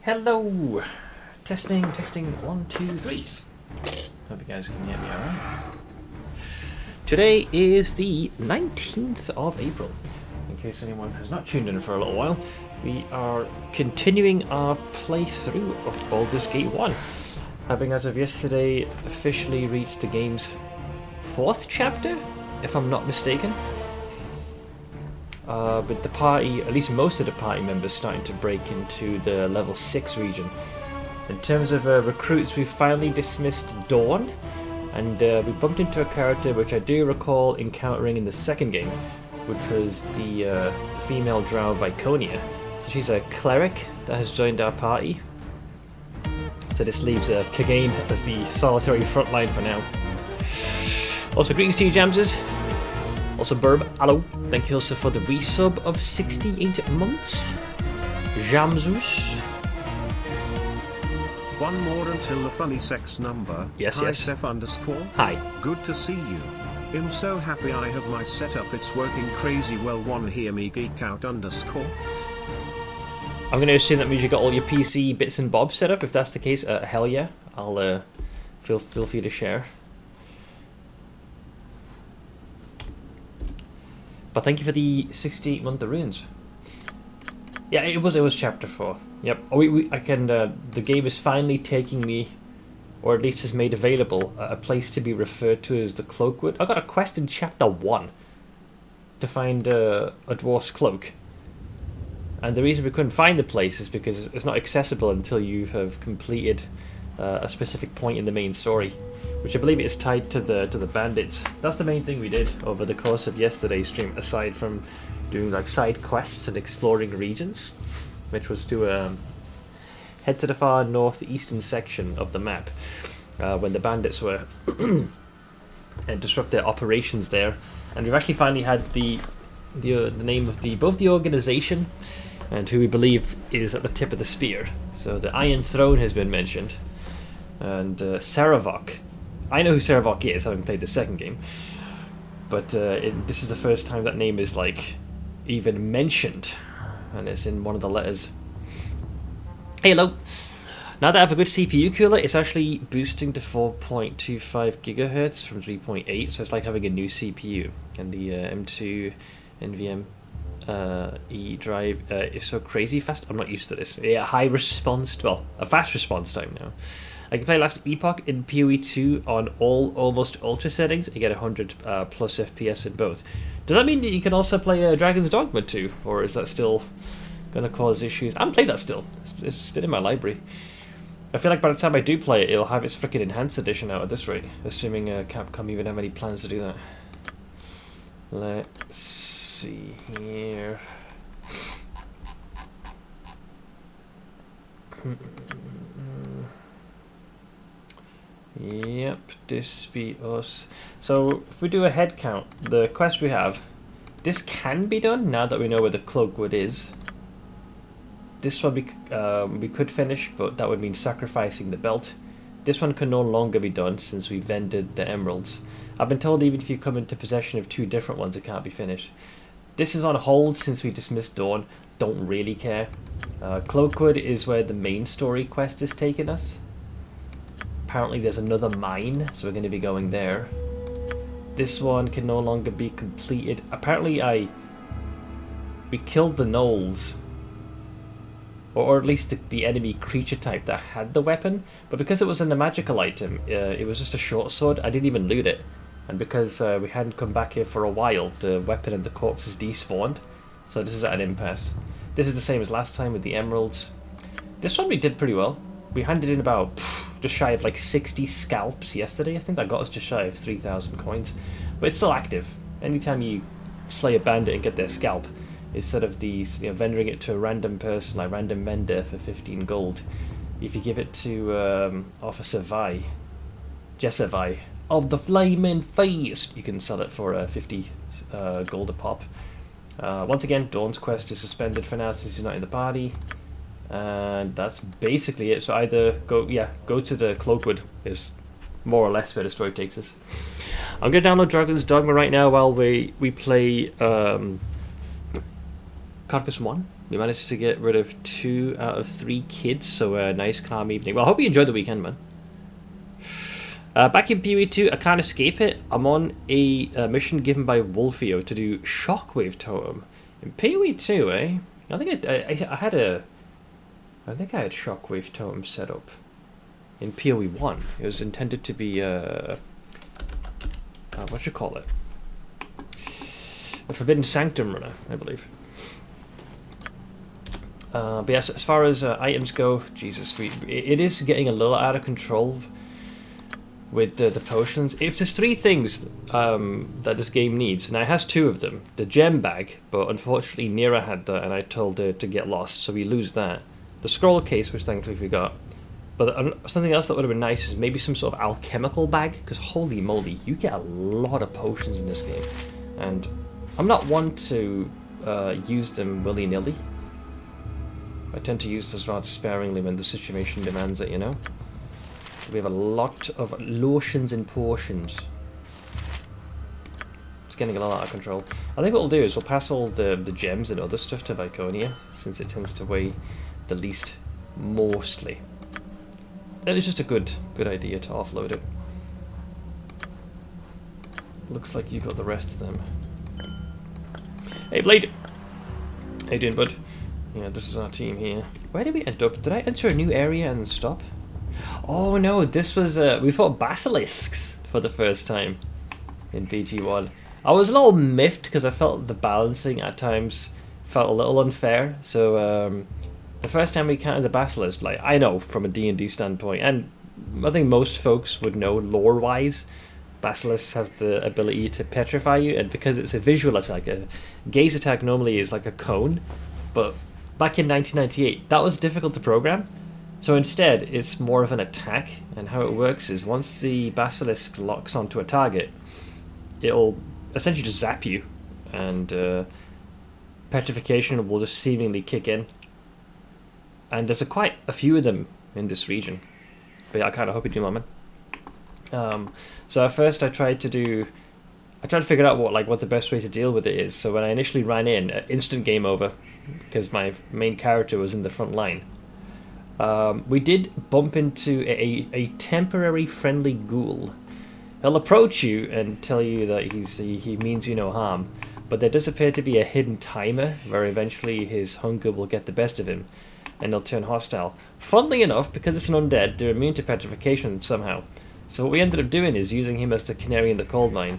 Hello! Testing, 1, 2, 3. Hope you guys can hear me alright. Today is the 19th of April. In case anyone has not tuned in for a little while, we are continuing our playthrough of Baldur's Gate 1. Having, as of yesterday, officially reached the game's 4th chapter, if I'm not mistaken. With the party, at least most of the party members, starting to break into the level 6 region. In terms of recruits, we've finally dismissed Dawn, and we bumped into a character which I do recall encountering in the second game, which was the female drow Viconia. So she's a cleric that has joined our party. So this leaves Kagane as the solitary frontline for now. Also, greetings to you, Jamses. Also, Burb, hello. Thank you also for the resub of 68 months. Jamzus. One more until the funny sex number. Yes, Hi, yes. Seth_. Hi. Good to see you. I'm so happy I have my setup. It's working crazy well. One hear me geek out_. I'm going to assume that means you got all your PC bits and bobs set up. If that's the case, hell yeah. I'll feel free to share. But thank you for the 68-month runes. Yeah, it was chapter 4. Yep. Oh, the game is finally taking me, or at least has made available, a place to be referred to as the Cloakwood. I got a quest in chapter 1 to find a dwarf's cloak. And the reason we couldn't find the place is because it's not accessible until you have completed a specific point in the main story, which I believe is tied to the bandits. That's the main thing we did over the course of yesterday's stream, aside from doing like side quests and exploring regions, which was to head to the far northeastern section of the map when the bandits were and disrupt their operations there. And we've actually finally had the name of both the organization and who we believe is at the tip of the spear. So the Iron Throne has been mentioned, and Saravok. I know who Saravok is, having played the second game, but this is the first time that name is like even mentioned, and it's in one of the letters. Hey, hello. Now that I have a good CPU cooler, it's actually boosting to 4.25 gigahertz from 3.8, so it's like having a new CPU. And the M2 NVMe drive is so crazy fast. I'm not used to this. Yeah, a fast response time now. I can play Last Epoch in PoE 2 on all almost ultra settings. You get 100 plus FPS in both. Does that mean that you can also play Dragon's Dogma 2, or is that still going to cause issues? I haven't played that still. It's been in my library. I feel like by the time I do play it, it'll have its freaking enhanced edition out at this rate, assuming Capcom even have any plans to do that. Let's see here. Yep, this be us. So if we do a head count, the quest we have, this can be done now that we know where the Cloakwood is. This one we could finish, but that would mean sacrificing the belt. This one can no longer be done since we vended the emeralds. I've been told even if you come into possession of 2 different ones, it can't be finished. This is on hold since we dismissed Dawn. Don't really care. Cloakwood is where the main story quest is taking us. Apparently there's another mine, so we're going to be going there. This one can no longer be completed. Apparently we killed the gnolls, or at least the enemy creature type that had the weapon, but because it was in a magical item, it was just a short sword. I didn't even loot it, and because we hadn't come back here for a while, the weapon and the corpses despawned, so this is at an impasse. This is the same as last time with the emeralds. This one we did pretty well. We handed in about just shy of like 60 scalps yesterday. I think that got us just shy of 3,000 coins, but it's still active. Anytime you slay a bandit and get their scalp, instead of these, vending it to a random person, like random vendor for 15 gold, if you give it to Officer Vi, Jessa Vi of the Flaming Face, you can sell it for 50 gold a pop. Once again, Dawn's quest is suspended for now since he's not in the party. And that's basically it. So either go to the Cloakwood is more or less where the story takes us. I'm going to download Dragon's Dogma right now while we play Carcass 1. We managed to get rid of 2 out of 3 kids, so a nice calm evening. Well, I hope you enjoyed the weekend, man. Back in PoE 2, I can't escape it. I'm on a mission given by Wolfio to do Shockwave Totem. In PoE 2, eh? I think I had Shockwave Totem set up in PoE 1. It was intended to be what you call it? A Forbidden Sanctum runner, I believe. But yes, as far as items go, Jesus, it is getting a little out of control with the potions. If there's 3 things that this game needs, and it has 2 of them, the gem bag, but unfortunately Nira had that and I told her to get lost, so we lose that. The scroll case, which thankfully we got. But something else that would have been nice is maybe some sort of alchemical bag, because holy moly, you get a lot of potions in this game. And I'm not one to use them willy-nilly. I tend to use this rather sparingly when the situation demands it, you know? We have a lot of lotions and potions. It's getting a lot out of control. I think what we'll do is we'll pass all the gems and other stuff to Viconia, since it tends to weigh the least mostly. And it's just a good idea to offload it. Looks like you got the rest of them. Hey Blade! How you doing, bud? Yeah, this is our team here. Where did we end up? Did I enter a new area and stop? Oh no, this was, we fought basilisks for the first time in BG1. I was a little miffed because I felt the balancing at times felt a little unfair. So the first time we encountered the basilisk, like, I know from a D&D standpoint, and I think most folks would know lore-wise, basilisks have the ability to petrify you, and because it's a visual attack, a gaze attack normally is like a cone, but back in 1998, that was difficult to program. So instead, it's more of an attack, and how it works is once the basilisk locks onto a target, it'll essentially just zap you, and petrification will just seemingly kick in. And there's quite a few of them in this region. But yeah, I kind of hope you do, man. So at first I tried to figure out what the best way to deal with it is. So when I initially ran in, instant game over, because my main character was in the front line. We did bump into a temporary friendly ghoul. He'll approach you and tell you that he means you no harm, but there does appear to be a hidden timer where eventually his hunger will get the best of him, and he'll turn hostile. Funnily enough, because it's an undead, they're immune to petrification somehow. So what we ended up doing is using him as the canary in the coal mine,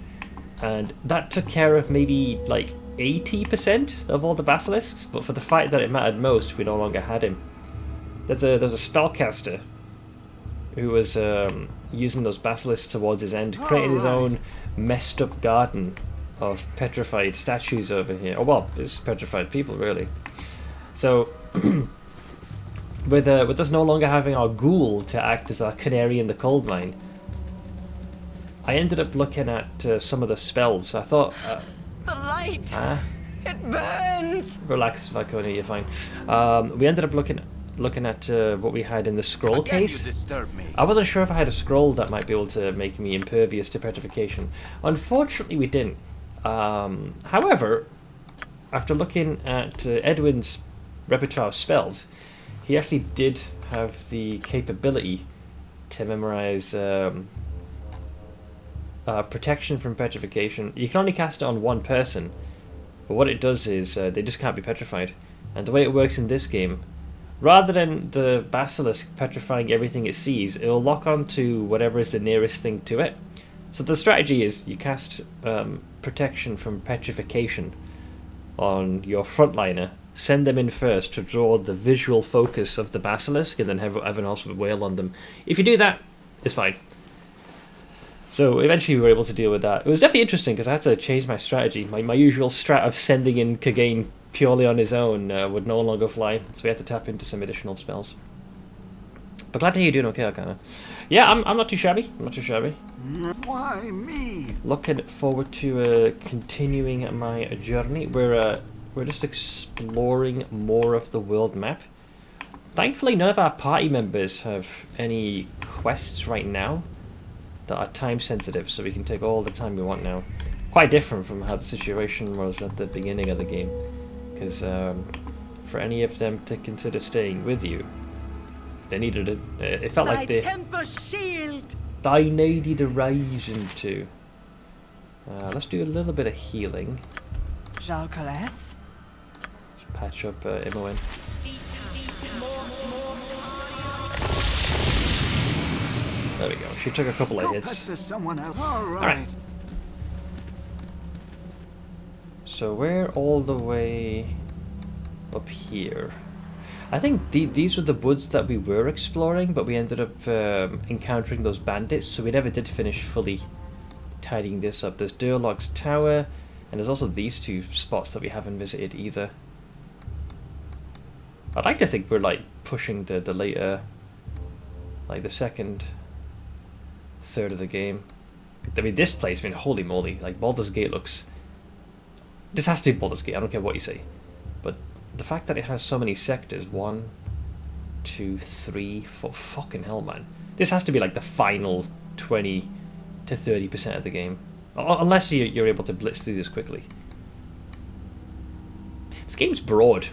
and that took care of maybe like 80% of all the basilisks, but for the fight that it mattered most, we no longer had him. There was a spellcaster who was using those basilisks towards his end, creating his own messed up garden of petrified statues over here. Oh well, it's petrified people really. So with us no longer having our ghoul to act as our canary in the coal mine, I ended up looking at some of the spells. I thought the light. It burns. Relax, Viconia, you're fine. We ended up looking at what we had in the scroll case. I wasn't sure if I had a scroll that might be able to make me impervious to petrification. Unfortunately, we didn't. However, after looking at Edwin's repertoire of spells, he actually did have the capability to memorize protection from petrification. You can only cast it on one person, but what it does is they just can't be petrified. And the way it works in this game, rather than the basilisk petrifying everything it sees, it'll lock onto whatever is the nearest thing to it. So the strategy is you cast protection from petrification on your frontliner, send them in first to draw the visual focus of the basilisk, and then have everyone else would wail on them. If you do that, it's fine. So eventually we were able to deal with that. It was definitely interesting because I had to change my strategy. My usual strat of sending in Kagain purely on his own would no longer fly, so we had to tap into some additional spells. But glad to hear you're doing okay, Arcana. Yeah, I'm not too shabby. I'm not too shabby. Why me? Looking forward to continuing my journey. We're just exploring more of the world map. Thankfully, none of our party members have any quests right now that are time sensitive, so we can take all the time we want now. Quite different from how the situation was at the beginning of the game, because for any of them to consider staying with you, they needed it. It felt like they needed a reason to. Let's do a little bit of healing. Just patch up Imoen. There we go. She took a couple of hits. Alright. So we're all the way up here. I think these were the woods that we were exploring, but we ended up encountering those bandits, so we never did finish fully tidying this up. There's Durlog's Tower, and there's also these two spots that we haven't visited either. I'd like to think we're like pushing the later, like the second, third of the game. I mean, this place, I mean, holy moly, like Baldur's Gate looks... This has to be Baldur's Gate, I don't care what you say. But the fact that it has so many sectors, 1, 2, 3, 4, fucking hell, man. This has to be like the final 20 to 30% of the game. Unless you're able to blitz through this quickly. This game's broad.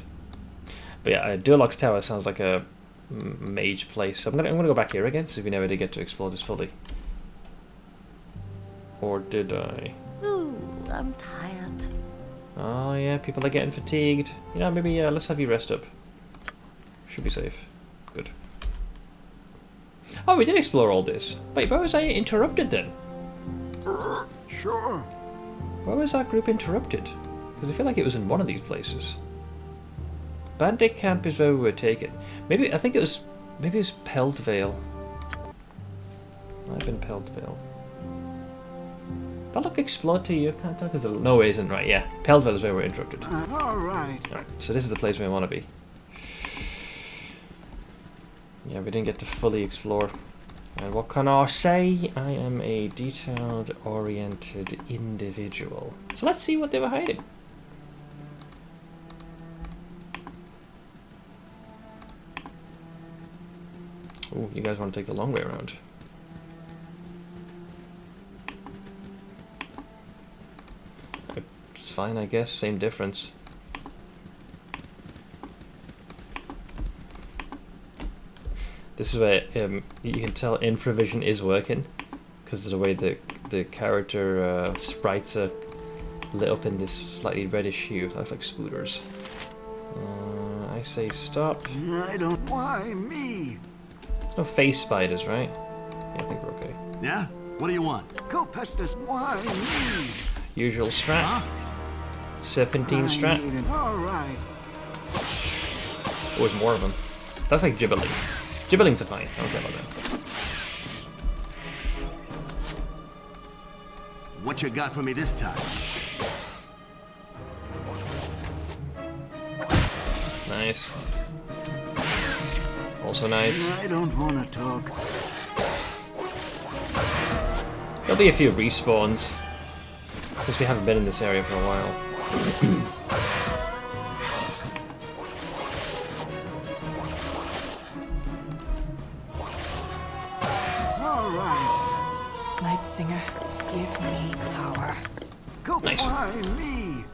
But yeah, Durlog's Tower sounds like a mage place. I'm gonna go back here again, since we never did get to explore this fully. Or did I? Ooh, I'm tired. Oh yeah, people are getting fatigued. You know, maybe let's have you rest up. Should be safe. Good. Oh, we did explore all this. Wait, why was I interrupted then? Sure. Why was our group interrupted? Because I feel like it was in one of these places. Bandit camp is where we were taken. Maybe I think it was. Maybe it's Peldvale. Might have been Peldvale. That look explored to you? Can't tell because no, it isn't right. Yeah, Peldvale is where we're interrupted. All right. All right. So this is the place we want to be. Yeah, we didn't get to fully explore. And what can I say? I am a detailed-oriented individual. So let's see what they were hiding. Oh, you guys want to take the long way around. It's fine, I guess. Same difference. This is where you can tell Infravision is working, because of the way the character sprites are lit up in this slightly reddish hue. Looks like spooters. I say stop. I don't. Why me? No face spiders, right? Yeah, I think we're okay. Yeah? What do you want? Go Pestis. Why me? Usual strat. Huh? Serpentine strat. All right. Oh, there's more of them. That's like gibberlings. Gibberlings are fine. I don't care about them. What you got for me this time? Nice. Also nice. I don't want to talk. There'll be a few respawns, since we haven't been in this area for a while. All right. Night Singer, give me power. Go. Nice. Why me?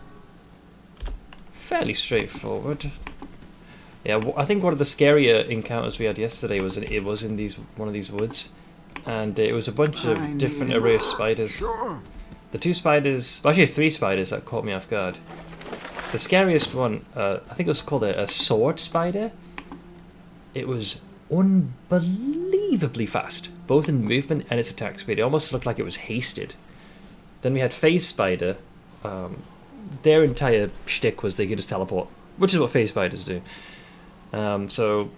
Fairly straightforward. Yeah, I think one of the scarier encounters we had yesterday was in one of these woods, and it was a bunch of different array of spiders. Sure. The two spiders, well, actually 3 spiders that caught me off guard. The scariest one, I think it was called a sword spider. It was unbelievably fast, both in movement and its attack speed. It almost looked like it was hasted. Then we had phase spider. Their entire shtick was they could just teleport, which is what phase spiders do. So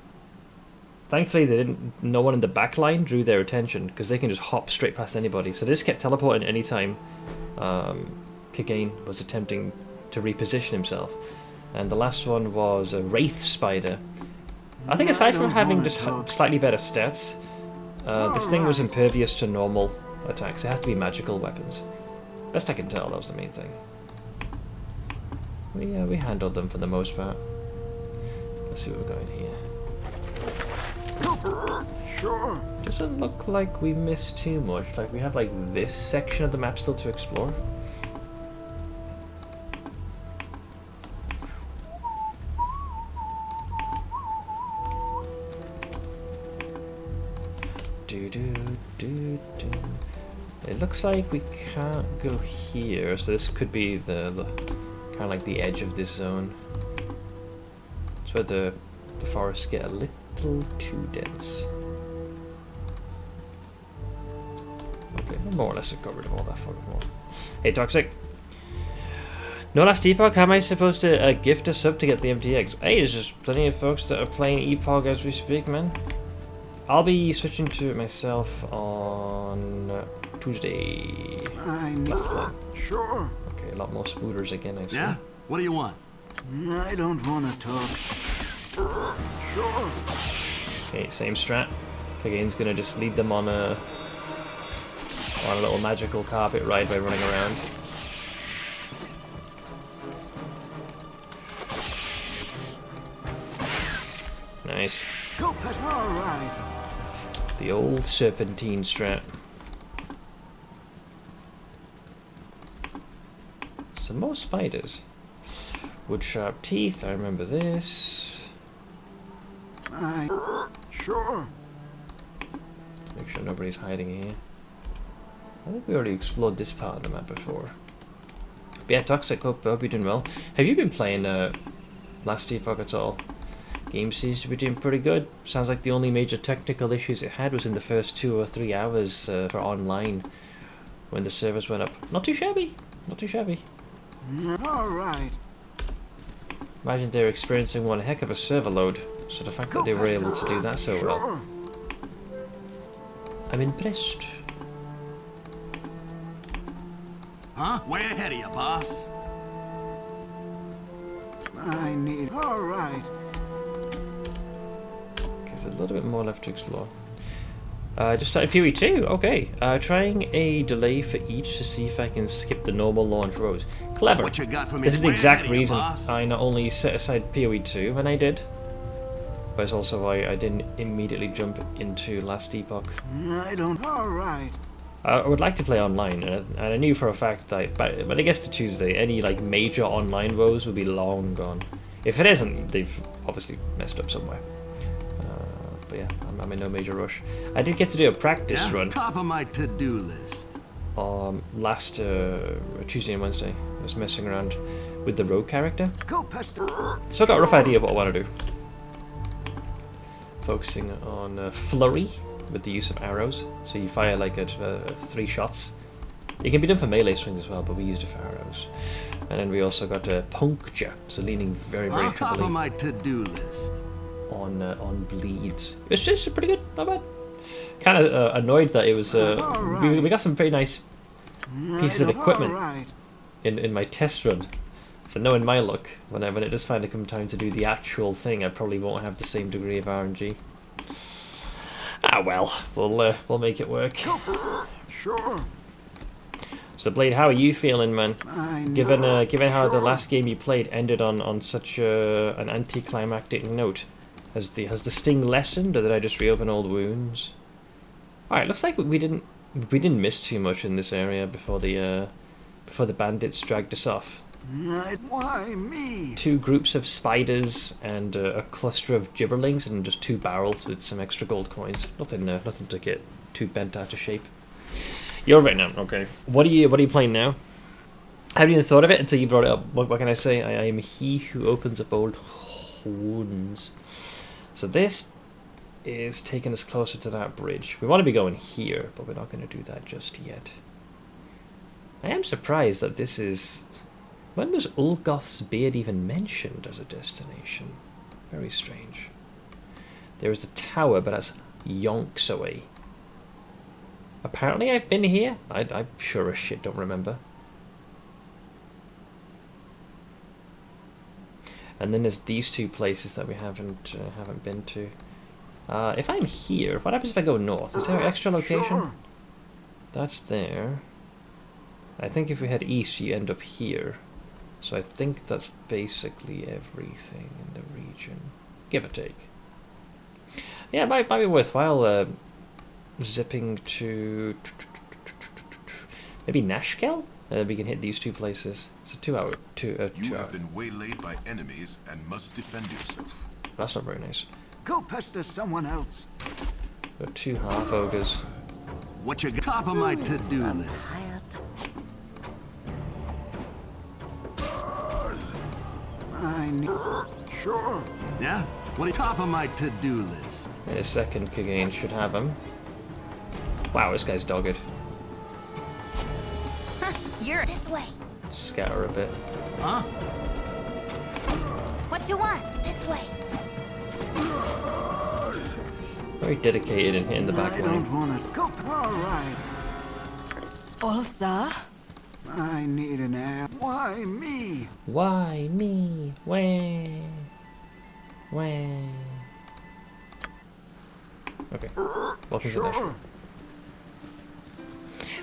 thankfully no one in the back line drew their attention, because they can just hop straight past anybody. So they just kept teleporting anytime Kigane was attempting to reposition himself. And the last one was a wraith spider. I think aside from having just slightly better stats, this thing was impervious to normal attacks. It has to be magical weapons. Best I can tell, that was the main thing. We handled them for the most part. Let's see what we've got in here. Sure. Doesn't look like we missed too much. Like we have like this section of the map still to explore. It looks like we can't go here, so this could be the kind of like the edge of this zone. It's where the forests get a little too dense. Okay, more or less I got rid of all that fucking more. Hey, Toxic. No last Epoch, how am I supposed to gift a sub to get the empty eggs? Hey, there's just plenty of folks that are playing Epoch as we speak, man. I'll be switching to it myself on Tuesday. Sure. Okay, a lot more spooters again, I see. Yeah? What do you want? I don't want to talk. Sure. Okay, same strat. Clegane's gonna just lead them on a little magical carpet ride by running around. Nice. Go past. All right. The old serpentine strat. Some more spiders. Wood sharp teeth, I remember this. Sure. Make sure nobody's hiding here. I think we already explored this part of the map before. But yeah, Toxic, hope you're doing well. Have you been playing Last Epoch at all? Game seems to be doing pretty good. Sounds like the only major technical issues it had was in the first 2 or 3 hours for online when the servers went up. Not too shabby. Not too shabby. All right. Imagine they're experiencing one heck of a server load. So the fact that they were able to do that so well. I'm impressed. Huh? Way ahead of you, boss. I need. All right. There's a little bit more left to explore. Just started PoE 2, okay. Trying a delay for each to see if I can skip the normal launch rows. Clever. What you got for me? This is the Way exact ahead of you, reason boss. I not only set aside PoE 2 when I did, but it's also why I didn't immediately jump into Last Epoch. I don't. All right. I would like to play online, and I knew for a fact that when it gets to Tuesday, any like major online woes will be long gone. If it isn't, they've obviously messed up somewhere. But yeah, I'm in no major rush. I did get to do a practice run Top of my to-do list. last Tuesday and Wednesday. I was messing around with the rogue character, Go past. so I got a rough idea of what I want to do. Focusing on flurry with the use of arrows, so you fire like at 3 shots. It can be done for melee swings as well, but we used it for arrows. And then we also got puncture, so leaning very Top of heavily my to-do list. on bleeds. It's just pretty good, not bad. Kind of annoyed that it was. We got some pretty nice pieces of equipment in my test run. So knowing my luck, when it does finally come time to do the actual thing, I probably won't have the same degree of RNG. Ah well, we'll make it work. Sure. So Blade, how are you feeling, man? Given how the last game you played ended on such an anticlimactic note, has the sting lessened, or did I just reopen old wounds? All right, looks like we didn't miss too much in this area before the bandits dragged us off. Why me? 2 groups of spiders and a cluster of gibberlings, and just 2 barrels with some extra gold coins. Nothing to get too bent out of shape. You're right now. Okay. What are you playing now? I haven't even thought of it until you brought it up. What can I say? I am he who opens up old wounds. So this is taking us closer to that bridge. We want to be going here, but we're not going to do that just yet. I am surprised that this is... When was Ulgoth's Beard even mentioned as a destination? Very strange. There is a tower, but that's yonks away. Apparently I've been here. I sure as shit don't remember. And then there's these 2 places that we haven't been to. If I'm here, what happens if I go north? Is there an extra location? Sure. That's there. I think if we head east, you end up here. So I think that's basically everything in the region, give or take. Yeah, it might be worthwhile zipping to maybe Nashkel. We can hit these two places. It's a 2 hour. You have been waylaid by enemies and must defend yourself. That's not very nice. Go pester someone else. Got 2 half ogres. What you got? Top of my to-do I'm list. tired. I need... Sure. Yeah? What are top of my to-do list? A second Kagain should have him. Wow, this guy's dogged. You're this way. Scatter a bit. Huh? What you want? This way. Very dedicated in hitting the back I line. don't want to go. All right. Also? I need an air. Why me? Why me? Wah. Wah. Okay. Welcome to Nash.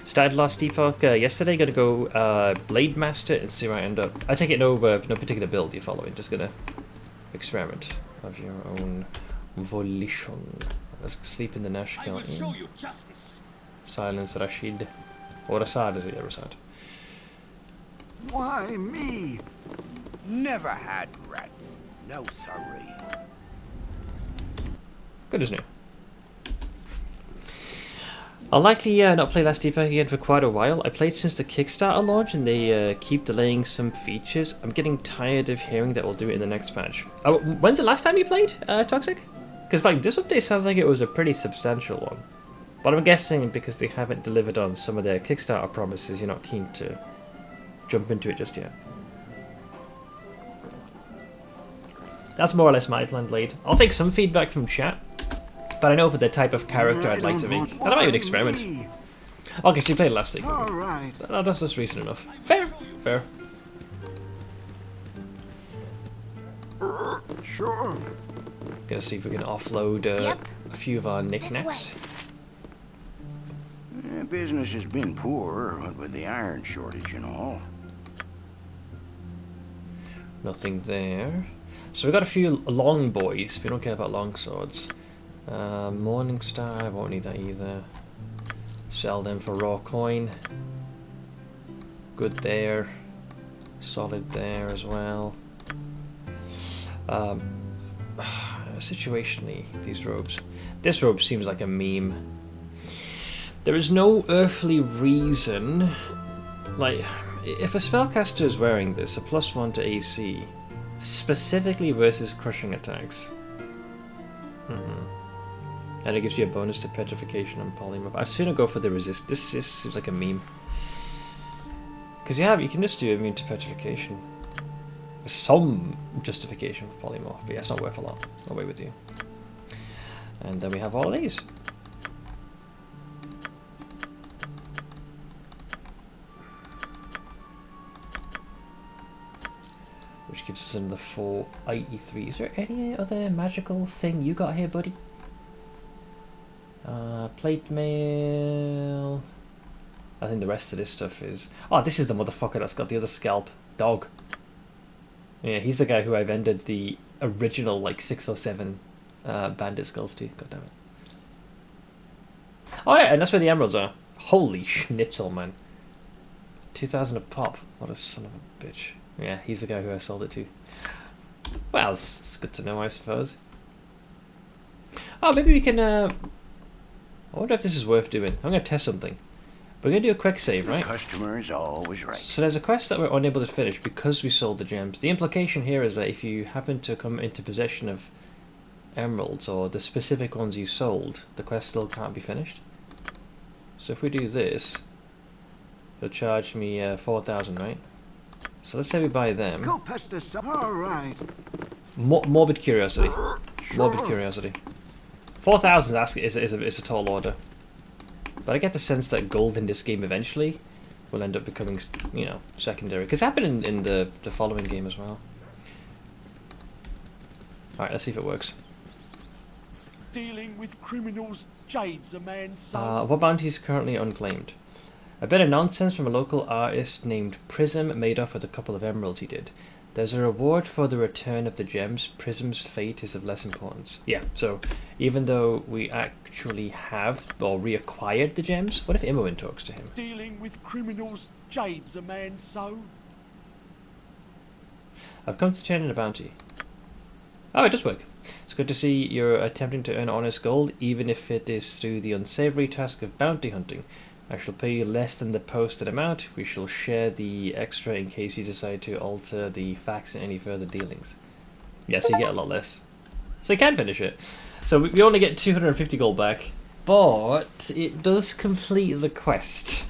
Started last epoch yesterday. Gonna go Blade Master and see where I end up. I take it no particular build you're following. Just gonna experiment of your own volition. Let's sleep in the Nash. I will show you justice. Silence Rashid. Or Assad is it? Yeah, Assad. Why me? Never had rats. No sorry. Good as new. I'll likely not play Last Epoch again for quite a while. I played since the Kickstarter launch and they keep delaying some features. I'm getting tired of hearing that we'll do it in the next patch. Oh, when's the last time you played Toxic? Because like this update sounds like it was a pretty substantial one. But I'm guessing because they haven't delivered on some of their Kickstarter promises, you're not keen to jump into it just yet. That's more or less my plan, Blade. I'll take some feedback from chat, but I know for the type of character I'd like to make. And I might even experiment. Okay, so you played last week. All right. That's just reason enough. Fair, fair. Sure. Gonna see if we can offload Yep. a few of our knickknacks. Business has been poor, what with the iron shortage and all. Nothing there. So we got a few long boys. We don't care about long swords. Morning Star, I won't need that either. Sell them for raw coin. Good there. Solid there as well. Situationally, these robes. This robe seems like a meme. There is no earthly reason. Like, if a spellcaster is wearing this, a +1 to AC, specifically versus crushing attacks. And it gives you a bonus to petrification and polymorph. I'd sooner go for the resist. This seems like a meme. Because you can just do immune to petrification. There's some justification for polymorph, but yeah, it's not worth a lot. I'll wait with you. And then we have all of these. Which gives us another 483. Is there any other magical thing you got here, buddy? Plate mail. I think the rest of this stuff is... Oh, this is the motherfucker that's got the other scalp. Dog. Yeah, he's the guy who I've ended the original, like, 6 or 7 bandit skulls to. God damn it. Oh yeah, and that's where the emeralds are. Holy schnitzel, man. 2,000 a pop. What a son of a bitch. Yeah, he's the guy who I sold it to. Well, it's good to know, I suppose. Oh, maybe we can... I wonder if this is worth doing. I'm going to test something. We're going to do a quick save, right? The customer is always right. So there's a quest that we're unable to finish because we sold the gems. The implication here is that if you happen to come into possession of emeralds or the specific ones you sold, the quest still can't be finished. So if we do this, they'll charge me 4,000, right? So let's say we buy them. Go pester some. All right. Morbid curiosity. Sure. Morbid curiosity. 4,000 is a tall order. But I get the sense that gold in this game eventually will end up becoming, you know, secondary. Because it happened in the following game as well. Alright, let's see if it works. Dealing with criminals jades a man's soul. What bounty is currently unclaimed? A bit of nonsense from a local artist named Prism made off with a couple of emeralds he did. There's a reward for the return of the gems. Prism's fate is of less importance. Yeah, so even though we actually have or reacquired the gems, what if Imoen talks to him? Dealing with criminals, Jade's a man's soul. I've come to turn in a bounty. Oh, it does work. It's good to see you're attempting to earn honest gold, even if it is through the unsavory task of bounty hunting. I shall pay you less than the posted amount. We shall share the extra in case you decide to alter the facts in any further dealings. Yes, you get a lot less. So you can finish it. So we only get 250 gold back, but it does complete the quest.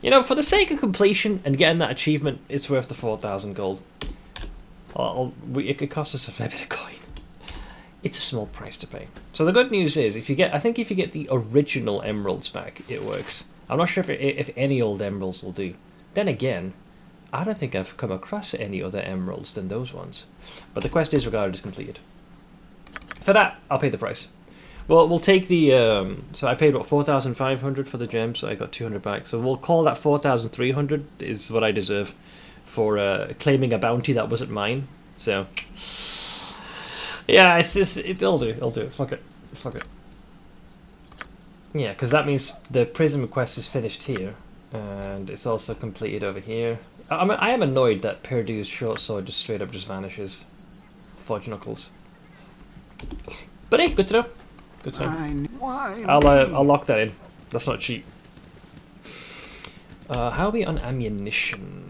You know, for the sake of completion and getting that achievement, it's worth the 4,000 gold. It could cost us a fair bit of coin. It's a small price to pay. So the good news is, if you get the original emeralds back, it works. I'm not sure if any old emeralds will do. Then again, I don't think I've come across any other emeralds than those ones. But the quest is regarded as completed. For that, I'll pay the price. Well, we'll take the... so I paid, what, 4,500 for the gem, so I got 200 back. So we'll call that 4,300 is what I deserve for claiming a bounty that wasn't mine. So... yeah, it'll do. It'll do. Fuck it. Yeah, because that means the prism quest is finished here, and it's also completed over here. I am annoyed that Perdue's short sword just straight up just vanishes. Fudge knuckles. But hey, good to know. Good to know. I'll lock that in. That's not cheap. How are we on ammunition?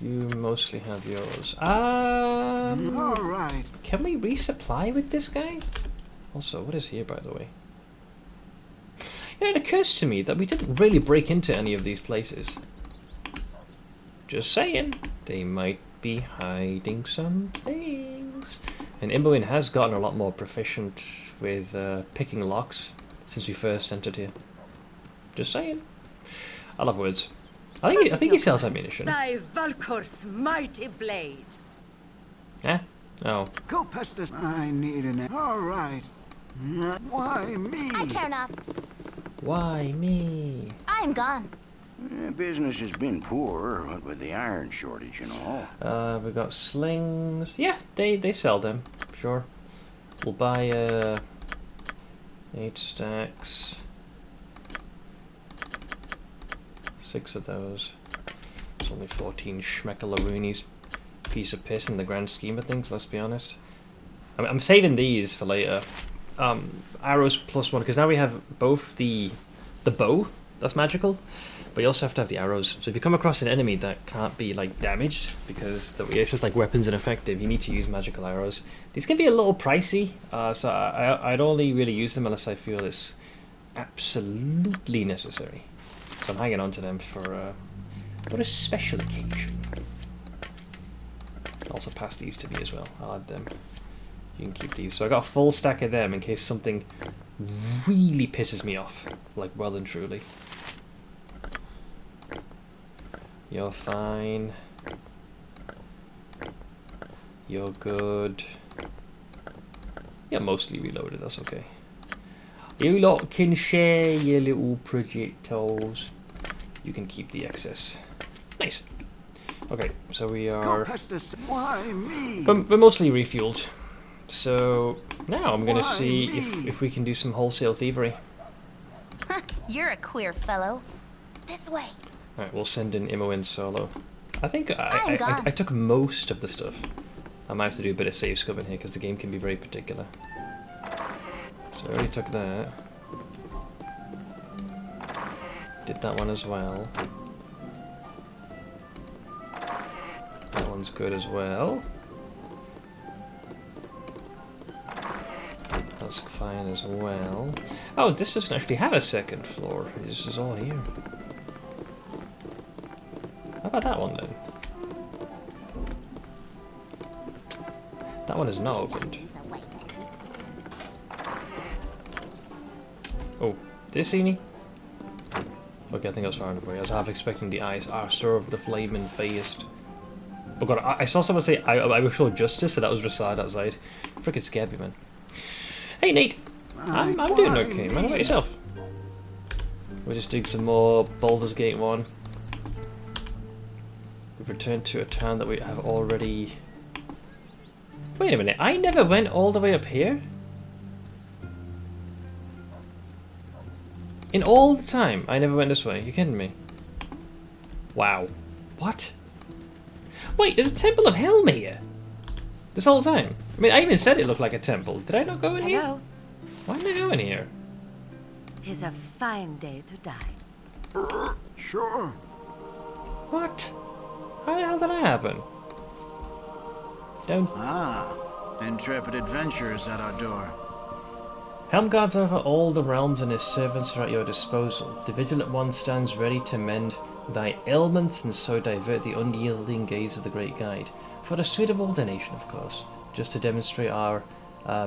You mostly have yours. Alright. Can we resupply with this guy? Also, what is here, by the way? You know, it occurs to me that we didn't really break into any of these places. Just saying. They might be hiding some things. And Imoen has gotten a lot more proficient with picking locks since we first entered here. Just saying. I love words. I think he sells ammunition. Thy Valkor's mighty blade. Eh? Oh. Go past us. I need an... Alright. Why me? I care not. Why me? I'm gone. Business has been poor, what with the iron shortage and all. We got slings. Yeah, they sell them. Sure. We'll buy 8 stacks. 6 of those. It's only 14 schmeckalaroonies. Piece of piss in the grand scheme of things, let's be honest. I'm saving these for later. Arrows +1, because now we have both the bow, that's magical, but you also have to have the arrows. So if you come across an enemy that can't be like damaged, because it's just like weapons ineffective, you need to use magical arrows. These can be a little pricey, so I'd only really use them unless I feel it's absolutely necessary. So I'm hanging on to them for a special occasion. I'll also pass these to me as well. I'll add them. You can keep these. So I got a full stack of them in case something really pisses me off, like well and truly. You're fine. You're good. You're mostly reloaded. That's okay. You lot can share your little projectiles. You can keep the excess. Nice. Okay, so we are... Why me? We're mostly refueled. So now I'm gonna see if we can do some wholesale thievery. You're a queer fellow. This way. Alright, we'll send in Imoen solo. I think I took most of the stuff. I might have to do a bit of save scubbing here because the game can be very particular. So I already took that. Did that one as well. That one's good as well. That's fine as well. Oh, this doesn't actually have a second floor. This is all here. How about that one then? That one is not opened. Oh, did you see me? Okay, I think I was far enough away. I was half expecting the eyes are served the flaming faced. Oh god, I saw someone say I will show justice, and that was Rasad outside. Freaking scared me, man. Hey Nate! I'm doing okay, man. How about yourself? We're just doing some more Baldur's Gate 1. We've returned to a town that we have already... Wait a minute, I never went all the way up here? In all the time, I never went this way. You kidding me? Wow. What? Wait, there's a Temple of Helm here. This whole time. I mean, I even said it looked like a temple. Did I not go in here? Hello. Why did I go in here? 'Tis a fine day to die. Sure. What? How the hell did that happen? Don't... Ah, intrepid adventurers at our door. Helm guards over all the realms and his servants are at your disposal. The vigilant one stands ready to mend thy ailments and so divert the unyielding gaze of the great guide. For a suitable donation, of course. Just to demonstrate our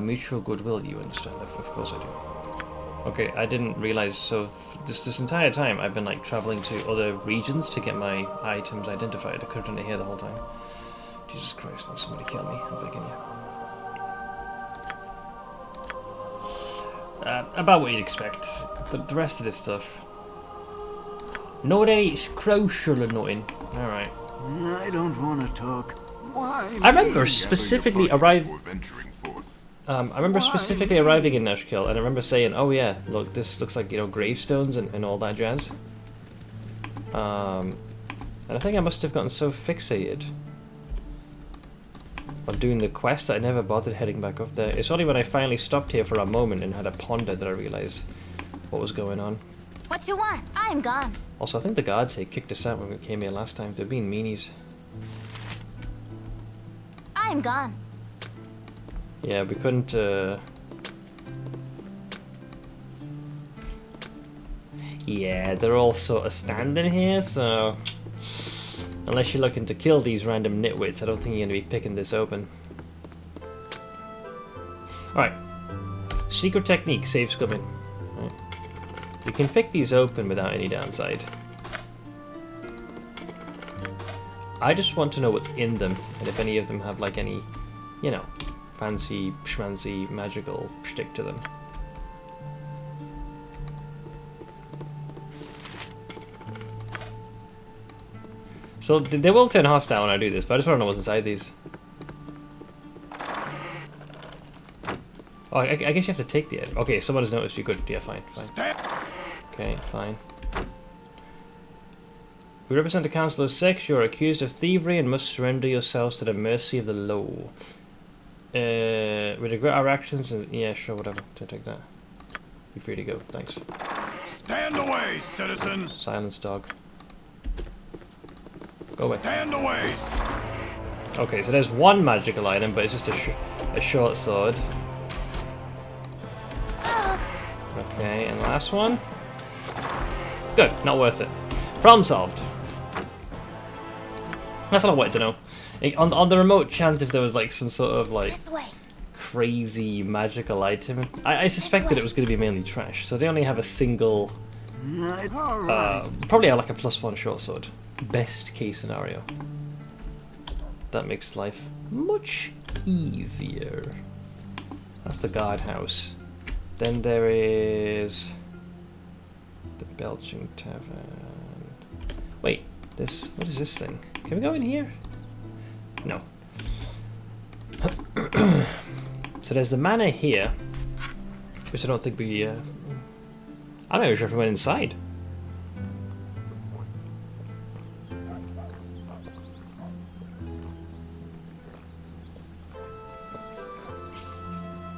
mutual goodwill, you understand? Of course I do. Okay, I didn't realize, so this entire time I've been like traveling to other regions to get my items identified. I could have done it here the whole time. Jesus Christ, will somebody kill me? I'm begging you. About what you'd expect. The rest of this stuff. Not any crucial or nothing. Alright. I don't want to talk. Why? I remember specifically arriving. venturing forth. I remember specifically arriving in Nashkel, and I remember saying, "Oh yeah, look, this looks like, you know, gravestones and all that jazz." And I think I must have gotten so fixated on doing the quest that I never bothered heading back up there. It's only when I finally stopped here for a moment and had a ponder that I realized what was going on. What you want? I am gone. Also, I think the guards here kicked us out when we came here last time. They're being meanies. I am gone. Yeah, we couldn't, Yeah, they're all sort of standing here, so... Unless you're looking to kill these random nitwits, I don't think you're going to be picking this open. Alright. Secret technique, saves coming. Right. We can pick these open without any downside. I just want to know what's in them, and if any of them have like any, you know, fancy, schmancy, magical shtick to them. So they will turn hostile when I do this, but I just want to know what's inside these. Oh, I guess you have to take the... Okay, someone has noticed you could... Yeah, fine. Okay, fine. We represent the Council of Six. You are accused of thievery and must surrender yourselves to the mercy of the law. We regret our actions and... Yeah, sure, whatever. Take that. You're free to go. Thanks. Stand away, citizen! Silence, dog. Go away. Stand away! Okay, so there's one magical item, but it's just a short sword. Okay, and last one. Good, not worth it. Problem solved. That's all I wanted to know. On the remote chance if there was like some sort of like crazy magical item, I suspected it was going to be mainly trash. So they only have a single, probably like a +1 short sword. Best case scenario. That makes life much easier. That's the guardhouse. Then there is the Belching Tavern. Wait, this, what is this thing? Can we go in here? No. So there's the manor here, which I don't think we, I'm not even sure if we went inside.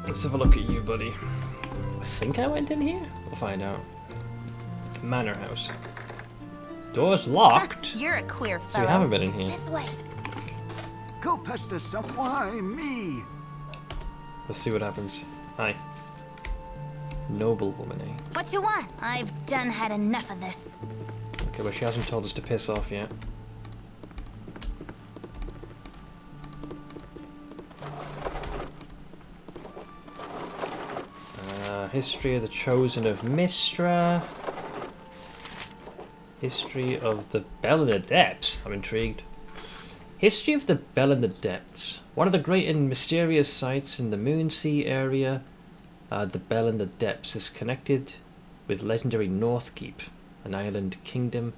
Let's have a look at you, buddy. I think I went in here? We'll find out. Manor house. Door's locked. You're a queer fellow. So we haven't been in here. This way. Go pester some. Why me? Let's see what happens. Hi. Noble woman, eh? What you want? I've done had enough of this. Okay, well she hasn't told us to piss off yet. History of the Chosen of Mistra. History of the Bell in the Depths. I'm intrigued. History of the Bell in the Depths. One of the great and mysterious sites in the Moonsea area, the Bell in the Depths is connected with legendary Northkeep, an island kingdom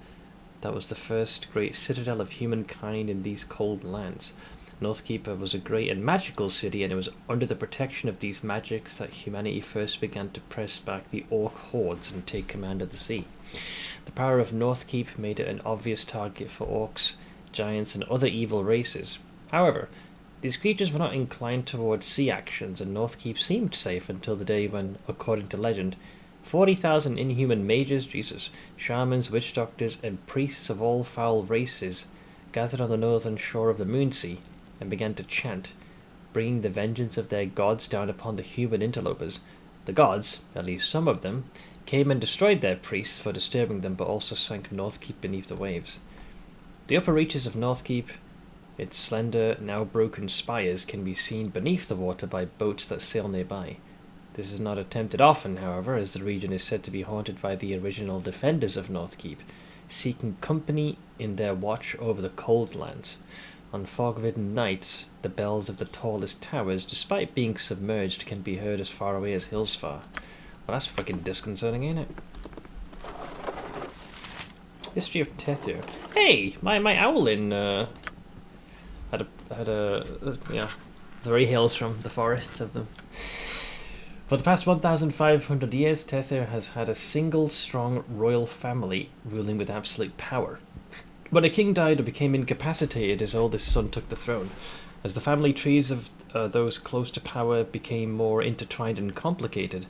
that was the first great citadel of humankind in these cold lands. Northkeep was a great and magical city, and it was under the protection of these magics that humanity first began to press back the orc hordes and take command of the sea. The power of Northkeep made it an obvious target for orcs, giants, and other evil races. However, these creatures were not inclined towards sea actions, and Northkeep seemed safe until the day when, according to legend, 40,000 inhuman mages, Jesus, shamans, witch doctors, and priests of all foul races gathered on the northern shore of the Moonsea and began to chant, bringing the vengeance of their gods down upon the human interlopers. The gods, at least some of them, came and destroyed their priests for disturbing them, but also sank Northkeep beneath the waves. The upper reaches of Northkeep, its slender, now broken spires, can be seen beneath the water by boats that sail nearby. This is not attempted often, however, as the region is said to be haunted by the original defenders of Northkeep, seeking company in their watch over the cold lands. On fog-ridden nights, the bells of the tallest towers, despite being submerged, can be heard as far away as Hillsfar. Well, that's fucking disconcerting, ain't it? History of Tethir. Hey, my owlin had a three hails from the forests of them. For the past 1,500 years, Tethir has had a single strong royal family ruling with absolute power. When a king died or became incapacitated, his oldest son took the throne. As the family trees of those close to power became more intertwined and complicated...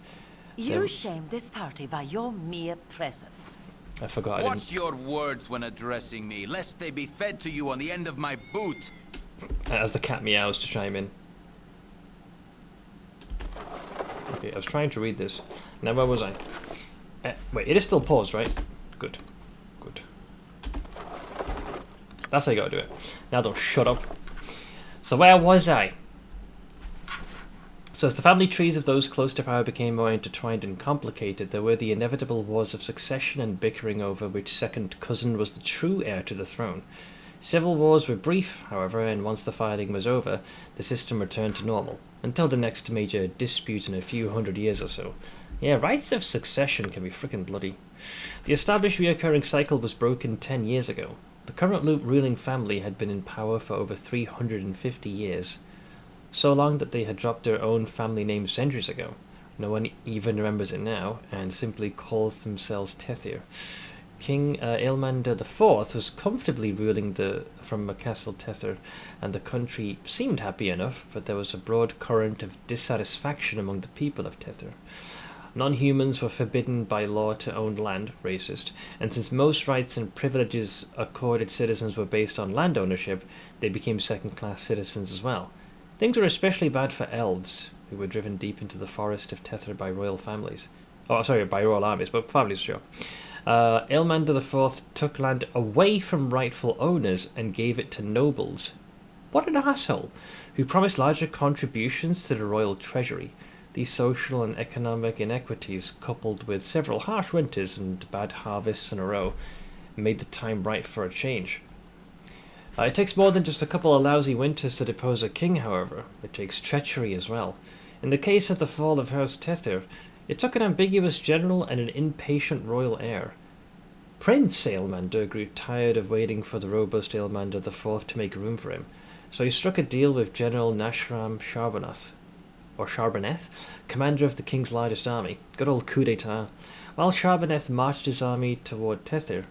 You shamed this party by your mere presence. I forgot. Watch your words when addressing me, lest they be fed to you on the end of my boot. As the cat meows to chime in. Okay, I was trying to read this. Now where was I? Wait, it is still paused, right? Good. Good. That's how you gotta do it. Now don't shut up. So where was I? So as the family trees of those close to power became more intertwined and complicated, there were the inevitable wars of succession and bickering over which second cousin was the true heir to the throne. Civil wars were brief, however, and once the fighting was over, the system returned to normal, until the next major dispute in a few hundred years or so. Yeah, rights of succession can be frickin' bloody. The established reoccurring cycle was broken 10 years ago. The current ruling family had been in power for over 350 years, so long that they had dropped their own family name centuries ago. No one even remembers it now, and simply calls themselves Tethir. King Aelmander IV was comfortably ruling from Castle Tethir, and the country seemed happy enough, but there was a broad current of dissatisfaction among the people of Tethir. Non-humans were forbidden by law to own land, racist, and since most rights and privileges accorded citizens were based on land ownership, they became second-class citizens as well. Things were especially bad for elves, who were driven deep into the forest of Tethir by royal families. Oh, sorry, by royal armies, but families, sure. Aelmander IV took land away from rightful owners and gave it to nobles. What an asshole! Who promised larger contributions to the royal treasury. These social and economic inequities, coupled with several harsh winters and bad harvests in a row, made the time right for a change. It takes more than just a couple of lousy winters to depose a king, however. It takes treachery as well. In the case of the fall of House Tethir, it took an ambiguous general and an impatient royal heir. Prince Aelmander grew tired of waiting for the robust Aelmander IV to make room for him, so he struck a deal with General Nashram Sharboneth, commander of the king's largest army. Good old coup d'etat. While Sharboneth marched his army toward Tethir,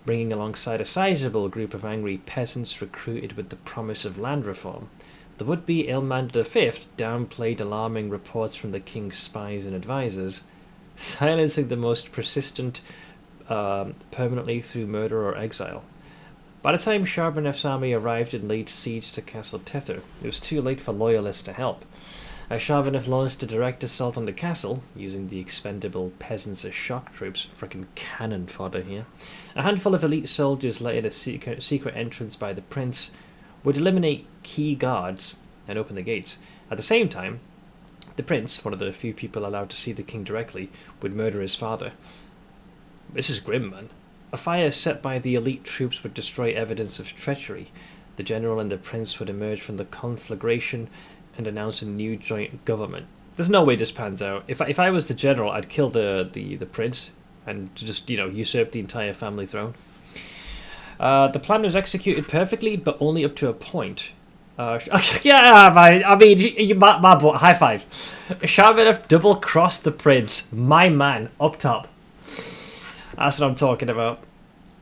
bringing alongside a sizable group of angry peasants recruited with the promise of land reform, the would-be Aelmander V downplayed alarming reports from the king's spies and advisors, silencing the most persistent permanently through murder or exile. By the time Sharboneth's army arrived and laid siege to Castle Tethir, it was too late for loyalists to help. As Sharboneth launched a direct assault on the castle, using the expendable peasants as shock troops, frickin' cannon fodder here, a handful of elite soldiers let in a secret entrance by the prince, would eliminate key guards and open the gates. At the same time, the prince, one of the few people allowed to see the king directly, would murder his father. This is grim, man. A fire set by the elite troops would destroy evidence of treachery. The general and the prince would emerge from the conflagration and announce a new joint government. There's no way this pans out. If I was the general, I'd kill the prince and just, usurp the entire family throne. The plan was executed perfectly, but only up to a point. Yeah, I mean, my boy, high five. Sharmanov double-crossed the prince. My man, up top. That's what I'm talking about.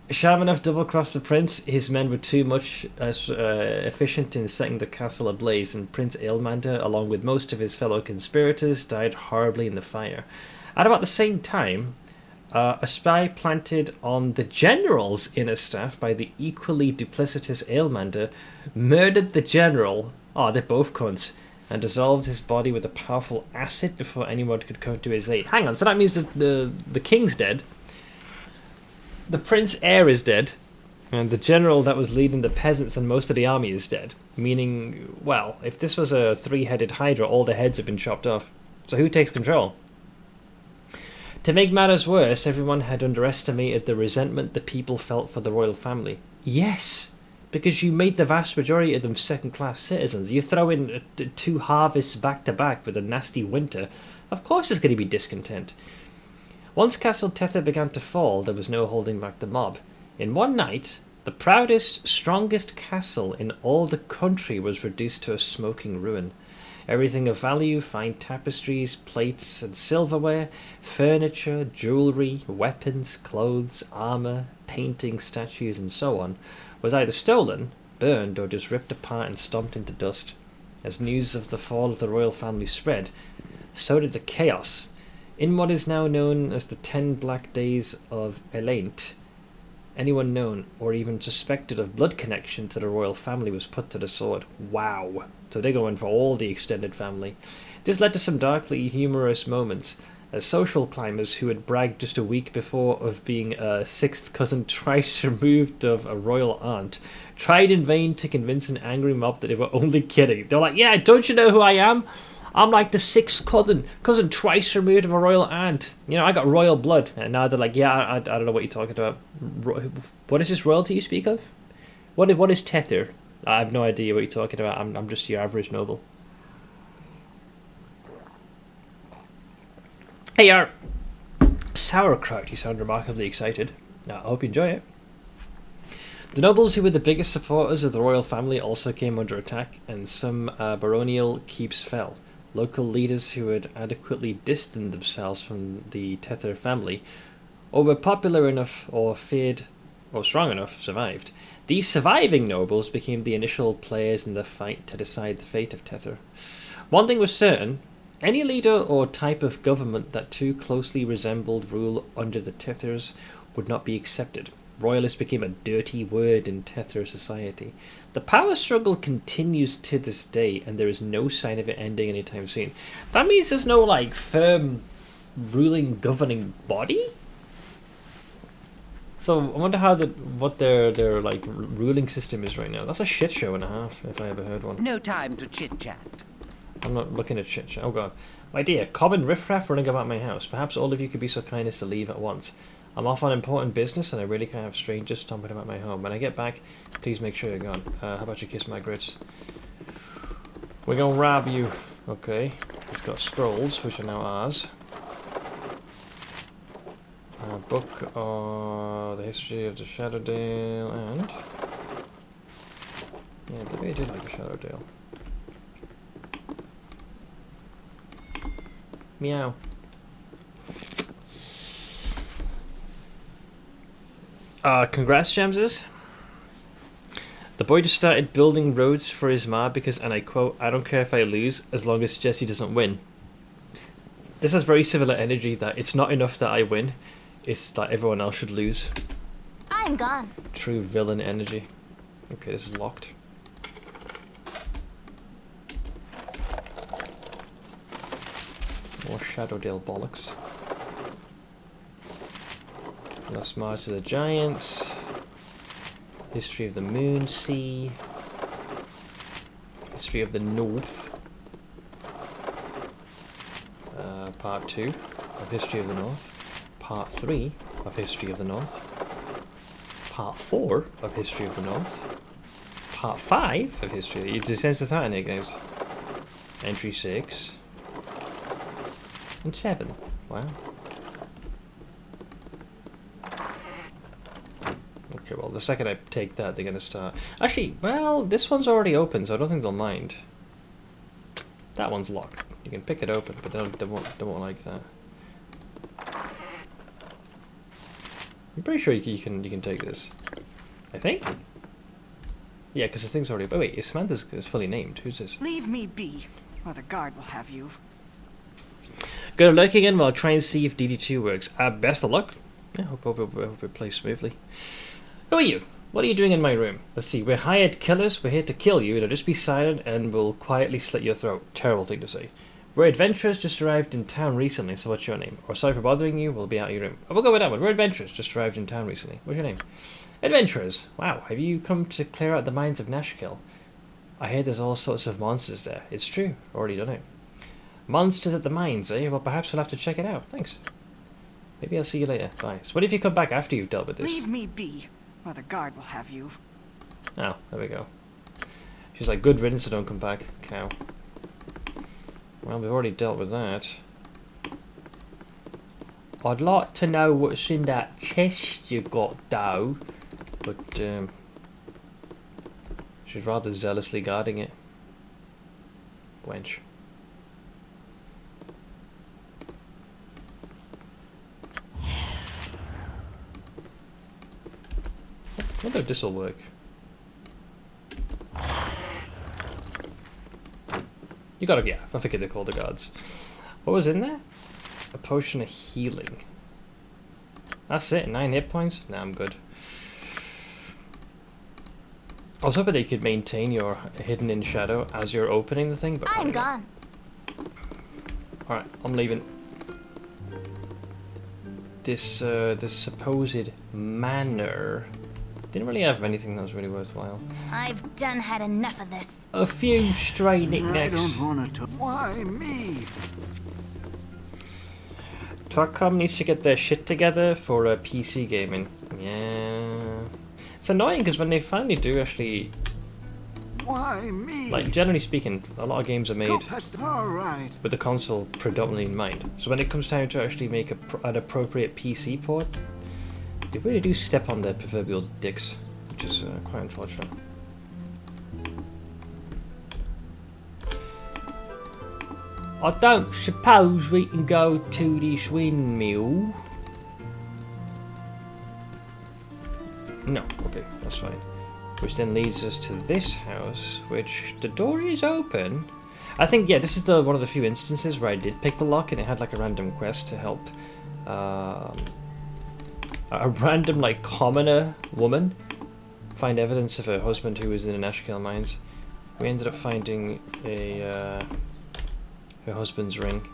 Sharmanov double-crossed the prince. His men were too much efficient in setting the castle ablaze, and Prince Aelmander, along with most of his fellow conspirators, died horribly in the fire. At about the same time, a spy planted on the general's inner staff by the equally duplicitous Aelmander murdered the general, they're both cunts, and dissolved his body with a powerful acid before anyone could come to his aid. Hang on, so that means that the king's dead, the prince heir is dead, and the general that was leading the peasants and most of the army is dead. Meaning, well, if this was a three-headed hydra, all the heads have been chopped off. So who takes control? To make matters worse, everyone had underestimated the resentment the people felt for the royal family. Yes, because you made the vast majority of them second-class citizens. You throw in 2 harvests back-to-back with a nasty winter, of course there's going to be discontent. Once Castle Tether began to fall, there was no holding back the mob. In one night, the proudest, strongest castle in all the country was reduced to a smoking ruin. Everything of value, fine tapestries, plates and silverware, furniture, jewellery, weapons, clothes, armour, paintings, statues and so on, was either stolen, burned or just ripped apart and stomped into dust. As news of the fall of the royal family spread, so did the chaos. In what is now known as the 10 Black Days of Elaint, anyone known or even suspected of blood connection to the royal family was put to the sword. Wow. So they're going for all the extended family. This led to some darkly humorous moments, as social climbers who had bragged just a week before of being a 6th cousin twice removed of a royal aunt tried in vain to convince an angry mob that they were only kidding. They were like, yeah, don't you know who I am? I'm like the 6th cousin twice removed of a royal aunt. You know, I got royal blood. And now they're like, yeah, I don't know what you're talking about. What is this royalty you speak of? What is Tether? I have no idea what you're talking about. I'm just your average noble. Hey, sauerkraut. You sound remarkably excited. I hope you enjoy it. The nobles who were the biggest supporters of the royal family also came under attack, and some baronial keeps fell. Local leaders who had adequately distanced themselves from the Tether family, or were popular enough or feared or strong enough, survived. These surviving nobles became the initial players in the fight to decide the fate of Tether. One thing was certain, any leader or type of government that too closely resembled rule under the Tethers would not be accepted. Royalist became a dirty word in Tether society. The power struggle continues to this day, and there is no sign of it ending anytime soon. That means there's no, like, firm ruling governing body? So I wonder how what their like ruling system is right now. That's a shit show and a half, if I ever heard one. No time to chit-chat. I'm not looking at chit chat. Oh god. My dear, common riffraff running about my house. Perhaps all of you could be so kind as to leave at once. I'm off on important business and I really can't have strangers stomping about my home. When I get back, please make sure you're gone. How about you kiss my grits? We're gonna rob you. Okay. It's got scrolls, which are now ours. A book of the history of the Shadowdale and... yeah, the way I did like the Shadowdale. Meow. Congrats, Jamses. The boy just started building roads for his ma because, and I quote, I don't care if I lose as long as Jesse doesn't win. This has very similar energy that it's not enough that I win, it's that everyone else should lose. I'm gone. True villain energy. Okay, this is locked. More Shadowdale bollocks. Let's march to the Giants. History of the Moon Sea. History of the North. Part 2 of History of the North. Part 3 of History of the North. Part 4 of History of the North. Part 5 of History. You do sense of that in here, guys. Entry 6. And 7. Wow. Okay, well, the second I take that, they're gonna start. Actually, well, this one's already open, so I don't think they'll mind. That one's locked. You can pick it open, but they won't like that. I'm pretty sure you can take this. I think. Yeah, because the thing's already. Oh wait, Samantha's is fully named. Who's this? Leave me be, or the guard will have you. Good luck again. Well, I'll try and see if DD2 works. Best of luck. Yeah, hope it plays smoothly. Who are you? What are you doing in my room? Let's see. We're hired killers. We're here to kill you. Now just be silent and we'll quietly slit your throat. Terrible thing to say. We're adventurers, just arrived in town recently, so what's your name? Or sorry for bothering you, we'll be out of your room. Oh, we'll go with that one. We're adventurers, just arrived in town recently. What's your name? Adventurers. Wow, have you come to clear out the mines of Nashkill? I hear there's all sorts of monsters there. It's true, already done it. Monsters at the mines, eh? Well, perhaps we'll have to check it out. Thanks. Maybe I'll see you later. Bye. So what if you come back after you've dealt with this? Leave me be, or the guard will have you. Oh, there we go. She's like, good riddance, so don't come back, cow. Well, we've already dealt with that. I'd like to know what's in that chest you got, though. But, she's rather zealously guarding it. Wench. I wonder if this'll work. You gotta, yeah, I forget they call the guards. What was in there? A potion of healing. That's it, 9 hit points? Nah, I'm good. I was hoping that you could maintain your hidden in shadow as you're opening the thing, but I'm gone. Alright, I'm leaving. This supposed manor didn't really have anything that was really worthwhile. I've done had enough of this. A few stray knickknacks. I don't want to. Why me? Twarcom needs to get their shit together for PC gaming. Yeah. It's annoying because when they finally do actually... Why me? Like, generally speaking, a lot of games are made Alright. with the console predominantly in mind. So when it comes time to actually make an appropriate PC port, they really do step on their proverbial dicks, which is quite unfortunate. I don't suppose we can go to this windmill. No, okay, that's fine. Which then leads us to this house, which the door is open. I think, yeah, this is one of the few instances where I did pick the lock and it had like a random quest to help a random, like, commoner woman find evidence of her husband who was in the Nashkill mines. We ended up finding her husband's ring.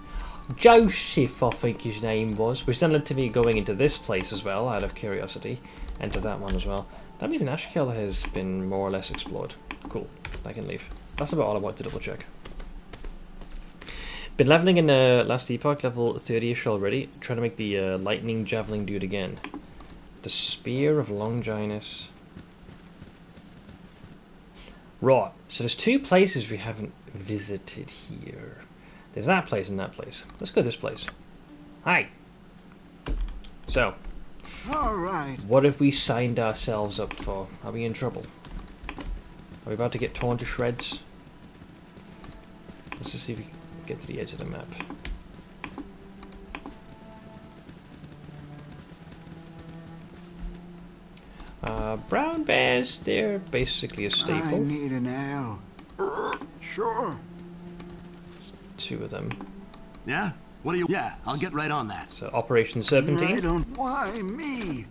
Joseph, I think his name was, which then led to me going into this place as well, out of curiosity, and to that one as well. That means Nashkill has been more or less explored. Cool, I can leave. That's about all I want to double check. Been leveling in last epoch, level 30ish already, trying to make the lightning javelin dude again. The Spear of Longinus. Right, so there's 2 places we haven't visited here. There's that place and that place. Let's go this place. Hi! So, Alright. what have we signed ourselves up for? Are we in trouble? Are we about to get torn to shreds? Let's just see if we can get to the edge of the map. Brown bears, they're basically a staple. I need an L. Sure. 2 of them. Yeah? What do you... Yeah, I'll get right on that. So, Operation Serpentine. I don't. Why me?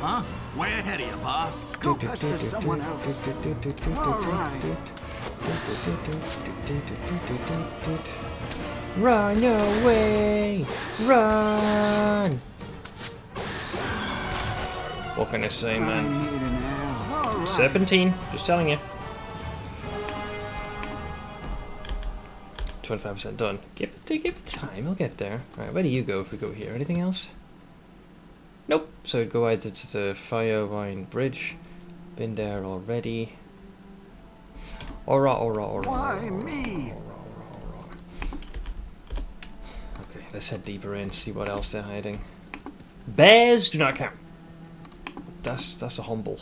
Huh? Way ahead of you, boss. Go pester someone else. Alright. Run away! Run! What can I say, I man? need an L. Alright. Serpentine, just telling you. 25% done. Give it time, we'll get there. Alright, where do you go if we go here? Anything else? Nope. So we'd go either to the Firewine Bridge. Been there already. Alright. Why me? Let's head deeper in, see what else they're hiding. Bears do not count. That's a humble.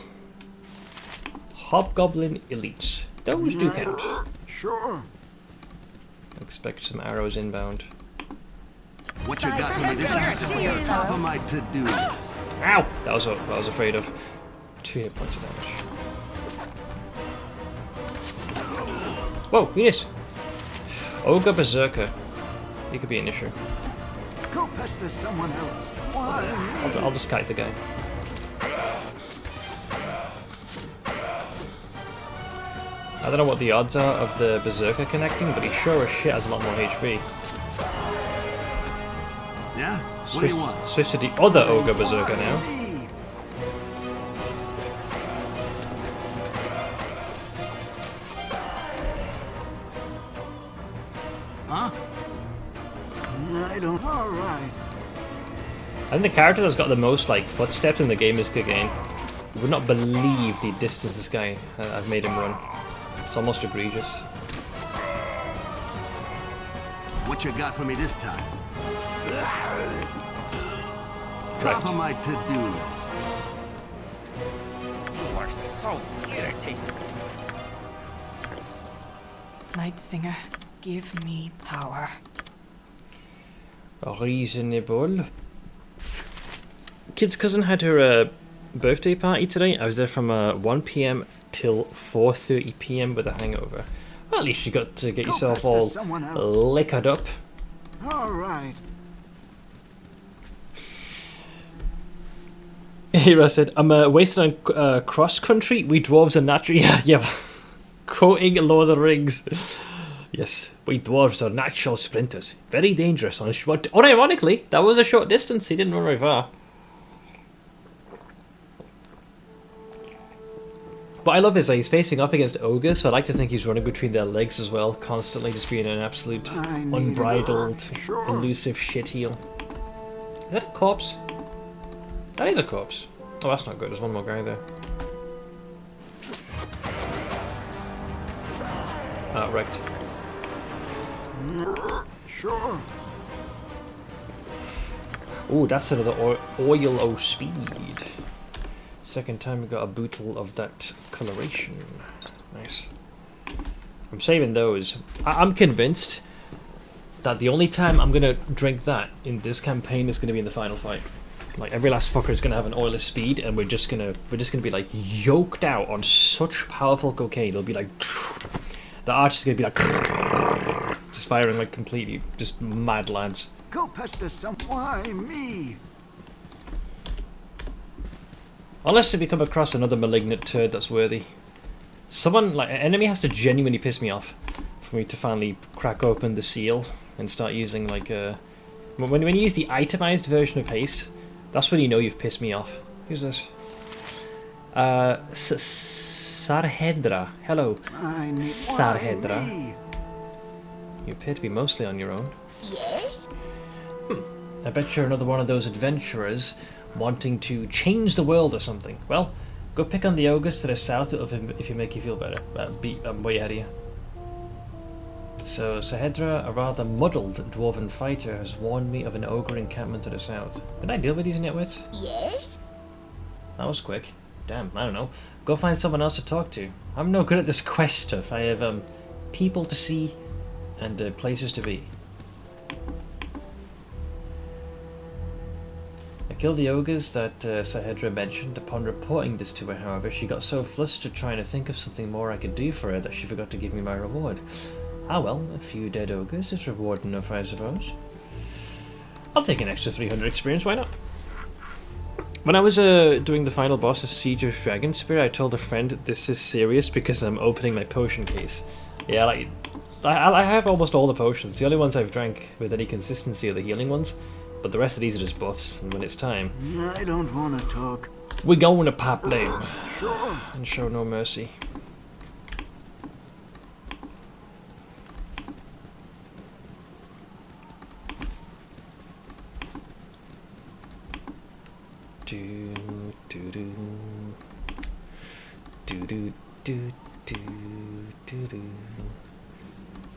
Hobgoblin elites. Those do count. Sure. Expect some arrows inbound. What you got for me this time? Top of my to-do list. Ow! That was what I was afraid of. 2 hit points of damage. Whoa, Venus! Ogre Berserker. He could be an issue. Go pester someone else. Why? I'll just kite the guy. I don't know what the odds are of the Berserker connecting, but he sure as shit has a lot more HP. Yeah? What do you want? Switch to the other Ogre Berserker now. Huh? I don't. All right. I think the character that's got the most like footsteps in the game is Gagain. You would not believe the distance this guy I've made him run. It's almost egregious. What you got for me this time? Right. Top of my to-do list. You are so irritating. Night Singer, give me power. Reasonable. Kid's cousin had her birthday party today. I was there from 1 PM till 4:30 PM with a hangover. Well, at least you got to get yourself all liquored up. All right. Hero said, I'm wasted on cross country. We dwarves are natural. Yeah. Quoting Lord of the Rings. Yes, we dwarves are natural sprinters. Very dangerous on short. Unironically, that was a short distance. He didn't run very far. What I love is that he's facing off against ogres, so I like to think he's running between their legs as well, constantly just being an absolute unbridled, elusive shitheel. Is that a corpse? That is a corpse. Oh, that's not good. There's one more guy there. Ah, wrecked. Sure. Ooh, that's another oil o' speed. Second time we got a bottle of that coloration. Nice. I'm saving those. I'm convinced that the only time I'm gonna drink that in this campaign is gonna be in the final fight. Like every last fucker is gonna have an oil of speed, and we're just gonna be like yoked out on such powerful cocaine. It'll be like the arch is gonna be like just firing like completely just mad lads. Go pester some. Why me? Unless we come across another malignant turd that's worthy. Someone, like, an enemy has to genuinely piss me off for me to finally crack open the seal and start using, like, when you use the itemized version of haste, that's when you know you've pissed me off. Who's this? Sarhedra. Hello. Sarhedra. You appear to be mostly on your own. Yes? I bet you're another one of those adventurers wanting to change the world or something. Well, go pick on the ogres to the south if you make you feel better. I'm way ahead of you. So, Sahedra, a rather muddled dwarven fighter, has warned me of an ogre encampment to the south. Did I deal with these nitwits? Yes? That was quick. Damn, I don't know. Go find someone else to talk to. I'm no good at this quest stuff. I have, people to see and places to be. I killed the ogres that Sahedra mentioned. Upon reporting this to her, however, she got so flustered trying to think of something more I could do for her that she forgot to give me my reward. Ah well, a few dead ogres is reward enough, I suppose. I'll take an extra 300 experience, why not? When I was doing the final boss of Siege of Dragonspear, I told a friend this is serious because I'm opening my potion case. Yeah, like, I have almost all the potions. The only ones I've drank with any consistency are the healing ones. But the rest of these are just buffs, and when it's time, I don't want to talk. We're going to pop them Sure. and show no mercy. Do do do do do do do do do.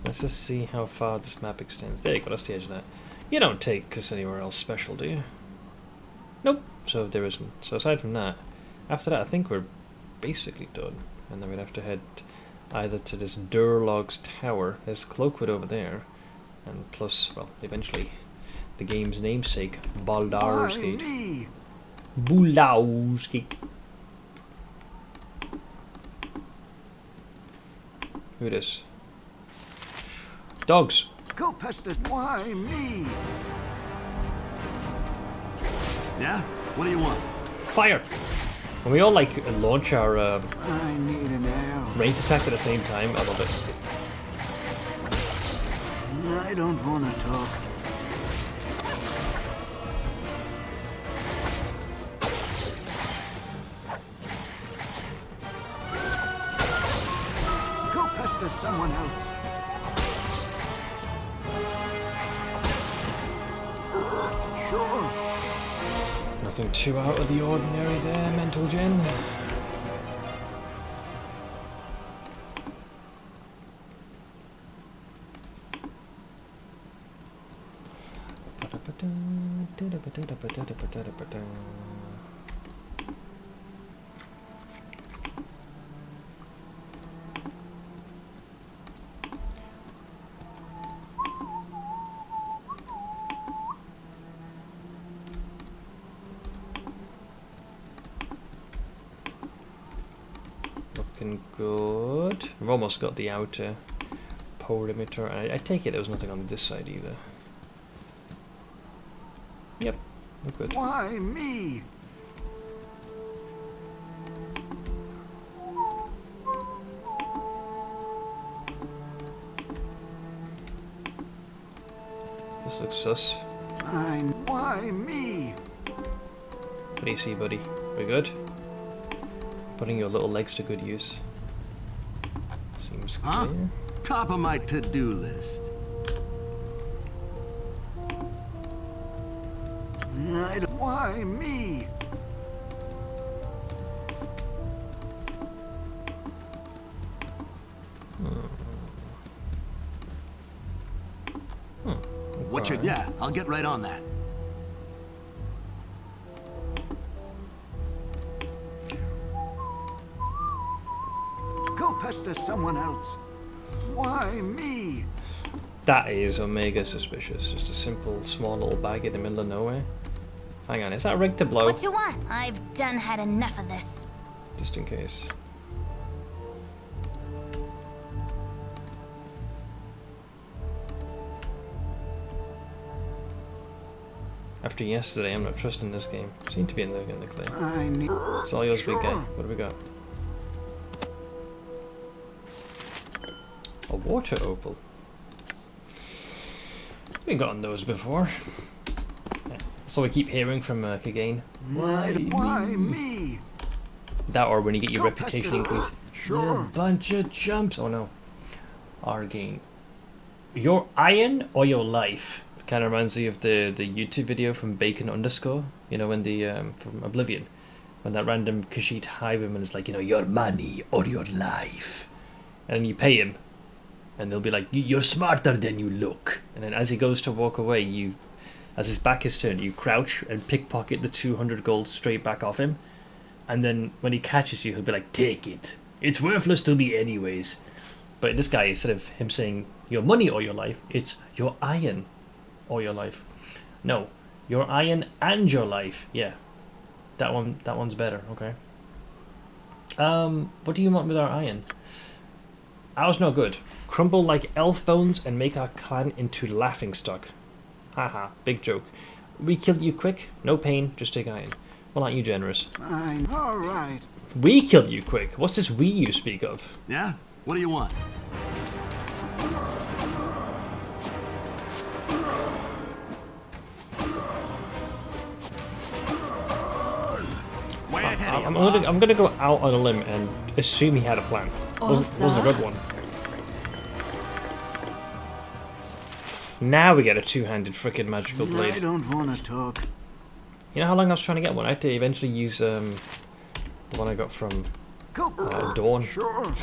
Let's just see how far this map extends. There you go. That's the edge of that. You don't take us anywhere else special, do you? Nope. So there isn't. So aside from that, after that I think we're basically done. And then we'd have to head either to this Durlog's tower. There's Cloakwood over there. And plus, well, eventually, the game's namesake, Baldur's Gate. Baldur's Gate. Who this? Dogs. Go past it. Why me? Yeah? What do you want? Fire! And we all like launch our I need an arrow. range attacks at the same time. I love it. I don't want to talk. Go past to someone else. Sure. Nothing too out of the ordinary there, Mental Gen. Looking good. We've almost got the outer perimeter. I take it there was nothing on this side either. Yep, we're good. Why me? This looks sus. Why me? What do you see, buddy? We good? Putting your little legs to good use. Seems clear. Huh? Top of my to-do list. Why me? What you... Yeah, I'll get right on that. Go past to someone else. Why me? That is omega suspicious. Just a simple, small little bag in the middle of nowhere. Hang on, is that rigged to blow? What you want? I've done had enough of this. Just in case. After yesterday, I'm not trusting this game. Seem to be in the clear. I need. It's all yours, big guy. What do we got? A water opal. We've gotten those before. Yeah. So we keep hearing from Kagain. Why me? That or when you get your reputation increase. Sure. You're a bunch of chumps. Oh no. Argain. Your iron or your life? Kind of reminds me of the YouTube video from Bacon _. You know, when the from Oblivion, when that random Khajiit highwayman is like, you know, your money or your life, and you pay him, and they'll be like, you're smarter than you look. And then as he goes to walk away, you, as his back is turned, you crouch and pickpocket the 200 gold straight back off him, and then when he catches you, he'll be like, take it. It's worthless to me anyways. But this guy, instead of him saying your money or your life, it's your iron or your life. No, your iron and your life. Yeah, that one's better. Okay. What do you want with our iron? Ours no good. Crumble like elf bones and make our clan into laughing stock. Haha, big joke. We kill you quick, no pain, just take iron. Well, aren't you generous? I'm all right. We kill you quick. What's this we you speak of? Yeah? What do you want? I'm gonna go out on a limb and assume he had a plan. Wasn't a good one. Now we get a two-handed frickin' magical blade. I don't want to talk. You know how long I was trying to get one? I had to eventually use the one I got from Dawn. Sure.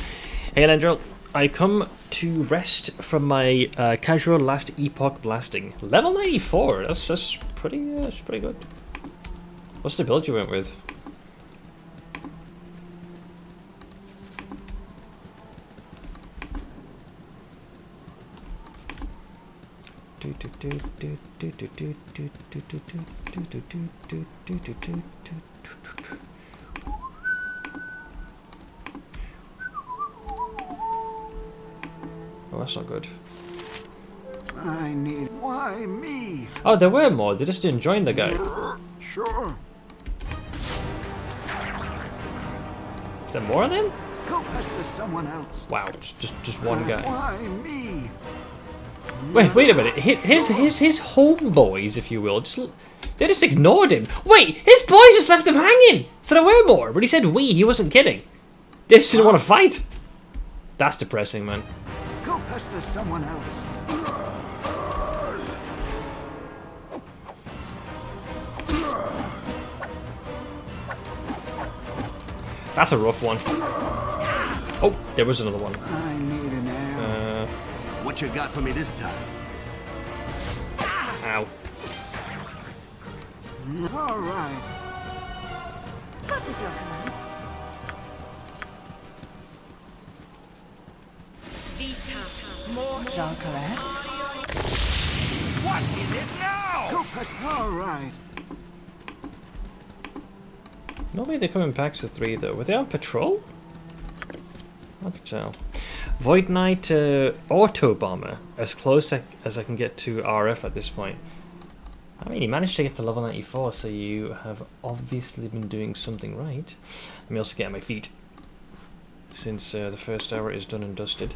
Hey Lendril, I come to rest from my casual last epoch blasting. Level 94. That's pretty good. What's the build you went with? Oh, that's not good. I need... Why me? Oh, there were more. They just didn't join the guy. Sure. Is there more of them? Go pester someone else. Wow, just one guy. Why me? Wait a minute. His homeboys, if you will, they just ignored him. Wait, his boys just left him hanging. So there were more. But he said we. He wasn't kidding. They just didn't want to fight. That's depressing, man. Go pester someone else. That's a rough one. Oh, there was another one. I need an arrow. What you got for me this time? Ow. All right. What is your command? Jean-Claude? What is it now? Go pester. All right. Normally they come in packs of 3 though. Were they on patrol? Hard to tell. Void Knight Auto Bomber. As close as I can get to RF at this point. I mean, you managed to get to level 94, so you have obviously been doing something right. Let me also get on my feet. Since the first hour is done and dusted.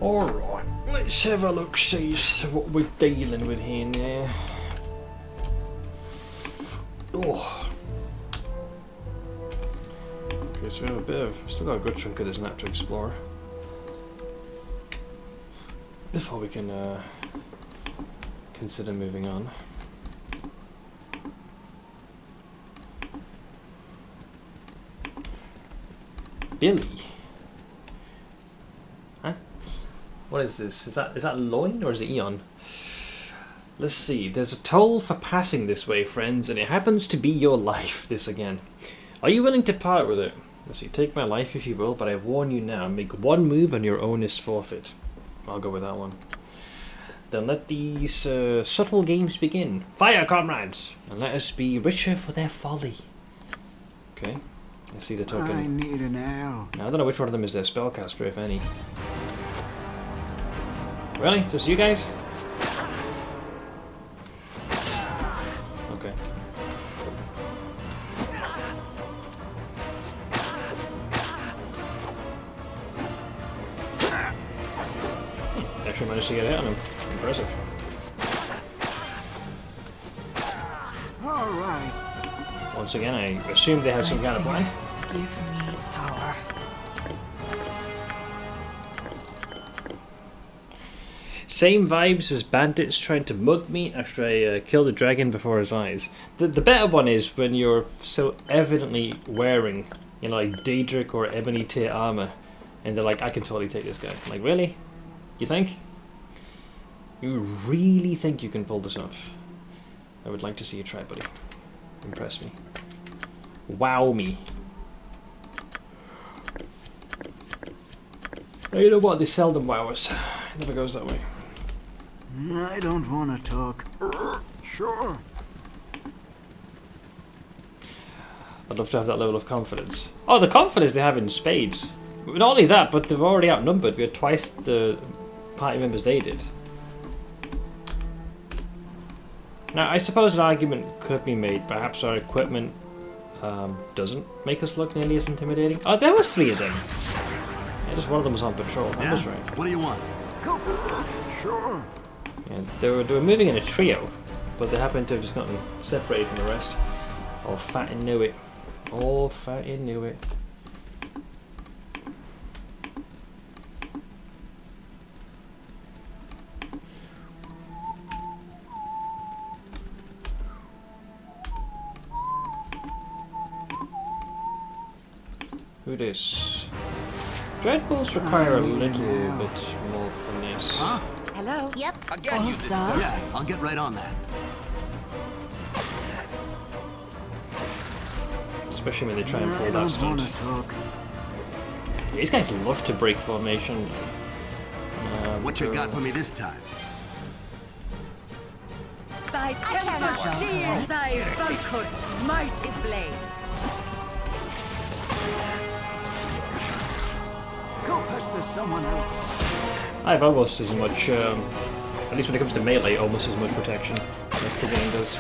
Alright, let's have a look, see what we're dealing with here now. Oh. Okay, so we have still got a good chunk of this map to explore. Before we can consider moving on. Billy? Huh? What is this? Is that Loin or is it Eon? Let's see. There's a toll for passing this way, friends, and it happens to be your life. This again. Are you willing to part with it? Let's see. Take my life if you will, but I warn you now. Make one move and your own is forfeit. I'll go with that one. Then let these subtle games begin. Fire, comrades! And let us be richer for their folly. Okay. I see the token. I need an arrow. Now, I don't know which one of them is their spellcaster, if any. Really? Just you guys? Okay. Actually managed to get a hit on him. Impressive. All right. Once again, I assumed they had some kind of plan. Give me power. Same vibes as bandits trying to mug me after I killed a dragon before his eyes. The better one is when you're so evidently wearing, you know, like Daedric or Ebony Tear armor, and they're like, I can totally take this guy. I'm like, really? You think? You really think you can pull this off? I would like to see you try, buddy. Impress me. Wow me. Now, you know what? They seldom wow us. It never goes that way. I don't want to talk. Sure. I'd love to have that level of confidence. Oh, the confidence they have in spades. Not only that, but they're already outnumbered. We had twice the party members they did. Now, I suppose an argument could be made. Perhaps our equipment doesn't make us look nearly as intimidating. Oh, there was 3 of them. Yeah, just one of them was on patrol. That was right. What do you want? Go. Sure. Yeah, they were moving in a trio, but they happened to have just gotten separated from the rest. All fat and knew it. All fat and knew it. Who this? Dread bulls require a little bit more finesse. Huh? Hello? Yep. Again, you Baldur? Yeah, I'll get right on that. Especially when they try and pull that stunt. These guys love to break formation. What you got for me this time? By tempest, feel thy Balkur's mighty blade. Go pester someone else. I have almost as much, at least when it comes to melee, almost as much protection as Kagane does.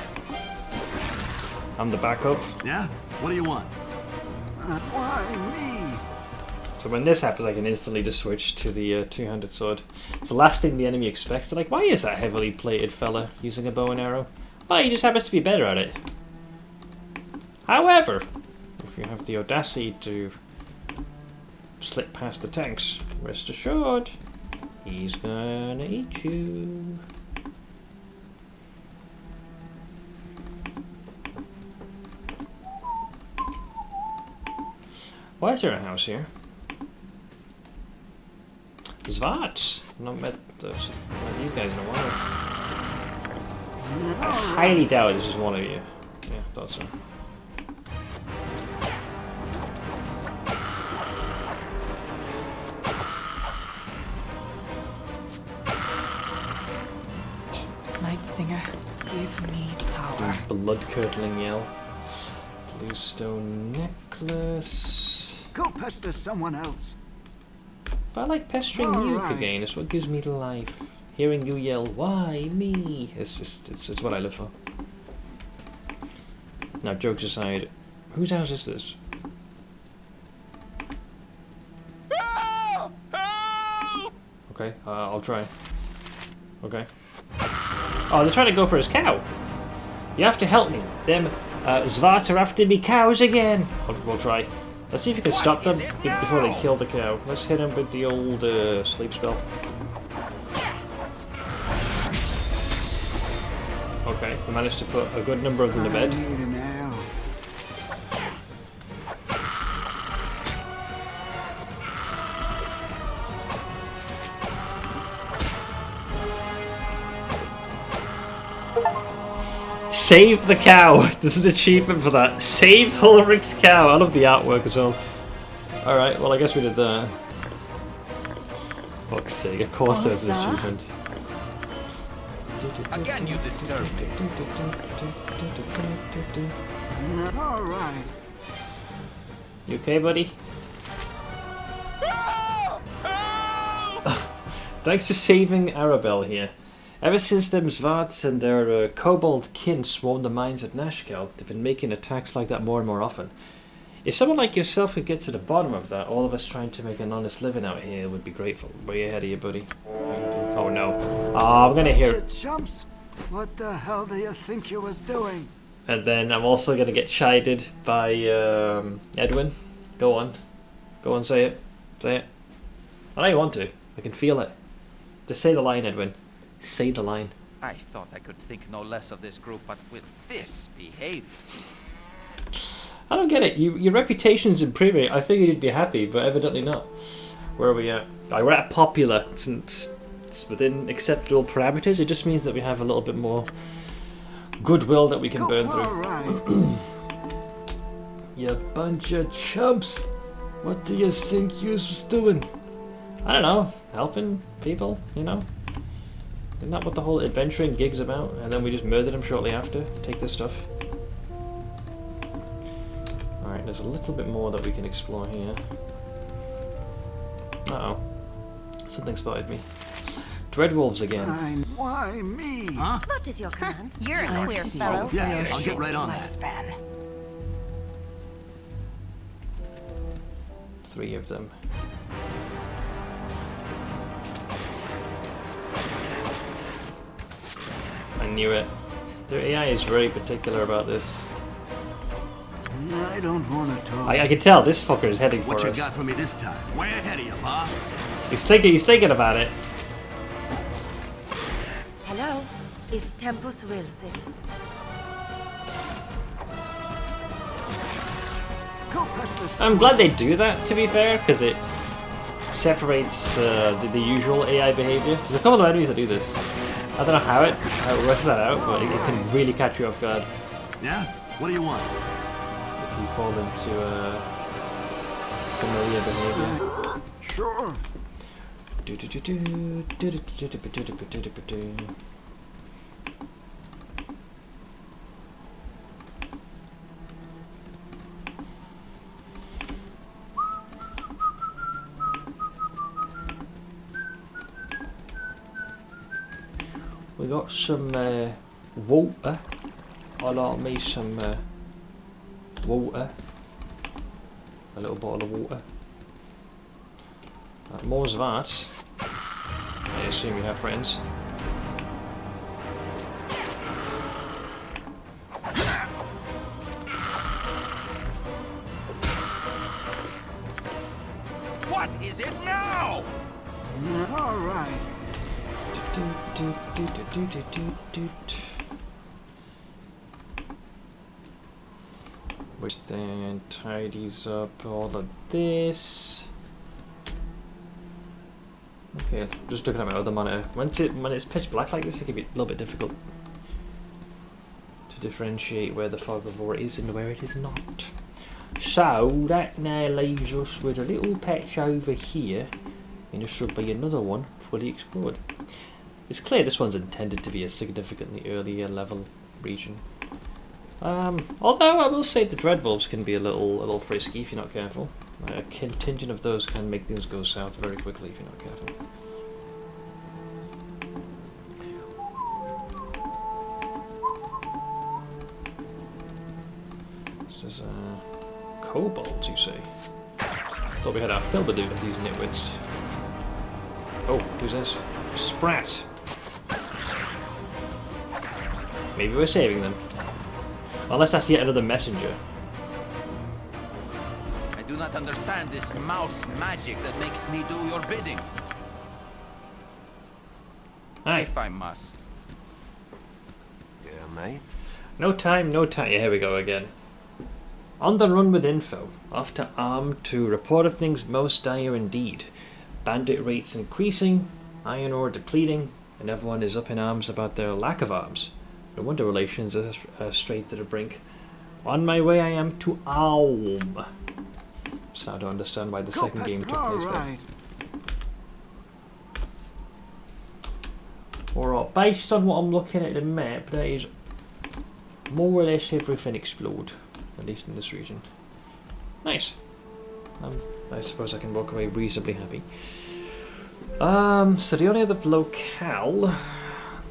I'm the backup. Yeah? What do you want? Why me? So when this happens, I can instantly just switch to the two-handed sword. It's the last thing the enemy expects. They're like, why is that heavily plated fella using a bow and arrow? Well, he just happens to be better at it. However, if you have the audacity to slip past the tanks, rest assured, he's gonna eat you. Why is there a house here? Zvats! I've not met these guys in a while. I highly doubt this is one of you. Yeah, thought so. Night Singer, give me power. Blood-curdling yell. Bluestone necklace. Go pester someone else. But I like pestering you, Kagane. It's what gives me life. Hearing you yell, "Why me?" It's what I live for. Now, jokes aside, whose house is this? Okay, I'll try. Okay. Oh, they're trying to go for his cow. You have to help me. Them Zvats are after me cows again. We'll try. Let's see if we can stop them before they kill the cow. Let's hit him with the old sleep spell. Okay, we managed to put a good number of them to bed. Save the cow! There's an achievement for that. Save Ulrich's cow! I love the artwork as well. Alright, well I guess we did that. Fuck's sake, of course there's an achievement. Again, you disturb me. Alright. You okay, buddy? Thanks for saving Arabelle here. Ever since them Zvats and their kobold kin swarmed the mines at Nashkel, they've been making attacks like that more and more often. If someone like yourself could get to the bottom of that, all of us trying to make an honest living out here would be grateful. Way ahead of you, buddy. Oh no. Oh, I'm gonna hear... Chumps, what the hell do you think you was doing? And then I'm also gonna get chided by Edwin. Go on. Go on, say it. Say it. I know you want to. I can feel it. Just say the line, Edwin. Say the line. I thought I could think no less of this group, but with this behavior. I don't get it. Your reputation's improving. I figured you'd be happy, but evidently not. Where are we at? We're at popular. It's it's within acceptable parameters. It just means that we have a little bit more goodwill that we can burn through. You bunch of chumps! What do you think you was doing? I don't know, helping people, you know? Isn't that what the whole adventuring gig's about? And then we just murdered him shortly after. Take this stuff. Alright, there's a little bit more that we can explore here. Uh-oh. Something spotted me. Dreadwolves again. Why me? Huh? What is your command? You're a queer fellow. Yeah, I'll get right on that. Lifespan. 3 of them. I knew it. Their AI is very particular about this. I don't want to talk. I can tell this fucker is heading for What you us. got for me this time? Way ahead of you, boss. He's thinking about it. Hello, if Tempus wills it. Go press this. I'm glad they do that, to be fair, because it separates the usual AI behavior. There's a couple of enemies that do this. I don't know how it works that out, but it can really catch you off guard. Yeah? What do you want? If you fall into familiar behavior. Sure. We got some water. I like me some water. A little bottle of water. More of that. I assume you have friends. What is it now? All right. Which then tidies up all of this. Okay, just looking at my other monitor. When it's pitch black like this, it can be a little bit difficult to differentiate where the fog of war is and where it is not. So that now leaves us with a little patch over here, and there should be another one fully explored. It's clear this one's intended to be a significantly earlier level region. Although I will say the Dreadwolves can be a little frisky if you're not careful. A contingent of those can make things go south very quickly if you're not careful. This is kobolds, you say? Thought we had our fill of these nitwits. Oh, who's this? Sprat! Maybe we're saving them. Unless that's yet another messenger. I do not understand this mouse magic that makes me do your bidding. Hi. If I must. Yeah, mate. No time, no time. Yeah, here we go again. On the run with info. Off to Arm to report of things most dire indeed. Bandit rates increasing, iron ore depleting, and everyone is up in arms about their lack of arms. No wonder relations are straight to the brink. On my way I am to Alm. So I don't understand why the second game took place there. Alright, based on what I'm looking at the map, there is more or less everything explored. At least in this region. Nice. I suppose I can walk away reasonably happy. So the only other locale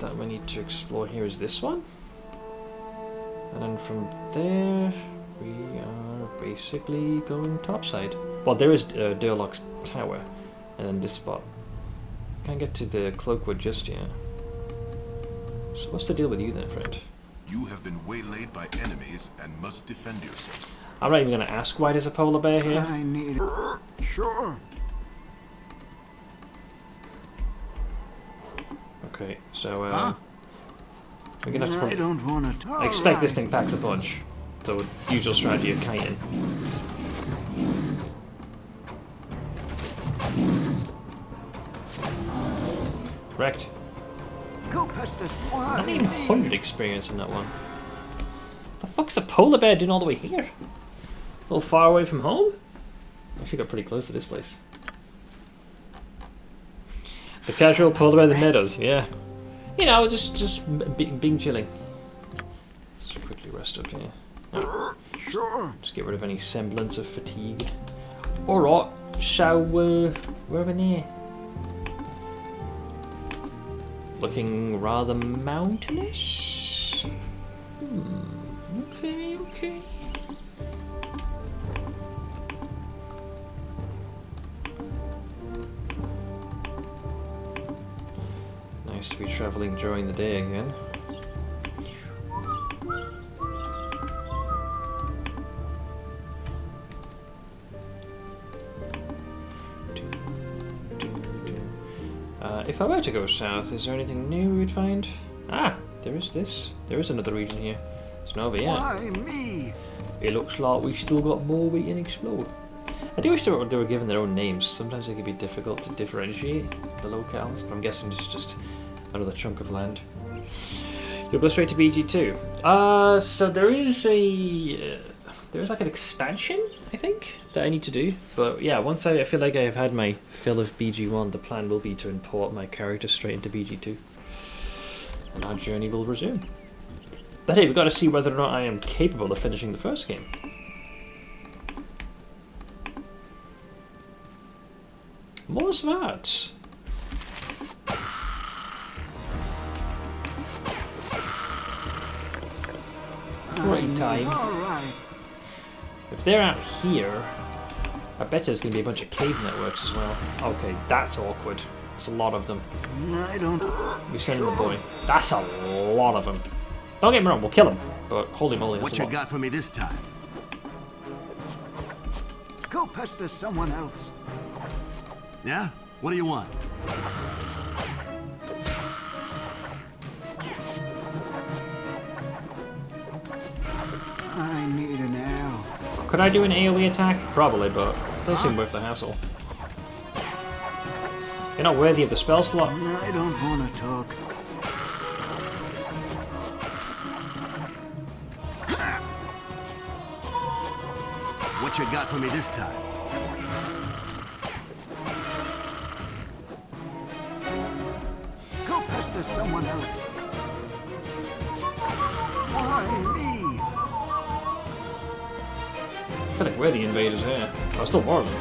that we need to explore here is this one. And then from there, we are basically going topside. Well, there is Durlock's tower, and then this spot. Can't get to the Cloakwood just yet. So what's the deal with you then, friend? You have been waylaid by enemies and must defend yourself. I'm not even going to ask why there's a polar bear here. I need it. Sure. Okay, so we're gonna have to I don't want to. I expect this thing packs a punch. So usual strategy of kiting. Correct. Go past us. Why? 900 experience in that one. The fuck's a polar bear doing all the way here? A little far away from home? Actually got pretty close to this place. The casual polar bear in the meadows, yeah. You know, just being chilling. Let's quickly rest up here. No. Sure. Just get rid of any semblance of fatigue. Alright, so where are we near? Looking rather mountainous? Okay, okay. Nice to be travelling during the day again. If I were to go south, is there anything new we'd find? Ah, there is this. There is another region here. It's not over yet. Why me? It looks like we still got more we can explore. I do wish they were given their own names. Sometimes they can be difficult to differentiate the locales, but I'm guessing this is just another chunk of land. You'll go straight to BG2. So there is a... There's like an expansion, I think, that I need to do. But yeah, once I feel like I have had my fill of BG1, the plan will be to import my character straight into BG2. And our journey will resume. But hey, we've got to see whether or not I am capable of finishing the first game. More Svarts. Great time. Alright. If they're out here, I bet there's going to be a bunch of cave networks as well. Okay, that's awkward. It's a lot of them. I don't... We send the boy. That's a lot of them. Don't get me wrong, we'll kill him. But holy moly, that's What a you lot. got for me this time? Go pester someone else. Yeah? What do you want? I need an arrow. Could I do an AoE attack? Probably, but it doesn't seem worth the hassle. You're not worthy of the spell slot. I don't want to talk. What you got for me this time? Go pester someone else. Why me? I feel like we're the invaders here. There's still more of them.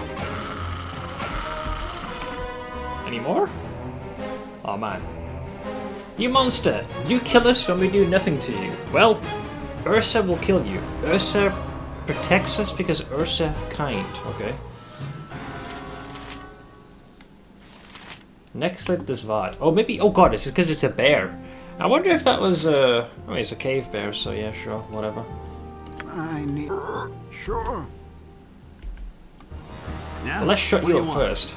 Any more? Oh man. You monster! You kill us when we do nothing to you. Well, Ursa will kill you. Ursa protects us because Ursa kind. Okay. Next let this Vod. Oh, maybe. Oh god, this is because it's a bear. I wonder if that was I mean, it's a cave bear, so yeah, sure, whatever. I need... Sure. Yeah? Well, let's shut What do you up want? first.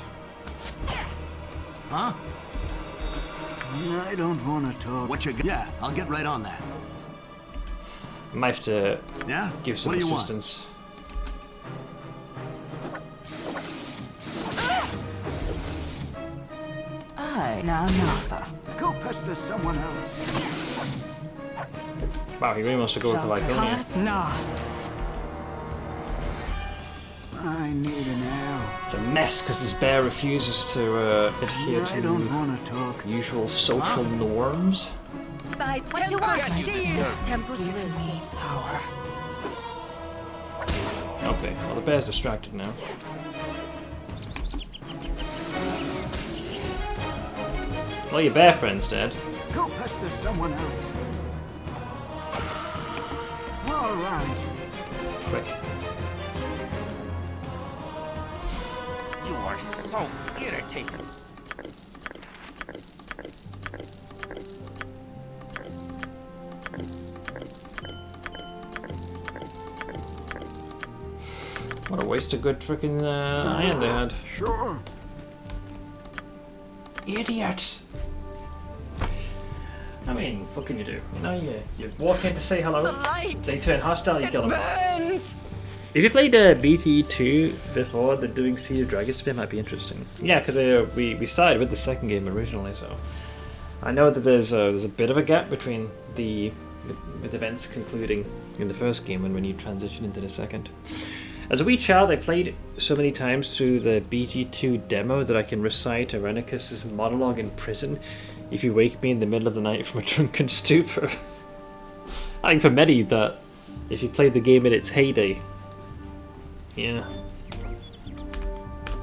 Huh? I don't want to talk. What you got? Yeah, I'll get right on that. Might have to Yeah? give some What do you want? assistance. Aye, now Martha. Go pester someone else. Wow, he really wants to go for Viconia. Nah. I need an arrow. It's a mess because this bear refuses to adhere I don't to want to talk. usual social norms. By What you want? Temple's Give me power. Okay, well the bear's distracted now. Well, your bear friend's dead. Go pester someone else. All right. Prick. You are so irritating. What a waste of good frickin' iron they had. Sure. Idiots! I mean, what can you do? You know, you walk in to say hello, they turn hostile, you kill them. If you played BT2 before, the doing Siege of Dragonspin might be interesting. Yeah, because we started with the second game originally, so I know that there's a bit of a gap between with events concluding in the first game and when you transition into the second. As a wee child, I played so many times through the BG2 demo that I can recite Irenicus's monologue in prison if you wake me in the middle of the night from a drunken stupor. I think for many that if you played the game in its heyday, yeah,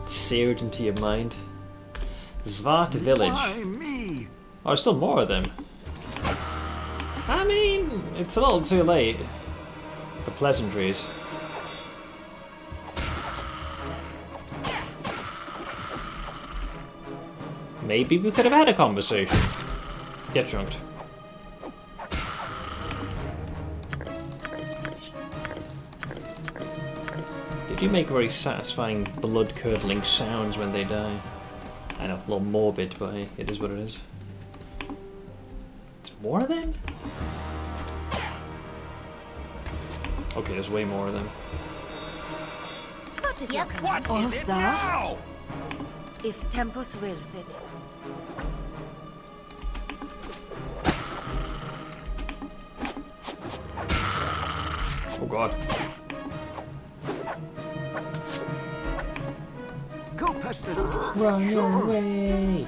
it's seared into your mind. Zwart Village. Why me? Oh, there's still more of them. I mean, it's a little too late for pleasantries. Maybe we could have had a conversation. Get drunked. They do make very satisfying, blood-curdling sounds when they die. I know, a little morbid, but hey, it is what it is. There's more of them? Okay, there's way more of them. What is Yep. What Oh, is it sir? now? If Tempus wills it. Oh god. Go past it. Run Sure. away!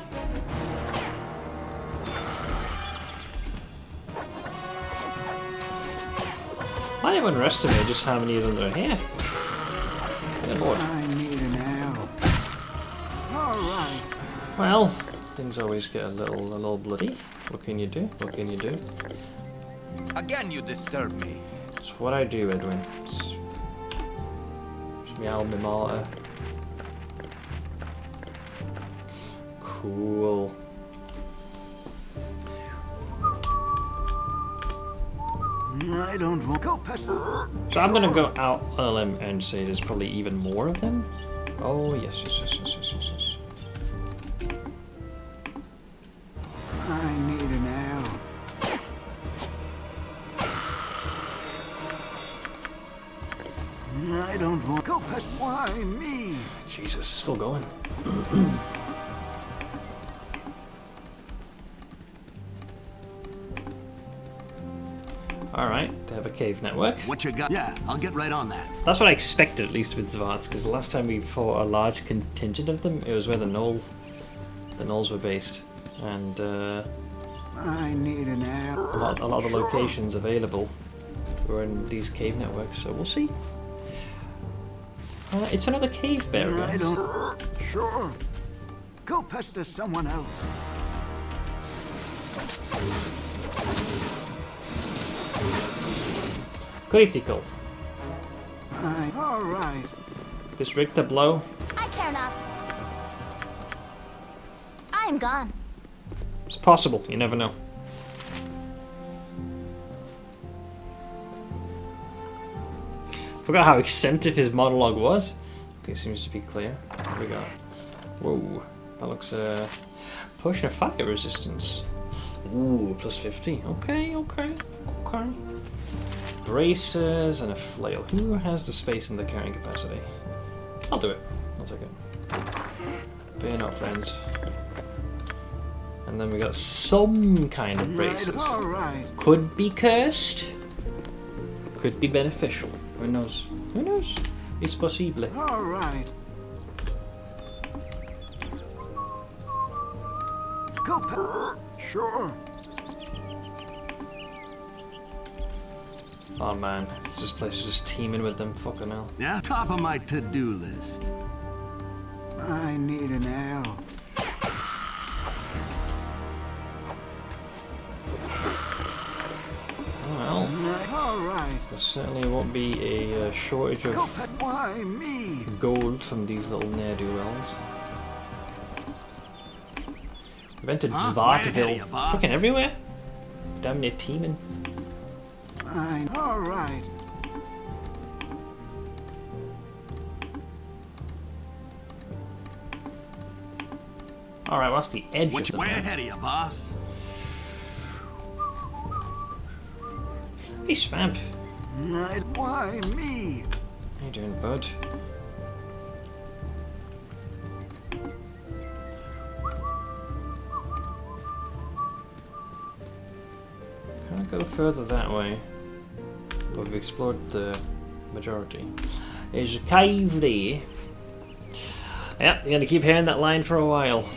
I never underestimated just how many of them there are here. Good lord. I need an L. All right. Well, things always get a little bloody. What can you do? What can you do? Again, you disturb me. It's what I do, Edwin. It's me alma mater. Cool. I don't want go past. So I'm gonna go out on a limb and say there's probably even more of them. Oh yes, yes, yes, yes, yes, yes, yes. I need an L. I don't want go past. Why me? Jesus, still going. Alright, they have a cave network. What you got? Yeah, I'll get right on that. That's what I expected, at least with Zvarts, because the last time we fought a large contingent of them, it was where the Gnolls were based. And I need an L. a lot of the locations available were in these cave networks, so we'll see. It's another cave bear, I guys. don't. Sure. Go pester someone else. Critical. All right. This Richter blow. I care not. I am gone. It's possible, you never know. Forgot how extensive his monologue was. Okay, seems to be clear. What we got? Whoa, that looks potion of fire resistance. Ooh, plus 50. Okay, okay, okay. Braces and a flail. Who has the space and the carrying capacity? I'll do it. I'll take it. Fear not, friends. And then we got some kind of braces. All right. Could be cursed. Could be beneficial. Who knows? Who knows? It's possible. All right. Go. Sure. Oh man, this place is just teeming with them. Fucking hell. Yeah, top of my to-do list. I need an L. Well, All right. there certainly won't be a shortage Go. of Why me? gold from these little ne'er-do-wells. We've entered Huh? Way ahead of Svartville. you, boss. Fucking everywhere. Damn near teeming. All right. Alright, what's the edge Which of the way map? ahead of you, boss? Hey, Swamp. Why me? How you doing, bud? Can't go further that way. But we've explored the majority. There's a cave there. Yep, you're gonna keep hearing that line for a while.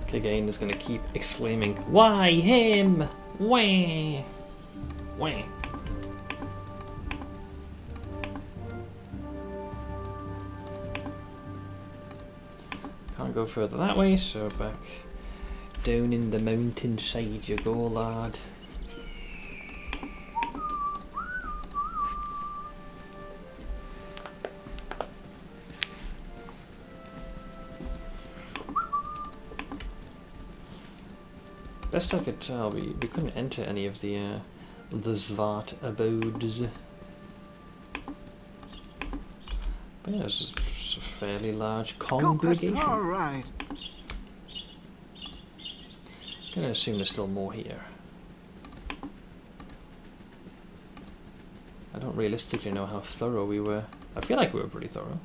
Clegane is gonna keep exclaiming, "Why him? Wah! Wah!" Can't go further that way, so back down in the mountainside you go, lad. Best I could tell, we couldn't enter any of the Svart abodes. But yeah, it's a fairly large congregation. All right. Gonna assume there's still more here. I don't realistically know how thorough we were. I feel like we were pretty thorough.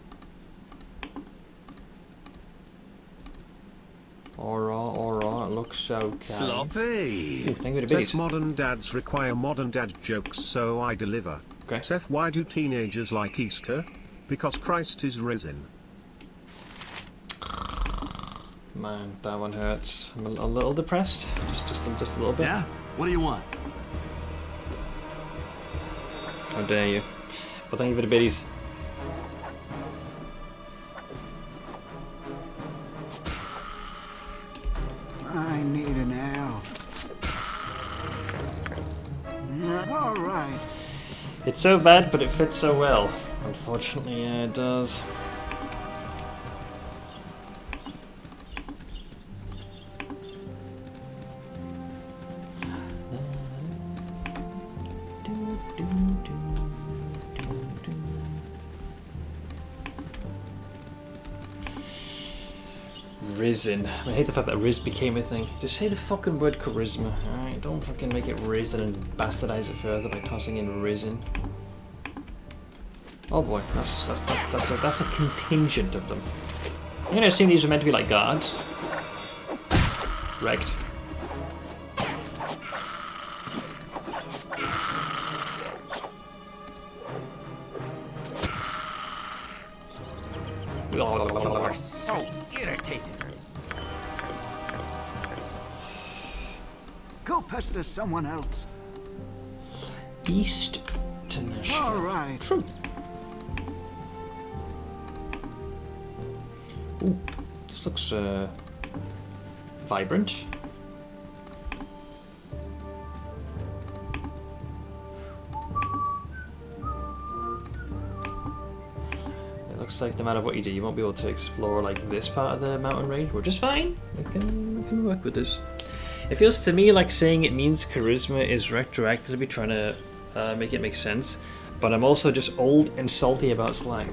Alright, looks okay. Sloppy! Ooh, thank you to Seth, Billy's. modern dads require modern dad jokes, so I deliver. Okay. Seth, why do teenagers like Easter? Because Christ is risen. Man, that one hurts. I'm a little depressed. Just a little bit. Yeah? What do you want? How dare you. But thank you for the biddies. I need an L. All right. It's so bad, but it fits so well. Unfortunately, yeah, it does. Risen. I hate the fact that Riz became a thing. Just say the fucking word charisma, alright? Don't fucking make it Risen and bastardize it further by tossing in Risen. Oh boy, that's a contingent of them. I'm gonna assume these are meant to be like guards. Wrecked. You're so irritating. Go pester someone else. East to Nashville. All right. True. Ooh, this looks vibrant. It looks like no matter what you do, you won't be able to explore like this part of the mountain range. We're just fine. We can work with this. It feels to me like saying it means charisma is retroactively trying to make it make sense, but I'm also just old and salty about slang.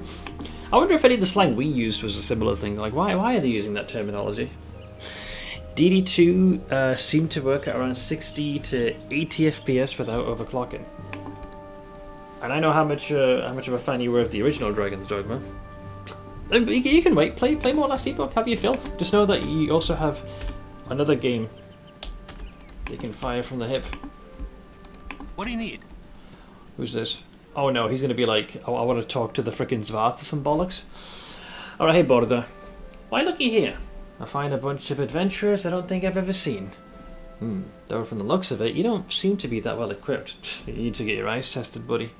I wonder if any of the slang we used was a similar thing. Like, why are they using that terminology? DD2 seemed to work at around 60 to 80 FPS without overclocking. And I know how much of a fan you were of the original Dragon's Dogma. You can wait, play more Last Epoch, have your fill. Just know that you also have another game that you can fire from the hip. What do you need? Who's this? Oh no, he's gonna be like, oh, I want to talk to the frickin' Svart or some bollocks. Alright, hey Baldur. Why looky here? I find a bunch of adventurers I don't think I've ever seen. Though from the looks of it, you don't seem to be that well equipped. You need to get your eyes tested, buddy.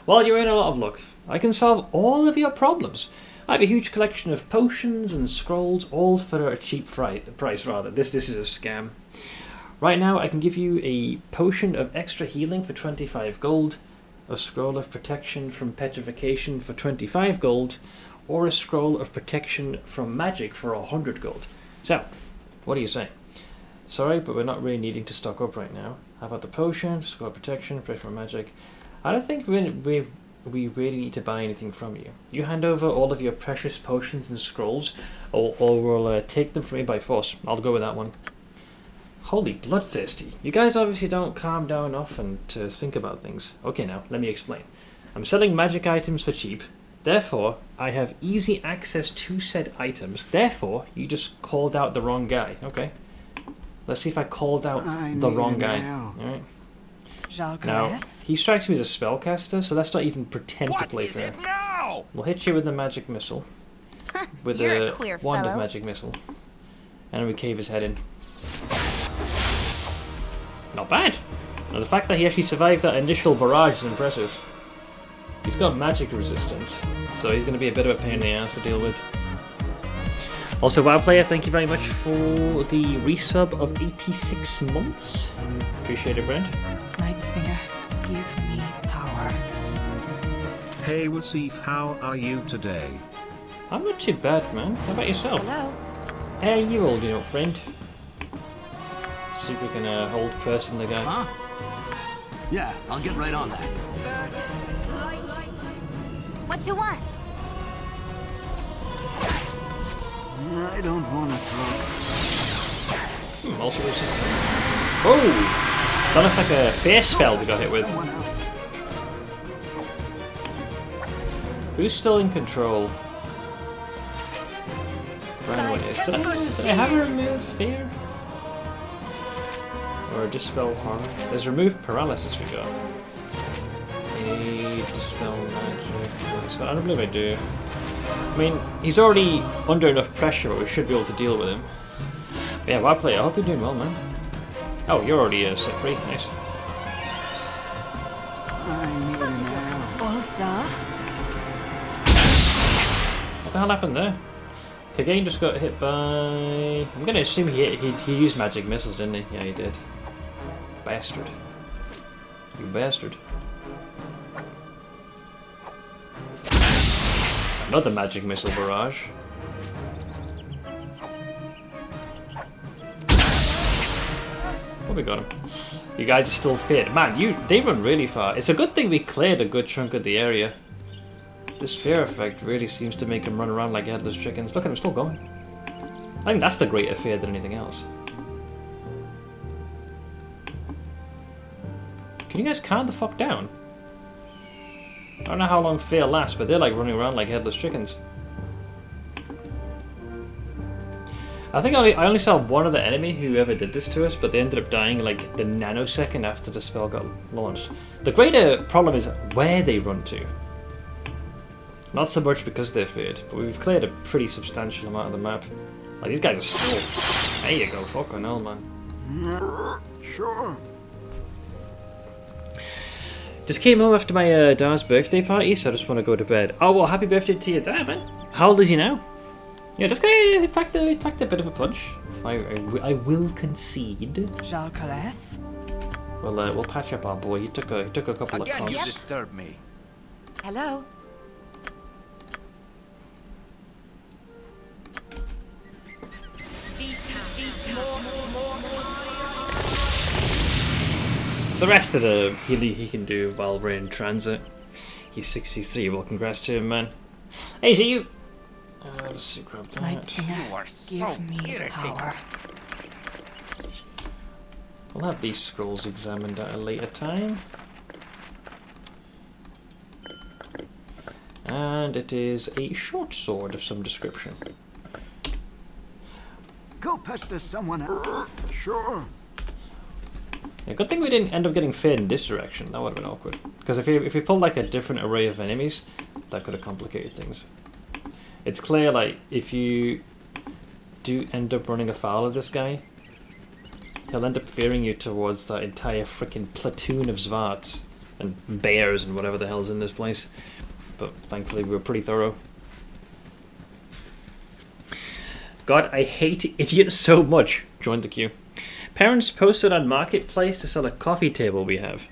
Well, you're in a lot of luck. I can solve all of your problems. I have a huge collection of potions and scrolls, all for a cheap price. This is a scam. Right now, I can give you a potion of extra healing for 25 gold, a scroll of protection from petrification for 25 gold, or a scroll of protection from magic for 100 gold. So, what do you say? Sorry, but we're not really needing to stock up right now. How about the potion, scroll of protection from magic? I don't think we really need to buy anything from you. You hand over all of your precious potions and scrolls, or we'll take them from me by force. I'll go with that one. Holy bloodthirsty. You guys obviously don't calm down often to think about things. Okay, now, let me explain. I'm selling magic items for cheap. Therefore, I have easy access to said items. Therefore, you just called out the wrong guy. Okay. Let's see if I called out the wrong guy. Alright. Now, he strikes me as a spellcaster, so let's not even pretend to play fair. We'll hit you with the magic missile. With a wand of magic missile. And we cave his head in. Not bad! Now the fact that he actually survived that initial barrage is impressive. He's got magic resistance, so he's going to be a bit of a pain in the ass to deal with. Also, WoW player, thank you very much for the resub of 86 months. Appreciate it, friend. Night Singer, give me power. Hey Wasif, how are you today? I'm not too bad, man. How about yourself? Hello. Hey, you old, friend. Super gonna hold person the guy. Huh? Yeah, I'll get right on that. What you want? I don't want to throw. Also resistance. Oh! That looks like a face spell we got hit with. Who's still in control? Brandon is. Did I have a remove fear? Or a dispel harm? There's remove paralysis we got. A dispel magic. I don't believe I do. I mean, he's already under enough pressure, but we should be able to deal with him. But yeah, WoW player, I hope you're doing well, man. Oh, you're already set free. Nice. What the hell happened there? Kagain just got hit by... I'm gonna assume he used magic missiles, didn't he? Yeah, he did. Bastard. You bastard. Another magic missile barrage. Oh, we got him. You guys are still fit. Man, they run really far. It's a good thing we cleared a good chunk of the area. This fear effect really seems to make him run around like headless chickens. Look at him still going. I think that's the greater fear than anything else. Can you guys calm the fuck down? I don't know how long fear lasts, but they're like running around like headless chickens. I think I only saw one other enemy who ever did this to us, but they ended up dying like the nanosecond after the spell got launched. The greater problem is where they run to. Not so much because they're feared, but we've cleared a pretty substantial amount of the map. Like, these guys are still... There you go, fucking hell, man. Sure. Just came home after my dad's birthday party, so I just want to go to bed. Oh, well, happy birthday to your dad, man. How old is he now? Yeah, this guy packed a bit of a punch. I will concede. Well, we'll patch up our boy. He took a couple of clubs. You disturb me. Hello. The rest of the healing he can do while we're in transit. He's 63. Well, congrats to him, man. Hey, so you. Let's see, grab that. You are so power. We'll have these scrolls examined at a later time. And it is a short sword of some description. Go pester someone else. Sure. Yeah, good thing we didn't end up getting feared in this direction. That would have been awkward. Because if we pulled like a different array of enemies, that could have complicated things. It's clear, like, if you do end up running afoul of this guy, he'll end up fearing you towards that entire freaking platoon of Zvarts and bears and whatever the hell's in this place. But thankfully we were pretty thorough. God, I hate idiots so much. Joined the queue. Parents posted on Marketplace to sell a coffee table we have.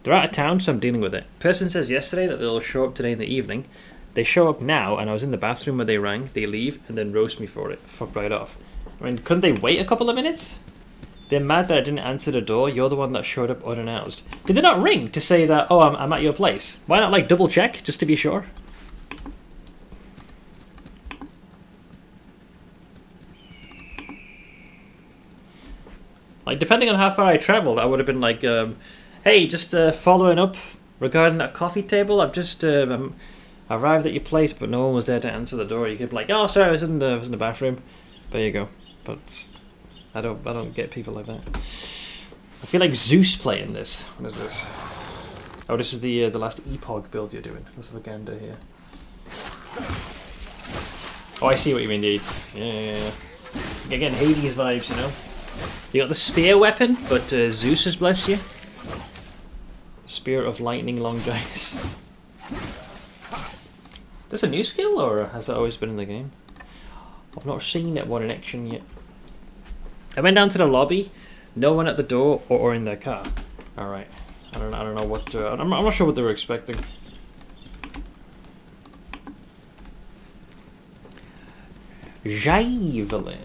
They're out of town, so I'm dealing with it. Person says yesterday that they'll show up today in the evening. They show up now, and I was in the bathroom when they rang. They leave, and then roast me for it. Fuck right off. I mean, couldn't they wait a couple of minutes? They're mad that I didn't answer the door. You're the one that showed up unannounced. Did they not ring to say that, oh, I'm at your place? Why not, like, double check, just to be sure? Like, depending on how far I travelled, I would have been like, hey, just following up regarding that coffee table. I've just arrived at your place, but no one was there to answer the door. You could be like, oh, sorry, I was in the bathroom. There you go. But I don't get people like that. I feel like Zeus playing this. What is this? Oh, this is the last Epoch build you're doing. Let's have a gander here. Oh, I see what you mean, dude. Yeah. You're getting Hades vibes, you know. You got the spear weapon, but Zeus has blessed you. Spear of Lightning Longinus. This a new skill, or has that always been in the game? I've not seen that one in action yet. I went down to the lobby. No one at the door or in their car. All right. I don't know what. I'm not sure what they were expecting. Javelin.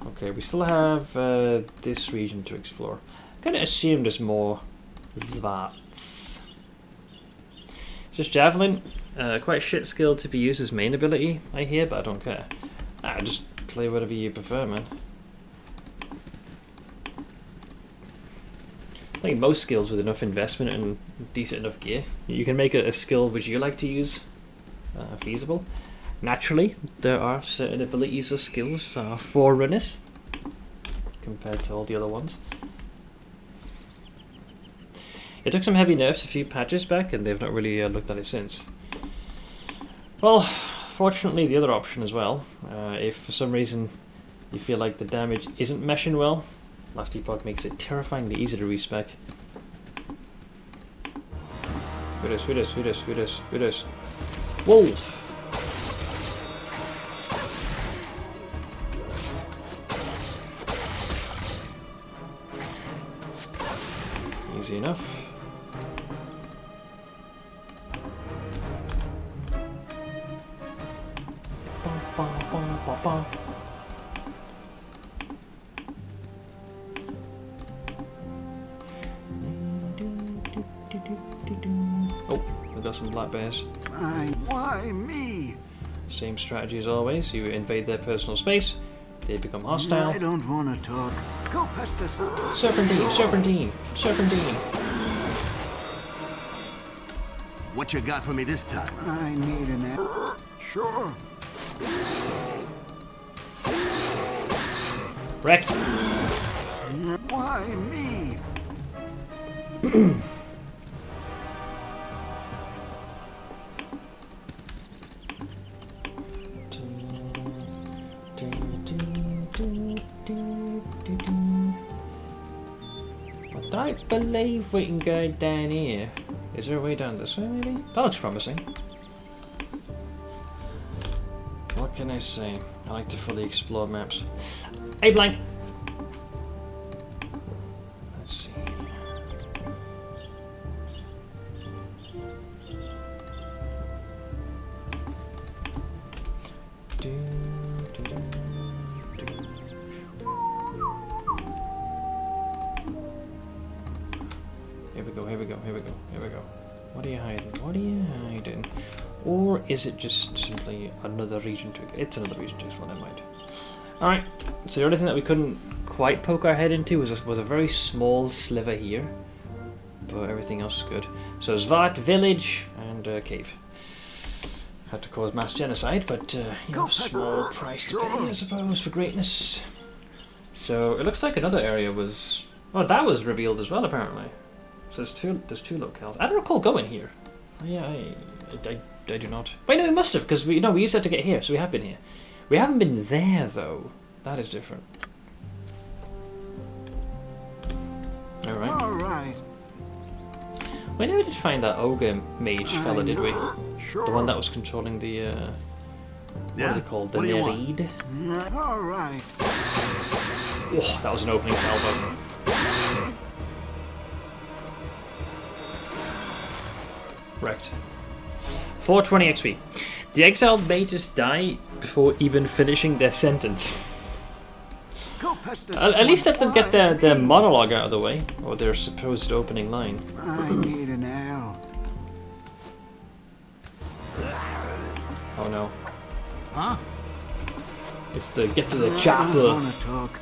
Okay, we still have this region to explore. I'm gonna assume there's more Zvats. It's just Javelin. Quite shit skill to be used as main ability, I hear, but I don't care. Just play whatever you prefer, man. I think most skills with enough investment and decent enough gear, you can make a skill which you like to use feasible. Naturally, there are certain abilities or skills that are forerunners compared to all the other ones. It took some heavy nerfs a few patches back, and they've not really looked at it since. Well, fortunately, the other option as well. If for some reason you feel like the damage isn't meshing well, Last Epoch makes it terrifyingly easy to respec. Who this? Wolf! Easy enough. Oh, we got some black bears. Why me? Same strategy as always. You invade their personal space, they become hostile. I don't want to talk. Go past us. Serpentine. What you got for me this time? I need an app. Sure. Wrecked. Why me? I don't believe we can go down here. Is there a way down this way, maybe? That looks promising. What can I say? I like to fully explore maps. Hey, blank! Let's see. Here we go. What are you hiding? Or is it just simply another region to... It's another region to explore, never mind. Alright, so the only thing that we couldn't quite poke our head into was a very small sliver here. But everything else is good. So Svart, village, and cave. Had to cause mass genocide, but, you know, small price to pay, I suppose, for greatness. So it looks like another area was... Oh, that was revealed as well, apparently. So there's two locales. I don't recall going here. Yeah, I do not. Wait, no, we must have, because we used that to get here, so we have been here. We haven't been there, though. That is different. Alright. We never did find that ogre mage fella, did we? Sure. The one that was controlling the, what are they called? The Nereid? Alright. Oh, that was an opening salvo. Wrecked. 420 XP. The exiled may just die before even finishing their sentence. At least let them get their monologue out of the way, or their supposed opening line. I need an L. Oh no. Huh? It's the get to the chopper. I don't want to talk.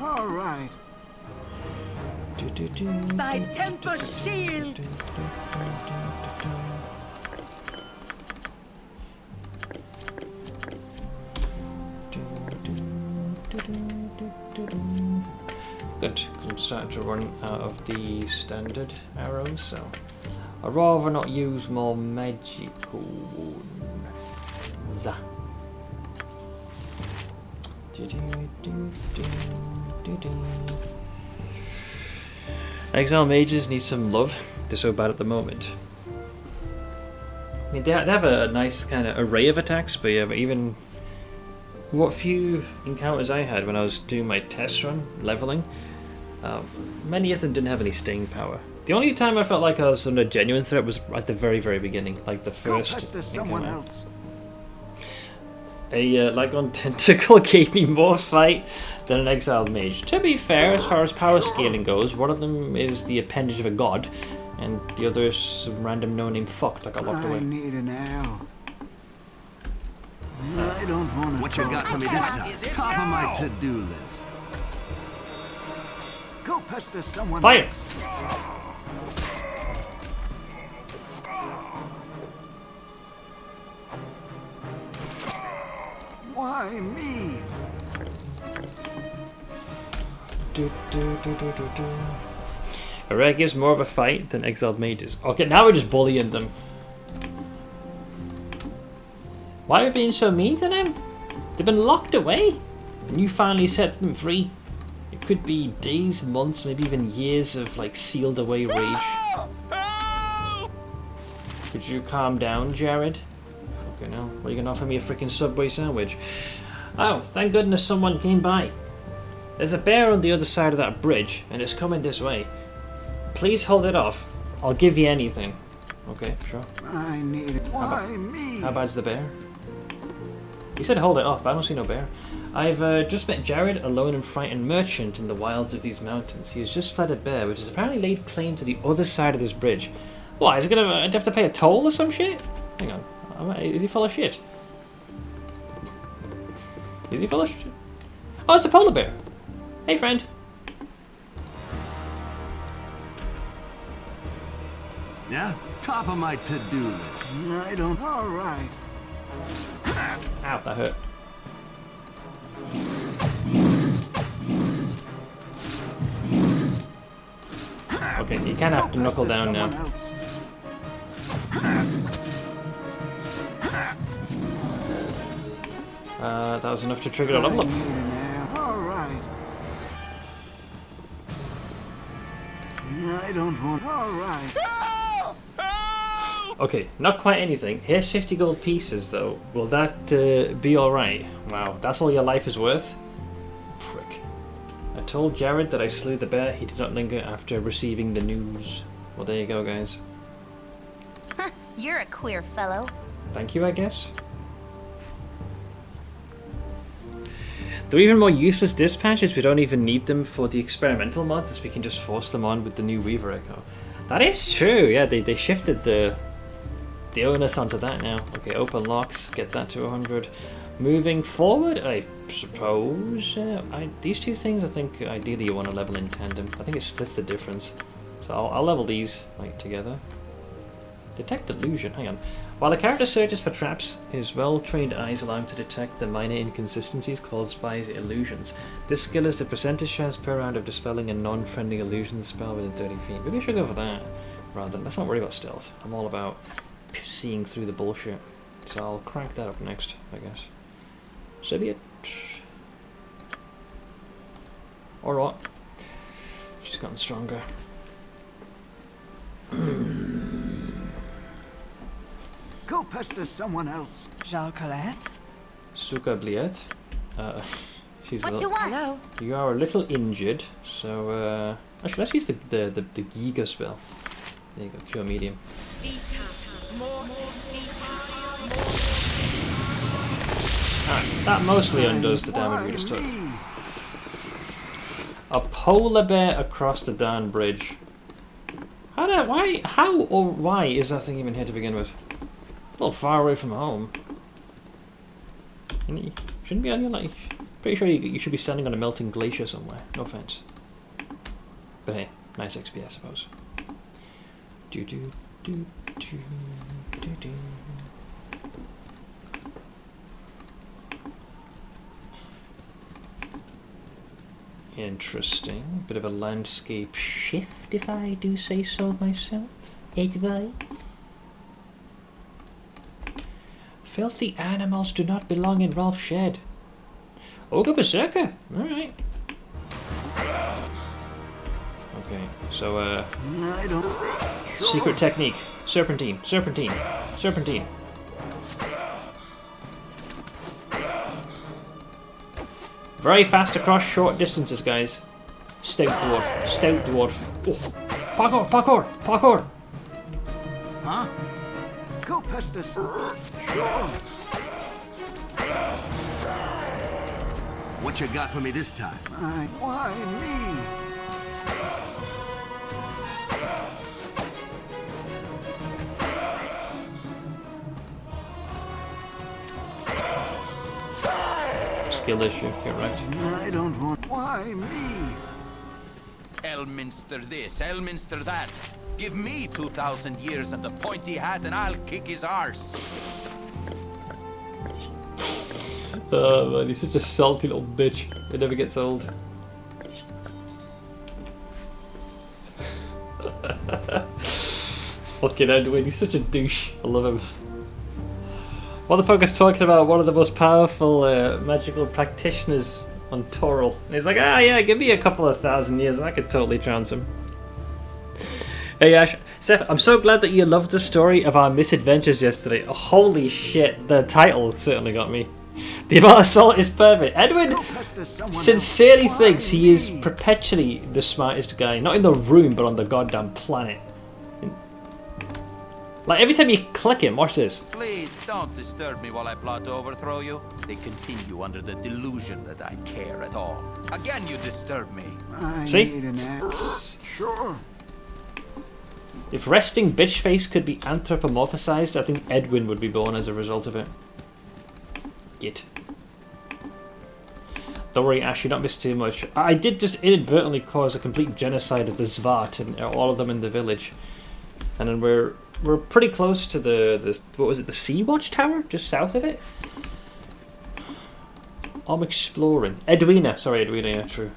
All right. Thy temper sealed. Good, 'cause I'm starting to run out of the standard arrows, so I'd rather not use more magical ones. Exile mages need some love. They're so bad at the moment. I mean, they have a nice kind of array of attacks, but yeah, but even what few encounters I had when I was doing my test run, leveling, many of them didn't have any staying power. The only time I felt like I was under a genuine threat was at the very, very beginning, like the first encounter. A Lygon Tentacle gave me more fight than an exiled mage. To be fair, as far as power scaling goes, one of them is the appendage of a god, and the other is some random no-name fuck that got locked away. I need an L. I don't want to. What you got for me this time? Top of my to-do list. Go pester someone Fire! else. Why me? Array gives more of a fight than exiled mages. Okay, now we're just bullying them. Why are we being so mean to them? They've been locked away, and you finally set them free. It could be days, months, maybe even years of like sealed away rage. Could you calm down, Jared? Fucking hell, what are you gonna offer me a freaking Subway sandwich? Oh, thank goodness someone came by. There's a bear on the other side of that bridge, and it's coming this way. Please hold it off. I'll give you anything. Okay, sure. I need it. Why me? How bad's the bear? He said hold it off, but I don't see no bear. I've just met Jared, a lone and frightened merchant in the wilds of these mountains. He has just fled a bear, which has apparently laid claim to the other side of this bridge. What, is it gonna I'd have to pay a toll or some shit? Hang on. Is he full of shit? Is he full of shit? Oh, it's a polar bear. Hey, friend. Yeah, top of my to-do list. I don't. All right. Ow, that hurt. Okay, you kind of have to knuckle down now. That was enough to trigger a level up. All right. I don't want. All right. Okay, not quite anything. Here's 50 gold pieces, though. Will that be alright? Wow, that's all your life is worth? Prick. I told Jared that I slew the bear. He did not linger after receiving the news. Well, there you go, guys. You're a queer fellow. Thank you, I guess. They're even more useless dispatches. We don't even need them for the experimental mods, as we can just force them on with the new Weaver Echo. That is true, yeah, they shifted the onus onto that now. Okay, open locks, get that to 100. Moving forward, I suppose, these two things I think ideally you want to level in tandem. I think it splits the difference. So I'll level these like together. Detect illusion, hang on. While the character searches for traps, his well-trained eyes allow him to detect the minor inconsistencies caused by his illusions. This skill is the percentage chance per round of dispelling a non-friendly illusion spell within 30 feet. Maybe I should go for that, rather than... Let's not worry about stealth. I'm all about seeing through the bullshit. So I'll crank that up next, I guess. So be it. Or what? She's gotten stronger. Go pester someone else. Jalcales? Suka Bliet. She's What a you little, want? Hello? you are a little injured, so actually let's use the Giga spell. There you go, cure medium. Alright, that mostly undoes the damage we just took. A polar bear across the darn bridge. How or why is that thing even here to begin with? A little far away from home. And you shouldn't be on your, like, pretty sure you should be standing on a melting glacier somewhere. No offense. But hey, Nice XP, I suppose. Do do do do do do. Interesting. Bit of a landscape shift, if I do say so myself. Boy. Filthy animals do not belong in Ralph's shed. Ogre Berserker. Alright. Okay, so I don't... secret technique. Serpentine, serpentine, serpentine. Very fast across short distances, guys. Stout dwarf, stout dwarf. Oh. Parkour, parkour, parkour. Huh? Go past us. Sure. What you got for me this time? Why me? Skill issue, you're right. I don't want... Why me? Elminster this, Elminster that. Give me 2,000 years and a pointy hat and I'll kick his arse. Oh man, he's such a salty little bitch. It never gets old. Fucking Edwin, he's such a douche. I love him. Motherfucker's talking about one of the most powerful magical practitioners on Toril. And he's like, ah yeah, give me a couple of thousand years and I could totally trounce him. Hey Ash, Seth, I'm so glad that you loved the story of our misadventures yesterday. Oh, holy shit, the title certainly got me. The amount of salt is perfect. Edwin sincerely thinks he is perpetually the smartest guy. Not in the room, but on the goddamn planet. Like, every time you click him, watch this. Please don't disturb me while I plot to overthrow you. They continue under the delusion that I care at all. Again, you disturb me. See? Need an axe. Sure. If resting bitch face could be anthropomorphized, I think Edwin would be born as a result of it. Git. Don't worry, Ash, you don't miss too much. I did just inadvertently cause a complete genocide of the Zvat and all of them in the village. And then we're pretty close to the what was it, the Sea Watch Tower? Just south of it? I'm exploring. Edwina, yeah, true.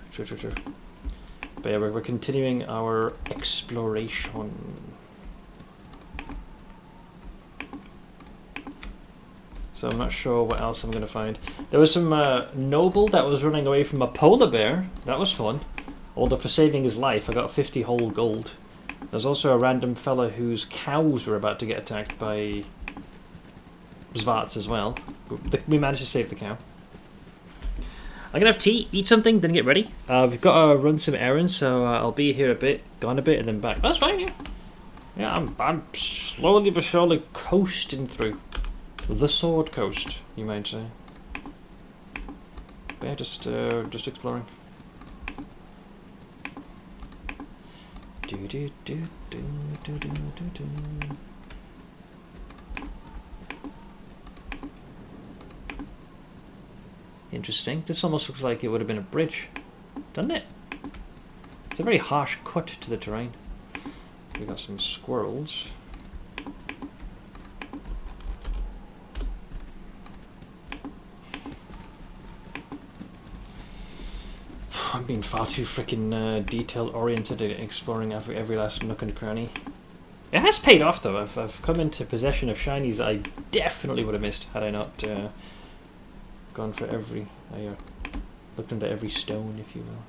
But yeah, we're continuing our exploration. So I'm not sure what else I'm going to find. There was some noble that was running away from a polar bear. That was fun. Although for saving his life, I got 50 whole gold. There's also a random fella whose cows were about to get attacked by Zvats as well. We managed to save the cow. I'm going to have tea, eat something, then get ready. We've got to run some errands, so I'll be here a bit, gone a bit, and then back. That's fine, yeah. Yeah, I'm slowly but surely coasting through. The Sword Coast, you might say. But yeah, just exploring. Interesting. This almost looks like it would have been a bridge, doesn't it? It's a very harsh cut to the terrain. We got some squirrels. I'm being far too freaking detail-oriented at exploring every last nook and cranny. It has paid off though. I've come into possession of shinies that I definitely would have missed had I not gone for every... looked into every stone, if you will.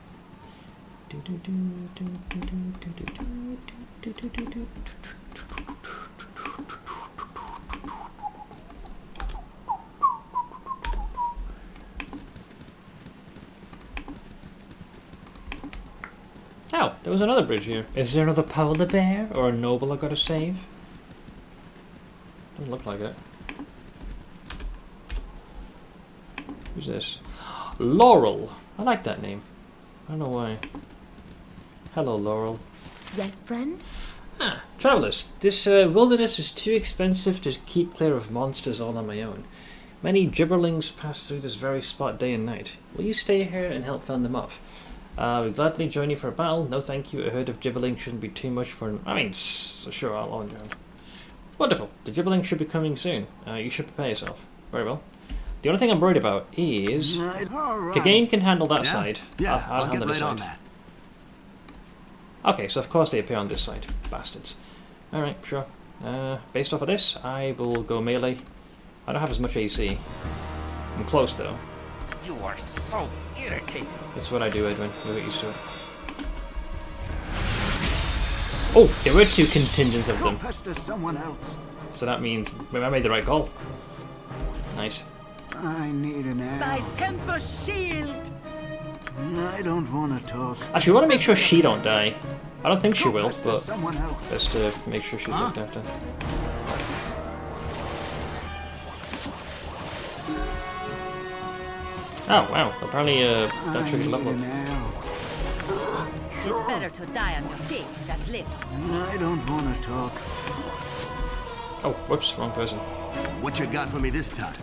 Oh, there was another bridge here. Is there another polar bear or a noble I gotta save? Doesn't look like it. Who's this? Laurel! I like that name. I don't know why. Hello, Laurel. Yes, friend? Ah, Travelers, this wilderness is too expensive to keep clear of monsters all on my own. Many gibberlings pass through this very spot day and night. Will you stay here and help fend them off? We'd gladly join you for a battle. No thank you, a herd of gibberling shouldn't be too much for... I mean, sure, I'll join. Wonderful. The gibberling should be coming soon. You should prepare yourself. Very well. The only thing I'm worried about is... Kagain can handle that side. Yeah, I'll get handle right this on side. that. Okay, so of course they appear on this side. Bastards. Alright, sure. Based off of this, I will go melee. I don't have as much AC. I'm close though. You are so irritating. That's what I do, Edwin. You'll get used to it. Oh, there were two contingents of them. Someone else. So that means I made the right call. Nice. I need an arrow. Thy temper shield. I don't want to talk. Actually, we want to make sure she don't die. I don't think she will, but someone else. just to make sure she's looked after. Oh wow! Apparently, that triggered level up. It's better to die on your feet than live. I don't want to talk. Oh, whoops! Wrong person. What you got for me this time?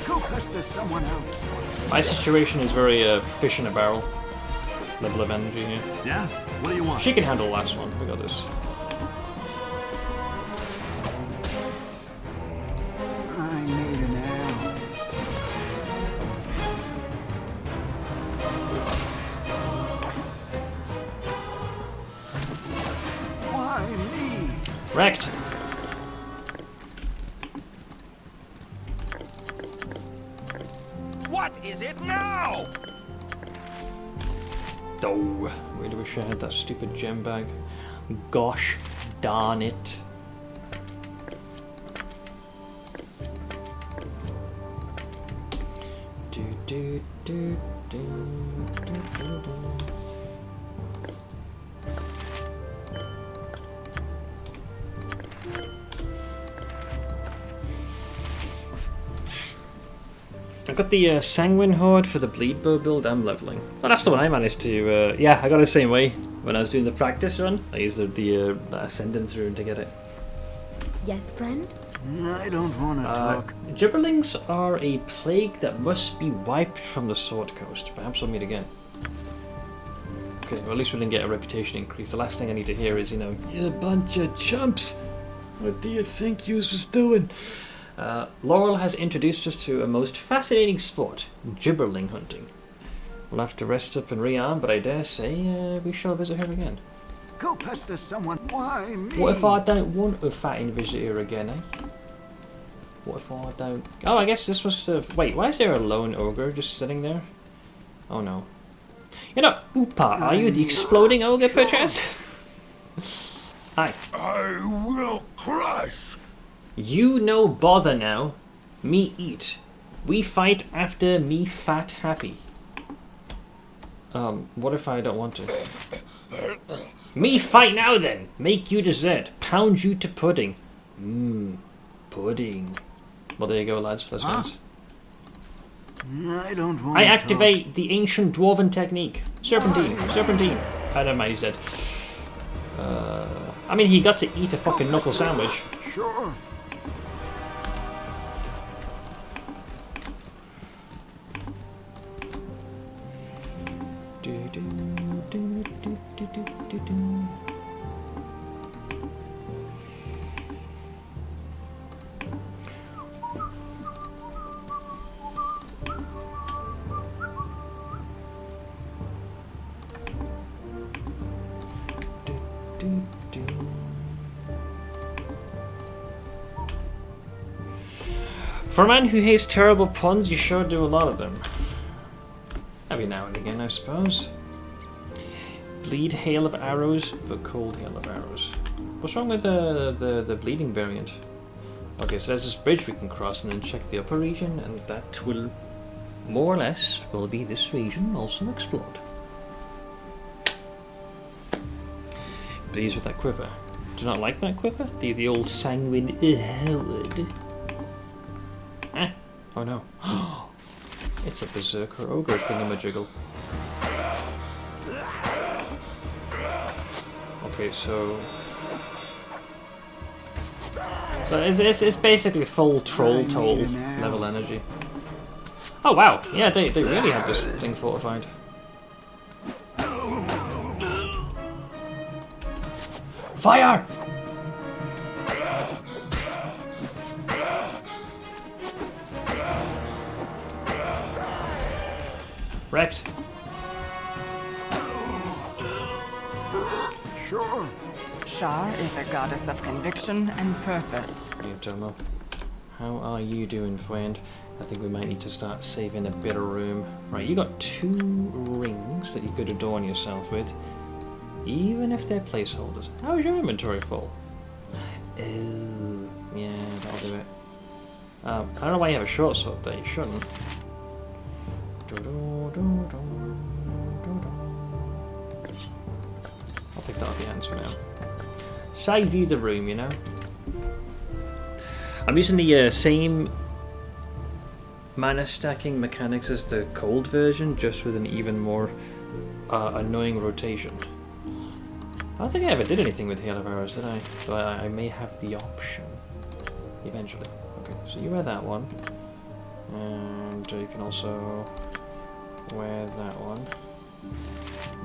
Go pester someone else. My situation is very fish in a barrel level of energy here. Yeah? What do you want? She can handle the last one. We got this. I need an arrow. Why me? Wrecked. What is it now? Oh, really wish I had that stupid gem bag. Gosh darn it. Do, do, do, do, do, do. I got the Sanguine Horde for the Bleed Bow build. I'm leveling. Well, that's the one I managed to... yeah, I got it the same way when I was doing the practice run. I used the Ascendance rune to get it. Yes, friend? I don't want to talk. Gibberlings are a plague that must be wiped from the Sword Coast. Perhaps we'll meet again. Okay, well at least we didn't get a reputation increase. The last thing I need to hear is, you know, you bunch of chumps. What do you think you was doing? Laurel has introduced us to a most fascinating sport, gibberling hunting. We'll have to rest up and rearm, but I dare say we shall visit her again. Go pester someone. Why me? What if I don't want a fatting visitor again, eh? What if I don't... Oh, I guess this was the... Wait, why is there a lone ogre just sitting there? Oh no. You know, Oopa, are you the exploding ogre, perchance? Hi. I will crush. You no bother now. Me eat. We fight after me fat happy. What if I don't want to? Me fight now then. Make you dessert. Pound you to pudding. Pudding. Well, there you go, lads. Let's dance. I don't want I activate the ancient dwarven technique. Serpentine. Serpentine. Oh, never mind, he's dead. I mean, he got to eat a fucking knuckle sandwich. Sure. For a man who hates terrible puns, you sure do a lot of them. Every now and again, I suppose. Bleed hail of arrows, but cold hail of arrows. What's wrong with the bleeding variant? Okay, so there's this bridge we can cross and then check the upper region, and that will, more or less, will be this region also explored. Pleased with that quiver. Do you not like that quiver? The old sanguine Howard. Eh? Oh no. It's a berserker ogre thingamajiggle. Okay, so... So it's basically full troll toll level energy. Oh wow, yeah, they really have this thing fortified. Fire! Wrecked. Sure. Shar is a goddess of conviction and purpose. Tomo. How are you doing, friend? I think we might need to start saving a bit of room. Right, you got 2 rings that you could adorn yourself with, even if they're placeholders. How is your inventory full? Oh, yeah, that'll do it. I don't know why you have a short sword there, you shouldn't. I'll pick that off your hands for now. Save you the room, you know? I'm using the same mana stacking mechanics as the cold version, just with an even more annoying rotation. I don't think I ever did anything with Hail of Arrows, did I? But I may have the option eventually. Okay, so you wear that one, and you can also wear that one.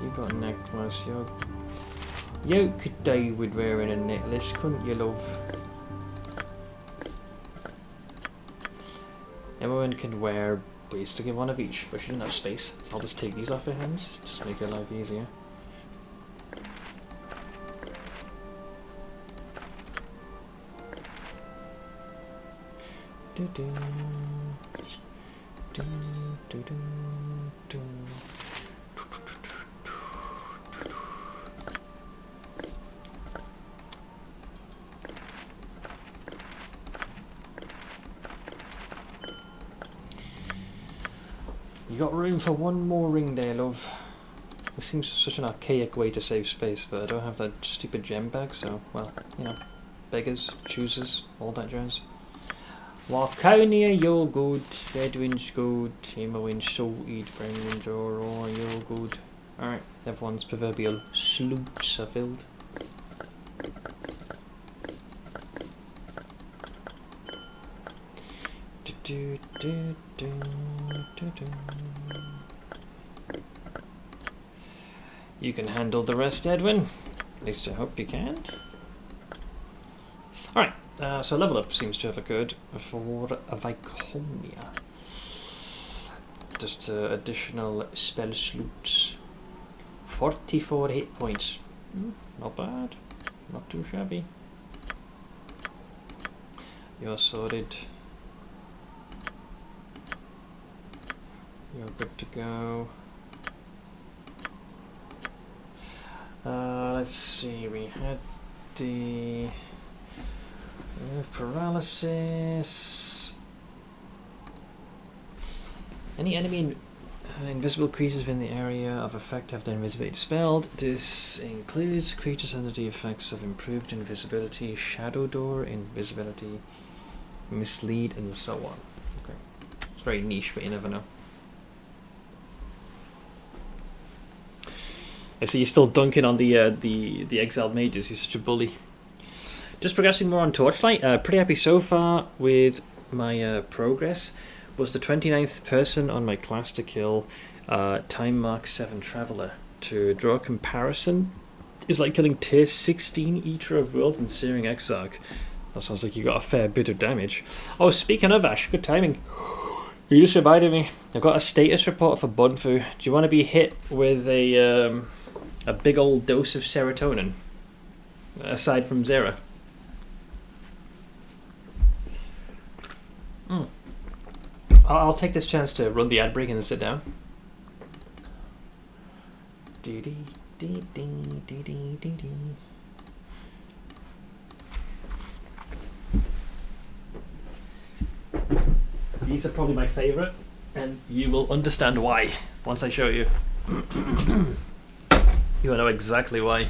You got a necklace. You could die with wearing a necklace, couldn't you, love? Everyone can wear basically one of each, but she doesn't have space. So I'll just take these off her hands, just to make your life easier. You got room for one more ring there, love. It seems such an archaic way to save space, but I don't have that stupid gem bag, so, well, you know, beggars, choosers, all that jazz. Warconia, you're good. Edwin's good. Imowen's salted. Brendan's alright, you're good. Alright, everyone's proverbial sloops are filled. You can handle the rest, Edwin. At least I hope you can. Alright, so level up seems to have occurred for Viconia. Just additional spell slots. 44 hit points. Not bad. Not too shabby. You're sorted. You're good to go. Let's see, we had the paralysis. Any enemy invisible creatures within the area of effect have their invisibility dispelled. This includes creatures under the effects of improved invisibility, shadow door, invisibility, mislead, and so on. Okay, it's very niche, but you never know. I see you're still dunking on the exiled mages. He's such a bully. Just progressing more on Torchlight. Pretty happy so far with my progress. Was the 29th person on my class to kill Time Mark 7 Traveler. To draw a comparison, is like killing tier 16 Eater of World and Searing Exarch. That sounds like you got a fair bit of damage. Oh, speaking of Ash, good timing. You just reminded me. I've got a status report for Bunfu. Do you want to be hit with a big old dose of serotonin? Aside from Zera. I'll take this chance to run the ad break and then sit down. These are probably my favourite, and you will understand why once I show you. You will know exactly why.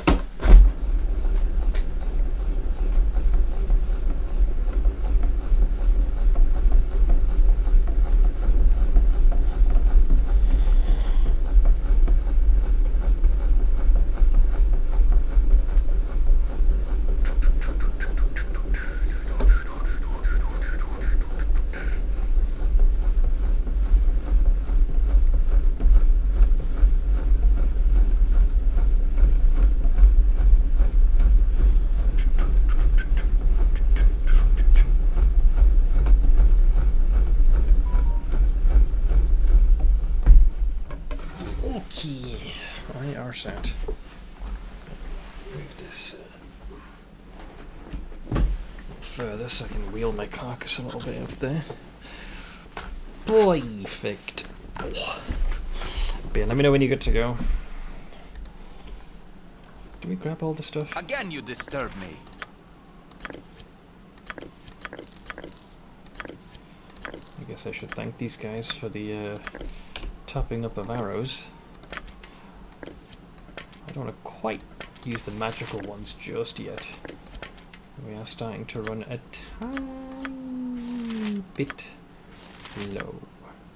100%. Move this further so I can wheel my carcass a little bit up there. Perfect. Oh. But yeah, let me know when you're good to go. Do we grab all the stuff? Again, you disturb me. I guess I should thank these guys for the topping up of arrows. I don't want to quite use the magical ones just yet. We are starting to run a tiny bit low.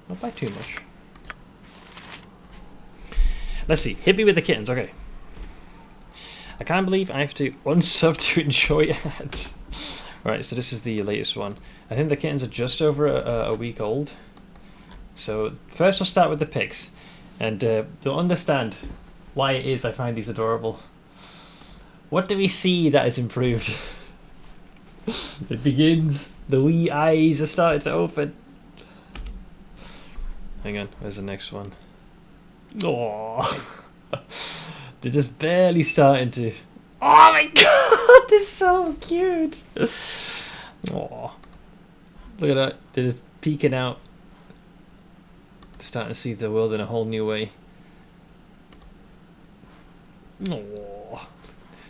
Not by too much. Let's see. Hit me with the kittens. Okay. I can't believe I have to unsub to enjoy ads. Right, so this is the latest one. I think the kittens are just over a week old. So first we'll start with the pigs. And you'll understand why it is I find these adorable. What do we see that is improved? It begins. The wee eyes are starting to open. Hang on, where's the next one? Oh, they're just barely starting to. Oh my god, they're so cute. Oh, look at that. They're just peeking out. They're starting to see the world in a whole new way. Oh,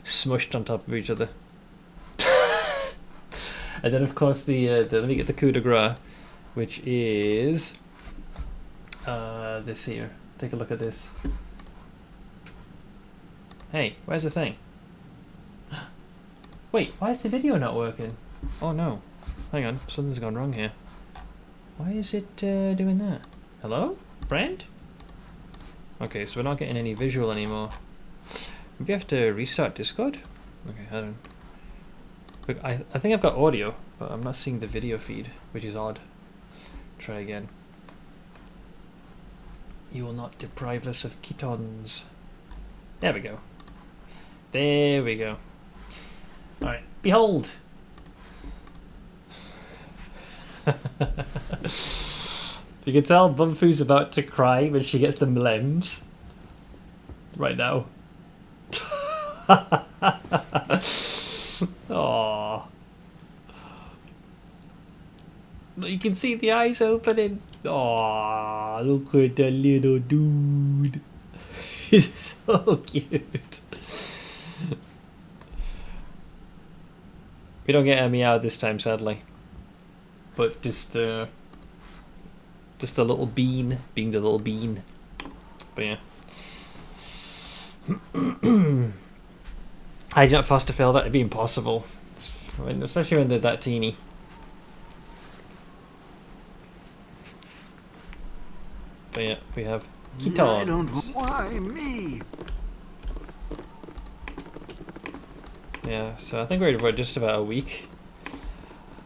smushed on top of each other. And then of course the let me get the coup de grace, which is this here. Take a look at this. Hey, where's the thing? Wait, why is the video not working? Oh no. Hang on, something's gone wrong here. Why is it doing that? Hello? Friend? Okay, so we're not getting any visual anymore. Maybe I have to restart Discord? Okay, hold on. Look, I think I've got audio, but I'm not seeing the video feed, which is odd. Try again. You will not deprive us of kittens. There we go. There we go. Alright, behold! You can tell Bumfu's about to cry when she gets the mlems. Right now. Aww. You can see the eyes opening. Aww, look at the little dude. He's so cute. We don't get a meow this time, sadly. But just a little bean, being the little bean. But yeah. I did not foster fail that. It'd be impossible, especially when they're that teeny. But yeah, we have kittens. Why me? Yeah, so I think we're just about a week.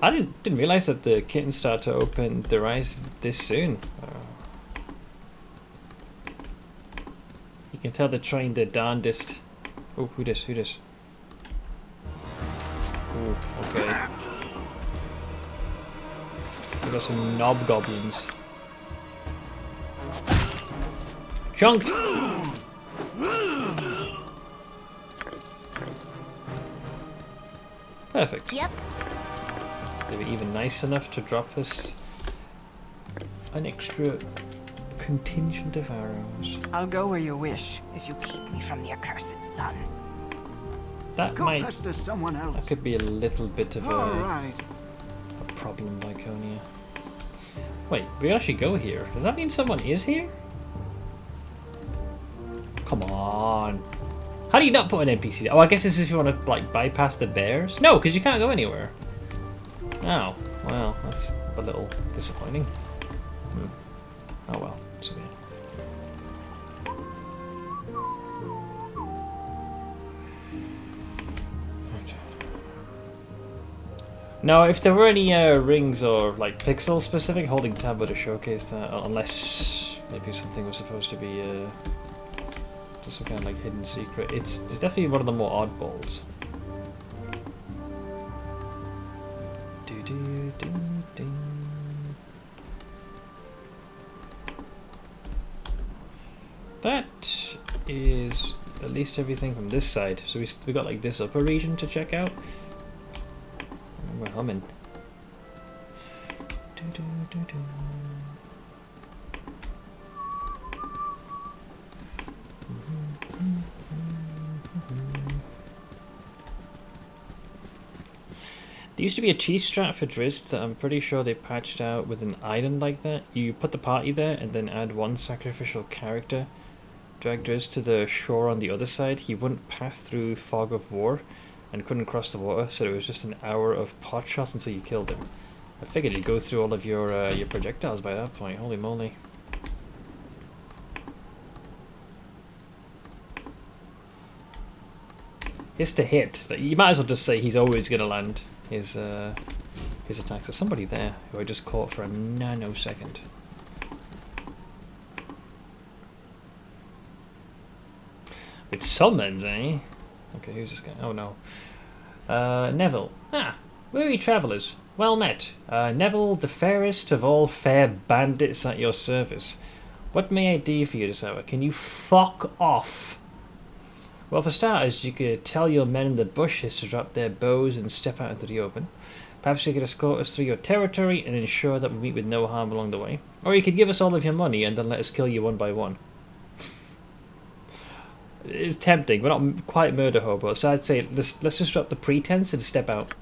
I didn't realize that the kittens start to open their eyes this soon. You can tell they're trying their darndest. Oh, who this? Who this? Oh, okay. We got some knob goblins. Chunked! Perfect. Yep. They were even nice enough to drop us an extra contingent of arrows. I'll go where you wish if you keep me from the accursed sun. That Go might. pester someone else. That could be a little bit of Right. a problem, Lyconia. Wait, we actually go here. Does that mean someone is here? Come on. How do you not put an NPC there? Oh, I guess this is if you want to like bypass the bears. No, because you can't go anywhere. Oh, well, that's a little disappointing. Oh well, so yeah. Now, if there were any rings or like pixel specific, holding tab would have showcased that, unless maybe something was supposed to be just some kind of like hidden secret. It's definitely one of the more oddballs. That is at least everything from this side. So we got like this upper region to check out. And we're humming. There used to be a cheese strat for Drizzt that I'm pretty sure they patched out with an island like that. You put the party there and then add one sacrificial character. Drag Drizzt to the shore on the other side. He wouldn't pass through Fog of War and couldn't cross the water, so it was just an hour of pot shots until you killed him. I figured you'd go through all of your projectiles by that point. Holy moly. Hits to hit. You might as well just say he's always going to land his attacks. There's somebody there who I just caught for a nanosecond. With summons, eh? Okay, who's this guy? Oh no. Neville. Ah, weary travellers. Well met. Neville, the fairest of all fair bandits at your service. What may I do for you this hour? Can you fuck off? Well, for starters, you could tell your men in the bushes to drop their bows and step out into the open. Perhaps you could escort us through your territory and ensure that we meet with no harm along the way. Or you could give us all of your money and then let us kill you one by one. It's tempting. We're not quite murder hobos, so I'd say let's just drop the pretense and step out.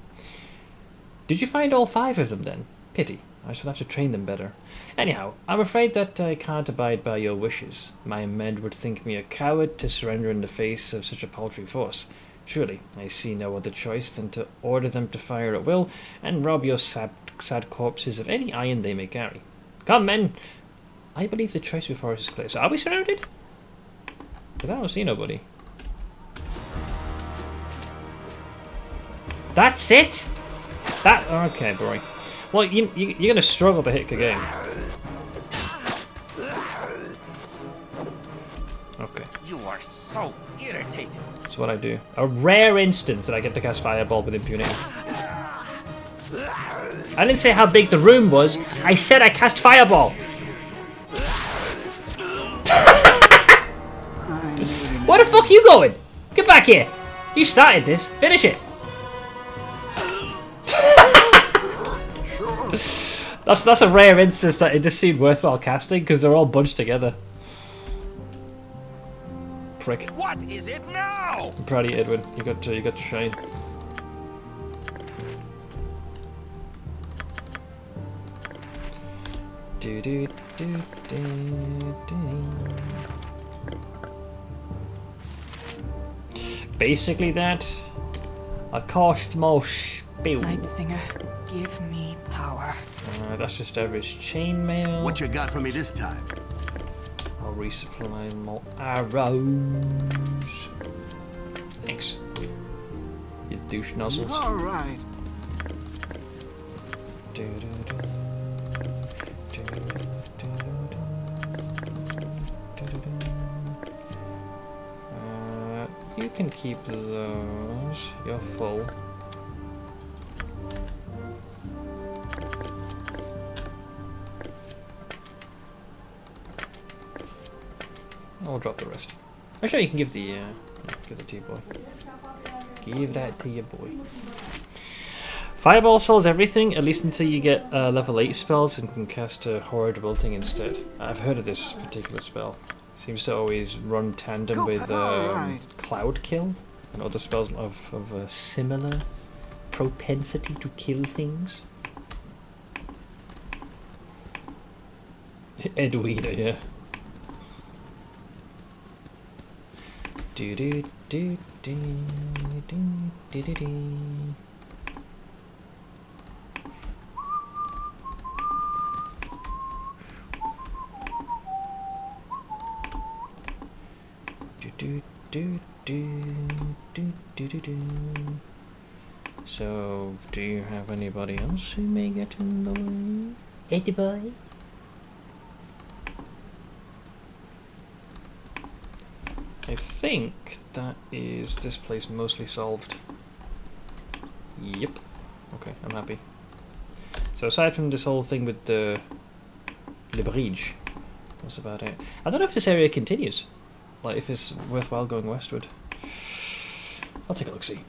Did you find all 5 of them then? Pity. I shall have to train them better. Anyhow, I'm afraid that I can't abide by your wishes. My men would think me a coward to surrender in the face of such a paltry force. Truly, I see no other choice than to order them to fire at will and rob your sad corpses of any iron they may carry. Come, men! I believe the choice before us is clear. So are we surrounded? Because I don't see nobody. That's it? Okay, boy. Well, you're going to struggle to hit again. Okay. You are so irritating. That's what I do. A rare instance that I get to cast Fireball with impunity. I didn't say how big the room was. I said I cast Fireball. Where the fuck are you going? Get back here. You started this. Finish it. That's a rare instance that it just seemed worthwhile casting because they're all bunched together. Prick. What is it now? I'm proud of you, Edwin. You got to shine. Do do do do do. Basically that. A cost more spill. Night Singer, give me power. That's just average chainmail. What you got for me this time? I'll resupply more arrows. Thanks. You douche nozzles. Alright. You can keep those. You're full. I'll drop the rest. Actually, you can give the to your boy. Give that to your boy. Fireball solves everything, at least until you get level 8 spells and can cast Horrid Wilting instead. I've heard of this particular spell. Seems to always run tandem with Cloud Kill and other spells of a similar propensity to kill things. Edwina, yeah. Do do do do do do do do. Do do do do do do do. So, do you have anybody else who may get in the way? Eddie boy. I think that is this place mostly solved. Yep. Okay, I'm happy. So aside from this whole thing with the bridge, that's about it. I don't know if this area continues. like if it's worthwhile going westward. I'll take a look. See.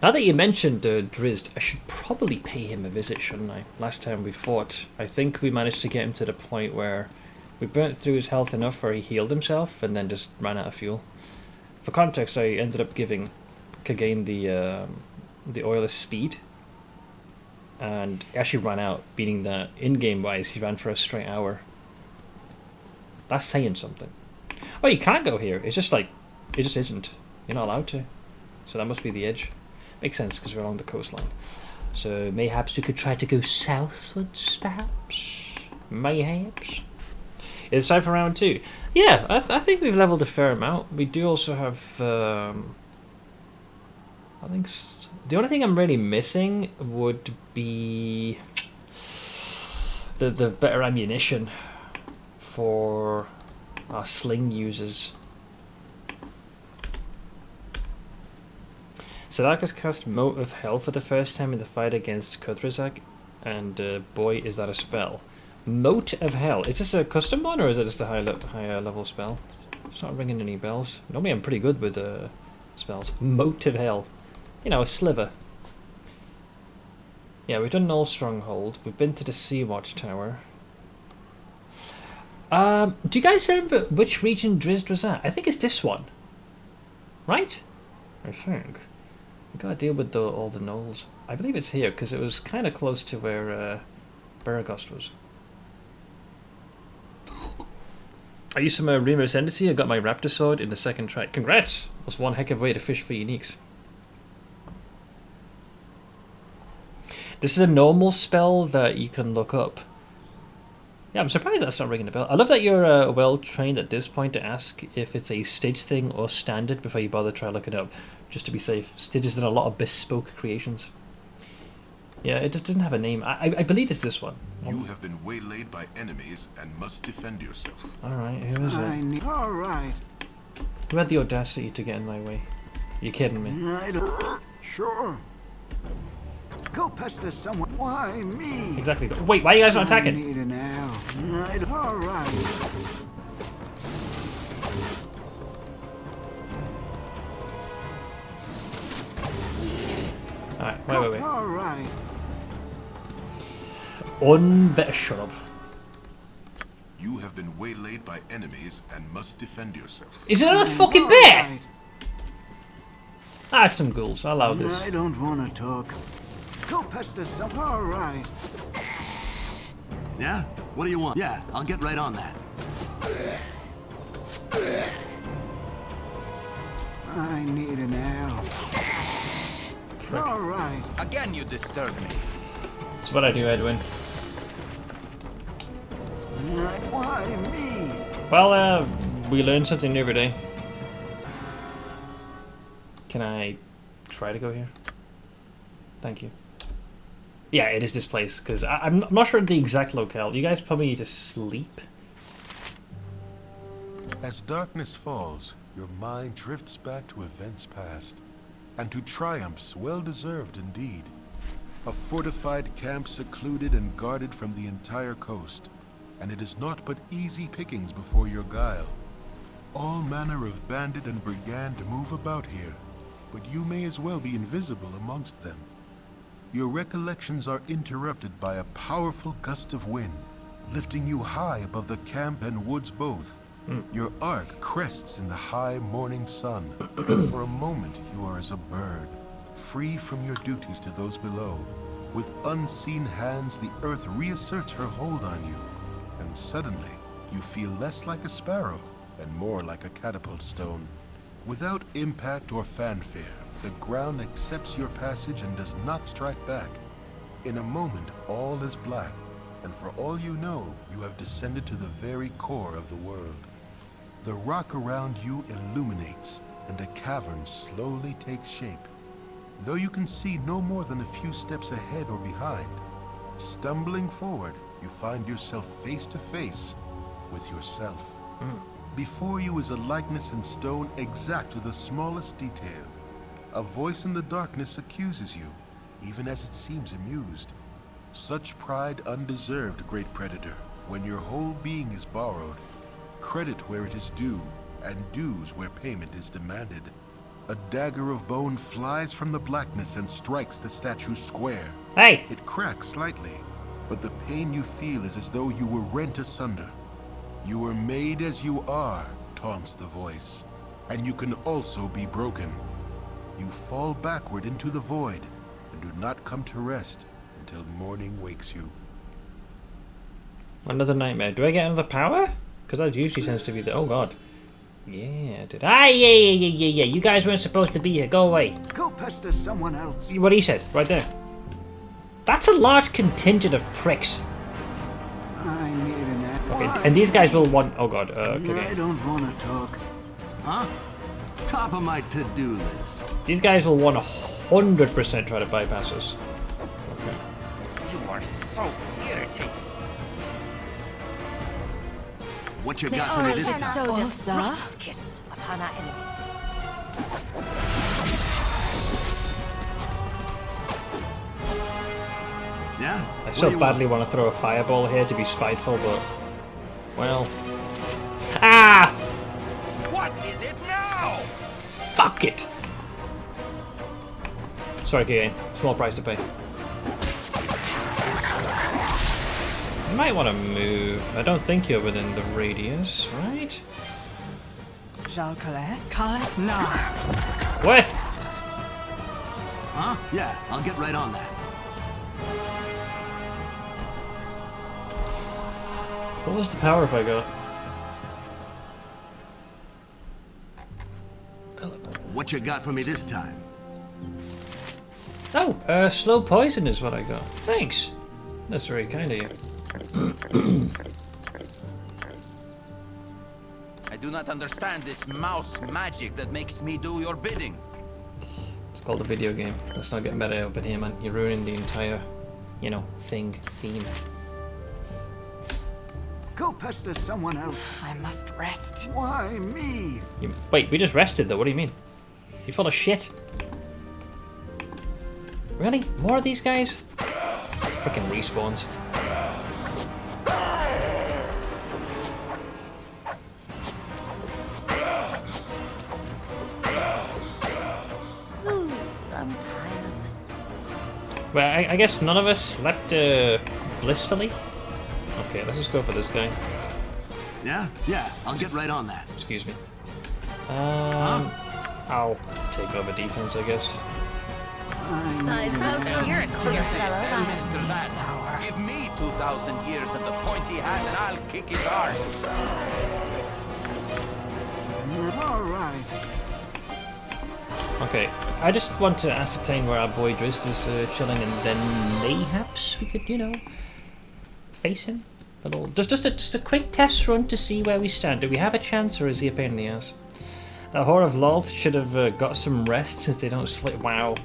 Now that you mentioned Drizzt, I should probably pay him a visit, shouldn't I? Last time we fought, I think we managed to get him to the point where we burnt through his health enough where he healed himself and then just ran out of fuel. For context, I ended up giving Kagain the oilless speed, and he actually ran out, meaning that in-game wise he ran for a straight hour. That's saying something. Oh, you can't go here. It's just like, it just isn't. You're not allowed to. So that must be the edge. Makes sense because we're along the coastline. So mayhaps we could try to go southwards, perhaps? Mayhaps? It's time for round 2. Yeah, I think we've leveled a fair amount. We do also have... I think... The only thing I'm really missing would be... the better ammunition for our sling users. Sadaka's cast Mote of Hell for the first time in the fight against Kuthrazak, and boy is that a spell. Mote of Hell. Is this a custom one or is it just a higher level spell? It's not ringing any bells. Normally I'm pretty good with spells. Mote of Hell. You know, a sliver. Yeah, we've done Null Stronghold. We've been to the Sea Watchtower. Do you guys remember which region Drizzt was at? I think it's this one. Right? I think. We gotta deal with all the gnolls. I believe it's here because it was kind of close to where Baragost was. I used some Remo Ascendancy. I got my Raptor Sword in the second try. Congrats! That's one heck of a way to fish for uniques. This is a normal spell that you can look up. Yeah, I'm surprised that's not ringing a bell. I love that you're well trained at this point to ask if it's a Stidge thing or standard before you bother try looking it up, just to be safe. Stidge has done a lot of bespoke creations. Yeah, it just doesn't have a name. I believe it's this one. You have been waylaid by enemies and must defend yourself. Alright, who is it? Alright. Who had the audacity to get in my way? You kidding me? Sure. Go pester someone. Why me? Exactly. Wait, why are you guys not attacking? I need an L. Alright. Alright, wait. Alright. Better shut up. You have been waylaid by enemies and must defend yourself. Is it another fucking bear? Ah, some ghouls. I'll allow this. I don't want to talk. Go pester some. Alright. Yeah? What do you want? Yeah, I'll get right on that. I need an L. Alright. Again, you disturb me. That's what I do, Edwin. Why me? Well, we learn something new every day. Can I try to go here? Thank you. Yeah, it is this place, because I'm not sure of the exact locale. You guys probably need to sleep. As darkness falls, your mind drifts back to events past, and to triumphs well-deserved indeed. A fortified camp secluded and guarded from the entire coast, and it is naught but easy pickings before your guile. All manner of bandit and brigand move about here, but you may as well be invisible amongst them. Your recollections are interrupted by a powerful gust of wind, lifting you high above the camp and woods both. Your arc crests in the high morning sun, and for a moment you are as a bird, free from your duties to those below. With unseen hands, the earth reasserts her hold on you, and suddenly you feel less like a sparrow and more like a catapult stone. Without impact or fanfare, the ground accepts your passage and does not strike back. In a moment, all is black, and for all you know, you have descended to the very core of the world. The rock around you illuminates, and a cavern slowly takes shape. Though you can see no more than a few steps ahead or behind, stumbling forward, you find yourself face to face with yourself. Before you is a likeness in stone exact to the smallest detail. A voice in the darkness accuses you, even as it seems amused. Such pride undeserved, great predator, when your whole being is borrowed. Credit where it is due, and dues where payment is demanded. A dagger of bone flies from the blackness and strikes the statue square. Hey! It cracks slightly, but the pain you feel is as though you were rent asunder. You were made as you are, taunts the voice, and you can also be broken. You fall backward into the void, and do not come to rest until morning wakes you. Another nightmare. Do I get another power? Because that usually tends to be the... Oh god. Yeah, dude. Ah, yeah. You guys weren't supposed to be here. Go away. Go pester someone else. What he said, right there. That's a large contingent of pricks. I need an app. Okay, and these guys will want... Oh god, I okay. don't want to talk. Huh? Top of my to-do list. These guys will 100% try to bypass us. Okay. You are so irritating. What you got for me this time? Bestow the frost kiss upon our enemies. Yeah? I so badly want to throw a fireball here to be spiteful, but... Well... Ah! What is it now? Fuck it! Sorry, Gideon. Small price to pay. You might want to move. I don't think you're within the radius, right? What? Huh? Yeah, I'll get right on that. What was the power up I got? What you got for me this time? Oh, slow poison is what I got. Thanks. That's very kind of you. I do not understand this mouse magic that makes me do your bidding. It's called a video game. Let's not get meta up in here, man. You're ruining the entire, you know, theme. Go pester someone else. I must rest. Why me? Wait, we just rested though. What do you mean? You full of shit? Really? More of these guys? Freaking respawns. Ooh, I'm tired. Well, I guess none of us slept blissfully. Okay, let's just go for this guy. Yeah, I'll get right on that. Excuse me. I'll take over defense, I guess. You're a queer fellow. After that, give me 2,000 years of the pointy hat and I'll kick his arse. All right. Okay, I just want to ascertain where our boy Drizzt is chilling, and then mayhaps we could, you know, face him a little. Just a quick test run to see where we stand. Do we have a chance, or is he a pain in the ass? The Whore of Lolth should have got some rest since they don't sleep. Wow.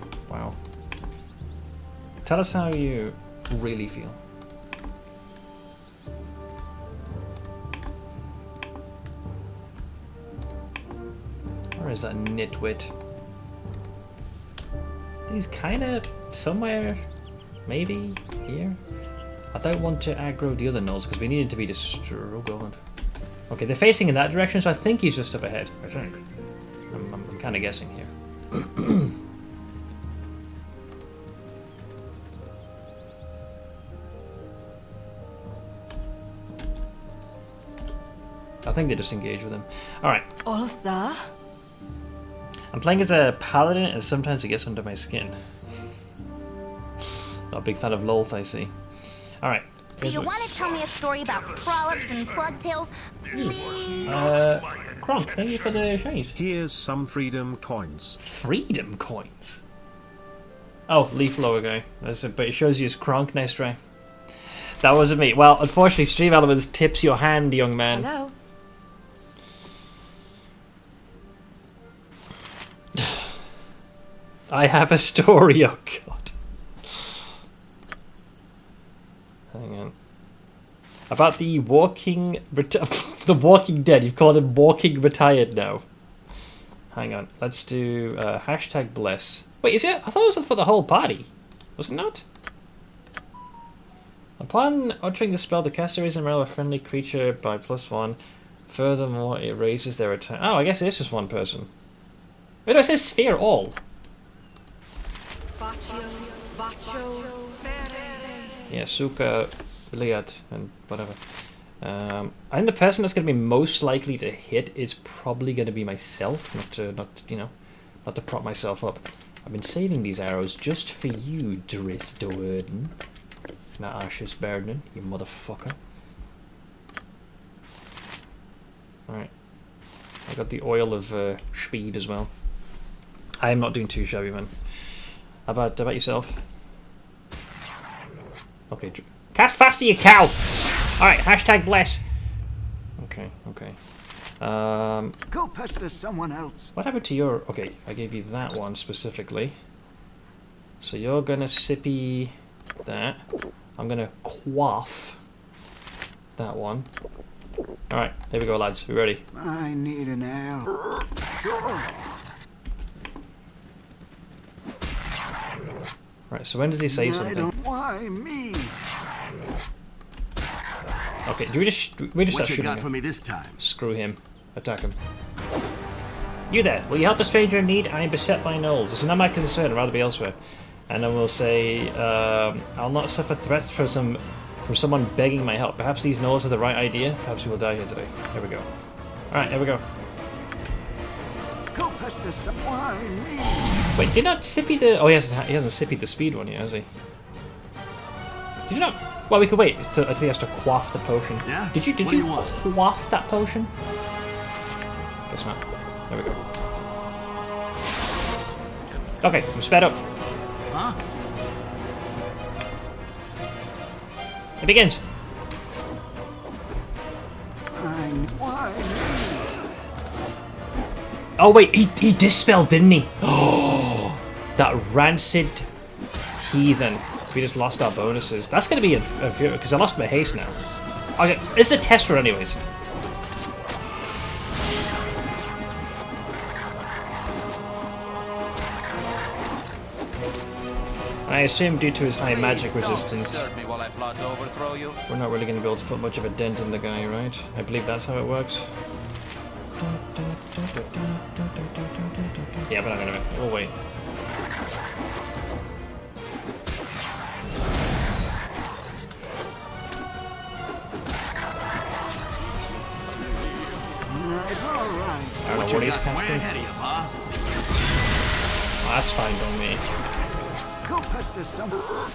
Tell us how you really feel. Where is that nitwit? He's kind of somewhere, maybe here. I don't want to aggro the other gnolls because we need him to be destroyed. Oh god. Okay, they're facing in that direction, so I think he's just up ahead. I think. I'm kind of guessing here. I think they just engage with him. Alright. Ulsa? I'm playing as a paladin, and sometimes it gets under my skin. Not a big fan of Lolth, I see. Alright. Do you want to tell me a story about trollops and plugtails? Please? Kronk, thank you for the shinies. Here's some freedom coins. Freedom coins? Oh, leaf blower guy. That's it, but it shows you as Kronk. Nice try. That wasn't me. Well, unfortunately, Stream Elements tips your hand, young man. Hello? I have a story, oh god. Hang on. About the walking... the Walking Dead. You've called him Walking Retired now. Hang on. Let's do hashtag bless. Wait, is it? I thought it was for the whole party. Was it not? Upon uttering the spell, the caster is a friendly creature by +1. Furthermore, it raises their attack. Oh, I guess it is just one person. Wait, it says sphere all. Yeah, Suka, Iliad, and whatever. I think the person that's going to be most likely to hit is probably going to be myself, not to prop myself up. I've been saving these arrows just for you, Drisdoerden. Not Ashes Burden, you motherfucker. Alright. I got the oil of speed as well. I am not doing too shabby, man. How about yourself? Okay. Cast faster, you cow! Alright, hashtag bless. Okay. Go pester someone else. What happened to your... Okay, I gave you that one specifically. So you're gonna sippy that. I'm gonna quaff that one. Alright, here we go, lads. We ready? I need an ale. Right, so when does he say something? Why me? Okay, do we just start shooting him? What you got for me this time? Screw him. Attack him. You there, will you help a stranger in need? I am beset by gnolls. This is not my concern, I'd rather be elsewhere. And then we'll say, I'll not suffer threats from someone begging my help. Perhaps these gnolls have the right idea. Perhaps we will die here today. There we go. Alright, here we go. Go pester someone. Wait, did not Sippy the... Oh, he hasn't Sippy the speed one yet, has he? Did you not... Well, we could wait until he has to quaff the potion. Yeah? Did you quaff that potion? Guess not. There we go. Okay, we're sped up. Huh? It begins. Oh wait, he dispelled, didn't he? Oh, that rancid heathen. We just lost our bonuses. That's going to be a few, because I lost my haste now. Okay, it's a test run anyways. I assume due to his high magic resistance, we're not really going to be able to put much of a dent in the guy, right? I believe that's how it works. Yeah, but I'm gonna... We'll wait. Alright. I don't know what he's casting. Oh, that's fine by me.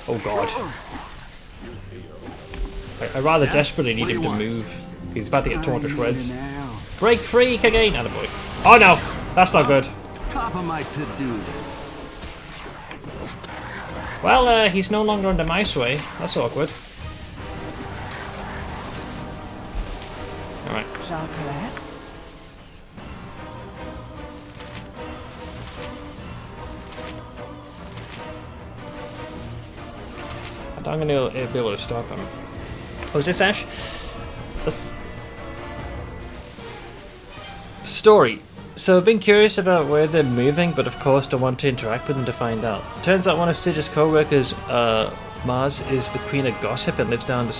Oh god. I rather desperately need him to move. He's about to get torn to shreds. Break free, Kagain! Attaboy. Oh no! That's not good. Top of my to-do list. Well, he's no longer under my sway. That's awkward. Alright. I'm gonna be able to stop him. Oh, is this Ash? Story. So I've been curious about where they're moving, but of course don't want to interact with them to find out. Turns out one of Sidge's co-workers, Mars, is the queen of gossip and lives down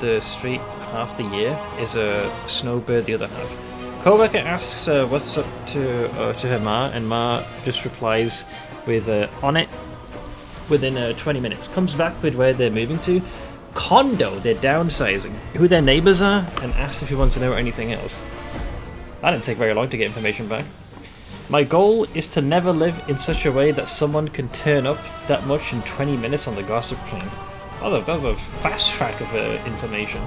the street half the year, is a snowbird the other half. Co-worker asks what's up to her Ma, and Ma just replies with on it within 20 minutes. Comes back with where they're moving to. Condo, they're downsizing. Who their neighbors are, and asks if he wants to know anything else. That didn't take very long to get information back. My goal is to never live in such a way that someone can turn up that much in 20 minutes on the gossip train. That was a fast track of information.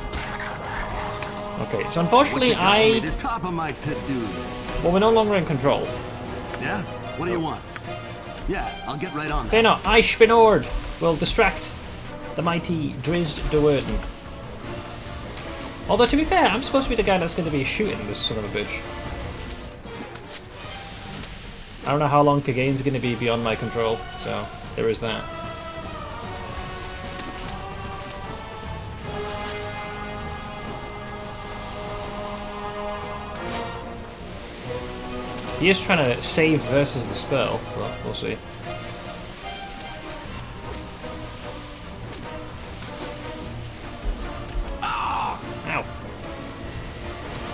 Okay, so unfortunately It's top of my to-do list. Well, we're no longer in control. Yeah? What do you want? Yeah, I'll get right on that. Okay, no, I Spinord will distract the mighty Drisdoerden. Although, to be fair, I'm supposed to be the guy that's going to be shooting this son of a bitch. I don't know how long Kagain's going to be beyond my control, so there is that. He is trying to save versus the spell, but we'll see.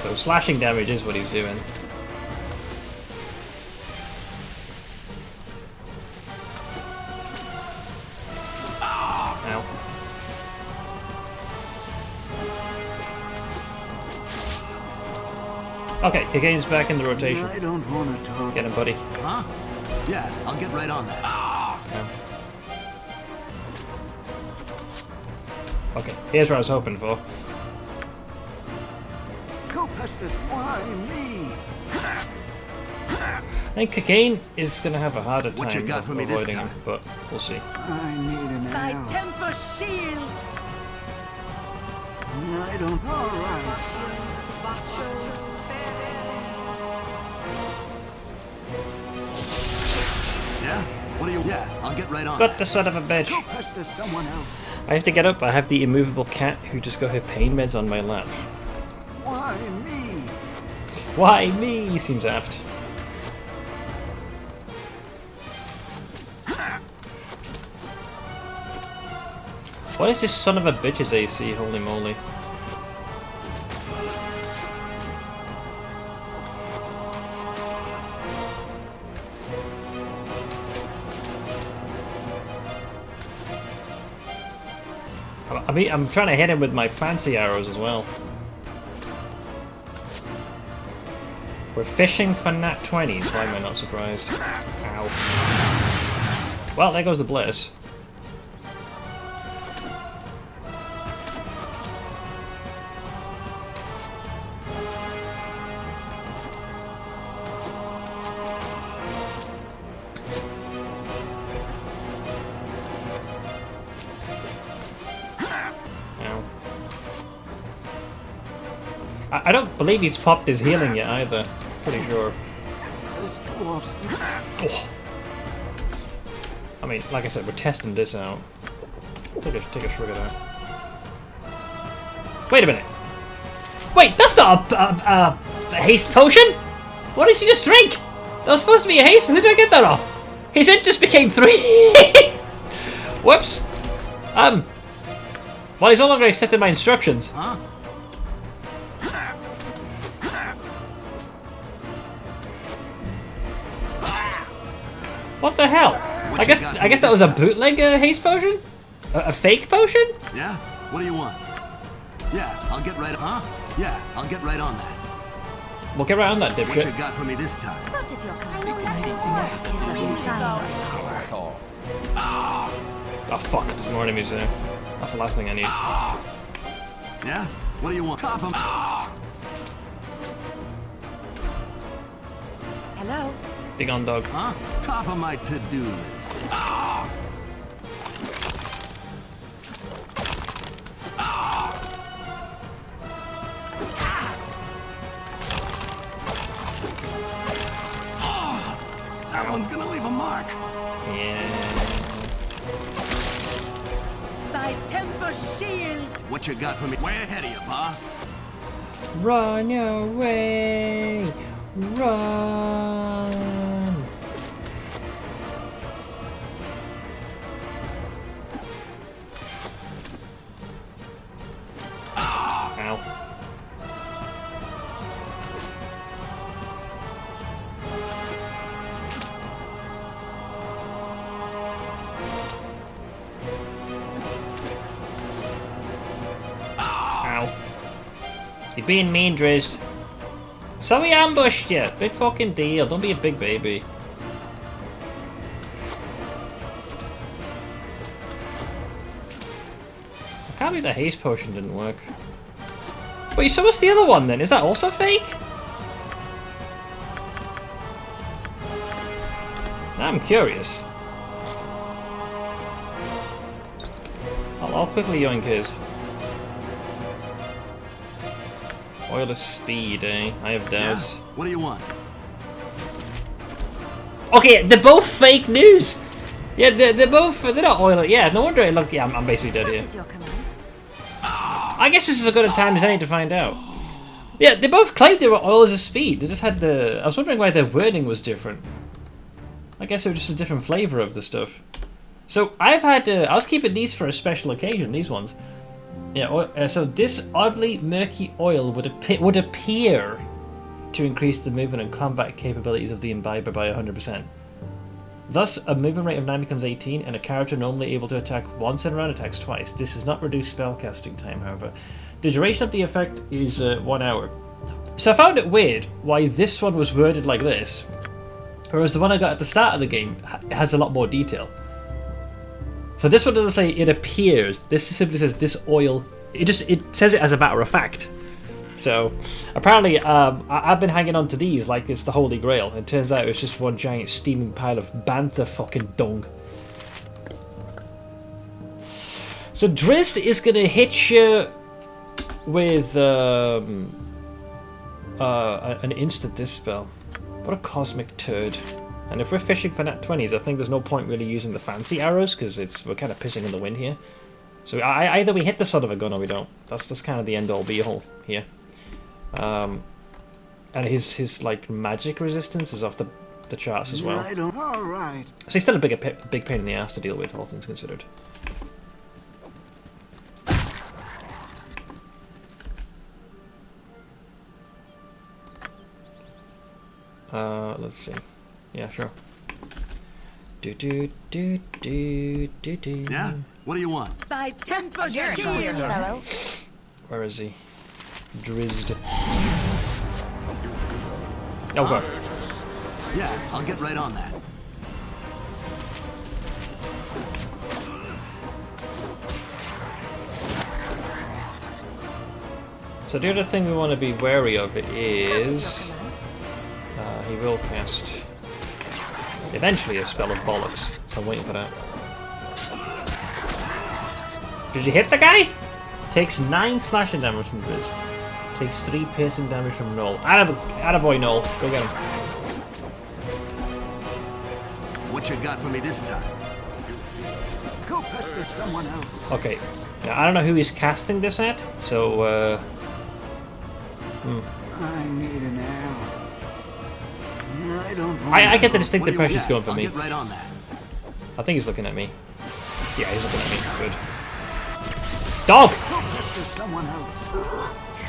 So slashing damage is what he's doing. Ow. Okay, Kagane's back in the rotation. I don't want to talk. Get him, buddy. Huh? Yeah, I'll get right on that. Yeah. Okay, here's what I was hoping for. Go Pestus, why me? I think Kagane is going to have a harder time What you got for me this avoiding him, time? but we'll see. I need an Thy arrow. temper shield! I don't. All right. Yeah? What do you... Yeah, I'll get right on But that. the son of a bitch. Go Pestus, someone else. I have to get up. I have the immovable cat who just got her pain meds on my lap. Why me? Why me? Seems apt. What is this son of a bitch's AC? Holy moly. I mean, I'm trying to hit him with my fancy arrows as well. We're fishing for nat 20s, why am I not surprised? Ow. Well, there goes the bliss. I don't believe he's popped his healing yet either. Pretty sure. Oh. I mean, like I said, we're testing this out. Take a shrug of that. Wait a minute. Wait, that's not a haste potion? What did you just drink? That was supposed to be a haste. Who did I get that off? His hit just became 3. Whoops. Well, he's no longer accepting my instructions. Huh? What the hell? I guess that was a bootleg haste potion? A fake potion? Yeah? What do you want? Yeah, I'll get right... Huh? Yeah, I'll get right on that. We'll get right on that, What you dipshit. got for me this time? What is your kind? I know nothing more of illusion. Oh fuck, there's more enemies there. That's the last thing I need. Yeah? What do you want? Top 'em. Hello? Big on dog. Huh? Top of my to-do list. That one's gonna leave a mark. Yeah. Thy temper shield! What you got for me? Way ahead of you, boss. Run away! Run! Ow. Ow. You're being mean, Driz. So we ambushed you. Big fucking deal. Don't be a big baby. I can't believe the haste potion didn't work. Wait, so what's the other one then? Is that also fake? Now I'm curious. I'll quickly yoink his. Oil of speed, eh? I have doubts. Yeah. What do you want? Okay, they're both fake news! Yeah, they're both, they're not oil. Yeah, no wonder it looked, yeah, I'm basically dead What here. is your command? I guess this is as good a time as any to find out. Yeah, they both claimed they were oils of speed. They just had the... I was wondering why their wording was different. I guess it was just a different flavour of the stuff. So, I've had... I was keeping these for a special occasion, these ones. Yeah, so this oddly murky oil would appear to increase the movement and combat capabilities of the imbiber by 100%. Thus, a movement rate of 9 becomes 18, and a character normally able to attack once in a round attacks twice. This does not reduce spellcasting time, however. The duration of the effect is 1 hour. So I found it weird why this one was worded like this, whereas the one I got at the start of the game has a lot more detail. So this one doesn't say it appears. This simply says this oil. It says it as a matter of fact. So apparently, I've been hanging on to these like it's the Holy Grail. It turns out it's just one giant steaming pile of bantha fucking dung. So Drizzt is gonna hit you with an instant dispel. What a cosmic turd. And if we're fishing for nat 20s, I think there's no point really using the fancy arrows, because we're kind of pissing in the wind here. So either we hit the son of a gun or we don't. That's kind of the end-all be-all here. And his like magic resistance is off the charts as well. All right. So he's still a big pain in the ass to deal with, all things considered. Let's see. Yeah, sure. Yeah? What do you want? By temper, fellow. Where is he? Drizzt. Oh god. Yeah, I'll get right on that. So the other thing we want to be wary of is he will cast eventually a spell of bollocks. So I'm waiting for that. Did you hit the guy? Takes 9 slashing damage from Drizzt. Takes 3 piercing damage from Noel. Attaboy, Noel. Go get him. What you got for me this time? Go pester someone else. Okay. Now, I don't know who he's casting this at, so, I need an arrow. I get the distinct impression he's going for me. Get right on that. I think he's looking at me. Yeah, he's looking at me. Good. Dog! Go pester someone else.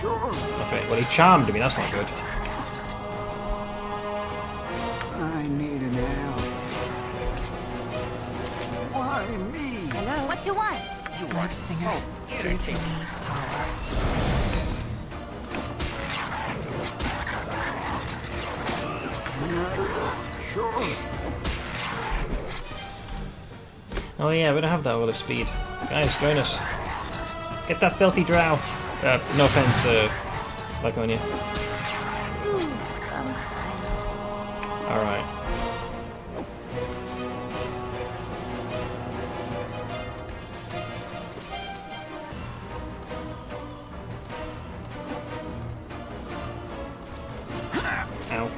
Sure. Okay, well he charmed me, that's not good. I need an arrow. Why me? Hello? What you want? You are singer. Irritating. Power. Sure. Oh yeah, we don't have that all the speed. Guys, join us. Get that filthy drow. No offense, Laconia. Alright. Ow.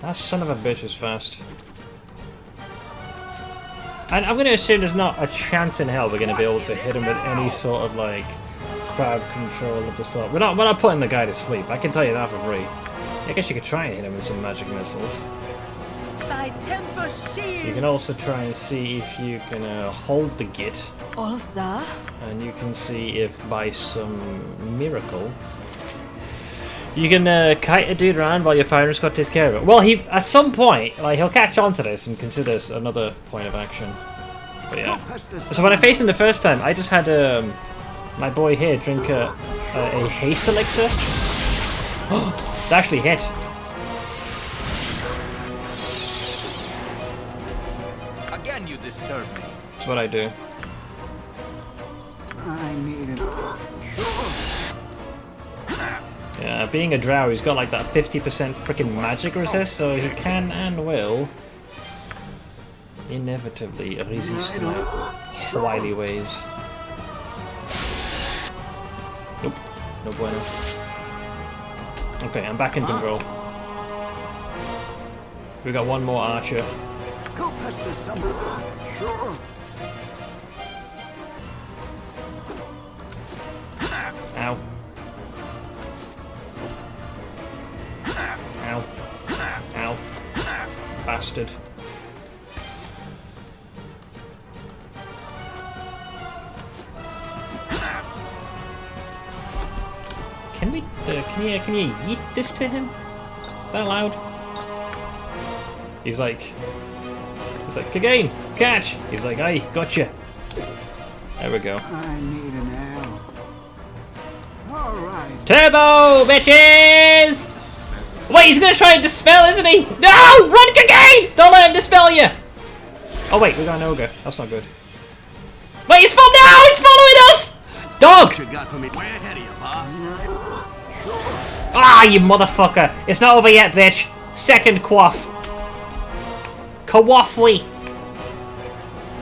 That son of a bitch is fast. And I'm going to assume there's not a chance in hell we're going to be able to hit him with any sort of, like, crowd control of the sort. We're not putting the guy to sleep, I can tell you that for free. I guess you could try and hit him with some magic missiles. By temper shield. You can also try and see if you can hold the git. Also? And you can see if by some miracle you can kite a dude around while your firing squad takes care of it. Well, at some point, like, he'll catch on to this and consider this another point of action. But yeah. So when I faced him the first time, I just had my boy here drink a haste elixir. It actually hit. Again, you disturb me. That's what I do. I need an arrow. Sure. Yeah, being a drow, he's got like that 50% freaking magic resist, so he can and will inevitably resist my wily ways. Nope, no bueno. Okay, I'm back in control. We got one more archer. Go pester someone. Sure. Ow. Ow. Ow. Bastard. Can we? Can you yeet this to him? Is that allowed? He's like, Kagain, catch! He's like, aye, gotcha. There we go. I need an L. All right. Turbo, bitches! Wait, he's gonna try and dispel, isn't he? No! Run, Kagain! Don't let him dispel you! Oh wait, we got an ogre. That's not good. Wait, he's following us! Dog! What you got for me? Way ahead of you, boss. Ah, you motherfucker! It's not over yet, bitch. Second quaff. Kawaffly.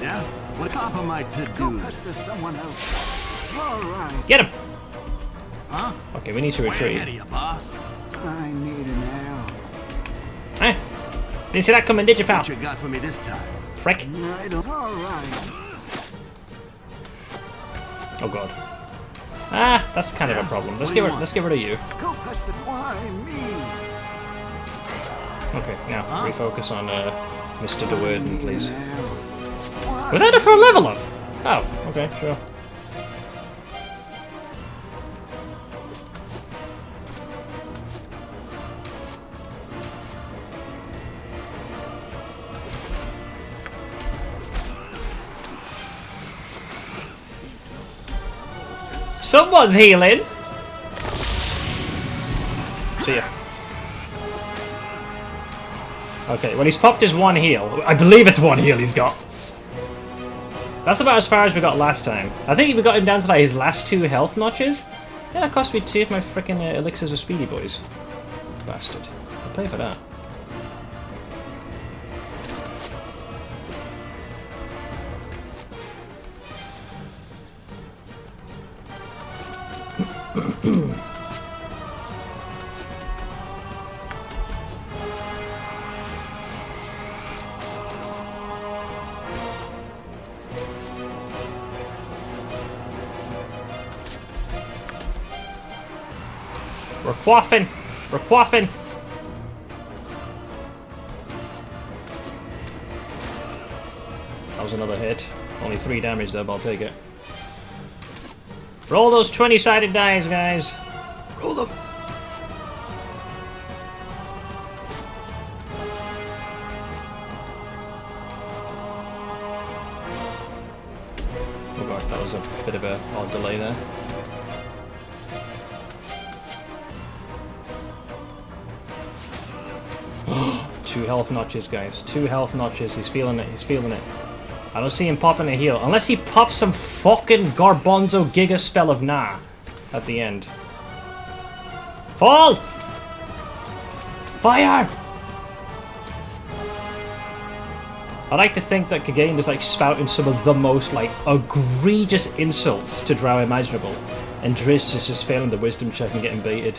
Yeah? What top of my to-do? Someone else. All right. Get him! Huh? Okay, we need to Way retreat. ahead of you, boss. I need an L. Huh? Didn't see that coming, did you, pal? What you got for me this time? Frick. I don't. All right. Oh god. Ah, that's kind of a problem. Let's get rid of you. Go past the. Why me? Okay, now refocus on Mr. DeWerden, please. Why? Was that for a level up? Oh, okay, sure. Someone's healing! See ya. Okay, well he's popped his one heal. I believe it's one heal he's got. That's about as far as we got last time. I think we got him down to like his last 2 health notches. Yeah, that cost me 2 of my frickin' elixirs of speedy boys. Bastard. I'll pay for that. We're quaffing! We're quaffing! That was another hit. Only 3 damage though, but I'll take it. Roll those 20-sided dice, guys! Roll them! Oh god, that was a bit of a odd delay there. Two health notches, guys. 2 health notches. He's feeling it. He's feeling it. I don't see him popping a heal. Unless he pops some fucking Garbanzo Giga spell of Nah at the end. Fall! Fire! I like to think that Kagain is like spouting some of the most like egregious insults to Drow imaginable. And Driz is just failing the wisdom check and getting baited.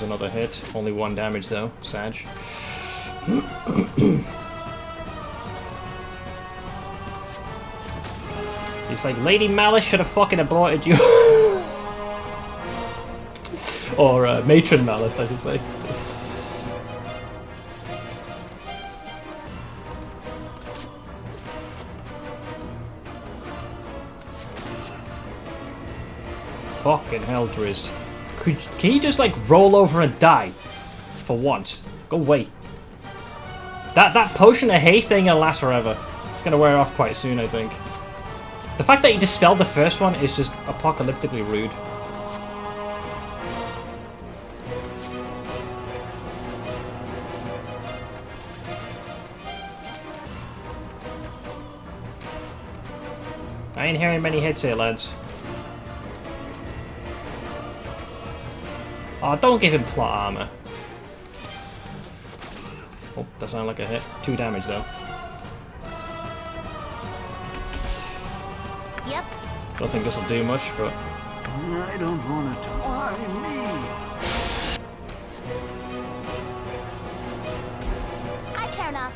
Another hit. Only 1 damage though. Sag. He's like, Lady Malice should have fucking aborted you. Or Matron Malice, I should say. Fucking hell, Drizzt. Can you just like roll over and die? For once. Go away. That potion of haste ain't gonna last forever. It's gonna wear off quite soon, I think. The fact that he dispelled the first one is just apocalyptically rude. I ain't hearing many hits here, lads. Oh, don't give him plot armor. Oh, that sounded like a hit. 2 damage, though. Yep. Don't think this will do much, but... I don't want to. Why me? I care enough.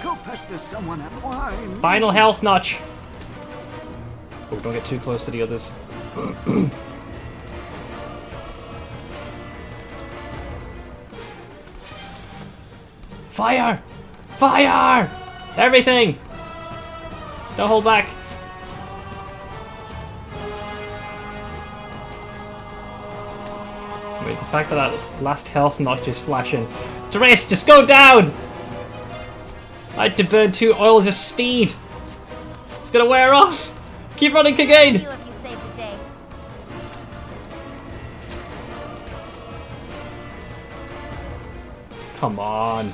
Go pester someone else. Why me? Final health notch! Oh, don't get too close to the others. Fire! Fire! Everything! Don't hold back. Wait, the fact that that last health notch is flashing. Therese, just go down! I had to burn 2 oils of speed. It's gonna wear off. Keep running, Kagain! You if you save the day. Come on.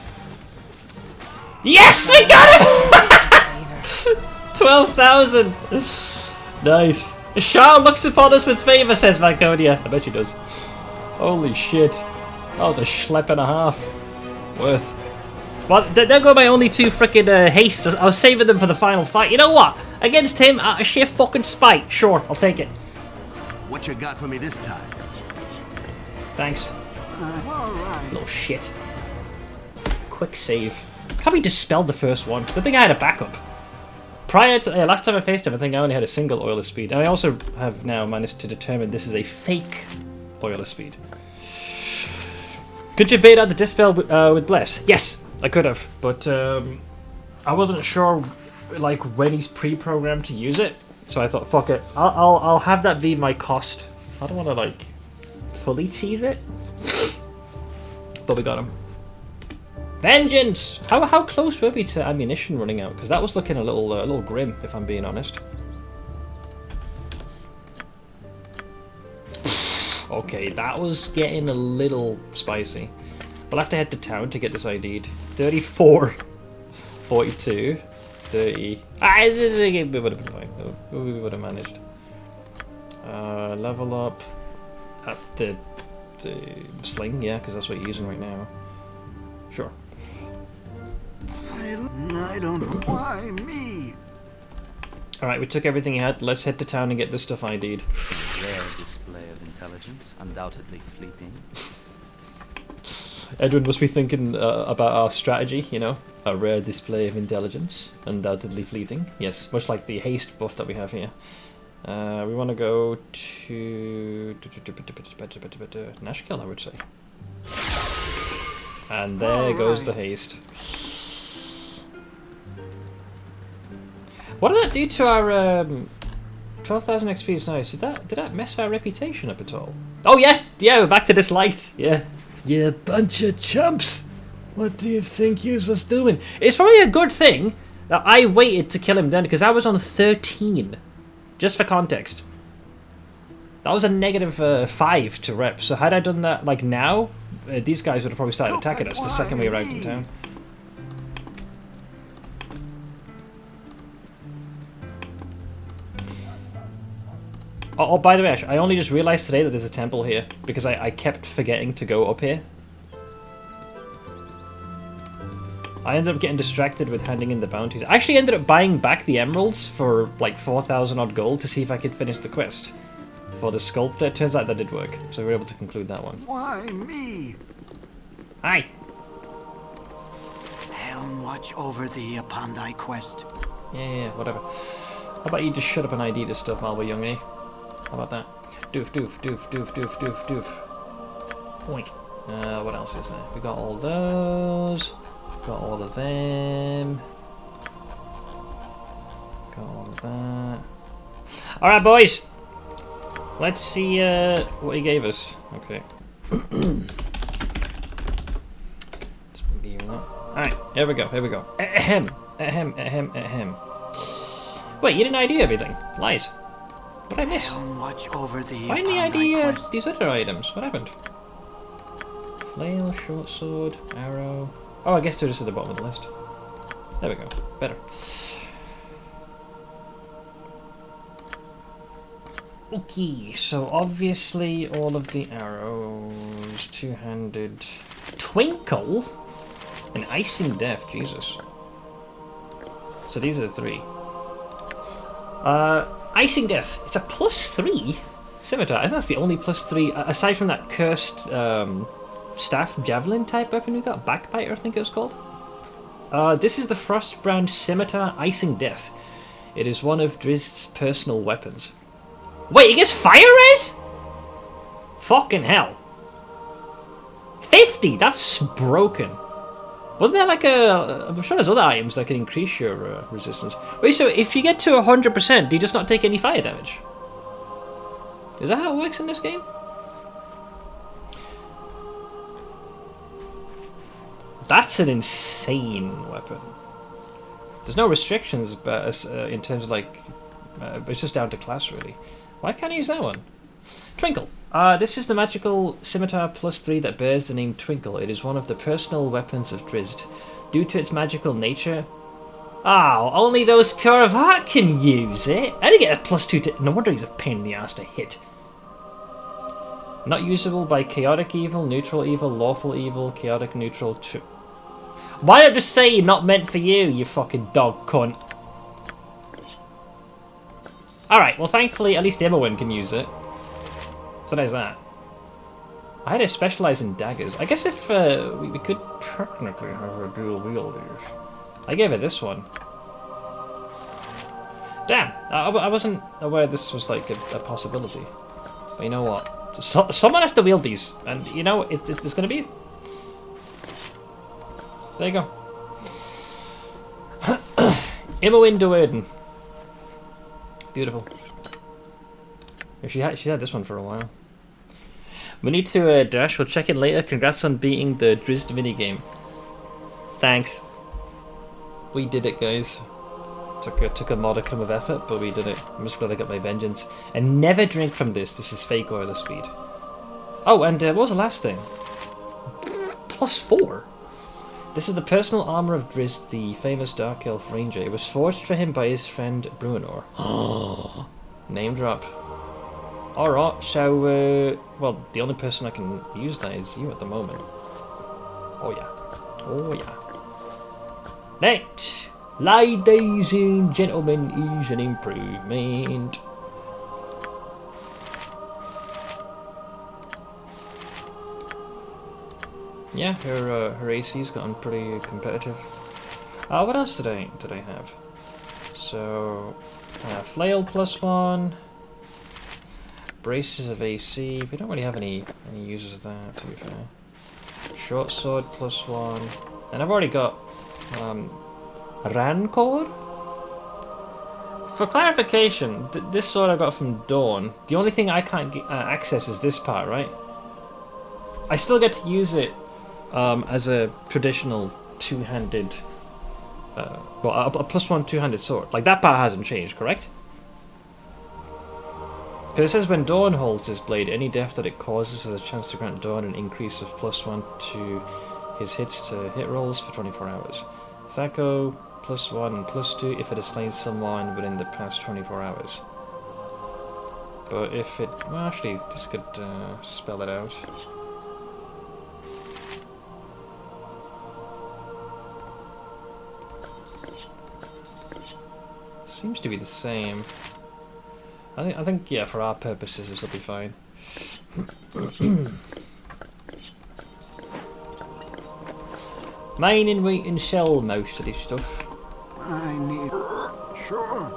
Yes, we got him! 12,000! Nice. Shah looks upon us with favour, says Valconia. I bet she does. Holy shit. That was a schlep and a half. Worth. Well, there go my only 2 frickin' haste. I was saving them for the final fight. You know what? Against him, out of sheer fucking spite. Sure, I'll take it. What you got for me this time? Thanks. Alright. Little shit. Quick save. Probably dispelled the first one. Good thing I had a backup. Prior to last time I faced him, I think I only had a single oil of speed. And I also have now managed to determine this is a fake oil of speed. Could you bait out the dispel with Bless? Yes, I could have. But I wasn't sure like when he's pre-programmed to use it. So I thought, fuck it. I'll have that be my cost. I don't want to like fully cheese it. But we got him. Vengeance! How close were we to ammunition running out? Because that was looking a little grim, if I'm being honest. Okay, that was getting a little spicy. We'll have to head to town to get this ID'd. 34, 42, 30. We would have been fine. We would have managed. Level up at the sling, yeah, because that's what you're using right now. Sure. I don't know why me. Alright, we took everything he had. Let's head to town and get this stuff ID'd. Rare display of intelligence, undoubtedly fleeting. Edwin must be thinking about our strategy, you know? A rare display of intelligence, undoubtedly fleeting. Yes, much like the haste buff that we have here. We want to go to Nashkill, I would say. And there goes the haste. What did that do to our 12,000 XP is nice. Did that mess our reputation up at all? Oh yeah, we're back to disliked. Yeah. You bunch of chumps. What do you think you was doing? It's probably a good thing that I waited to kill him then, because I was on 13. Just for context. That was a negative 5 to rep. So had I done that like now, these guys would have probably started attacking us the second we arrived in town. Oh, by the way, I only just realized today that there's a temple here, because I kept forgetting to go up here. I ended up getting distracted with handing in the bounties. I actually ended up buying back the emeralds for like 4,000 odd gold to see if I could finish the quest for the sculptor. It turns out that did work, so we were able to conclude that one. Why me? Hi! Helm watch over thee upon thy quest. Yeah, whatever. How about you just shut up and ID this stuff while we're young, eh? How about that? Doof, doof, doof, doof, doof, doof, doof. Boink. What else is there? We got all those. Got all of them. Got all of that. Alright, boys! Let's see what he gave us. Okay. Alright, here we go, here we go. Ahem, ahem, ahem, ahem. Wait, you didn't ID everything. Lies. What did I miss? Watch over thee. Why didn't you ID these other items? What happened? Flail, short sword, arrow. Oh, I guess they're just at the bottom of the list. There we go. Better. Okay, so obviously all of the arrows, two-handed twinkle, and icing death. Jesus. So these are the 3. Icing death. It's a +3 scimitar. I think that's the only +3 aside from that cursed staff javelin type weapon we got. Backbiter, I think it was called. This is the Frostbrand Scimitar Icing Death. It is one of Drizzt's personal weapons. Wait, he gets fire res? Fucking hell. 50, that's broken. Wasn't there like a... I'm sure there's other items that can increase your resistance. Wait, so if you get to 100%, do you just not take any fire damage? Is that how it works in this game? That's an insane weapon. There's no restrictions, but in terms of like... it's just down to class, really. Why can't I use that one? Twinkle. This is the magical scimitar +3 that bears the name Twinkle. It is one of the personal weapons of Drizzt. Due to its magical nature... Oh, only those pure of heart can use it. I didn't get a +2 to... No wonder he's a pain in the ass to hit. Not usable by chaotic evil, neutral evil, lawful evil, chaotic neutral... Why not just say not meant for you, you fucking dog cunt? Alright, well thankfully at least the Emmerwin can use it. So there's that. I had to specialise in daggers. I guess if we could technically have a dual wield these. I gave it this one. Damn, I wasn't aware this was like a possibility. But you know what? Someone has to wield these, and you know it's going to be. There you go. Immerwin de Werden. Beautiful. She had this one for a while. We need to dash. We'll check in later. Congrats on beating the Drizzt minigame. Thanks. We did it, guys. Took a modicum of effort, but we did it. I'm just glad I got my vengeance. And never drink from this. This is fake oil of speed. Oh, and what was the last thing? +4. This is the personal armor of Drizzt, the famous Dark Elf Ranger. It was forged for him by his friend Bruenor. Name drop. Alright, so, well, the only person I can use that is you at the moment. Oh yeah. Oh yeah. That, ladies and gentlemen, is an improvement. Yeah, her AC's gotten pretty competitive. What else did I have? So, flail +1, braces of AC. We don't really have any users of that, to be fair. Short sword +1, and I've already got Rancor. For clarification, this sword I got from Dawn. The only thing I can't access is this part, right? I still get to use it. As a traditional two-handed, well, a +1 two-handed sword. Like, that part hasn't changed, correct? Because it says when Dawn holds this blade, any death that it causes has a chance to grant Dawn an increase of +1 to his hits to hit rolls for 24 hours. Thaco, +1 and +2 if it has slain someone within the past 24 hours. But if it... Well, actually, this could spell it out. Seems to be the same. I think yeah, for our purposes this will be fine. Mining, wheat and shell most of this stuff. I need... Sure.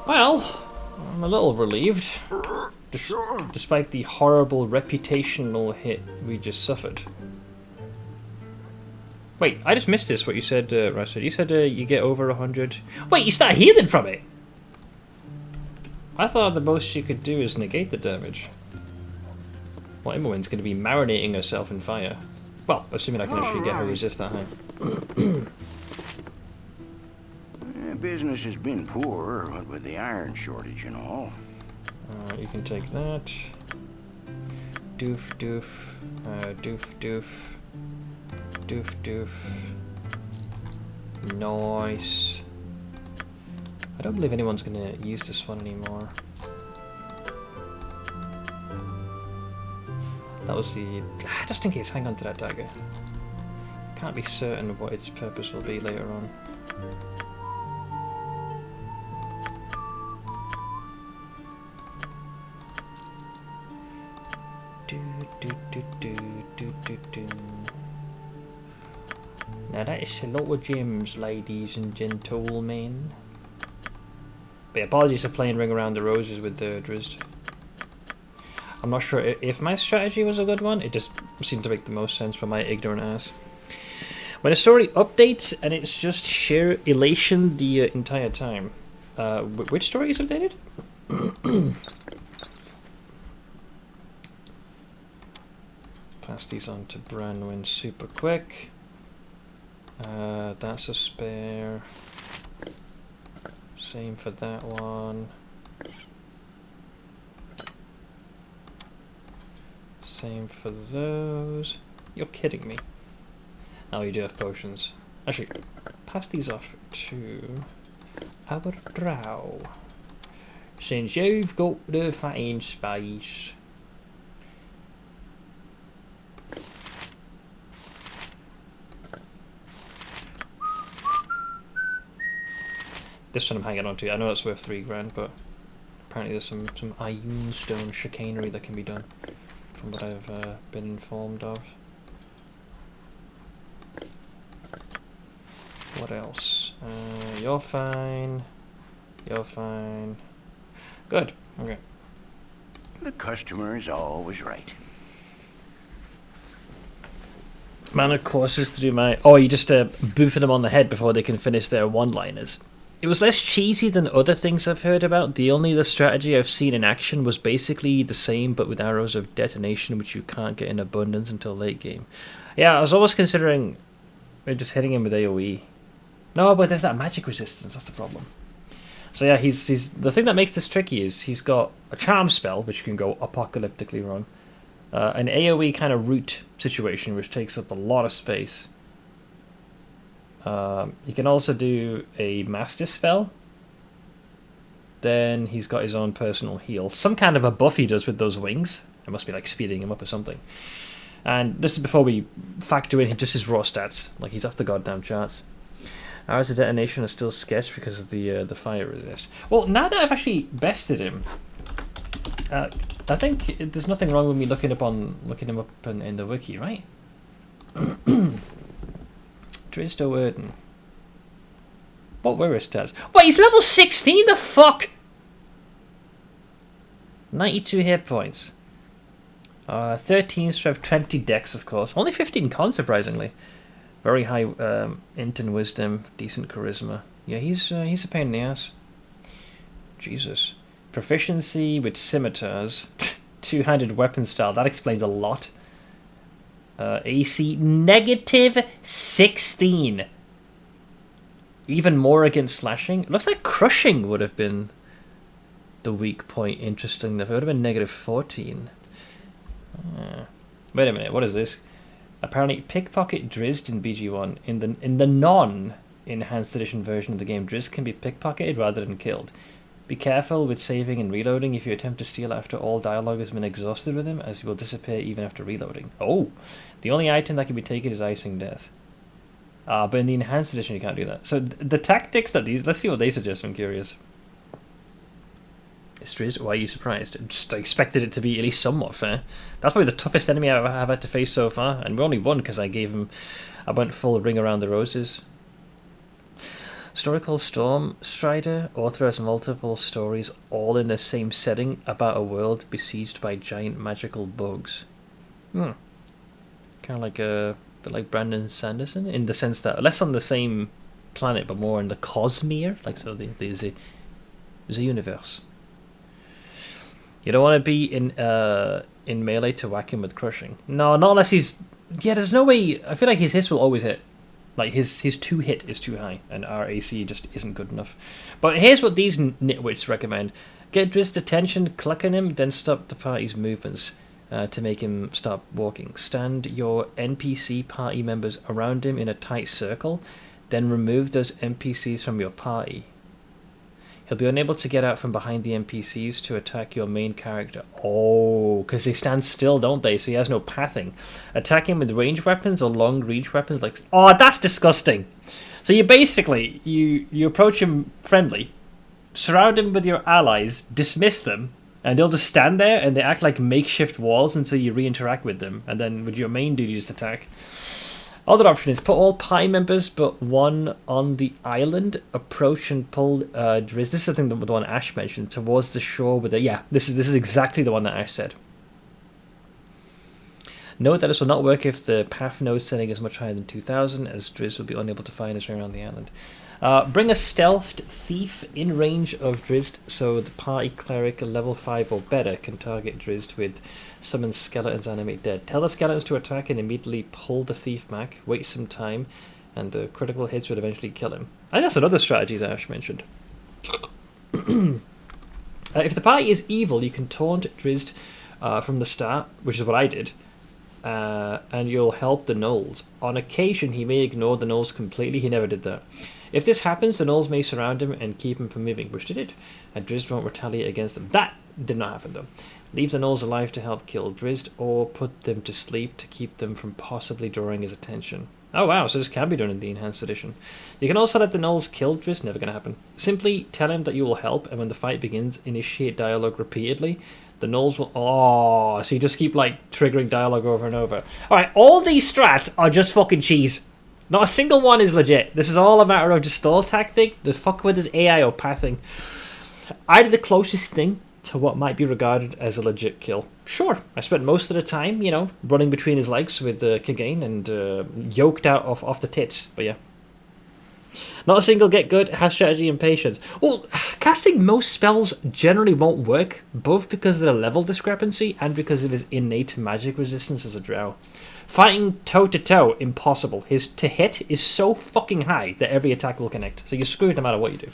Well, I'm a little relieved. Despite the horrible reputational hit we just suffered. Wait, I just missed this, what you said, Russell. You said you get over 100... Wait, you start healing from it? I thought the most she could do is negate the damage. Well, Immerwin's going to be marinating herself in fire. Well, assuming I can actually get her to resist that high. Business has been poor, what with the iron shortage and all. You can take that. Doof, doof. Doof, doof. Doof doof. Nice. I don't believe anyone's gonna use this one anymore. That was the... Just in case, hang on to that dagger. Can't be certain what its purpose will be later on. Do do do do do do do. Now that is a lot of gems, ladies and gentlemen. But apologies for playing Ring Around the Roses with the Drizzt. I'm not sure if my strategy was a good one, it just seemed to make the most sense for my ignorant ass. When a story updates and it's just sheer elation the entire time. Which story is updated? Pass these on to Branwyn super quick. That's a spare. Same for that one. Same for those. You're kidding me. Oh, you do have potions. Actually, pass these off to our drow. Since you've got the fine space. This one I'm hanging on to. I know it's worth 3 grand, but apparently there's some ironstone chicanery that can be done, from what I've been informed of. What else? You're fine. You're fine. Good. Okay. The customer is always right. Mana courses to do my... Oh, you just boofing them on the head before they can finish their one-liners. It was less cheesy than other things I've heard about. The only other strategy I've seen in action was basically the same, but with arrows of detonation, which you can't get in abundance until late game. Yeah, I was always considering just hitting him with AoE. No, but there's that magic resistance, that's the problem. So yeah, he's the thing that makes this tricky is he's got a charm spell, which can go apocalyptically wrong. An AoE kind of root situation, which takes up a lot of space. You can also do a master spell. Then he's got his own personal heal. Some kind of a buff he does with those wings. It must be like speeding him up or something. And this is before we factor in just his raw stats. Like, he's off the goddamn charts. Hours of detonation are still sketched because of the fire resist. Well, now that I've actually bested him, I think there's nothing wrong with me looking him up in the wiki, right? Drizdo Erden. What were his stats? Wait, he's level 16? The fuck? 92 hit points. 13 strength, 20 dex, of course. Only 15 con, surprisingly. Very high int and wisdom, decent charisma. Yeah, he's a pain in the ass. Jesus. Proficiency with scimitars. Two-handed weapon style. That explains a lot. AC negative 16. Even more against slashing. It looks like crushing would have been the weak point. Interesting. It would have been negative 14. Wait a minute. What is this? Apparently, pickpocket Drizzt in BG1 in the non-enhanced edition version of the game, Drizzt can be pickpocketed rather than killed. Be careful with saving and reloading if you attempt to steal after all dialogue has been exhausted with him, as he will disappear even after reloading. Oh, the only item that can be taken is Icing Death. But in the enhanced edition you can't do that. So the tactics that these, let's see what they suggest. I'm curious. Drizzt, why are you surprised? Just expected it to be at least somewhat fair. That's probably the toughest enemy I've had to face so far, and we only won because I went full Ring Around the Roses. Story called Storm Strider, author has multiple stories all in the same setting about a world besieged by giant magical bugs. Kind of like a bit like Brandon Sanderson, in the sense that less on the same planet but more in the Cosmere, like so the universe. You don't want to be in melee to whack him with crushing. No, not unless he's... Yeah, there's no way... I feel like his hits will always hit. Like, his 2 hit is too high, and our AC just isn't good enough. But here's what these nitwits recommend. Get Drizzt's attention, click on him, then stop the party's movements to make him stop walking. Stand your NPC party members around him in a tight circle, then remove those NPCs from your party. He'll be unable to get out from behind the NPCs to attack your main character. Oh, because they stand still, don't they? So he has no pathing. Attack him with ranged weapons or long reach weapons like... Oh, that's disgusting! So you basically, you approach him friendly, surround him with your allies, dismiss them, and they'll just stand there and they act like makeshift walls until you re-interact with them. And then with your main duty just attack. Other option is put all party members but one on the island, approach and pull Drizzt. This is the one Ash mentioned, towards the shore with a... Yeah, this is exactly the one that Ash said. Note that this will not work if the path node setting is much higher than 2000, as Drizzt will be unable to find his way around the island. Bring a stealthed thief in range of Drizzt so the party cleric level 5 or better can target Drizzt with summon skeletons animate dead. Tell the skeletons to attack and immediately pull the thief back, wait some time, and the critical hits would eventually kill him. I think that's another strategy that Ash mentioned. If the party is evil, you can taunt Drizzt from the start, which is what I did, and you'll help the gnolls. On occasion, he may ignore the gnolls completely. He never did that. If this happens, the gnolls may surround him and keep him from moving, which they did, and Drizzt won't retaliate against them. That did not happen, though. Leave the gnolls alive to help kill Drizzt, or put them to sleep to keep them from possibly drawing his attention. Oh wow, so this can be done in the Enhanced Edition. You can also let the gnolls kill Drizzt, never going to happen. Simply tell him that you will help, and when the fight begins, initiate dialogue repeatedly. The gnolls will... Oh, so you just keep, like, triggering dialogue over and over. Alright, all these strats are just fucking cheese. Not a single one is legit. This is all a matter of just stall tactic, the fuck with his AI or pathing. I did the closest thing to what might be regarded as a legit kill. Sure, I spent most of the time, you know, running between his legs with Kagain and yoked out off the tits, but yeah. Not a single get good, have strategy and patience. Well, casting most spells generally won't work, both because of the level discrepancy and because of his innate magic resistance as a drow. Fighting toe-to-toe, impossible. His to hit is so fucking high that every attack will connect, so you're screwed no matter what you do.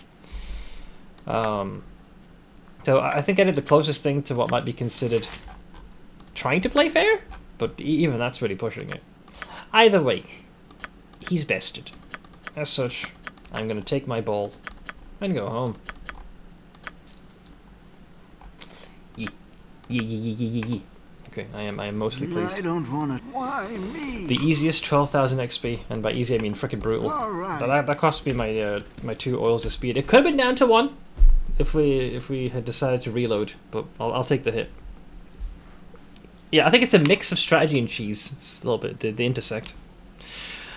So I think I did the closest thing to what might be considered trying to play fair, but even that's really pushing it. Either way, he's bested. As such, I'm going to take my ball and go home. Okay, I am mostly pleased. I don't want to. Why me? The easiest 12,000 XP, and by easy I mean frickin' brutal. Right. That cost me my 2 oils of speed. It could have been down to 1 if we had decided to reload, but I'll take the hit. Yeah, I think it's a mix of strategy and cheese. It's a little bit they intersect.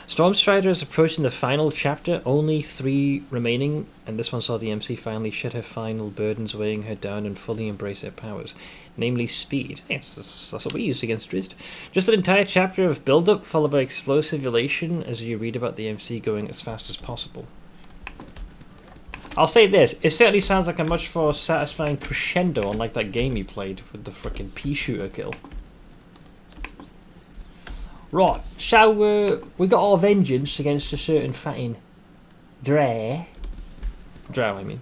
Stormstrider is approaching the final chapter, only 3 remaining, and this one saw the MC finally shed her final burdens, weighing her down and fully embrace her powers, namely speed. Yes, that's what we used against Drizzt. Just an entire chapter of build-up, followed by explosive elation as you read about the MC going as fast as possible. I'll say this, it certainly sounds like a much more satisfying crescendo, unlike that game you played with the frickin' pea shooter kill. Right, so we got our vengeance against a certain fatting drow, I mean.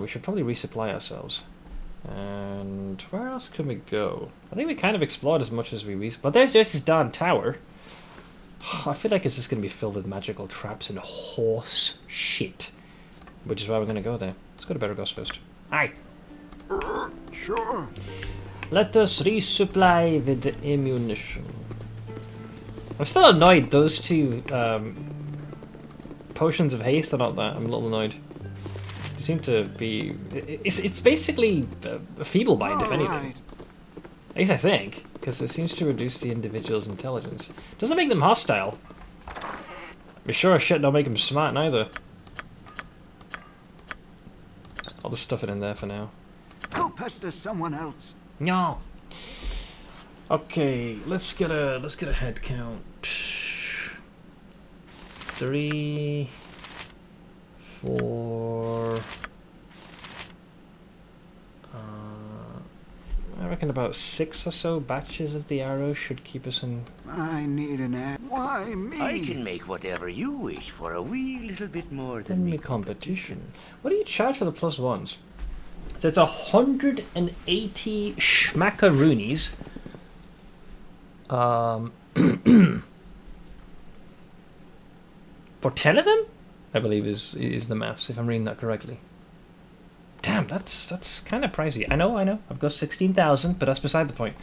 We should probably resupply ourselves. And where else can we go? I think we kind of explored as much as we but there's this darn tower. I feel like it's just going to be filled with magical traps and horse shit. Which is why we're going to go there. Let's go to Better Ghost first. Aye. Sure. Let us resupply with the ammunition. I'm still annoyed those 2 potions of haste are not that. I'm a little annoyed. They seem to be... It's basically a feeble bind, if anything. At least I think, because it seems to reduce the individual's intelligence. Doesn't make them hostile. Be sure as shit don't make them smart neither. I'll just stuff it in there for now. Go pester someone else. No. Okay, let's get a head count. 3, 4. I reckon about 6 or so batches of the arrow should keep us in. I need an egg. Why me? I can make whatever you wish for a wee little bit more than me. Competition. What do you charge for the +1s? So it's 180 schmackaroonies. For 10 of them, I believe is the maths, if I'm reading that correctly. Damn, that's kind of pricey. I know. I've got 16,000, but that's beside the point.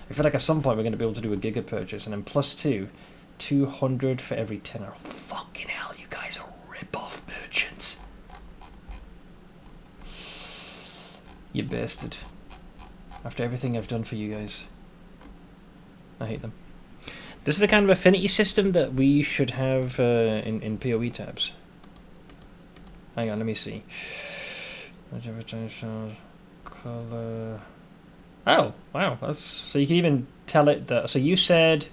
I feel like at some point we're going to be able to do a giga purchase, and then +2, 200 for every 10. Oh, fucking hell, you guys are rip-off merchants. You bastard. After everything I've done for you guys. I hate them. This is the kind of affinity system that we should have in PoE tabs. Hang on, let me see. Color. Oh, wow. So you can even tell it that. So you said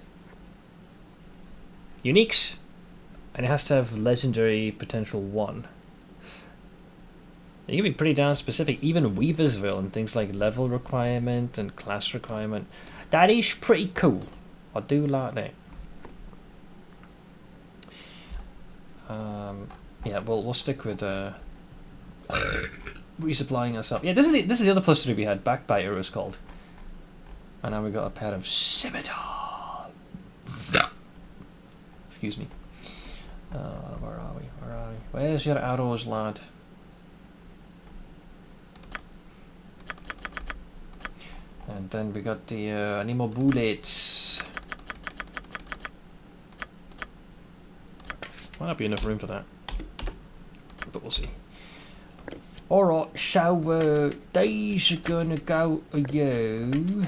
uniques, and it has to have legendary potential 1. You can be pretty damn specific. Even Weaversville and things like level requirement and class requirement. That is pretty cool. I do like that. Yeah, we'll stick with resupplying ourselves. Yeah, this is the other plus 3 we had. Backbiter it was called. And now we got a pair of scimitar. Excuse me. Where are we? Where are we? Where's your arrows, lad? And then we got the animal bullets. Might not be enough room for that, but we'll see. Alright, so these are gonna go to you.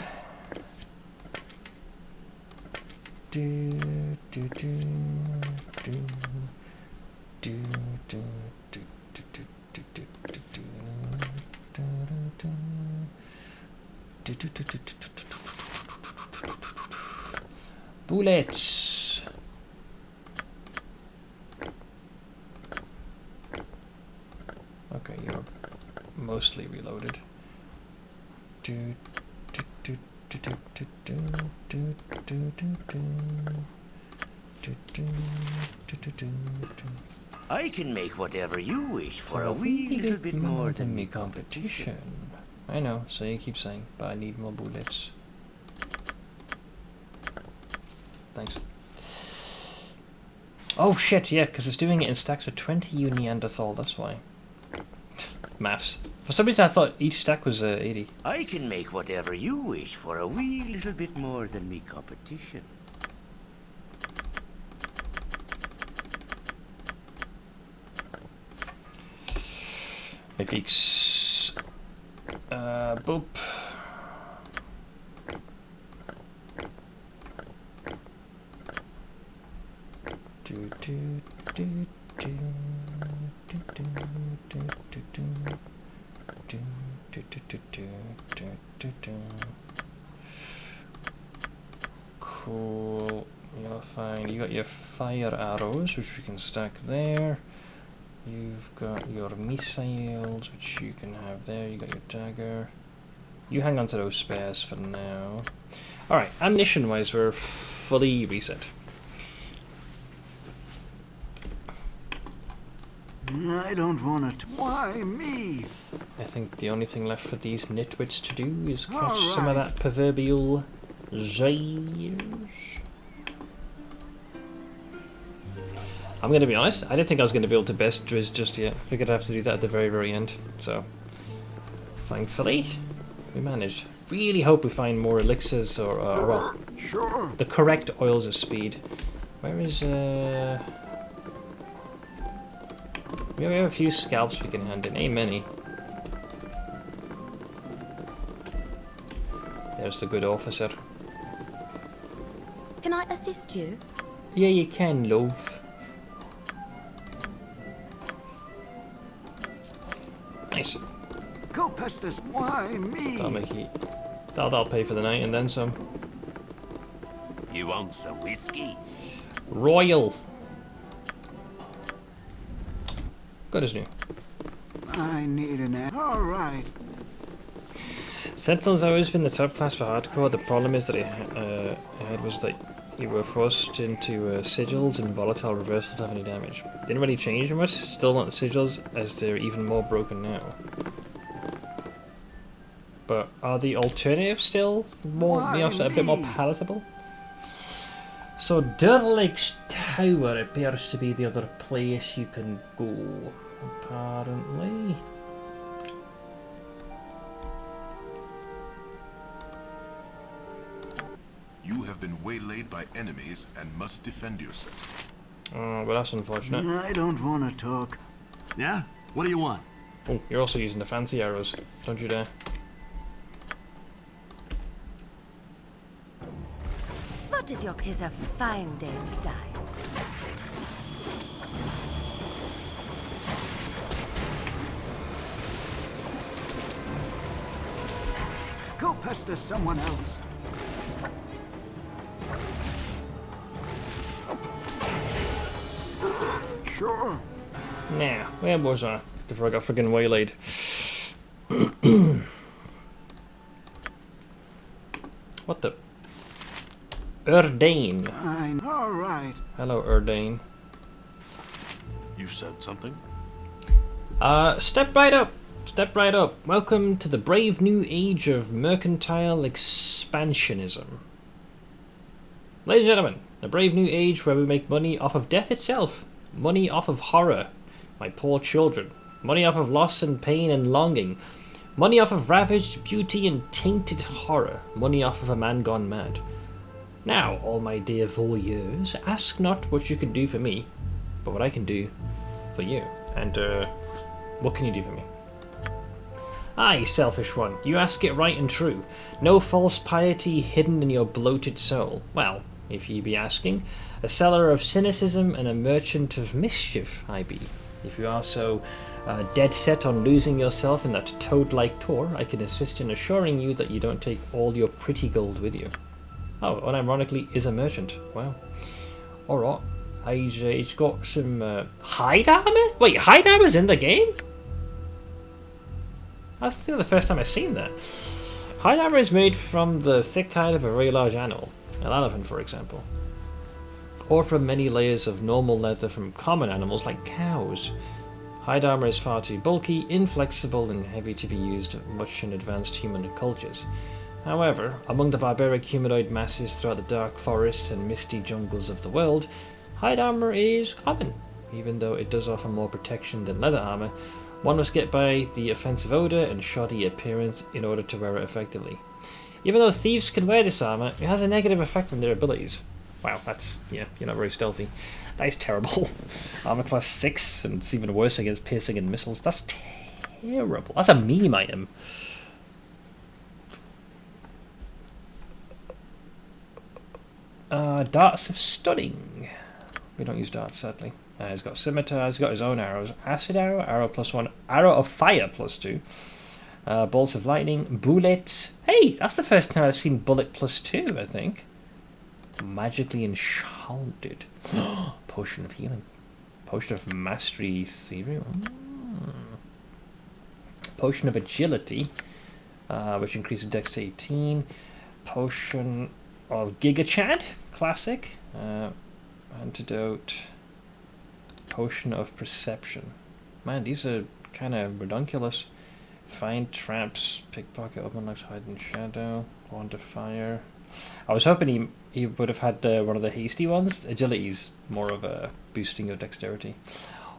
Bullets. Okay, you're mostly reloaded. I can make whatever you wish for a wee little bit more than me competition. I know, so you keep saying, but I need more bullets. Thanks. Oh shit, yeah, because it's doing it in stacks of 20 you Neanderthal, that's why. Maths. For some reason I thought each stack was 80. I can make whatever you wish for a wee little bit more than me competition. Hey, fix. Boop. Cool. You're fine. You got your fire arrows, which we can stack there. You've got your missiles, which you can have there. You got your dagger. You hang on to those spares for now. Alright, ammunition-wise, we're fully reset. I don't want it. Why me? I think the only thing left for these nitwits to do is catch some of that proverbial zires. I'm going to be honest, I didn't think I was going to be able to best Driz just yet. Figured I'd have to do that at the very, very end. So, thankfully, we managed. Really hope we find more elixirs or well, sure, the correct oils of speed. Where is, we have a few scalps we can hand in. Ain't many. There's the good officer. Can I assist you? Yeah, you can, love. Nice. Go Pestis. Why me? That'll make it. That'll pay for the night and then some. You want some whiskey? Royal. Good as new. I need an ad. All right. Sentinel's always been the top class for hardcore. The problem is that I had was that you were forced into sigils and volatile reversal to have any damage. Didn't really change much. Still want the sigils as they're even more broken now. But are the alternatives still more, a bit more palatable? So Durlik's Tower appears to be the other place you can go, apparently. You have been waylaid by enemies and must defend yourself. Oh, but that's unfortunate. I don't want to talk. Yeah? What do you want? Oh, you're also using the fancy arrows. Don't you dare. What is your 'tis a fine day to die? Go Pestis someone else. Sure. Now, where was I before I got friggin' waylaid? What the? Erdane. I'm all right. Hello, Erdane. You said something? Step right up. Step right up. Welcome to the brave new age of mercantile expansionism. Ladies and gentlemen, the brave new age where we make money off of death itself. Money off of horror. My poor children. Money off of loss and pain and longing. Money off of ravaged beauty and tainted horror. Money off of a man gone mad. Now, all my dear voyeurs, ask not what you can do for me, but what I can do for you. And, what can you do for me? Aye, selfish one, you ask it right and true. No false piety hidden in your bloated soul. Well, if ye be asking, a seller of cynicism and a merchant of mischief I be. If you are so dead set on losing yourself in that toad-like tour, I can assist in assuring you that you don't take all your pretty gold with you. Oh, unironically, is a merchant. Wow. Alright. He's got some hide armor? Wait, hide armor's in the game? I think the first time I've seen that. Hide armor is made from the thick hide of a very large animal. An elephant, for example. Or from many layers of normal leather from common animals like cows. Hide armor is far too bulky, inflexible, and heavy to be used much in advanced human cultures. However, among the barbaric humanoid masses throughout the dark forests and misty jungles of the world, hide armor is common. Even though it does offer more protection than leather armor, one must get by the offensive odor and shoddy appearance in order to wear it effectively. Even though thieves can wear this armor, it has a negative effect on their abilities. Wow, that's, yeah, you're not very stealthy. That is terrible. Armor class 6, and it's even worse against piercing and missiles. That's terrible. That's a meme item. Darts of Stunning. We don't use darts, sadly. He's got scimitar, he's got his own arrows. Acid arrow, arrow +1, arrow of fire +2. Bolts of lightning, bullet. Hey, that's the first time I've seen bullet +2, I think. Magically enchanted. Potion of healing. Potion of mastery theory. Potion of agility, which increases dex to 18. Potion of Giga Chad, classic. Antidote. Potion of perception. Man, these are kind of redunculous. Find traps, pickpocket, open locks, hide in shadow, wand of fire. I was hoping he would have had one of the hasty ones. Agility's more of a boosting your dexterity.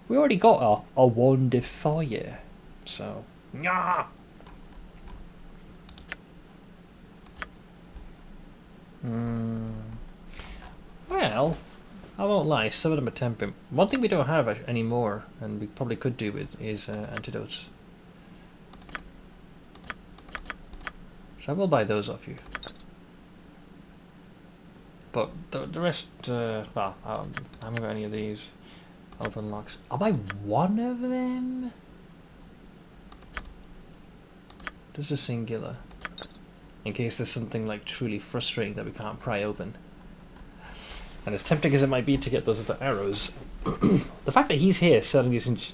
We already got a wand of fire, so yeah. Well, I won't lie, some of them are tempting. One thing we don't have anymore, and we probably could do with, is antidotes. So I will buy those off you. But the rest, well, I haven't got any of these. Open locks. I'll buy one of them. Just a singular. In case there's something like truly frustrating that we can't pry open. And as tempting as it might be to get those other arrows, the fact that he's here selling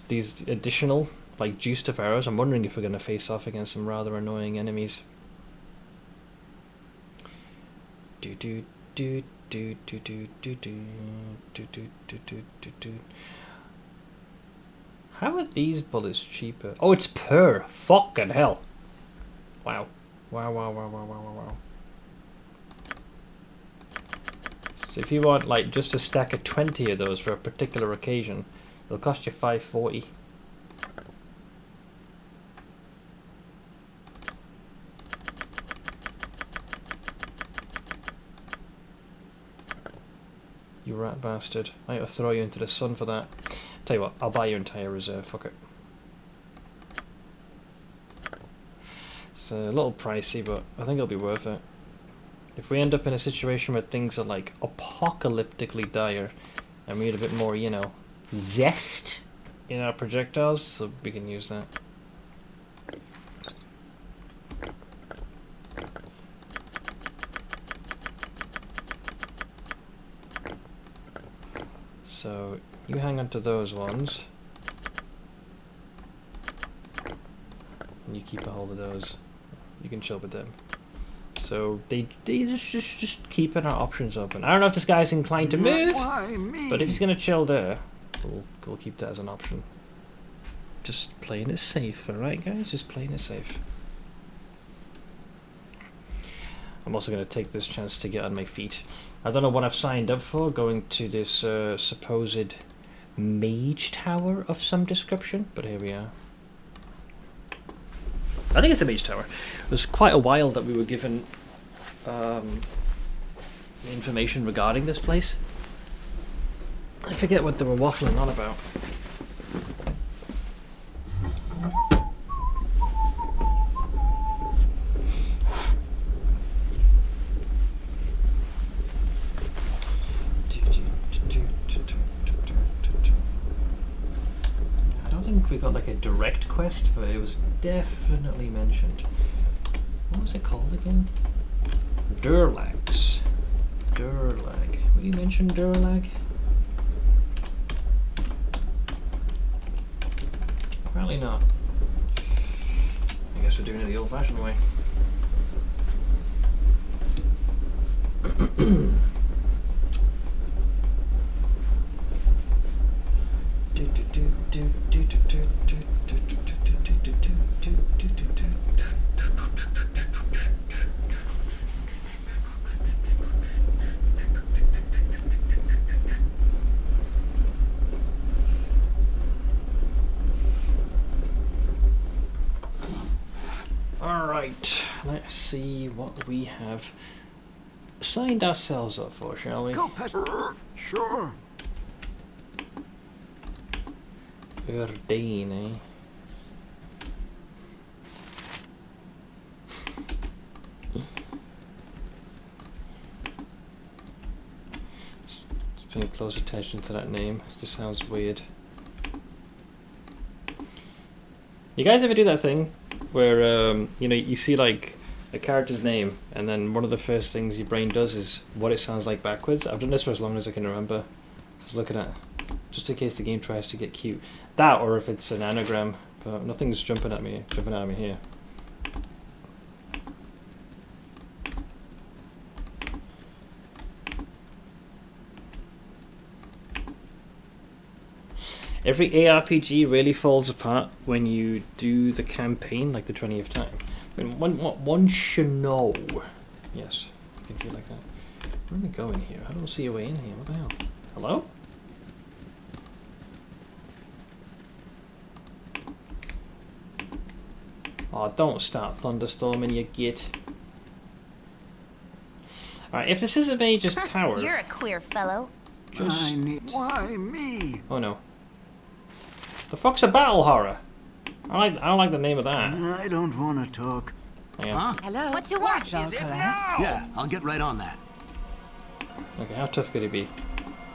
these additional, like, juiced up arrows, I'm wondering if we're going to face off against some rather annoying enemies. How are these bullets cheaper? Oh, it's per fucking hell! Wow. Wow. So if you want, like, just a stack of 20 of those for a particular occasion, it'll cost you $5.40. You rat bastard. I ought to throw you into the sun for that. Tell you what, I'll buy your entire reserve, fuck it. It's a little pricey, but I think it'll be worth it. If we end up in a situation where things are like apocalyptically dire, and we need a bit more, you know, zest in our projectiles, so we can use that. So You hang on to those ones. And you keep a hold of those. You can chill with them. So they just keeping our options open. I don't know if this guy's inclined to move, but if he's gonna chill there, we'll keep that as an option. Just playing it safe, alright guys? Just playing it safe. I'm also gonna take this chance to get on my feet. I don't know what I've signed up for, going to this supposed mage tower of some description, but here we are. I think it's a mage tower. It was quite a while that we were given information regarding this place. I forget what they were waffling on about. I don't think we got like a direct quest, but it was definitely mentioned. What was it called again? Durlags. Durlag. Will you mention Durlag? Apparently not. I guess we're doing it the old-fashioned way. Alright, let's see what we have signed ourselves up for, shall we? Go, sure. Urdane, eh? Just paying close attention to that name. It just sounds weird. You guys ever do that thing where you know, you see like a character's name and then one of the first things your brain does is what it sounds like backwards? I've done this for as long as I can remember. Just looking at, just in case the game tries to get cute. That, or if it's an anagram, but nothing's jumping out of me here. Every ARPG really falls apart when you do the campaign like the 20th time. I mean, one should know. Yes, I can feel like that. Where am I going here? I don't see a way in here. What the hell? Hello? Oh, don't start thunderstorming, you git. Alright, if this is a mage's tower... You're a queer fellow. Why me? Oh no. The fuck's a battle horror? I don't like the name of that. I don't want to talk. Huh? Hello? What you want? Is it now? Yeah, I'll get right on that. Okay, how tough could he be?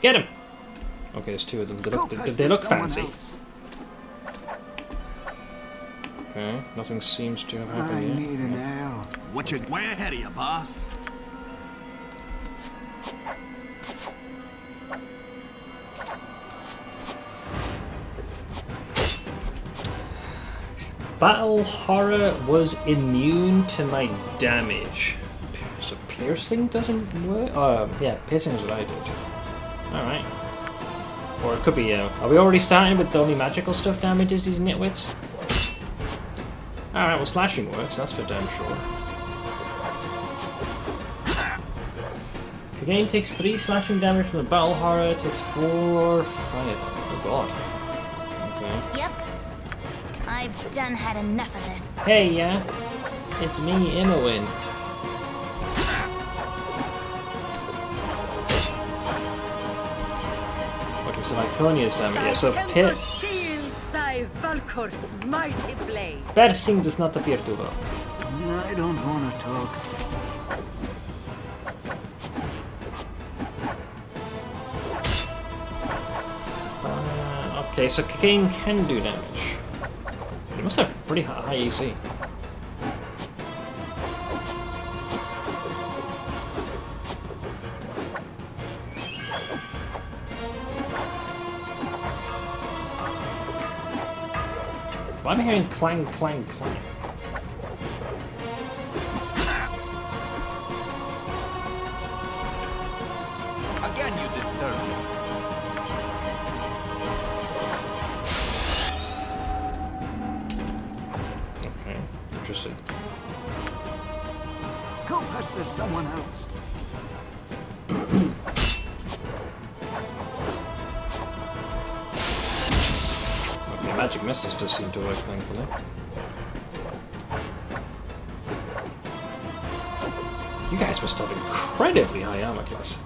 Get him! Okay, there's two of them. They look fancy. Okay, nothing seems to have happened yet. I need an ale. What you way ahead of you, boss? Battle horror was immune to my damage. So piercing doesn't work? Yeah, piercing is what I did. Alright. Or it could be, are we already starting with the only magical stuff damages these nitwits? Alright, well slashing works, that's for damn sure. The game takes 3 slashing damage from the battle horror, it takes 4 fire. Oh god. Okay. Yep. I've done had enough of this. Hey, yeah. It's me, Imowen. Okay, so Iconia's damage. Yeah, so Pit. Piercing does not appear to work. I don't want to talk. Okay, so cocaine can do damage. It must have pretty high AC. Why am I hearing clang, clang, clang? Again, you disturb me. Okay, interesting. Go pester someone else. Okay, magic message does seem to work, thankfully. You guys must have incredibly high armor class.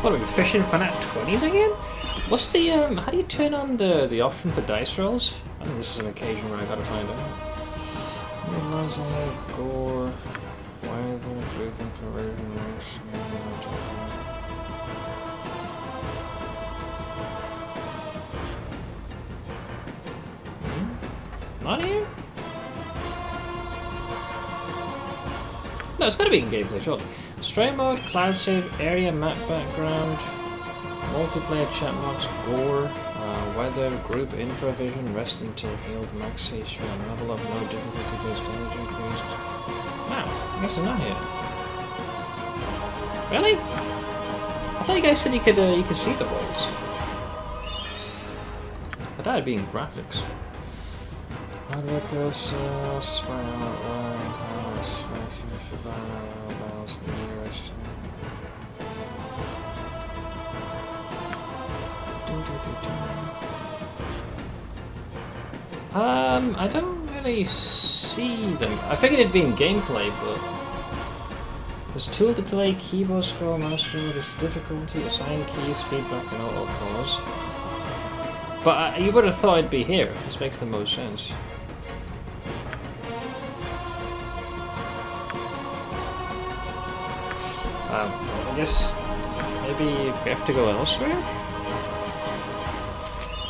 What are we fishing for nat 20s again? What's the how do you turn on the option for dice rolls? I think this is an occasion where I gotta find out. Gore, Weather, Driven Conversion, Not here? No, it's gotta be in gameplay, surely. Stray mode, cloud save, area map background, multiplayer chat box, gore, weather, group infravision, rest until healed, max stage, level up, no difficulty based damage increased. Wow, I guess it's not here. Really? I thought you guys said you could see the walls. I thought it'd be in graphics. Hardware spiral outline, nearest. I don't really see them. I figured it'd be in gameplay, but there's tool to delay, keyboard scroll, mouse scroll, there's difficulty, assign keys, feedback, and auto pause. But you would have thought it'd be here. This makes the most sense. I guess maybe we have to go elsewhere?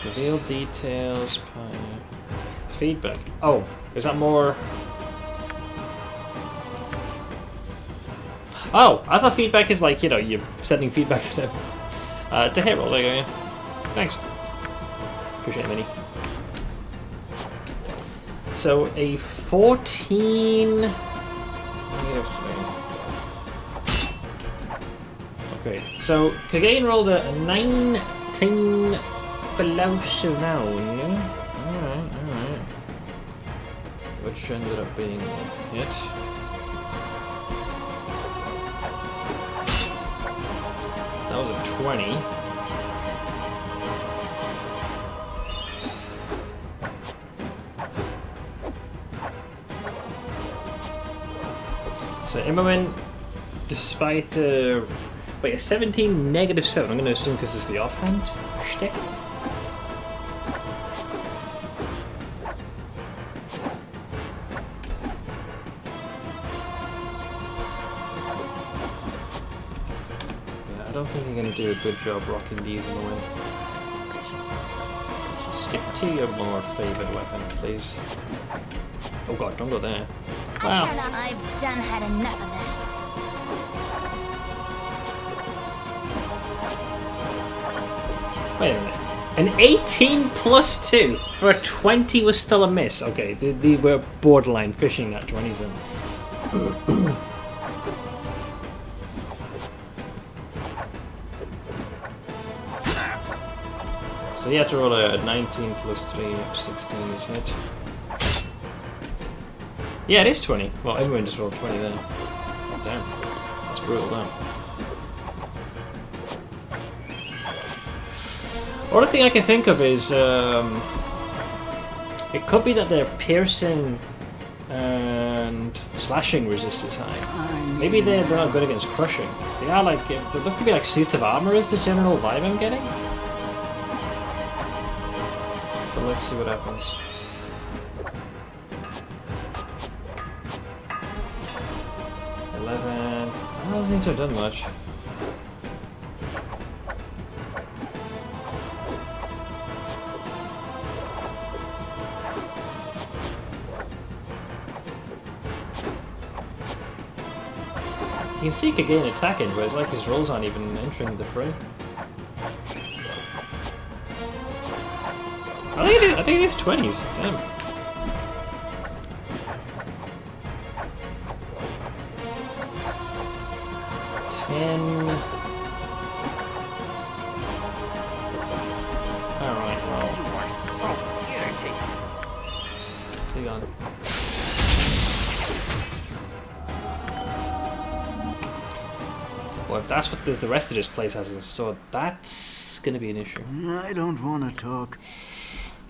Reveal details, feedback. Oh, is that more? Oh, I thought feedback is like, you know, you're sending feedback to them. To Harold, there you go, yeah. Thanks. Appreciate it, Minnie. So, a 14... Okay, so Kagain rolled a 19 below surround. Alright. Which ended up being a hit. That was a 20. So Immerman, despite wait, a 17 -7. I'm going to assume because it's the offhand shtick. Yeah, I don't think you're going to do a good job rocking these in the wind. Stick to your more favoured weapon, please. Oh god, don't go there. Wow. I've done had enough of this. Wait a minute. An 18 plus 2 for a 20 was still a miss. Okay, they were borderline fishing at 20s then. So you have to roll a 19 plus 3 of 16, isn't it? Yeah, it is 20. Well, everyone just rolled 20 then. Oh, damn. That's brutal, that. Other thing I can think of is it could be that their piercing and slashing resist is high. Maybe they're not good against crushing. They are like they look to be like suits of armor is the general vibe I'm getting. But let's see what happens. 11. I don't seem to have done much. He can seek again attacking, but it's like his rolls aren't even entering the fray. I think it is 20s. Damn. Alright, well. Hang on. Well, if that's what the rest of this place has in store, that's gonna be an issue. I don't want to talk.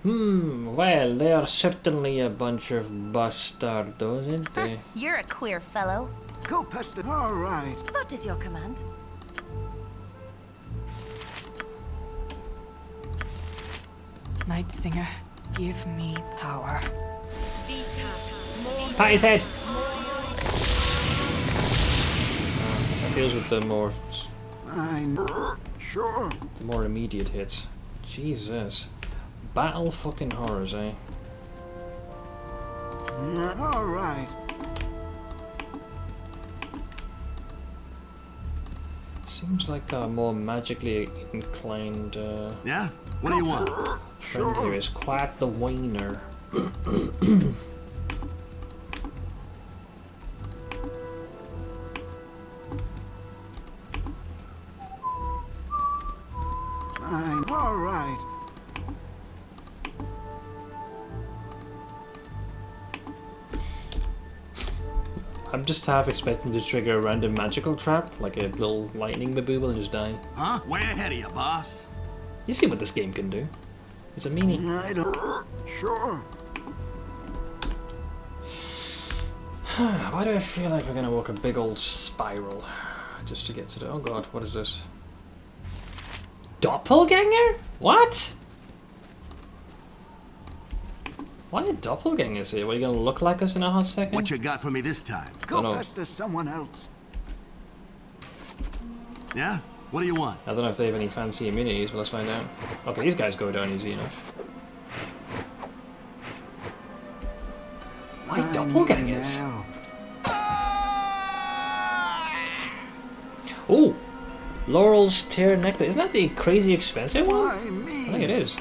Well, they are certainly a bunch of bastardos, aren't they? You're a queer fellow. Go past it. All right. What is your command? Night Singer, give me power. Pat his head! That deals with the more... I'm sure. The more immediate hits. Jesus. Battle fucking horrors, eh? All right. Seems like a more magically inclined Yeah? What do you want? friend here is quite the whiner. I'm all right. I'm just half expecting to trigger a random magical trap, like a little lightning babooble and just die. Huh? Way ahead of you, boss. You see what this game can do. It's a meanie. I don't. Sure. Why do I feel like we're gonna walk a big old spiral just to get to the... Oh god, what is this? Doppelganger? What? Why are doppelgangers here? What, are you gonna look like us in a hot second? What you got for me this time? Go past to someone else. Yeah? What do you want? I don't know if they have any fancy immunities, but let's find out. Okay, these guys go down easy enough. Why doppelgangers? Oh! Laurel's tear necklace. Isn't that the crazy expensive one? I think it is.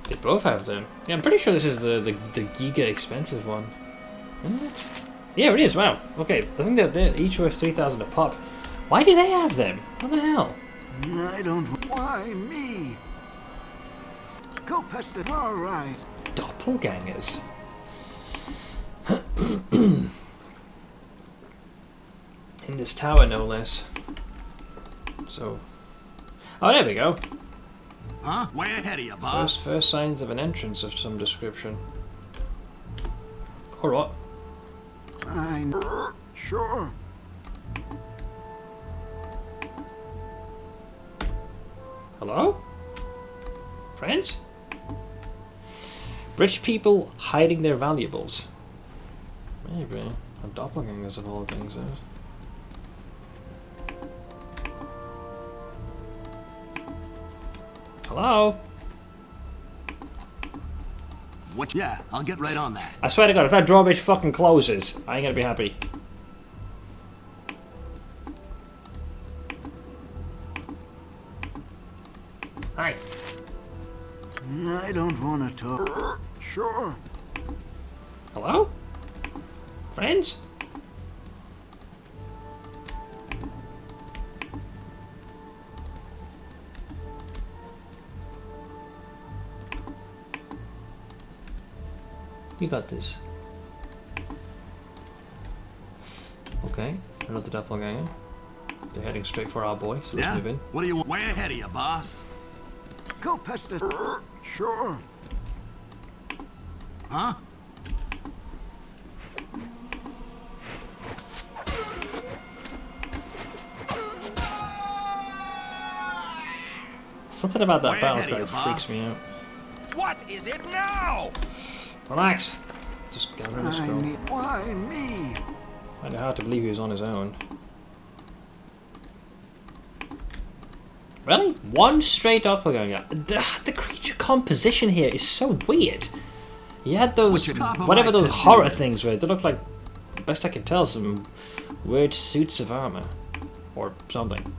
They both have them. Yeah, I'm pretty sure this is the giga expensive one. Isn't it? Yeah, it is. Wow. Okay, I think they're each worth 3,000 a pop. Why do they have them? What the hell? I don't. Why me? Go past it. All right. Doppelgangers. In this tower, no less. So. Oh, there we go. Huh? Way ahead of you, boss. First signs of an entrance of some description. All right. I'm sure. Hello? Friends? Rich people hiding their valuables. Maybe. A doppelgangers of all things. Hello? What? Yeah, I'll get right on that. I swear to God, if that drawbridge fucking closes, I ain't gonna be happy. Hi. I don't want to talk. Sure. Hello? Friends? You got this. Okay, another doppelganger. They're heading straight for our boy, so let's move in. What do you want? Way ahead of you, boss. Go past it. Sure. Huh? Something about that battle cry freaks me out. What is it now? Relax. Just gather the scroll. Why me? Find it hard to believe he was on his own. Really? One straight doppelganger. The creature composition here is so weird. You had those, whatever those horror things were. They look like, best I can tell, some weird suits of armor. Or something.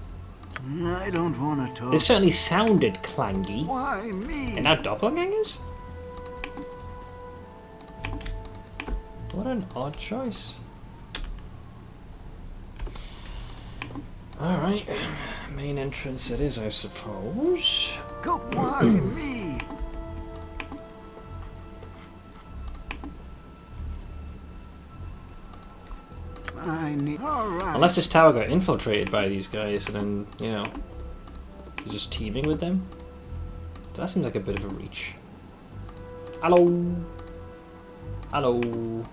I don't want to talk. They certainly sounded clangy. Why me? And now doppelgangers? What an odd choice. Alright, main entrance it is, I suppose. Go, why me? I need. Alright. Unless this tower got infiltrated by these guys and then, you know, he's just teaming with them. That seems like a bit of a reach. Hello? Hello?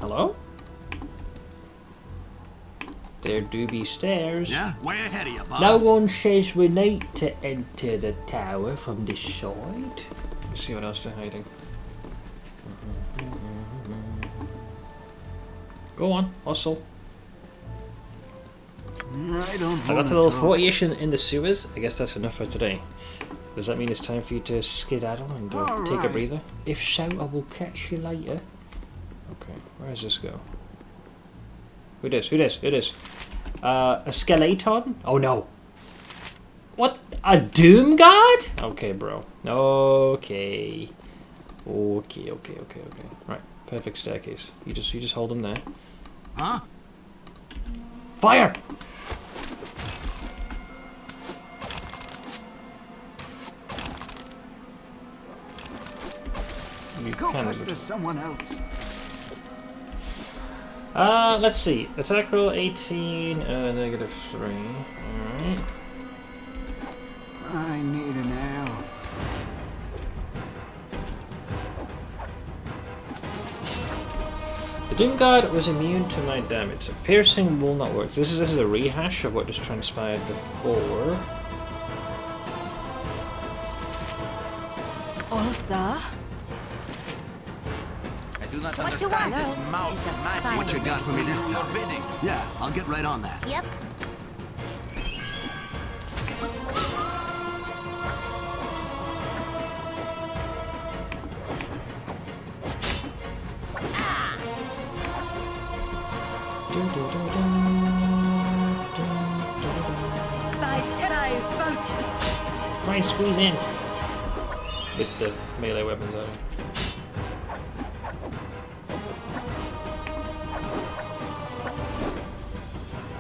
Hello? There do be stairs. Yeah, way ahead of you, boss. No one says we need to enter the tower from this side. Let's see what else they're hiding. Go on, hustle. I don't I got a little 40-ish in the sewers. I guess that's enough for today. Does that mean it's time for you to skedaddle and take a breather? If so, I will catch you later. Okay, where does this go? Who this? Who this? Who this? A skeleton? Oh no. What? A doom god? Okay, bro. Okay. Okay. Right. Perfect staircase. You just hold him there. Huh? Fire! Go first to someone else. Let's see. Attack roll 18, negative 3. Alright. I need an arrow. The Doom God was immune to my damage. So piercing will not work. This is a rehash of what just transpired before. Also. I do not What understand you want? this mouse magic. What you got for me this time? Forbidding. Yeah, I'll get right on that. Yep. Try and squeeze in with the melee weapons out.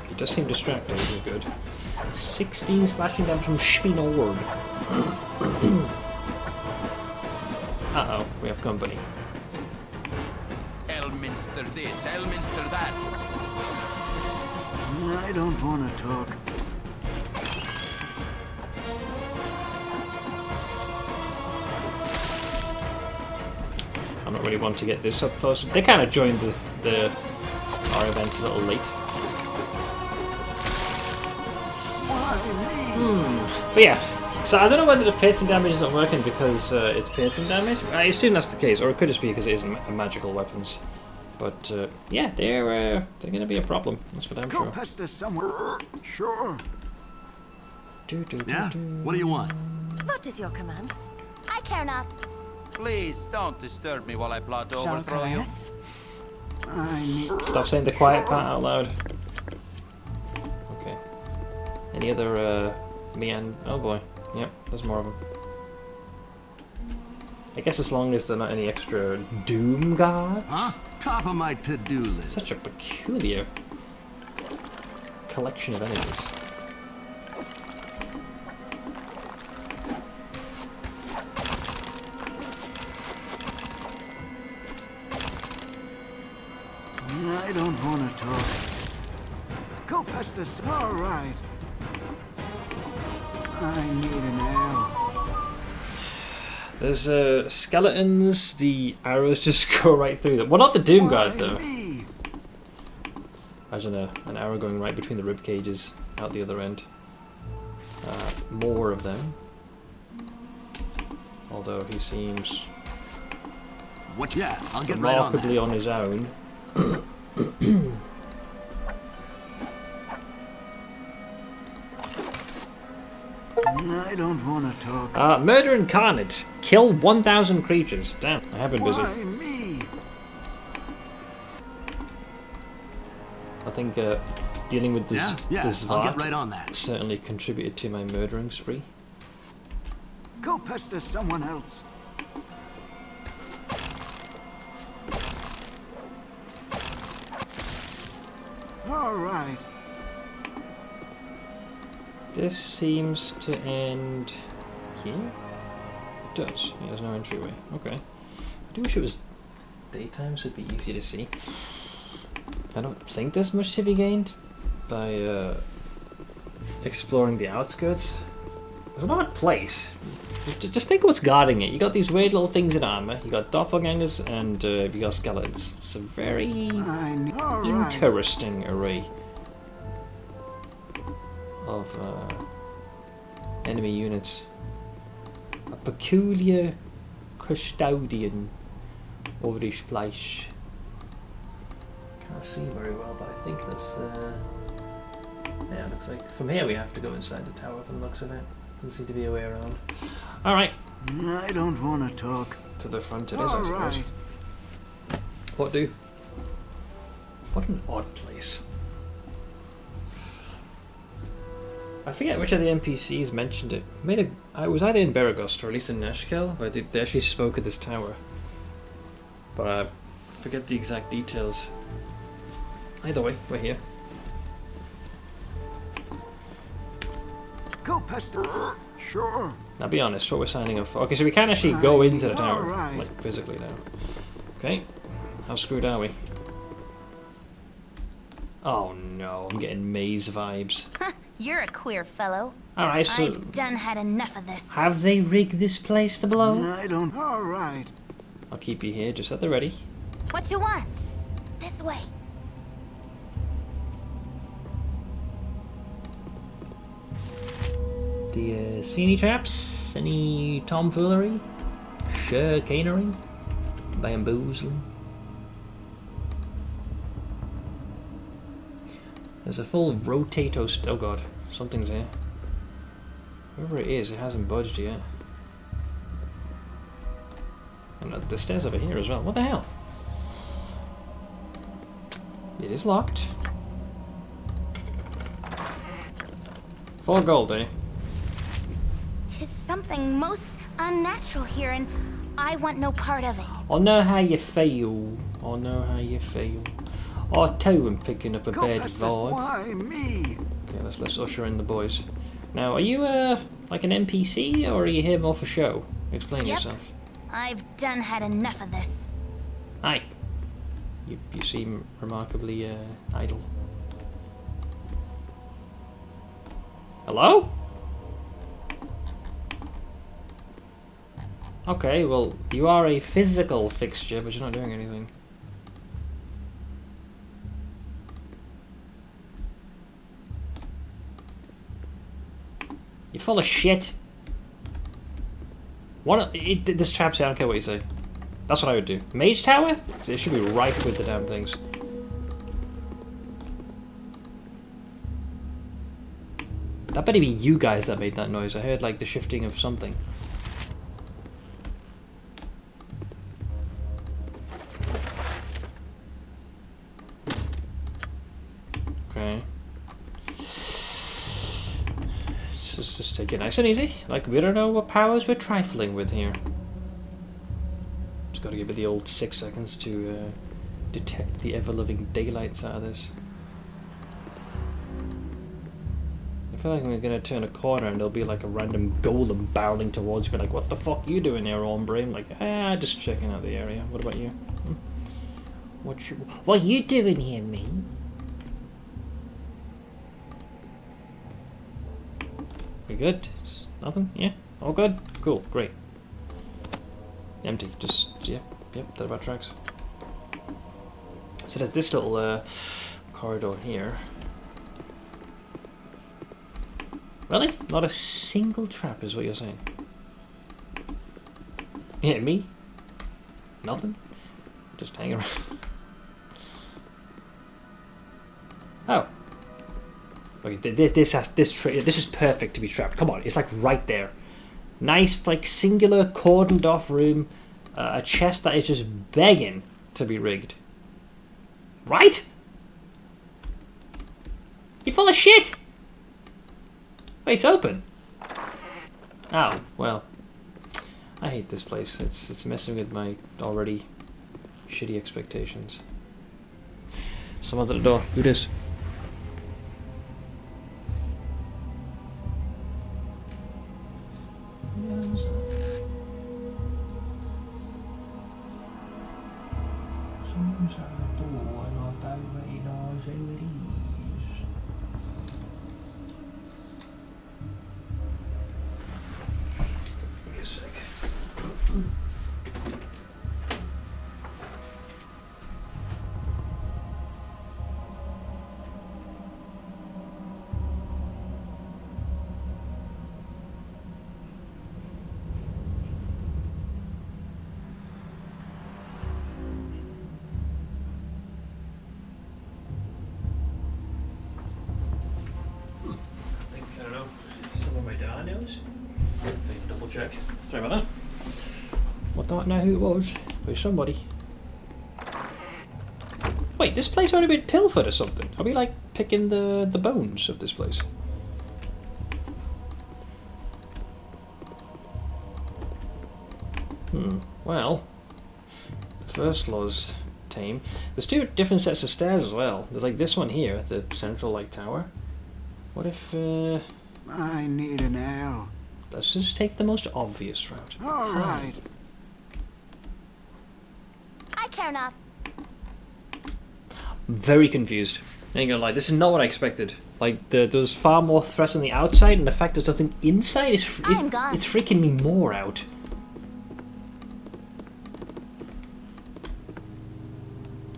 He does seem distracted, which is good. 16 slashing damage from Spinord. Uh-oh, we have company. Elminster this, Elminster that. I don't want to talk. I'm not really one to get this up close. They kind of joined our events a little late. But yeah, so I don't know whether the piercing damage isn't working because it's piercing damage. I assume that's the case, or it could just be because it is magical weapons. But yeah, they're going to be a problem. That's for damn sure. Go pester somewhere. Sure. Yeah? What do you want? What is your command? I care not. Please don't disturb me while I plot to overthrow you. I need. Stop saying the quiet part out loud. Okay. Any other oh boy. Yep, there's more of them. I guess as long as they're not any extra doom gods. Huh? Top of my to-do list. Such a peculiar collection of enemies. I don't want to talk. Go pester. All right. I need an arrow. There's skeletons. The arrows just go right through them. Well, not the Doom Guard though. Imagine an arrow going right between the rib cages, out the other end. More of them. Although he seems I'll get right on that. remarkably on his own. talk. Murder incarnate. Kill 1,000 creatures. Damn, I have been busy. Why me? I think dealing with this this I'll get Vart right on that. certainly contributed to my murdering spree. Go pester someone else. All right. This seems to end here. It does. Yeah, there's no entryway. Okay. I do wish it was daytime so it'd be easier to see. I don't think there's much to be gained by exploring the outskirts. There's an odd place. Just think what's guarding it. You got these weird little things in armor. You got doppelgangers and you got skeletons. It's a very interesting array of enemy units. A peculiar custodian over this place. Can't see very well, but I think that's yeah, it looks like from here we have to go inside the tower from the looks of it. Doesn't seem to be a way around. Alright. I don't want to talk. To the front it is, I suppose. Right. What do? What an odd place. I forget which of the NPCs mentioned it. I was either in Beregost or at least in Nashkel, where they actually spoke at this tower. But I forget the exact details. Either way, we're here. Go pester. Sure. Now be honest, what we're signing up for. Okay, so we can't actually go into the tower, right. like physically now. Okay, how screwed are we? Oh no, I'm getting maze vibes. You're a queer fellow. Alright, so... I've done had enough of this. Have they rigged this place to blow? I don't... Alright. I'll keep you here, just at the ready. What you want? This way. Do you see any traps? Any tomfoolery? Chicanery? Bamboozling? There's a full rotato... Oh god, something's here. Whoever it is, it hasn't budged yet. And the stairs over here as well. What the hell? It is locked. 4 gold, eh? There's something most unnatural here, and I want no part of it. I know how you feel. I know how you feel. I too am picking up a bad vibe. Why me? Okay, let's usher in the boys. Now, are you like an NPC or are you here more for show? Explain yourself. I've done had enough of this. Hi. You seem remarkably idle. Hello? Okay, well, you are a physical fixture, but you're not doing anything. You're full of shit. This trap's here, I don't care what you say. That's what I would do. Mage Tower? So it should be rife with the damn things. That better be you guys that made that noise. I heard like the shifting of something. Okay. Just take it nice and easy. Like, we don't know what powers we're trifling with here. Just gotta give it the old 6 seconds to detect the ever-living daylights out of this. I feel like we're gonna turn a corner and there'll be like a random golem barreling towards you, like, what the fuck are you doing here, hombre? I'm like, just checking out the area. What about you? What you doing here, mate? We good? Nothing? Yeah? All good? Cool, great. Empty, just, yep, that about tracks. So there's this little corridor here. Really? Not a single trap is what you're saying? Yeah, me? Nothing? Just hanging around. Oh. Okay, this is perfect to be trapped. Come on, it's like right there. Nice, like, singular cordoned off room. A chest that is just begging to be rigged. Right? You're full of shit! Wait, it's open. Oh, well. I hate this place. It's messing with my already shitty expectations. Someone's at the door. Who this? Someone's at the door and I don't recognise who it is. Give me a sec. I don't know. Someone my dad knows. Double check. Sorry about that. I don't know who it was. It was somebody. Wait, this place already been pilfered or something? Are we like picking the bones of this place? Well, the first floor's tame. There's two different sets of stairs as well. There's like this one here at the central like tower. What if I need an L. Let's just take the most obvious route. All right. I care not. Very confused. I ain't gonna lie, this is not what I expected. Like, there's far more threats on the outside, and the fact there's nothing inside is it's freaking me more out.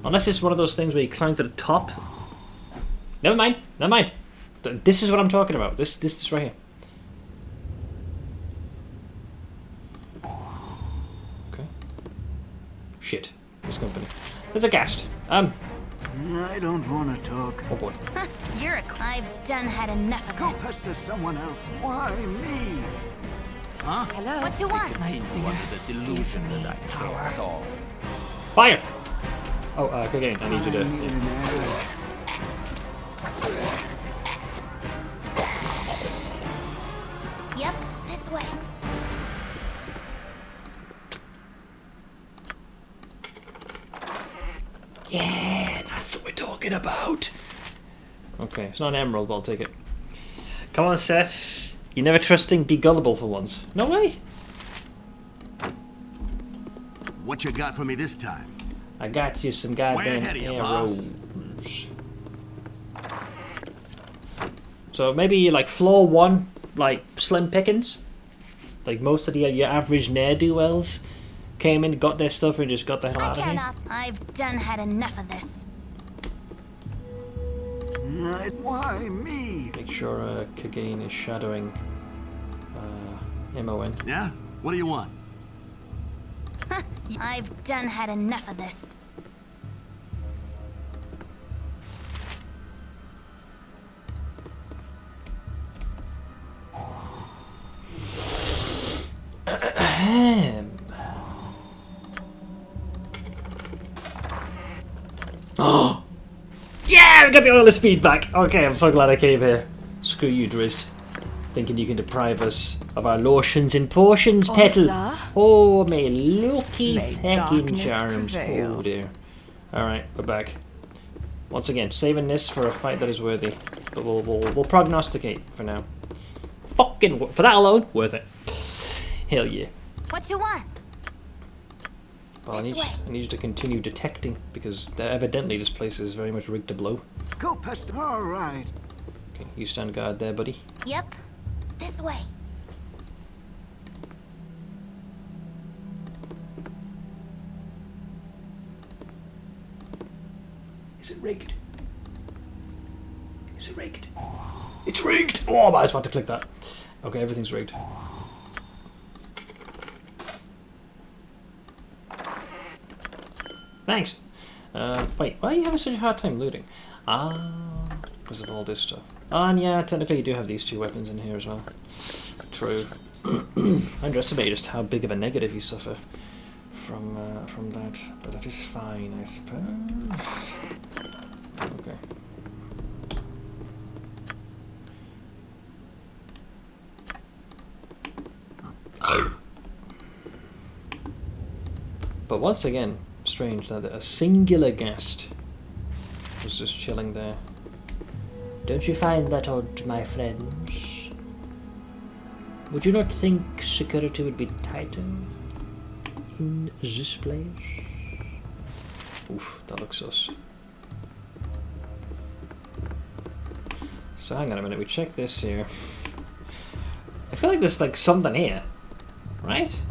Unless it's one of those things where you climb to the top. Never mind. Never mind. This is what I'm talking about. This is right here. Okay. Shit. This company. There's a ghast. I don't want to talk. Oh boy. You're a I've done had enough of Go this. pester someone else. Why me? Huh? Hello? What you want? Continue under the delusion that I care at all. Fire! Oh, again, I need you to... Need an L. Yep, this way. Yeah, that's what we're talking about. Okay, it's not an emerald, but I'll take it. Come on, Seth. You're never trusting. Be gullible for once. No way. What you got for me this time? I got you some Way goddamn ahead of you, arrows. So maybe like floor one, like slim pickings. Like most of your average ne'er-do-wells came in, got their stuff, and just got the hell out of here. Not. I've done had enough of this. Why me? Make sure Kagane is shadowing MON. Yeah? What do you want? I've done had enough of this. Oh! Yeah, we got the oil of speed back. Okay, I'm so glad I came here. Screw you, Drizzt. Thinking you can deprive us of our lotions and potions, Petal. Oh, may lucky feckin' charms. prevail. Oh dear. Alright, we're back. Once again, saving this for a fight that is worthy. But we'll prognosticate for now. Fucking, for that alone, worth it. Hell yeah. What you want? Well, I need you to continue detecting, because evidently this place is very much rigged to blow. Go pester. All right. Okay, you stand guard there, buddy. Yep, this way. Is it rigged? Is it rigged? It's rigged! Oh, I was about to click that. Okay, everything's rigged. Thanks. Wait, why are you having such a hard time looting? Ah, because of all this stuff. Ah, and yeah, technically you do have these two weapons in here as well. True. Underestimate just how big of a negative you suffer from that, but that is fine, I suppose. Okay. But once again, strange that a singular guest was just chilling there. Don't you find that odd, my friends? Would you not think security would be tighter in this place? Oof, that looks sus. So hang on a minute, we check this here. I feel like there's like something here, right?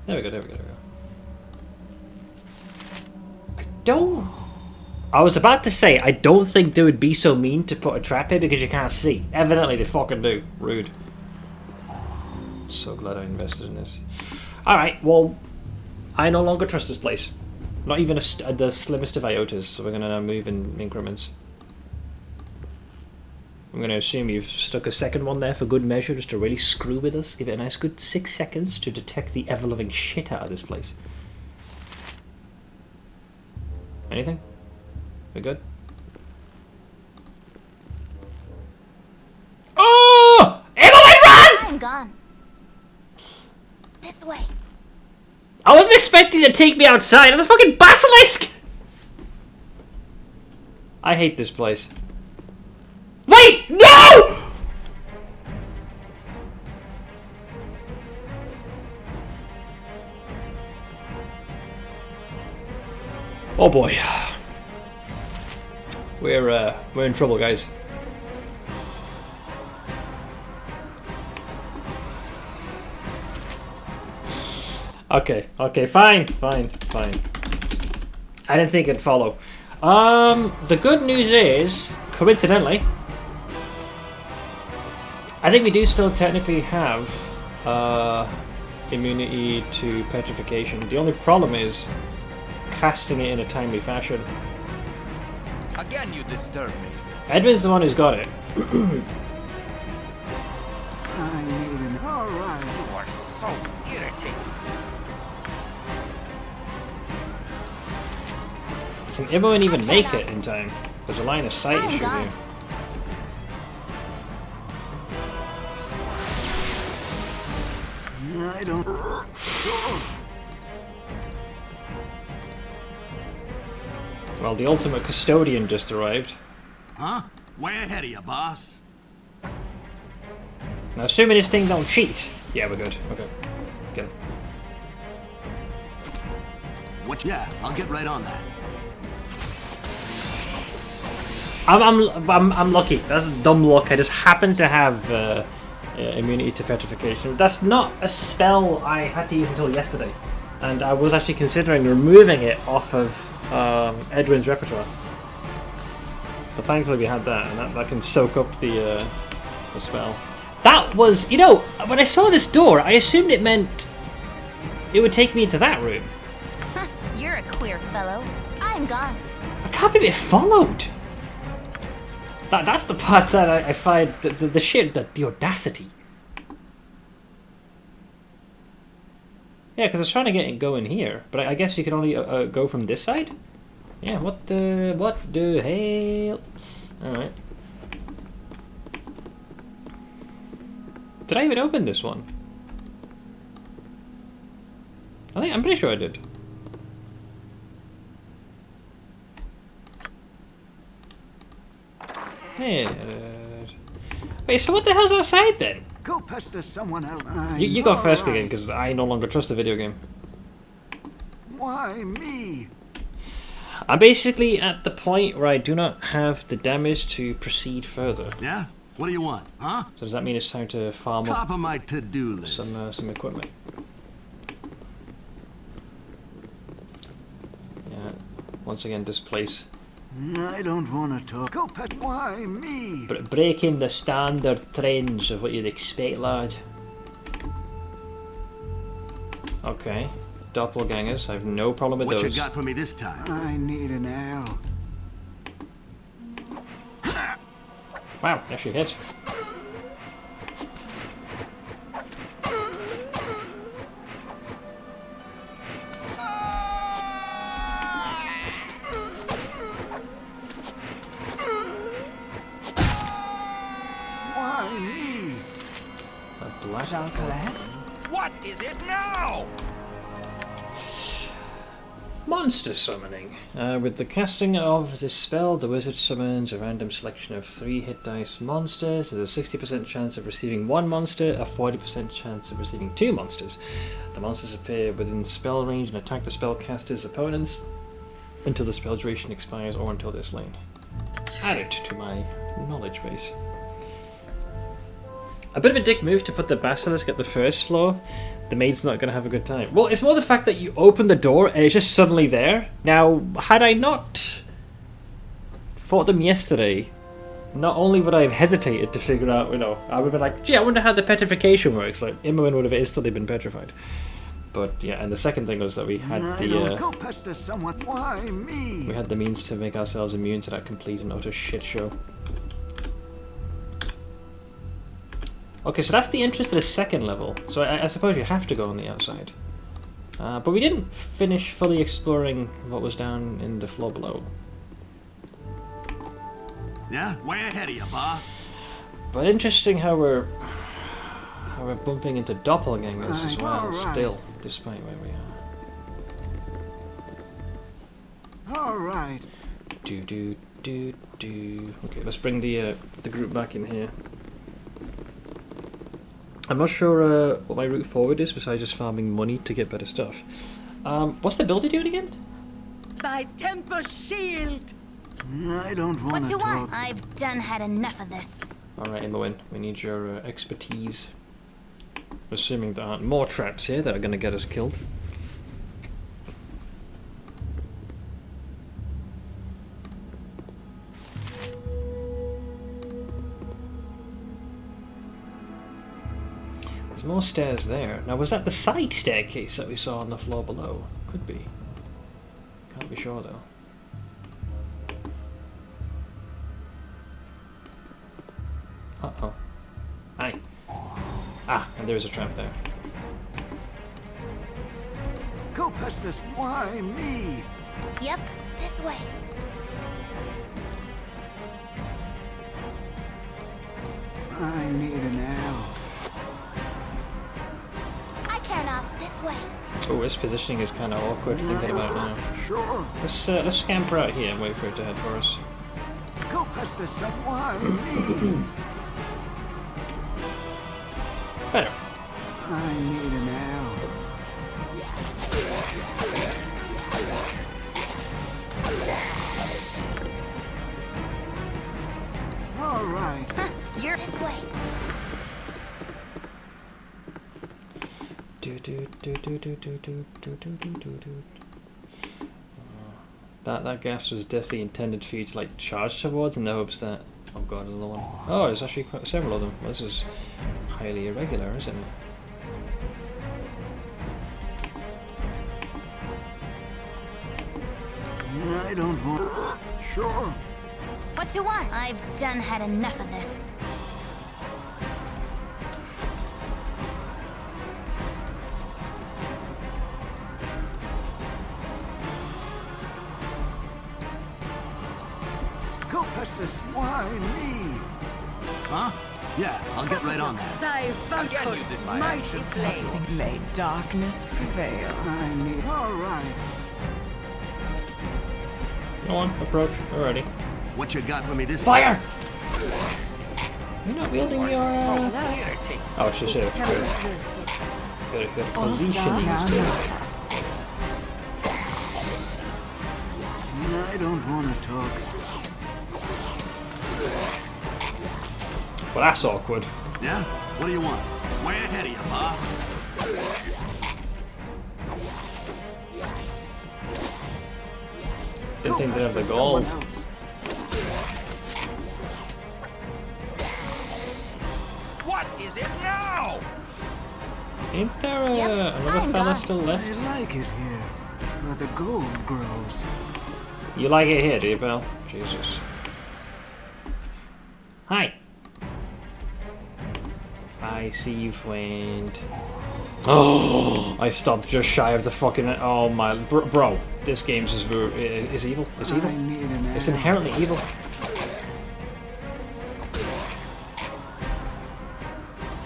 There we go, there we go, there we go. I was about to say, I don't think they would be so mean to put a trap here because you can't see. Evidently they fucking do. Rude. So glad I invested in this. Alright, well, I no longer trust this place. Not even the slimmest of iotas, so we're going to now move in increments. I'm going to assume you've stuck a second one there for good measure, just to really screw with us. Give it a nice good 6 seconds to detect the ever-loving shit out of this place. Anything? We good? Oh! Emma, run! I'm gone. This way. I wasn't expecting you to take me outside. There's a fucking basilisk! I hate this place. Wait! No! Oh boy. We're in trouble, guys. Okay, fine. I didn't think it'd follow. The good news is, coincidentally, I think we do still technically have immunity to petrification. The only problem is casting it in a timely fashion. Again, you disturb me. Edwin's the one who's got it. I need an... All right. You are so irritating. Can everyone even make it in time? There's a line of sight issue here. I don't... Well, the ultimate custodian just arrived. Huh? Way ahead of you, boss. Now, assuming this thing don't cheat. Yeah, we're good. Okay. Get it. What? Yeah, I'll get right on that. I'm lucky. That's dumb luck. I just happen to have immunity to petrification. That's not a spell I had to use until yesterday, and I was actually considering removing it off of Edwin's repertoire. But thankfully we had that, and that can soak up the spell. That was, you know, when I saw this door, I assumed it meant it would take me into that room. You're a queer fellow. I'm gone. I can't believe it followed. That's the part that I find the shit, the audacity. Yeah, because I was trying to get it going here, but I guess you can only go from this side. Yeah, what the hell? All right. Did I even open this one? I'm pretty sure I did. Yeah. Wait, so what the hell's outside then? Go pester someone else. You go first again, because I no longer trust the video game. Why me? I'm basically at the point where I do not have the damage to proceed further. Yeah? What do you want, huh? So does that mean it's time to farm Top up of my to-do list. some equipment? Yeah. Once again, displace. I don't want to talk. Go pet. Why me? Breaking the standard trends of what you'd expect, lad. Okay. Doppelgangers. I have no problem with those. What you got for me this time? I need an L. Wow, actually hit. black. What is it now? Monster summoning. With the casting of this spell, the wizard summons a random selection of 3 hit dice monsters. There's a 60% chance of receiving 1 monster, a 40% chance of receiving 2 monsters. The monsters appear within spell range and attack the spellcaster's opponents until the spell duration expires or until they're slain. Add it to my knowledge base. A bit of a dick move to put the basilisk at the first floor. The maid's not going to have a good time. Well, it's more the fact that you open the door and it's just suddenly there. Now, had I not fought them yesterday, not only would I have hesitated to figure out, you know, I would have been like, gee, I wonder how the petrification works. Like, Imoen would have instantly been petrified. But yeah, and the second thing was that we had Go pester someone. Why me? we had the means to make ourselves immune to that complete and utter shit show. Okay, so that's the entrance to the second level. So I suppose you have to go on the outside. But we didn't finish fully exploring what was down in the floor below. Yeah, way ahead of you, boss. But interesting how we're bumping into doppelgangers as well, still, despite where we are. All right. Do. Okay, let's bring the group back in here. I'm not sure what my route forward is besides just farming money to get better stuff. What's the builder doing again? By temper shield. I don't want What to you talk. want? I've done had enough of this. Alright, Imoen, we need your expertise. Assuming there aren't more traps here that are going to get us killed. There's more stairs there. Now, was that the side staircase that we saw on the floor below? Could be. Can't be sure though. Uh-oh. Hi. Ah, and there's a trap there. Go pester. Why me? Yep, this way. I need an arrow. I care not. This way. Oh, this positioning is kind of awkward thinking about it now. Sure. Let's scamper out here and wait for it to head for us. Go pester someone. Me. Better. I need an arrow. All right. You're this way. That gas was definitely intended for you to like charge towards in the hopes that. Oh god, another one. Oh, there's actually quite several of them. Well, this is highly irregular, isn't it? I don't want. Sure. What you want? I've done had enough of this. Go pester. Why me? Huh? Yeah, I'll get right on that. Thy Again, use this Valkos my mighty action. flame. May darkness prevail. I need. All right. Go on, approach. Already. What you got for me this Fire! time? You're not wielding your. Oh, it's just a good positioning. I don't want to talk. Well, that's awkward. Yeah? What do you want? Way ahead of you, boss. Didn't think they'd have the gold. What is it now? Ain't there another fella still I left? like it here, where the gold grows. You like it here, do you, pal? Jesus. Hi. I see you, friend. Oh, I stopped just shy of the fucking. Oh my, bro, this game is evil. It's evil. It's inherently evil.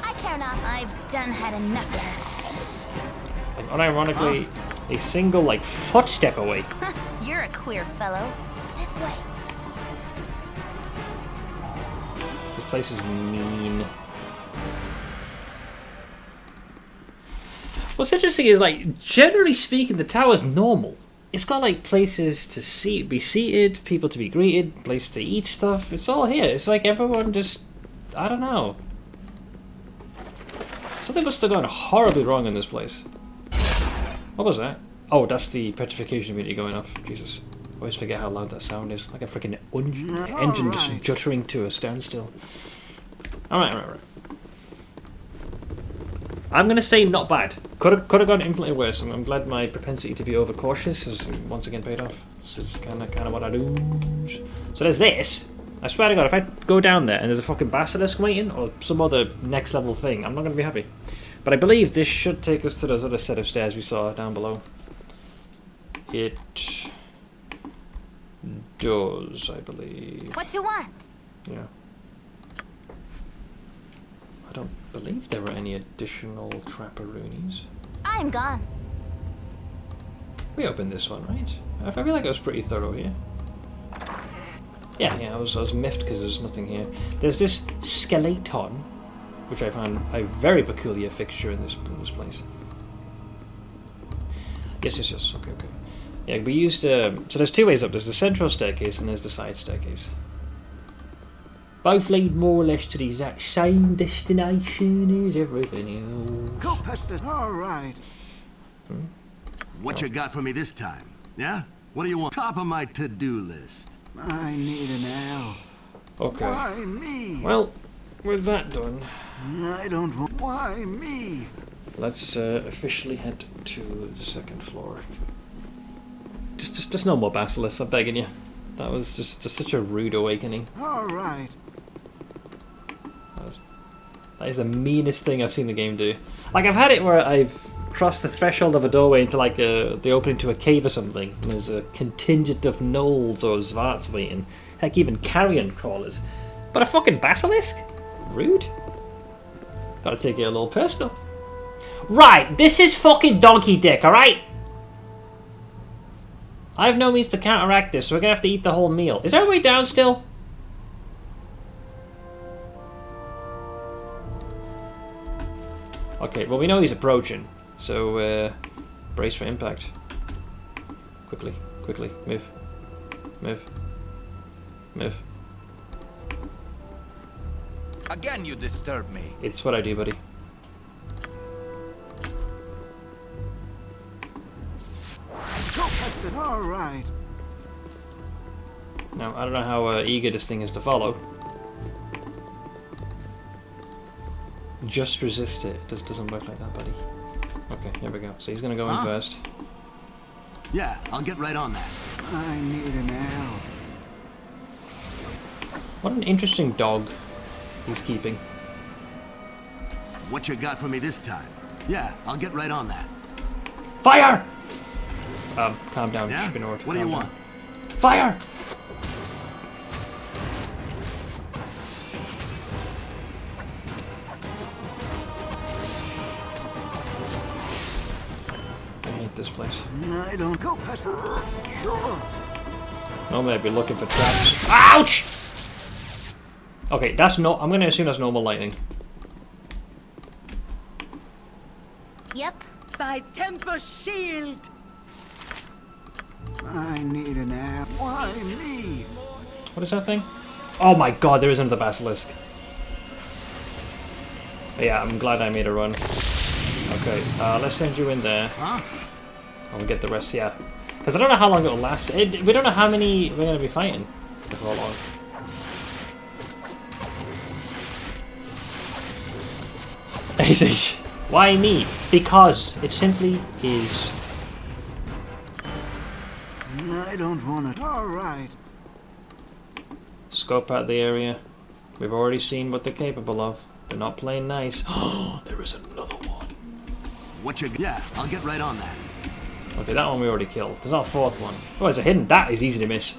I care not. I've done had enough of this. Like, unironically, a single, like, footstep away. You're a queer fellow. This way. This place is mean. What's interesting is, like, generally speaking, the tower's normal. It's got, like, places to be seated, people to be greeted, place to eat stuff. It's all here. It's like everyone just... I don't know. Something must have gone horribly wrong in this place. What was that? Oh, that's the petrification meter going off. Jesus. I always forget how loud that sound is. Like a freaking engine just juttering to a standstill. Alright. I'm going to say not bad. Could have gone infinitely worse. I'm glad my propensity to be overcautious has once again paid off. This is kind of what I do. So there's this. I swear to God, if I go down there and there's a fucking basilisk waiting or some other next level thing, I'm not going to be happy. But I believe this should take us to those other set of stairs we saw down below. It does, I believe. What you want? Yeah. I don't believe there were any additional trapperoonies. I'm gone. We opened this one, right? I feel like I was pretty thorough here. Yeah, I was miffed because there's nothing here. There's this skeleton, which I found a very peculiar fixture in this place. Yes. Okay. Yeah, we used... so there's two ways up. There's the central staircase and there's the side staircase. Both lead more or less to the exact same destination as everything else. Go past it. All right. What you got for me this time? Yeah? What do you want? Top of my to-do list. I need an L. Okay. Why me? Well, with that done... I don't want... Why me? Let's officially head to the second floor. Just no more basilisks, I'm begging you. That was just such a rude awakening. All right. That is the meanest thing I've seen the game do. Like, I've had it where I've crossed the threshold of a doorway into like the opening to a cave or something, and there's a contingent of gnolls or zvarts waiting. Heck, even carrion crawlers. But a fucking basilisk? Rude. Gotta take it a little personal. Right, this is fucking donkey dick, alright? I have no means to counteract this, so we're gonna have to eat the whole meal. Is everybody down still? Okay, well we know he's approaching, so brace for impact. Quickly, move. Again, you disturb me. It's what I do, buddy. All right. Now, I don't know how eager this thing is to follow. Just resist it. It just doesn't work like that, buddy. Okay, here we go. So he's gonna go in first. Yeah, I'll get right on that. I need an L. What an interesting dog he's keeping. What you got for me this time? Yeah, I'll get right on that. Fire! Calm down, yeah? Spinord. What do you want? Fire! I hate this place. I don't go past. Sure. Normally I'd be looking for traps. Ouch! Okay, that's no. I'm gonna assume that's normal lightning. Yep. Thy temper shield. I need an L. Why me? What is that thing? Oh my god, there is another basilisk. But yeah, I'm glad I made a run. Okay, let's send you in there. Huh? And we'll get the rest, yeah. Because I don't know how long it'll last. We don't know how many we're going to be fighting before long. Why me? Because it simply is. I don't want it. All right. Scope out the area. We've already seen what they're capable of. They're not playing nice. Oh, there is another one. What you? Yeah, I'll get right on that. Okay, that one we already killed. There's not a fourth one. Oh, there's a hidden. That is easy to miss.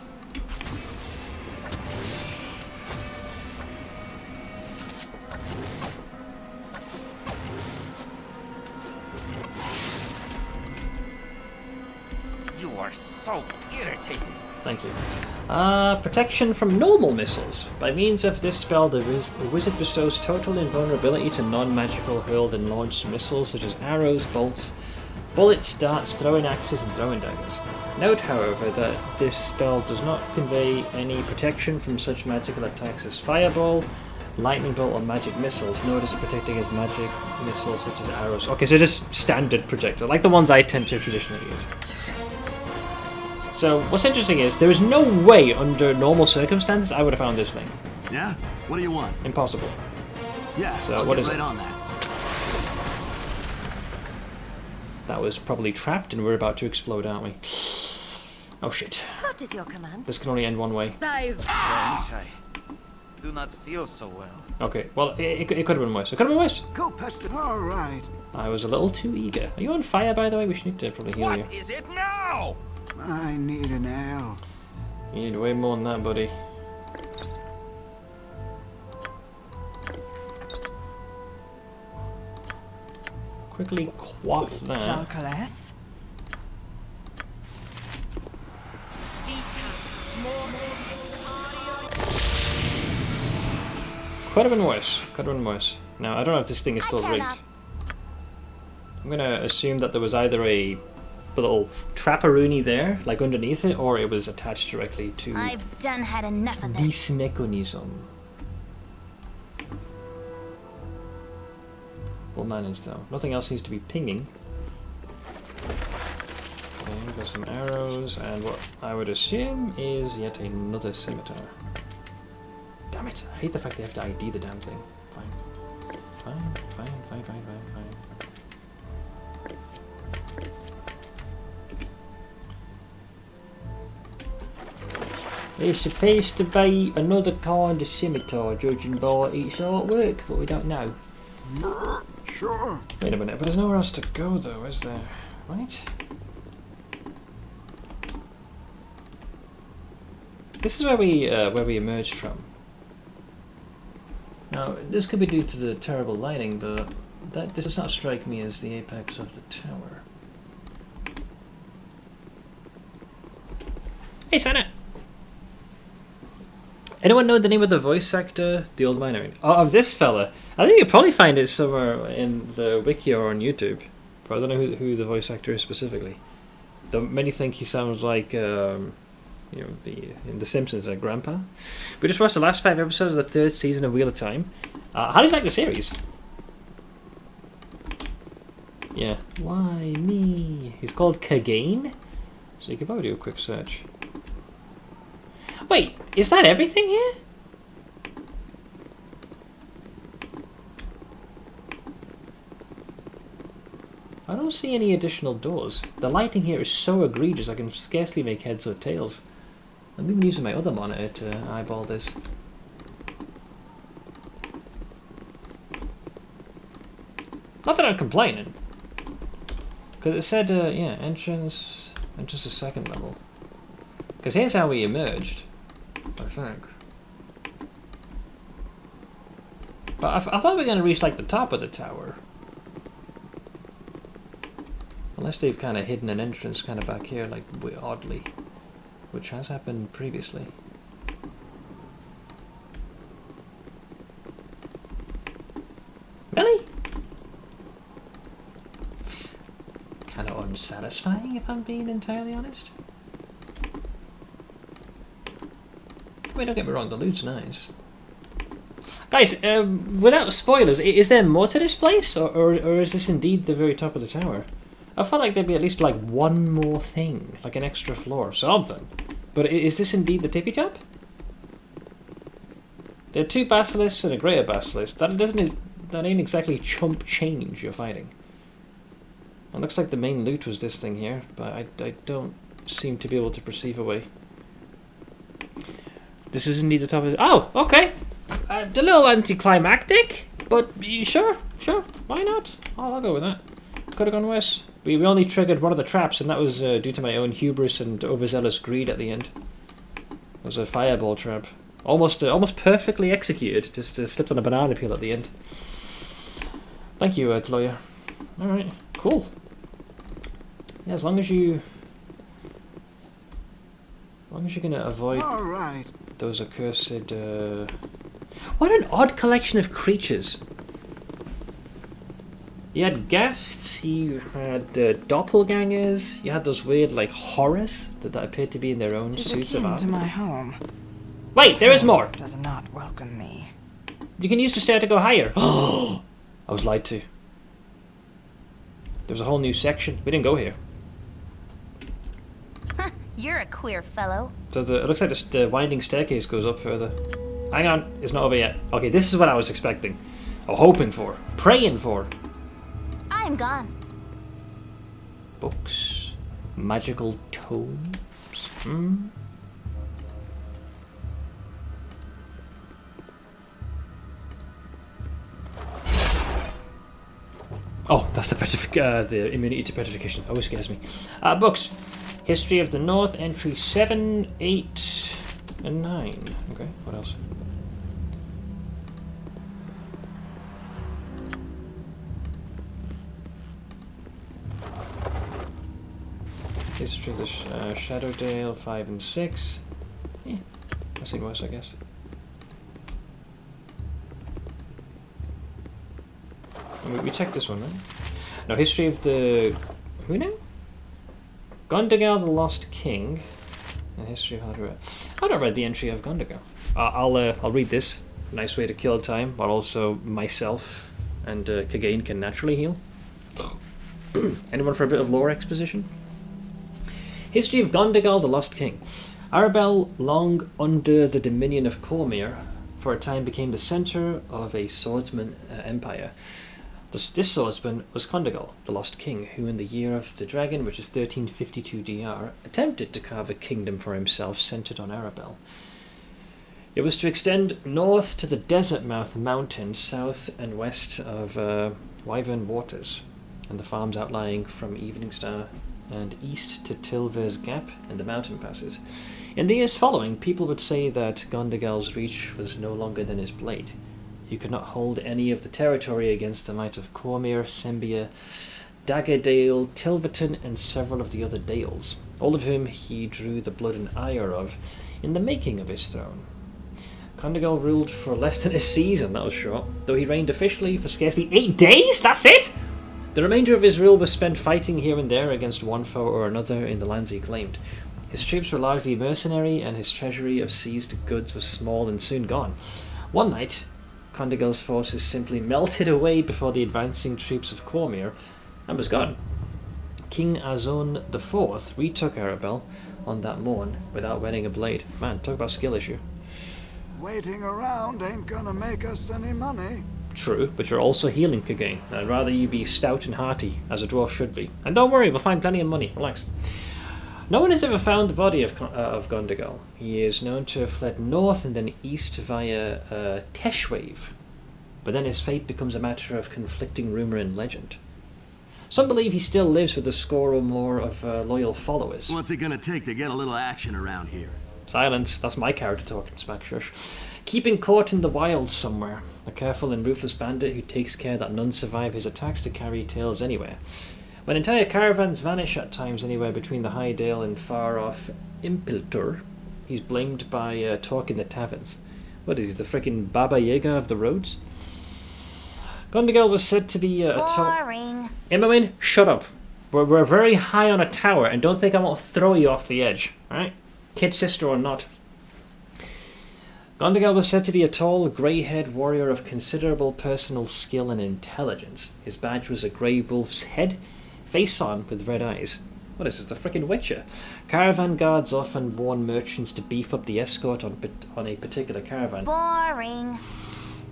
so irritating. Thank you. Protection from normal missiles. By means of this spell, the wizard bestows total invulnerability to non-magical hurled and launched missiles such as arrows, bolts, bullets, darts, throwing axes, and throwing daggers. Note, however, that this spell does not convey any protection from such magical attacks as fireball, lightning bolt, or magic missiles, nor does it protect against magic missiles such as arrows. Okay, so just standard projectile, like the ones I tend to traditionally use. So, what's interesting is, there is no way under normal circumstances I would have found this thing. Yeah? What do you want? Impossible. Yeah, so I'll what get is right it? on that. That was probably trapped and we're about to explode, aren't we? Oh shit. What is your command? This can only end one way. Thanks, I do not feel so well. Okay, well, it could have been worse. It could have been worse. Go past it. All right. I was a little too eager. Are you on fire, by the way? We should need to probably heal you. What is it now? I need an L. You need way more than that, buddy. Quickly quaff that. Jean-Calais? Could have been worse. Could have been worse. Now, I don't know if this thing is still rigged. I'm gonna assume that there was either a little trapperoonie there, like underneath it, or it was attached directly to I've done had enough of this. this mechanism. What managed though? Nothing else seems to be pinging. Okay, we've got some arrows, and what I would assume is yet another scimitar. Damn it, I hate the fact they have to ID the damn thing. Fine. Fine. There's supposed to be another kind of scimitar, judging by its artwork, but we don't know. Sure. Wait a minute, but there's nowhere else to go though, is there? Right? This is where we emerged from. Now, this could be due to the terrible lighting, but this does not strike me as the apex of the tower. Hey, Santa! Anyone know the name of the voice actor? The old miner. Of this fella. I think you'll probably find it somewhere in the wiki or on YouTube. But I don't know who the voice actor is specifically. Though many think he sounds like, in The Simpsons, Grandpa. We just watched the last 5 episodes of the 3rd season of Wheel of Time. How do you like the series? Yeah. Why me? He's called Kagane? So you could probably do a quick search. Wait, is that everything here? I don't see any additional doors. The lighting here is so egregious I can scarcely make heads or tails. I'm even using my other monitor to eyeball this. Not that I'm complaining. Because it said, yeah, entrance to 2nd level. Because here's how we emerged, I think. But I thought we were going to reach, like, the top of the tower. Unless they've kind of hidden an entrance kind of back here, like, oddly. Which has happened previously. Really? Kind of unsatisfying, if I'm being entirely honest. I mean, don't get me wrong, the loot's nice. Guys, without spoilers, is there more to this place? Or is this indeed the very top of the tower? I felt like there'd be at least like one more thing, like an extra floor, something. But is this indeed the tippy top? There are 2 basilisks and a greater basilisk. That ain't exactly chump change you're fighting. It looks like the main loot was this thing here, but I don't seem to be able to perceive a way. This is indeed the top of it. Oh, okay. A little anticlimactic, but sure, why not? I'll go with that. Could have gone worse. We only triggered one of the traps, and that was due to my own hubris and overzealous greed at the end. It was a fireball trap. Almost perfectly executed, just slipped on a banana peel at the end. Thank you, Earth Lawyer. Alright, cool. Yeah, as long as you As long as you're gonna avoid All right. those accursed. What an odd collection of creatures. You had ghasts, you had doppelgangers, you had those weird like horrors that appeared to be in their own suits of Akin armor. to my home. Wait, there is more! Does not welcome me. You can use the stair to go higher. Oh, I was lied to. There was a whole new section. We didn't go here. You're a queer fellow. So it looks like the winding staircase goes up further. Hang on, it's not over yet. Okay, this is what I was expecting. Or hoping for. Praying for. I'm gone. Books. Magical tomes. Hmm? Oh, that's the immunity to petrification. Always scares me. Books. History of the North, entry 7, 8, and 9. Okay, what else? History of the Shadowdale, 5 and 6. Yeah, I've seen worse, I guess. We checked this one, right? No, history of the... Who now? Gondagal the Lost King. And history of Haldra. I've not read the entry of Gondagal. I'll read this. Nice way to kill time, while also myself and Kagain can naturally heal. Anyone for a bit of lore exposition? History of Gondagal the Lost King. Arabelle, long under the dominion of Cormyr, for a time became the centre of a swordsman empire. This swordsman was Gondagal, the Lost King, who in the year of the dragon, which is 1352 DR, attempted to carve a kingdom for himself centred on Arabelle. It was to extend north to the desert mouth mountains, south and west of Wyvern Waters, and the farms outlying from Evening Star, and east to Tilver's Gap and the mountain passes. In the years following, people would say that Gondagal's reach was no longer than his blade. He could not hold any of the territory against the might of Cormyr, Sembia, Daggerdale, Tilverton, and several of the other Dales, all of whom he drew the blood and ire of in the making of his throne. Gondagal ruled for less than a season, that was short, though he reigned officially for scarcely 8 days, that's it! The remainder of his rule was spent fighting here and there against one foe or another in the lands he claimed. His troops were largely mercenary, and his treasury of seized goods was small and soon gone. One night, Gondagal's forces simply melted away before the advancing troops of Cormyr and was gone. King Azon IV retook Arabelle on that morn without wetting a blade. Man, talk about skill issue. Waiting around ain't gonna make us any money. True, but you're also healing Kagain. I'd rather you be stout and hearty, as a dwarf should be. And don't worry, we'll find plenty of money. Relax. No one has ever found the body of Gondagal. He is known to have fled north and then east via Teshwave. But then his fate becomes a matter of conflicting rumour and legend. Some believe he still lives with a score or more of loyal followers. What's it gonna take to get a little action around here? Silence, that's my character talking, smack shush. Keeping caught in the wilds somewhere. A careful and ruthless bandit who takes care that none survive his attacks to carry tales anywhere. When entire caravans vanish at times anywhere between the High Dale and far-off Impiltur, he's blamed by talk in the taverns. What is he, the frickin' Baba Yaga of the roads? Gondagal was said to be a boring. Imoen, shut up. We're very high on a tower, and don't think I won't throw you off the edge, alright? Kid sister or not. Gondagal was said to be a tall, grey-haired warrior of considerable personal skill and intelligence. His badge was a grey wolf's head, face on with red eyes. What is this, the frickin' Witcher? Caravan guards often warn merchants to beef up the escort on a particular caravan. Boring.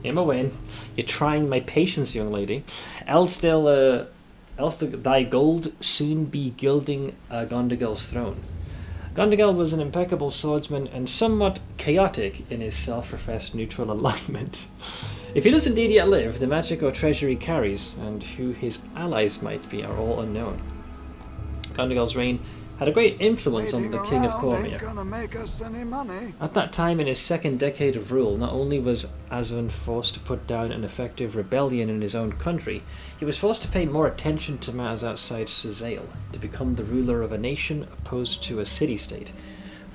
Imoen, you're trying my patience, young lady. Else thy gold soon be gilding Gondagal's throne. Gondagal was an impeccable swordsman and somewhat chaotic in his self-professed neutral alignment. If he does indeed yet live, the magic or treasure he carries, and who his allies might be, are all unknown. Gondagal's reign had a great influence on the King of Cormyr. At that time, in his second decade of rule, not only was Azon forced to put down an effective rebellion in his own country, he was forced to pay more attention to matters outside Suzail, to become the ruler of a nation opposed to a city-state.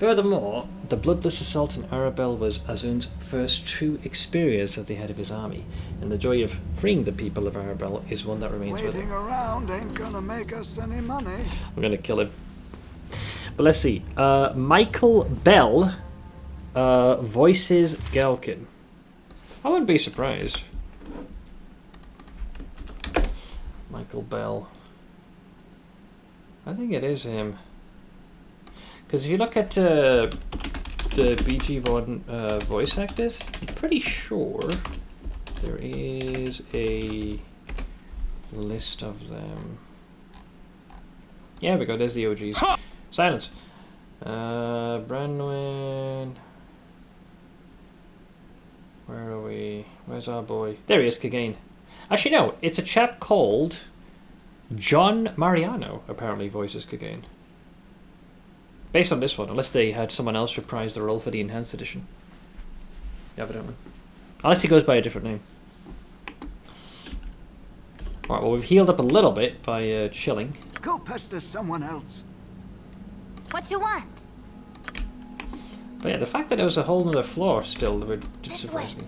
Furthermore, the bloodless assault in Arabelle was Azun's first true experience at the head of his army, and the joy of freeing the people of Arabelle is one that remains with him. Waiting around ain't gonna make us any money. We're gonna kill him. But let's see. Michael Bell voices Galkin. I wouldn't be surprised. Michael Bell. I think it is him. Because if you look at the BG1 voice actors, I'm pretty sure there is a list of them. Yeah, there we go. There's the OGs. Silence. Branwyn. Where are we? Where's our boy? There he is, Kagain. Actually, no. It's a chap called John Mariano, apparently voices Kagain. Based on this one, unless they had someone else reprise the role for the Enhanced Edition. Evidently. Unless he goes by a different name. Alright, well, we've healed up a little bit by chilling. Go pester someone else. What you want? But yeah, the fact that there was a whole other floor still did surprise me.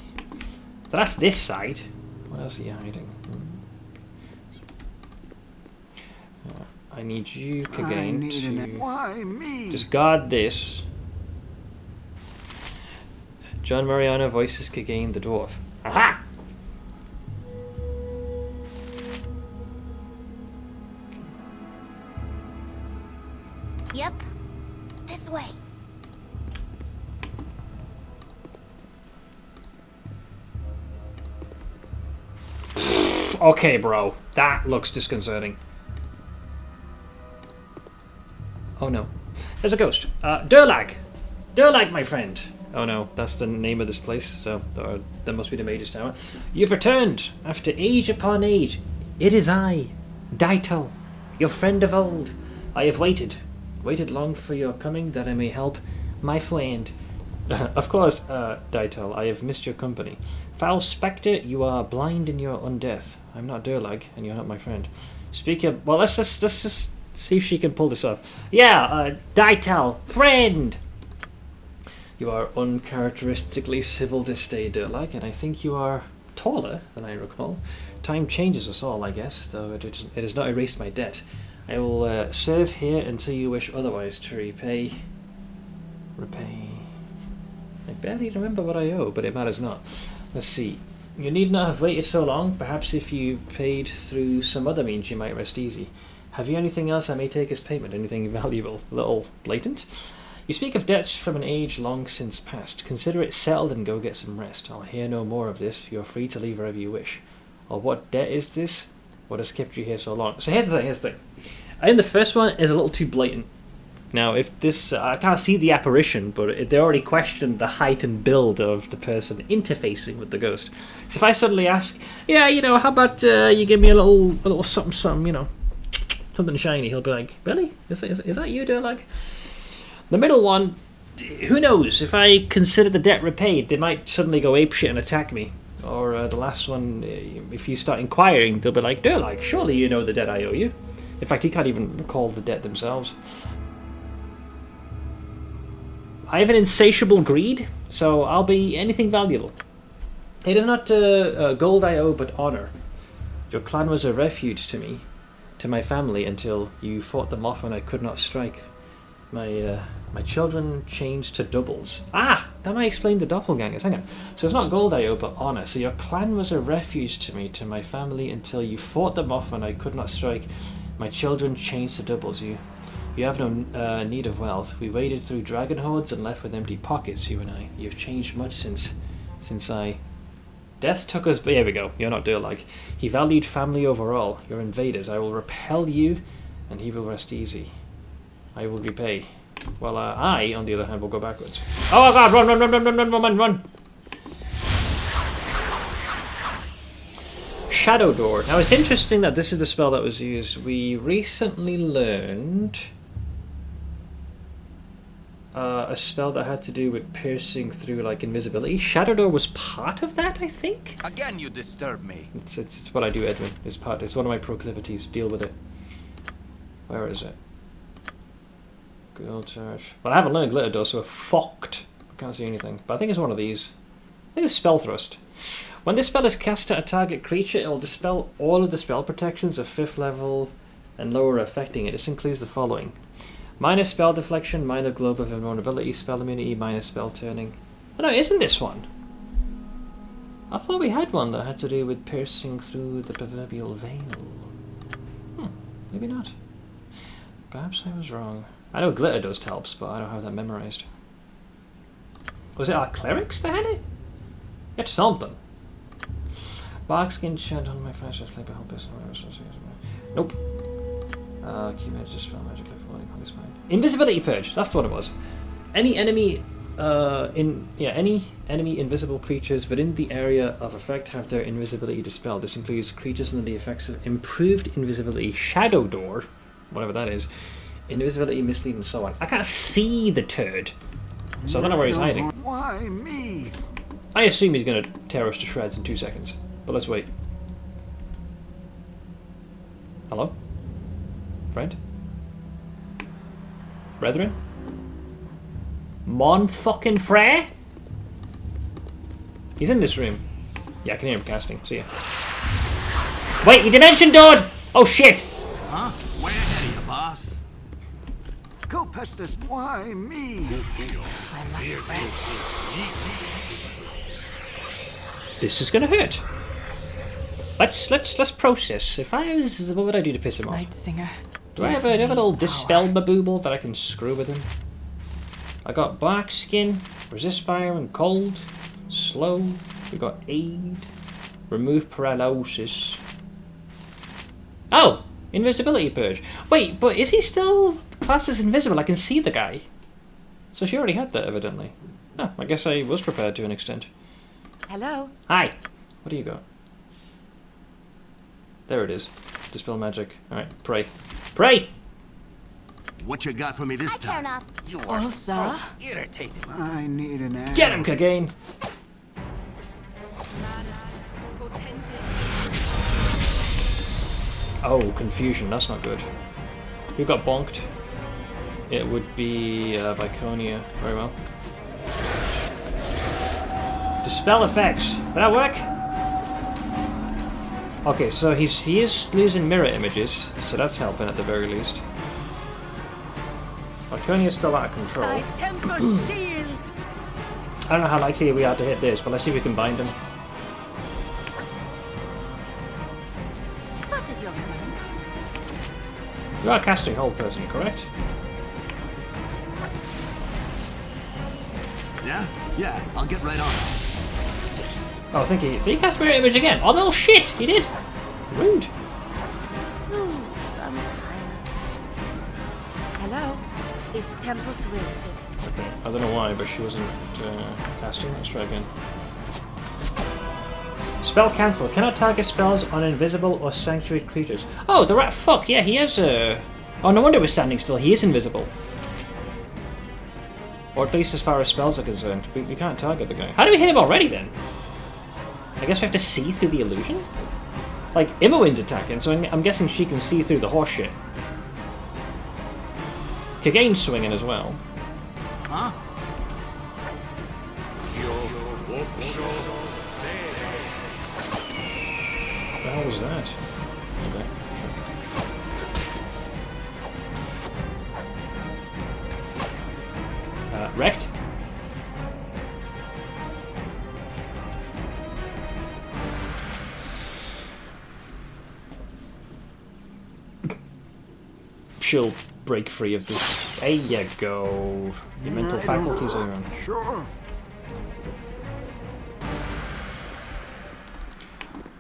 So that's this side. What else are you hiding? I need you, Kagain, to Why me? just guard this. John Mariano voices Kagain the dwarf. Aha! Yep. This way. Okay, bro. That looks disconcerting. Oh no. There's a ghost. Durlag! Durlag, my friend! Oh no, that's the name of this place, so that must be the Mage's Tower. You've returned, after age upon age. It is I, Daito, your friend of old. I have waited long for your coming, that I may help my friend. Of course, Daito, I have missed your company. Foul Spectre, you are blind in your undeath. I'm not Durlag, and you're not my friend. Speak of... Well, let's just see if she can pull this off. Yeah, Daito, friend! You are uncharacteristically civil this day, Durlag, and I think you are taller than I recall. Time changes us all, I guess, though it has not erased my debt. I will serve here until you wish otherwise to repay. I barely remember what I owe, but it matters not. Let's see. You need not have waited so long. Perhaps if you paid through some other means, you might rest easy. Have you anything else I may take as payment? Anything valuable? A little blatant? You speak of debts from an age long since past. Consider it settled and go get some rest. I'll hear no more of this. You're free to leave wherever you wish. Or what debt is this? What has kept you here so long? So here's the thing. I think the first one is a little too blatant. Now, if this... I can't see the apparition, but they already questioned the height and build of the person interfacing with the ghost. So if I suddenly ask, yeah, you know, how about you give me a little something, you know, something shiny, he'll be like, really? Is that you, Durlag? The middle one, who knows? If I consider the debt repaid, they might suddenly go apeshit and attack me. Or the last one, if you start inquiring, they'll be like, Durlag, surely you know the debt I owe you. In fact, he can't even recall the debt themselves. I have an insatiable greed, so I'll be anything valuable. It is not gold I owe, but honor. Your clan was a refuge to me, to my family, until you fought them off and I could not strike. My children changed to doubles. Ah, that might explain the doppelgangers. Hang on. So it's not gold I owe, but honor. So your clan was a refuge to me, to my family, until you fought them off and I could not strike. My children changed to doubles. You have no need of wealth. We waded through dragon hordes and left with empty pockets, you and I. You've changed much since I... Death took us... Here we go. You're not Durlag. He valued family over all. You're invaders. I will repel you, and he will rest easy. I will repay. Well, I, on the other hand, will go backwards. Oh god, run! Shadow Door. Now, it's interesting that this is the spell that was used. We recently learned a spell that had to do with piercing through, like, invisibility. Shadow Door was part of that, I think? Again, you disturb me. It's what I do, Edwin. It's one of my proclivities. Deal with it. Where is it? Good old charge. But I haven't learned glitter dust, so we're fucked. I can't see anything. But I think it's one of these. I think it's spell thrust. When this spell is cast at a target creature, it will dispel all of the spell protections of 5th level and lower affecting it. This includes the following: minus spell deflection, minor globe of invulnerability, spell immunity, minus spell turning. Oh no, isn't this one? I thought we had one that had to do with piercing through the proverbial veil. Maybe not. Perhaps I was wrong. I know glitter dust helps, but I don't have that memorized. Was it our clerics that had it? It's something. Barkskin chant on my flashlight play by whole business. Nope. Key magic spell magic life holy spine. Invisibility purge, that's what it was. Any enemy any enemy invisible creatures within the area of effect have their invisibility dispelled. This includes creatures under the effects of improved invisibility, shadow door, whatever that is, invisibility, mislead, and so on. I can't see the turd, so I don't know where he's hiding. Why me? I assume he's going to tear us to shreds in 2 seconds, but let's wait. Hello? Friend? Brethren? Mon fucking Frey? He's in this room. Yeah, I can hear him casting. See ya. Wait, he dimension doored! Oh shit! Huh? Way ahead of you, boss. Go Pestis. Why me? This is gonna hurt. Let's process. If I was, what would I do to piss him off? Night Singer. Do I have a little dispel babooble that I can screw with him? I got black skin, resist fire and cold, slow. We got aid, remove paralysis. Oh, invisibility purge. Wait, but is he still classed as invisible? I can see the guy. So she already had that, evidently. Oh, I guess I was prepared to an extent. Hello. Hi. What do you got? There it is. Dispel magic. All right, pray. Pray. What you got for me this time? You are so irritating. I need an air. Get him, Kagain. Oh, confusion. That's not good. Who got bonked? It would be Viconia. Very well. Dispel effects. Did that work? Okay, so he is losing mirror images, so that's helping at the very least. Viconia's still out of control. I don't know how likely we are to hit this, but let's see if we can bind him. What is your command? You are casting hold person, correct? Yeah, I'll get right on it. Oh, I think did he cast mirror image again? Oh no, shit, he did. Rude. Hello. If Tempus wills it. Okay, I don't know why, but she wasn't casting. Let's try again. Spell cancel. Cannot target spells on invisible or sanctuary creatures. Oh, the rat. Fuck yeah, he has a. Oh, no wonder we're standing still. He is invisible. Or at least as far as spells are concerned. We can't target the guy. How do we hit him already then? I guess we have to see through the illusion? Like, Imowen's attacking, so I'm guessing she can see through the horseshit. Kagain's swinging as well. Huh? What the hell was that? Okay. Wrecked? She'll break free of this. There you go. Your mental faculties are on. Sure.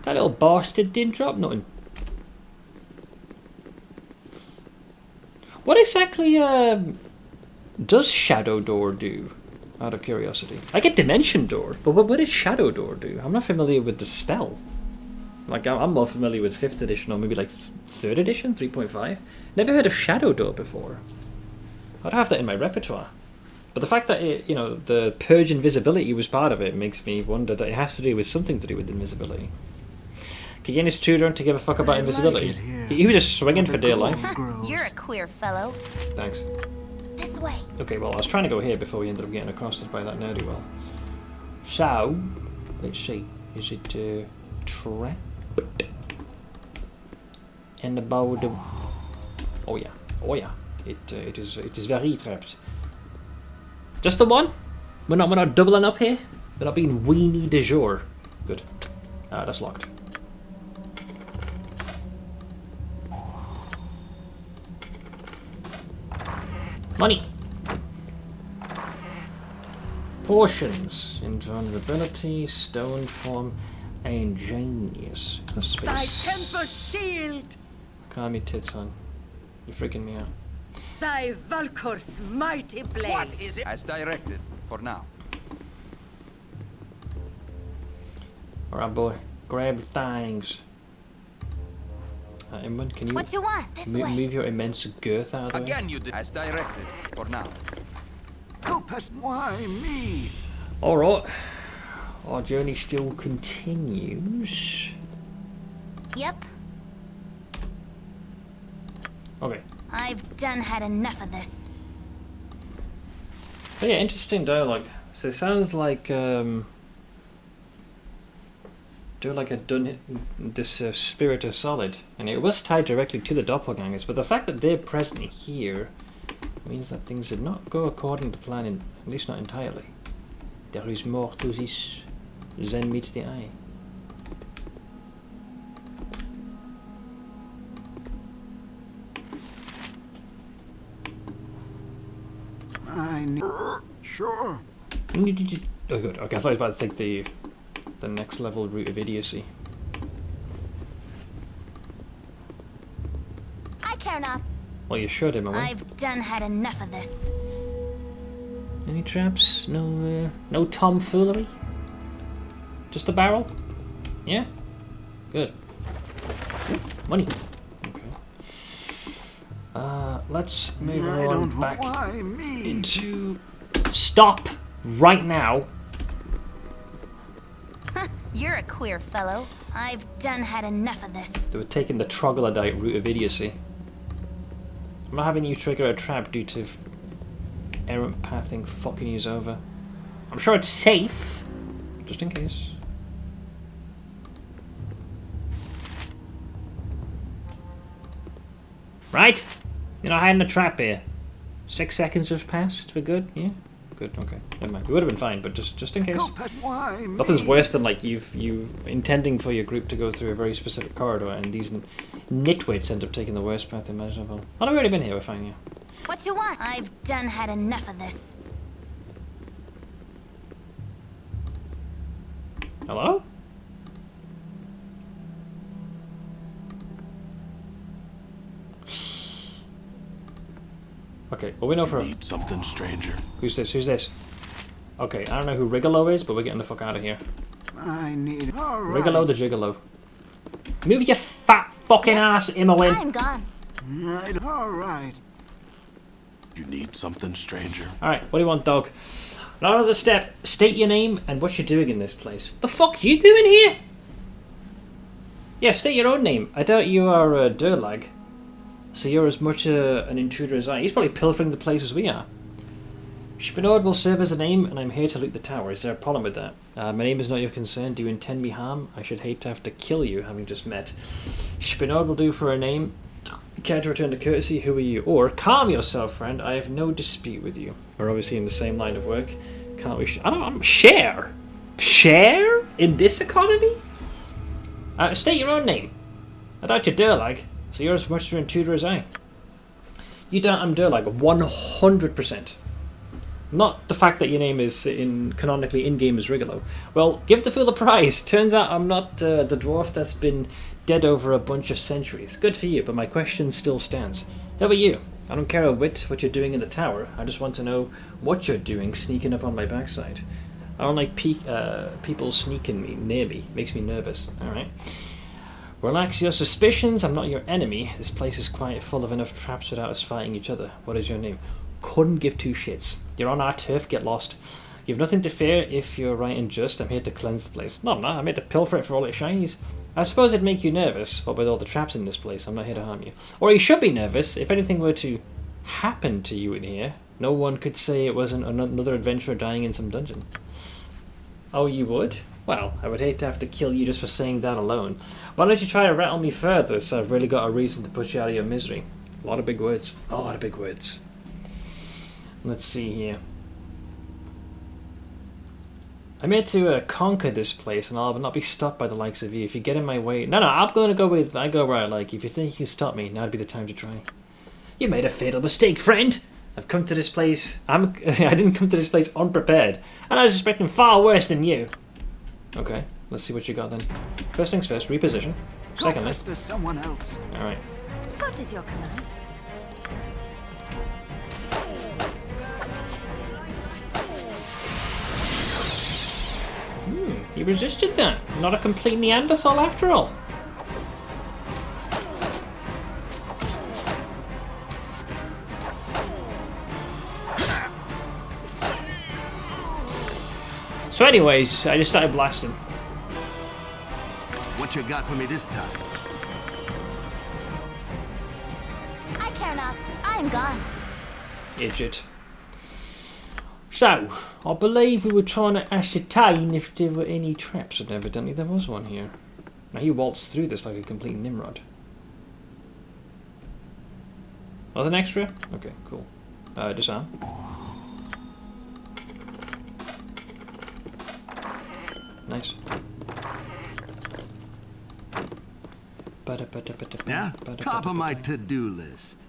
That little bastard didn't drop nothing. What exactly does Shadow Door do? Out of curiosity. I get Dimension Door, but what does Shadow Door do? I'm not familiar with the spell. Like, I'm more familiar with 5th edition, or maybe like 3rd edition, 3.5. Never heard of Shadow Door before. I'd have that in my repertoire. But the fact that it, the Purge Invisibility was part of it makes me wonder that it has to do with something to do with invisibility. Kagain is too drunk to give a fuck about invisibility. He was just swinging for dear life. You're a queer fellow. Thanks. This This way. Okay, well, I was trying to go here before we ended up getting accosted by that nerdy well. So, let's see. Is it trapped? And the Baldur. Oh yeah, oh yeah. It is very trapped. Just the one? We're not doubling up here. We're not being weenie de jour. Good. That's locked. Money. Potions, invulnerability, stone form, and genius. Thy temper shield. Calm your tits on. You're freaking me out. Thy Valkor's mighty blade. What is it? As directed, for now. Alright, boy. Grab things. Inman, can you, what you want? This way. Move your immense girth out of the way? Again, you did as directed, for now. Go past. Why me? Alright. Our journey still continues. Yep. Okay. I've done had enough of this. Oh yeah, interesting dialogue. So it sounds like they're like a done this spirit of solid, and it was tied directly to the doppelgangers. But the fact that they're present here means that things did not go according to plan, at least not entirely. There is more to this than meets the eye. I need. Sure. Oh good. Okay, I thought I was about to take the next level route of idiocy. I care not. Well, you should, Emma. I've done had enough of this. Any traps? No, no tomfoolery. Just a barrel? Yeah. Good. Money. Okay. Let's move on back into. Stop right now. You're a queer fellow. I've done had enough of this. They were taking the troglodyte route of idiocy. I'm not having you trigger a trap due to errant pathing fucking yous over. I'm sure it's safe, just in case. Right? You're not hiding a trap here. 6 seconds have passed. We're good? Yeah? Good, okay. Never mind. We would have been fine, but just in case. Nothing's worse than like you intending for your group to go through a very specific corridor and these nitwits end up taking the worst path imaginable. Oh no, we've already been here, we're fine, yeah. What you want? I've done had enough of this. Hello? Okay, well we know for need something, stranger. Who's this? Who's this? Okay, I don't know who Rigolo is, but we're getting the fuck out of here. I need. All right. Rigolo the Gigolo. Move your fat fucking ass, Imowen. I'm gone. Right. All right. You need something, stranger. Alright, what do you want, dog? Another step. State your name and what you're doing in this place. The fuck you doing here? Yeah, state your own name. I doubt you are Durlag. So you're as much an intruder as I. He's probably pilfering the place as we are. Spinord will serve as a name, and I'm here to loot the tower. Is there a problem with that? My name is not your concern. Do you intend me harm? I should hate to have to kill you, having just met. Spinord will do for a name. Care to return to courtesy? Who are you? Or, calm yourself, friend. I have no dispute with you. We're obviously in the same line of work. Can't we share? Share? In this economy? State your own name. I doubt you're Durlag. So you're as much an intruder as I. You doubt I'm Durlag 100%. Not the fact that your name is canonically in-game as Rigolo. Well, give the fool a prize. Turns out I'm not the dwarf that's been dead over a bunch of centuries. Good for you, but my question still stands. How about you? I don't care a whit what you're doing in the tower. I just want to know what you're doing sneaking up on my backside. I don't like people sneaking near me. Makes me nervous. Alright. Relax your suspicions. I'm not your enemy. This place is quite full of enough traps without us fighting each other. What is your name? Couldn't give two shits. You're on our turf. Get lost. You've nothing to fear if you're right and just. I'm here to cleanse the place. No, I'm not. I'm here to pilfer it for all its shinies. I suppose it'd make you nervous, but with all the traps in this place, I'm not here to harm you. Or you should be nervous if anything were to happen to you in here. No one could say it wasn't another adventurer dying in some dungeon. Oh, you would? Well, I would hate to have to kill you just for saying that alone. Why don't you try to rattle me further so I've really got a reason to push you out of your misery? A lot of big words. A lot of big words. Let's see here. I'm here to conquer this place, and I'll not be stopped by the likes of you. If you get in my way... No, I'm going to go with... I go where I like. If you think you can stop me, now'd be the time to try. You made a fatal mistake, friend! I've come to this place... I didn't come to this place unprepared, and I was expecting far worse than you. Okay, let's see what you got then. First things first, reposition. Secondly... There's someone else. Alright. What is your command? He resisted that. Not a complete Neanderthal after all. So anyways, I just started blasting. What you got for me this time? I care not. I am gone. Idiot. So, I believe we were trying to ascertain if there were any traps, and evidently there was one here. Now he waltzed through this like a complete Nimrod. Another extra? Okay, cool. Disarm. Nice. Yeah, top of my to-do list.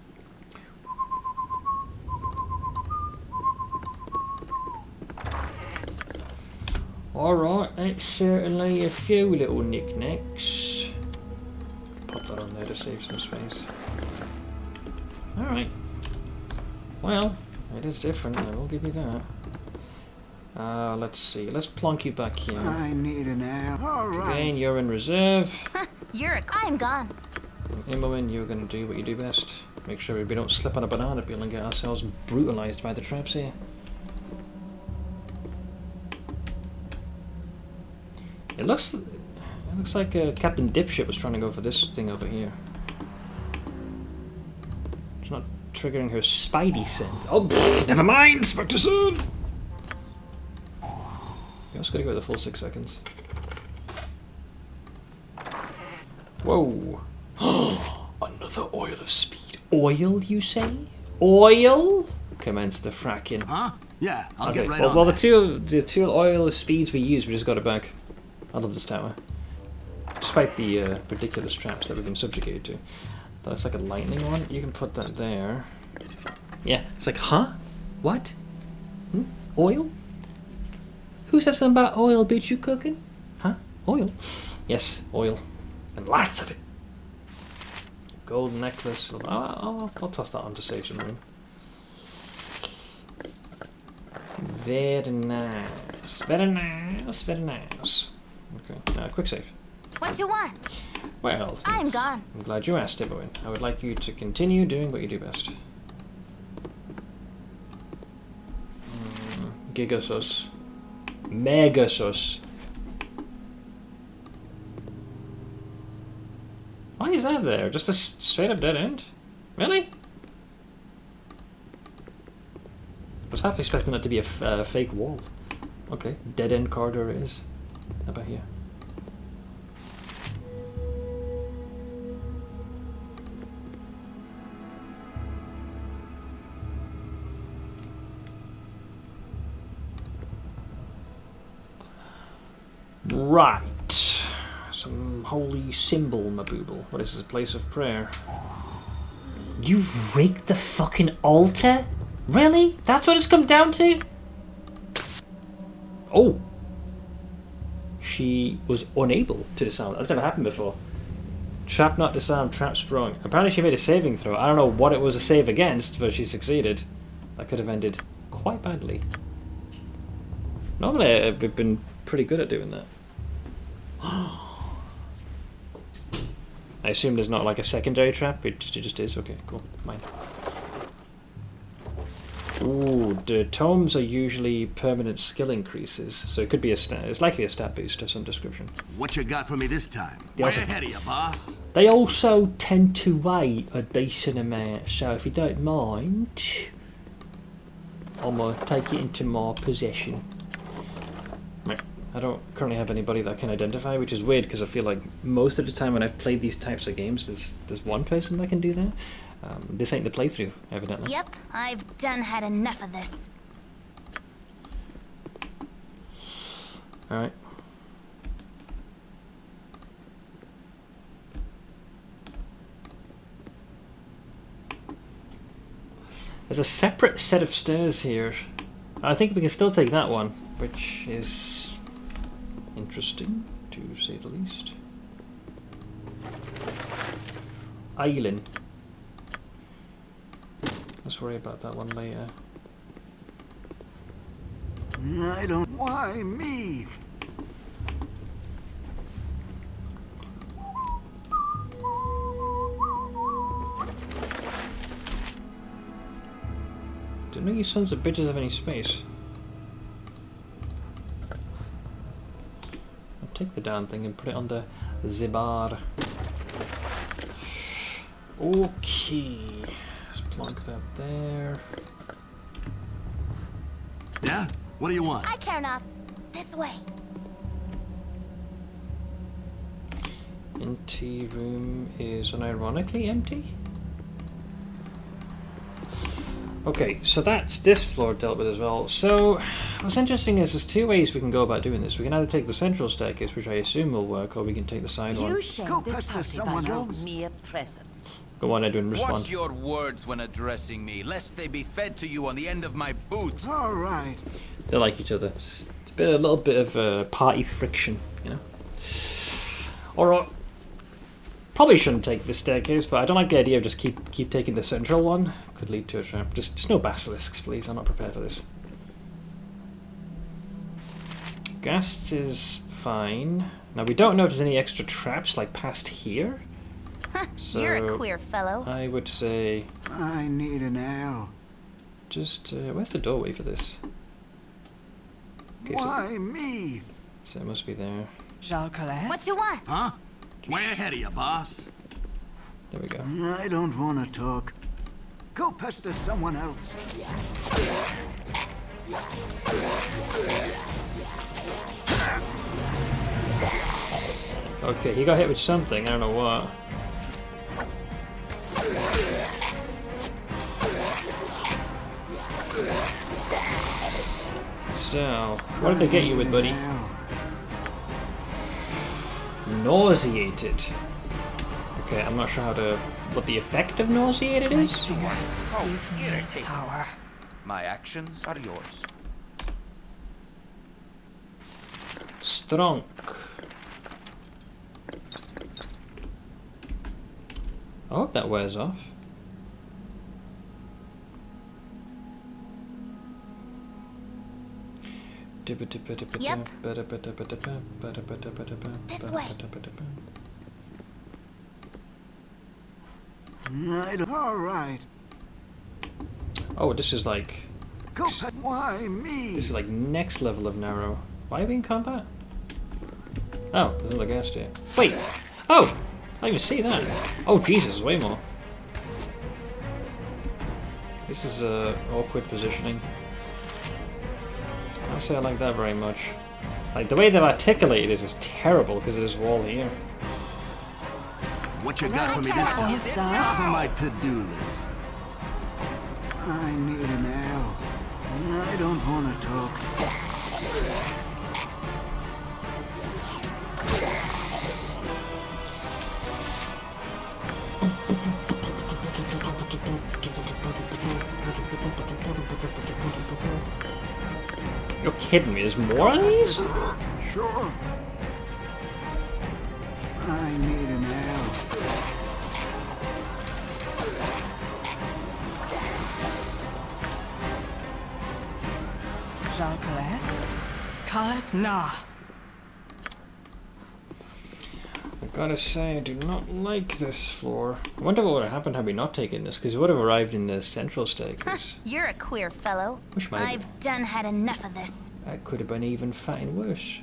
Alright, that's certainly a few little knickknacks. Pop that on there to save some space. Alright. Well, it is different, I will give you that. Let's see, let's plonk you back here. I need an air. Alright. Again, you're in reserve. I'm gone. Imoen, you're going to do what you do best. Make sure we don't slip on a banana peel and get ourselves brutalized by the traps here. It looks like Captain Dipshit was trying to go for this thing over here. It's not triggering her spidey sense. Oh, never mind, Spectre Sun! You also gotta go the full 6 seconds. Whoa! Another oil of speed. Oil, you say? Oil? Commence the fracking. Huh? Yeah, I'll get right on. Well, the two oil of speeds we used, we just got it back. I love this tower. Despite the ridiculous traps that we've been subjugated to. That looks like a lightning one. You can put that there. Yeah, it's like, huh? What? Oil? Who said something about oil, bitch, you cooking? Huh? Oil? Yes, oil. And lots of it. Golden necklace. I'll toss that on to save some room. Very nice. Very nice. Very nice. Okay, quick save. What you want? Well, I am gone. I'm glad you asked, Imoen. I would like you to continue doing what you do best. Gigasus. Megasus. Why is that there? Just a straight up dead end? Really? I was half expecting that to be a fake wall. Okay, dead end corridor it is. How about here? Right. Some holy symbol, Mabooble. What is this, a place of prayer? You've rigged the fucking altar? Really? That's what it's come down to? Oh. She was unable to disarm. That's never happened before. Trap not disarmed, trap sprung. Apparently she made a saving throw. I don't know what it was a save against, but she succeeded. That could have ended quite badly. Normally I've been pretty good at doing that. I assume there's not like a secondary trap, it just is. Okay, cool, mine. Ooh, the tomes are usually permanent skill increases, so it could be it's likely a stat boost of some description. What you got for me this time? Way ahead of you, boss. They also tend to weigh a decent amount, so if you don't mind... almost take it into more possession. Right. I don't currently have anybody that I can identify, which is weird because I feel like most of the time when I've played these types of games, there's one person that can do that. This ain't the playthrough, evidently. Yep, I've done had enough of this. Alright. There's a separate set of stairs here. I think we can still take that one, which is interesting, to say the least. Island. Let's worry about that one later. I don't... Why me? Do none of you sons of bitches have any space? I'll take the damn thing and put it on the bar. Okay. Let's plunk that there. Yeah? What do you want? I care not. This way. Empty room is unironically empty. Okay, so that's this floor dealt with as well. So, what's interesting is there's two ways we can go about doing this. We can either take the central staircase, which I assume will work, or we can take the side one. You shame this party by your mere presence. Go on, Edwin, respond. Watch your words when addressing me, lest they be fed to you on the end of my boot. All right. They like each other. It's a little bit of party friction, you know. Alright. Probably shouldn't take this staircase, but I don't like the idea of just keep taking the central one. Could lead to a trap. Just no basilisks, please. I'm not prepared for this. Ghasts is fine. Now we don't know if there's any extra traps like past here. So you're a queer fellow. I would say I need an L. just where's the doorway for this? Okay, Why me? So it must be there. What you want? Huh? Way ahead of you, boss. There we go. I don't want to talk. Go pester someone else. Okay, he got hit with something, I don't know what. So, what did they get you with, buddy? Nauseated. Okay, I'm not sure what the effect of nauseated is. So irritating. My actions are yours. Strong. I hope that wears off. Yep. This way. All right. Oh, this is like... Go why me? This is like next level of narrow. Why are we in combat? Oh, there's another gas here. Wait! Oh! I didn't even see that. Oh, Jesus, way more. This is awkward positioning. I don't say I like that very much. Like, the way they've articulated this is terrible because of this wall here. What you got for me this time? Top of my to-do list. I need an L. I don't want to talk. You're kidding me, there's more of these? Sure. I need an L. Carlos? Nah. I gotta say, I do not like this floor. I wonder what would have happened had we not taken this, because we would have arrived in the central staircase. You're a queer fellow. Which might have I've done had enough of this. That could have been even fucking worse.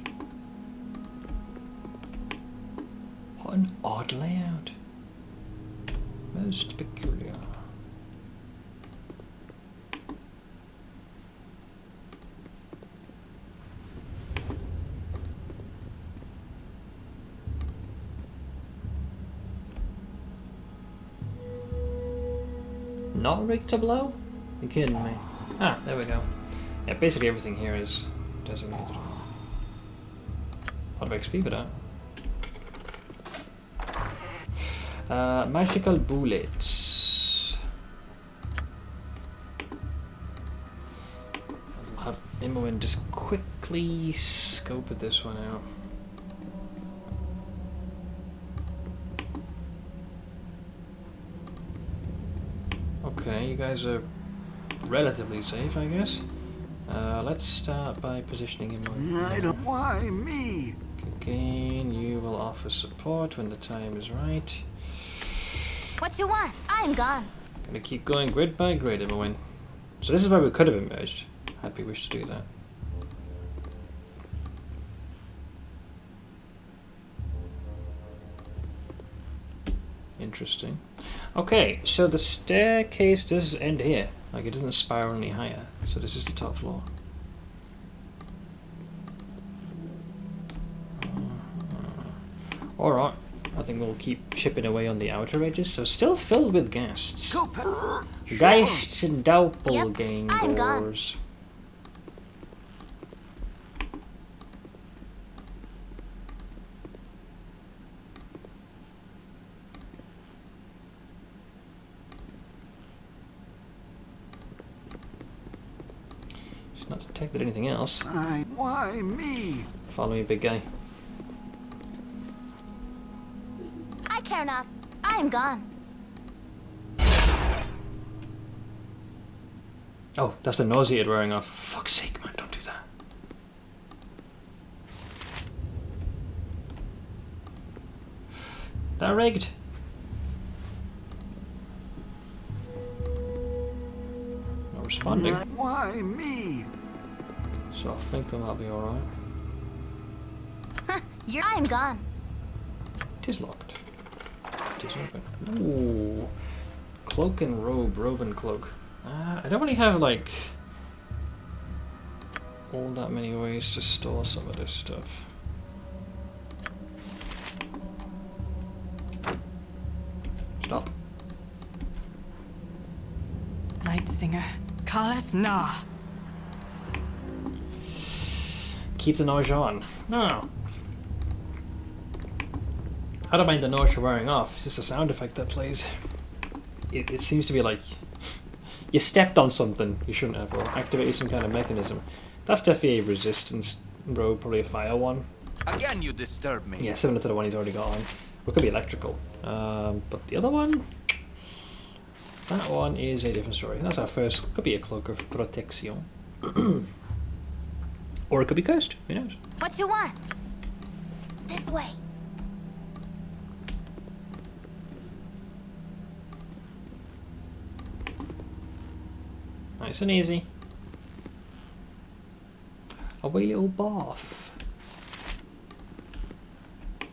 What an odd layout. Most peculiar. not rigged to blow? You kidding me? Ah, there we go. Yeah, basically everything here is designated. A lot of XP for that. Magical bullets. I'll have Imoen just quickly scope this one out. Okay, you guys are relatively safe, I guess. Let's start by positioning him. Why me? Again, you will offer support when the time is right. What you want? I'm gone. Gonna keep going grid by grid, Imoen. So this is where we could have emerged, had we wished to do that. Interesting. Okay, so the staircase does end here. Like, it doesn't spiral any higher. So this is the top floor. Alright, I think we'll keep chipping away on the outer edges. So still filled with ghasts. Geists and doppelgangers. Not detected anything else. Why me? Follow me, big guy. I care not. I am gone. Oh, that's the nauseated wearing off. For fuck's sake, man, don't do that. That rigged. Not responding. Why me? So I think that might be alright. I'm gone. It is locked. It is open. Ooh. Cloak and robe. Robe and cloak. I don't really have, like, all that many ways to store some of this stuff. Stop. Night Singer, call us nah. Keep the nausea on. No. I don't mind the nausea wearing off. It's just a sound effect that plays. It seems to be like you stepped on something you shouldn't have, or activated some kind of mechanism. That's definitely a resistance robe, probably a fire one. Again, you disturb me. Yeah, similar to the one he's already got on. Or it could be electrical. But the other one, that one is a different story. That's our first. Could be a cloak of protection. Or it could be cursed. Who knows? What you want? This way. Nice and easy. A wee little bath.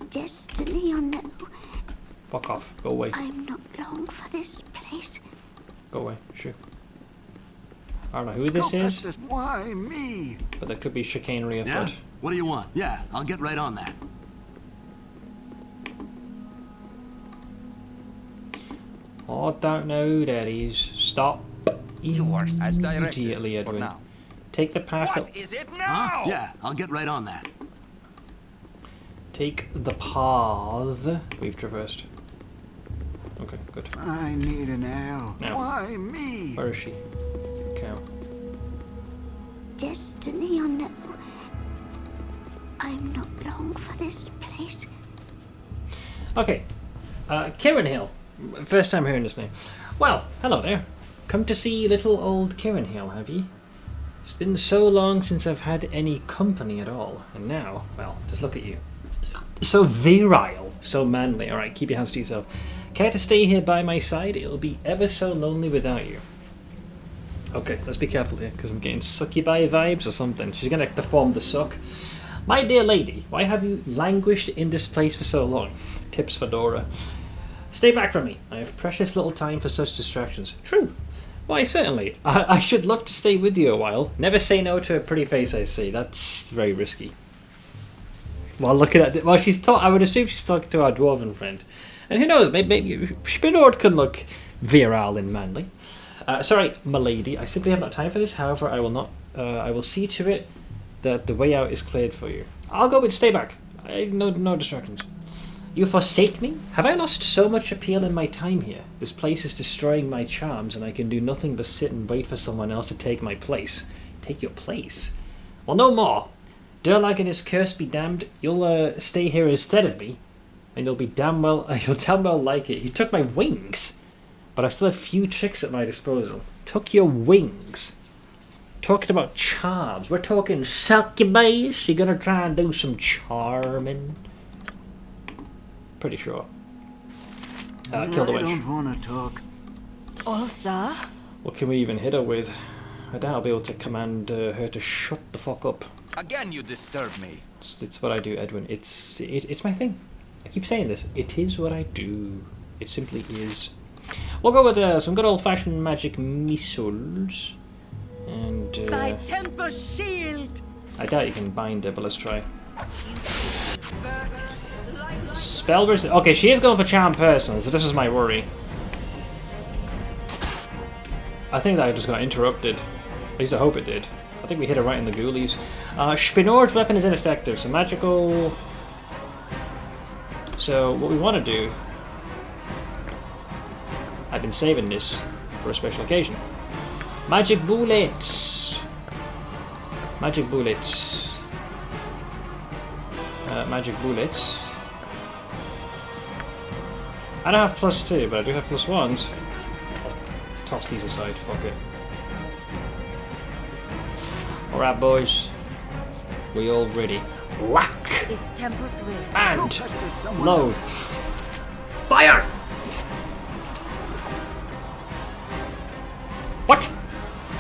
Destiny or no, Fuck off. Go away. I'm not long for this place. Go away. Sure. I don't know who this is, Why me? but there could be chicanery afoot. Yeah? What do you want? Yeah, I'll get right on that. Oh, don't know who that is. Stop. Yours as directed Immediately, for Edwin. now. Take the path What that... is it now? Huh? Yeah, I'll get right on that. Take the path we've traversed. Okay, good. I need an L. Now. Why me? Where is she? Cow. Destiny or no, I'm not long for this place. Okay. Kieran Hill. First time hearing this name. Well, hello there. Come to see little old Kieran Hill, have ye? It's been so long since I've had any company at all. And now, well, just look at you. So virile, so manly. Alright, keep your hands to yourself. Care to stay here by my side? It'll be ever so lonely without you. Okay, let's be careful here, because I'm getting succubi vibes or something. She's going to perform the suck. My dear lady, why have you languished in this place for so long? Tips for Dora. Stay back from me. I have precious little time for such distractions. True. Why, certainly. I should love to stay with you a while. Never say no to a pretty face, I see. That's very risky. Well, looking at it, well, I would assume she's talking to our dwarven friend. And who knows, maybe Spinord can look virile and manly. Sorry, milady. I simply have not time for this. However, I will not. I will see to it that the way out is cleared for you. I'll go with stay back. No distractions. You forsake me? Have I lost so much appeal in my time here? This place is destroying my charms, and I can do nothing but sit and wait for someone else to take my place. Take your place? Well, no more. Durlag and his curse be damned. You'll stay here instead of me, and you'll damn well like it. You took my wings, but I still have few tricks at my disposal. Took your wings. Talking about charms. We're talking succubus. You're gonna try and do some charming. Pretty sure. Kill the witch. I don't want to talk. Ultha? What can we even hit her with? I doubt I'll be able to command her to shut the fuck up. Again, you disturb me. It's what I do, Edwin. It's my thing. I keep saying this. It is what I do. It simply is. We'll go with some good old-fashioned magic missiles. And My temper shield. I doubt you can bind her, but let's try. Spell versus. Okay, she is going for charm person, so this is my worry. I think that I just got interrupted. At least I hope it did. I think we hit it right in the ghoulies. Spinord's weapon is ineffective, so magical. So what we want to do. I've been saving this for a special occasion. Magic bullets. Magic bullets. Magic bullets. I don't have +2, but I do have +1s. Toss these aside, fuck it. Alright, boys. We all ready. Whack! And load. Fire! What?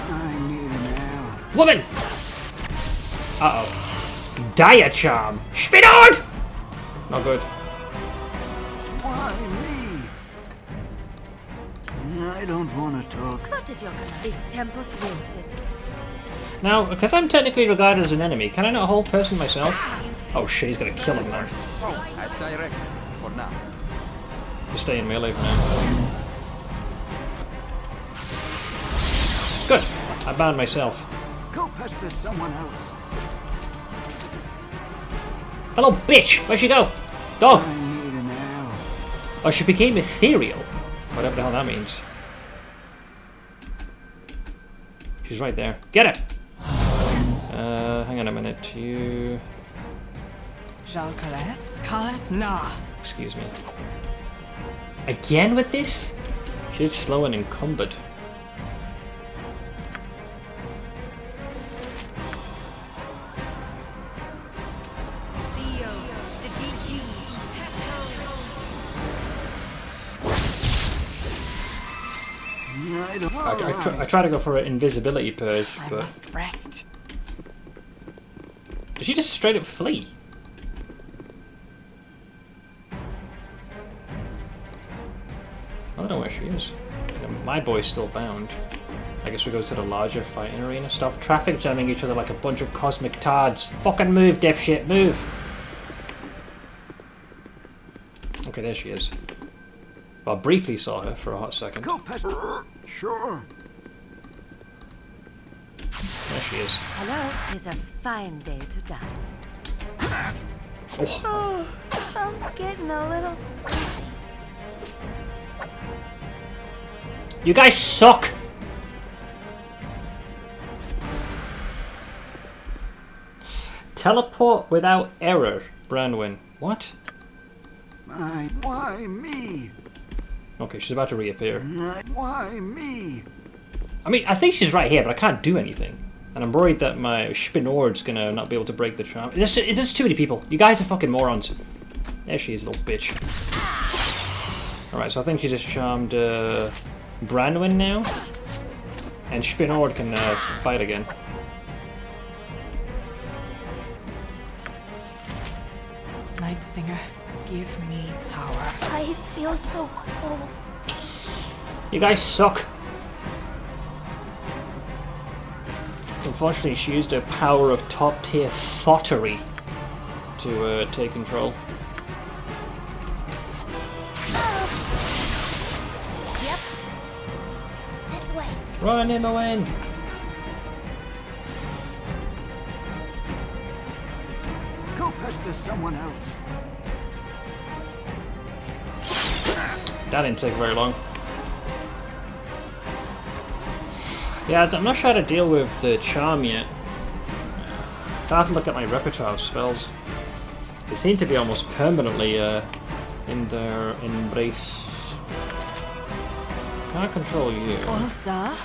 I need an arrow. Woman! Uh-oh. Dire charm. Spinord! Not good. Why me? I don't want to talk. What is your command? If Tempus wills it. Now, because I'm technically regarded as an enemy, can I not hold person myself? Oh shit, he's gonna kill him now. As directed, for now. Just stay in melee for now. Good. I bound myself. Go pester someone else. Hello, bitch! Where'd she go? Dog! I need an arrow. Oh, she became ethereal. Whatever the hell that means. She's right there. Get it! Hang on a minute. You... Jalcales? Calas? Nah. Excuse me. Again with this? She's slow and encumbered. I try to go for an invisibility purge, but... I must rest. Did she just straight up flee? I don't know where she is. My boy's still bound. I guess we go to the larger fighting arena. Stop traffic jamming each other like a bunch of cosmic tards. Fucking move, dipshit, move! Okay, there she is. Well, I briefly saw her for a hot second. Go pester. Sure. There she is. Hello, it's a fine day to die. Oh. I'm getting a little sleepy. You guys suck! Teleport without error, Branwyn. What? Why me? Okay, she's about to reappear. Why me? I mean, I think she's right here, but I can't do anything. And I'm worried that my Spinord's gonna not be able to break the charm. There's too many people. You guys are fucking morons. There she is, little bitch. Alright, so I think she just charmed Branwyn now. And Spinord can fight again. Night Singer, give me power. I feel so cold. You guys suck. Unfortunately, she used her power of top-tier thottery to take control. Yep. This way. Run him away! Go pester someone else. That didn't take very long. Yeah, I'm not sure how to deal with the charm yet. I have to look at my repertoire of spells. They seem to be almost permanently in their embrace. Can't control you. Olsa?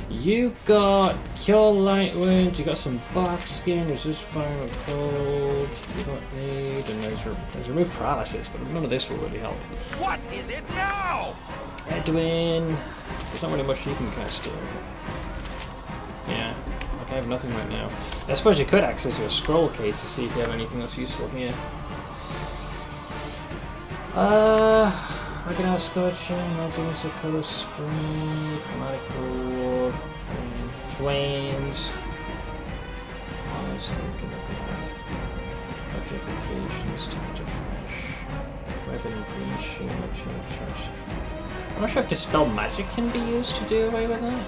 You got Cure Light Wounds, you got some Bark Skin, resist fire and cold, you got aid, and there's remove paralysis, but none of this will really help. What is it now? Edwin, there's not really much you can cast here. Yeah, like I have nothing right now. I suppose you could access your scroll case to see if you have anything that's useful here. I can have Scorching, Magic, Sakura Spring, Chromatic Reward, Flames. I was thinking of that. Petrification, Stage of Fresh, Weapon Green Shield, Charge. I'm not sure if Dispel Magic can be used to do away with that.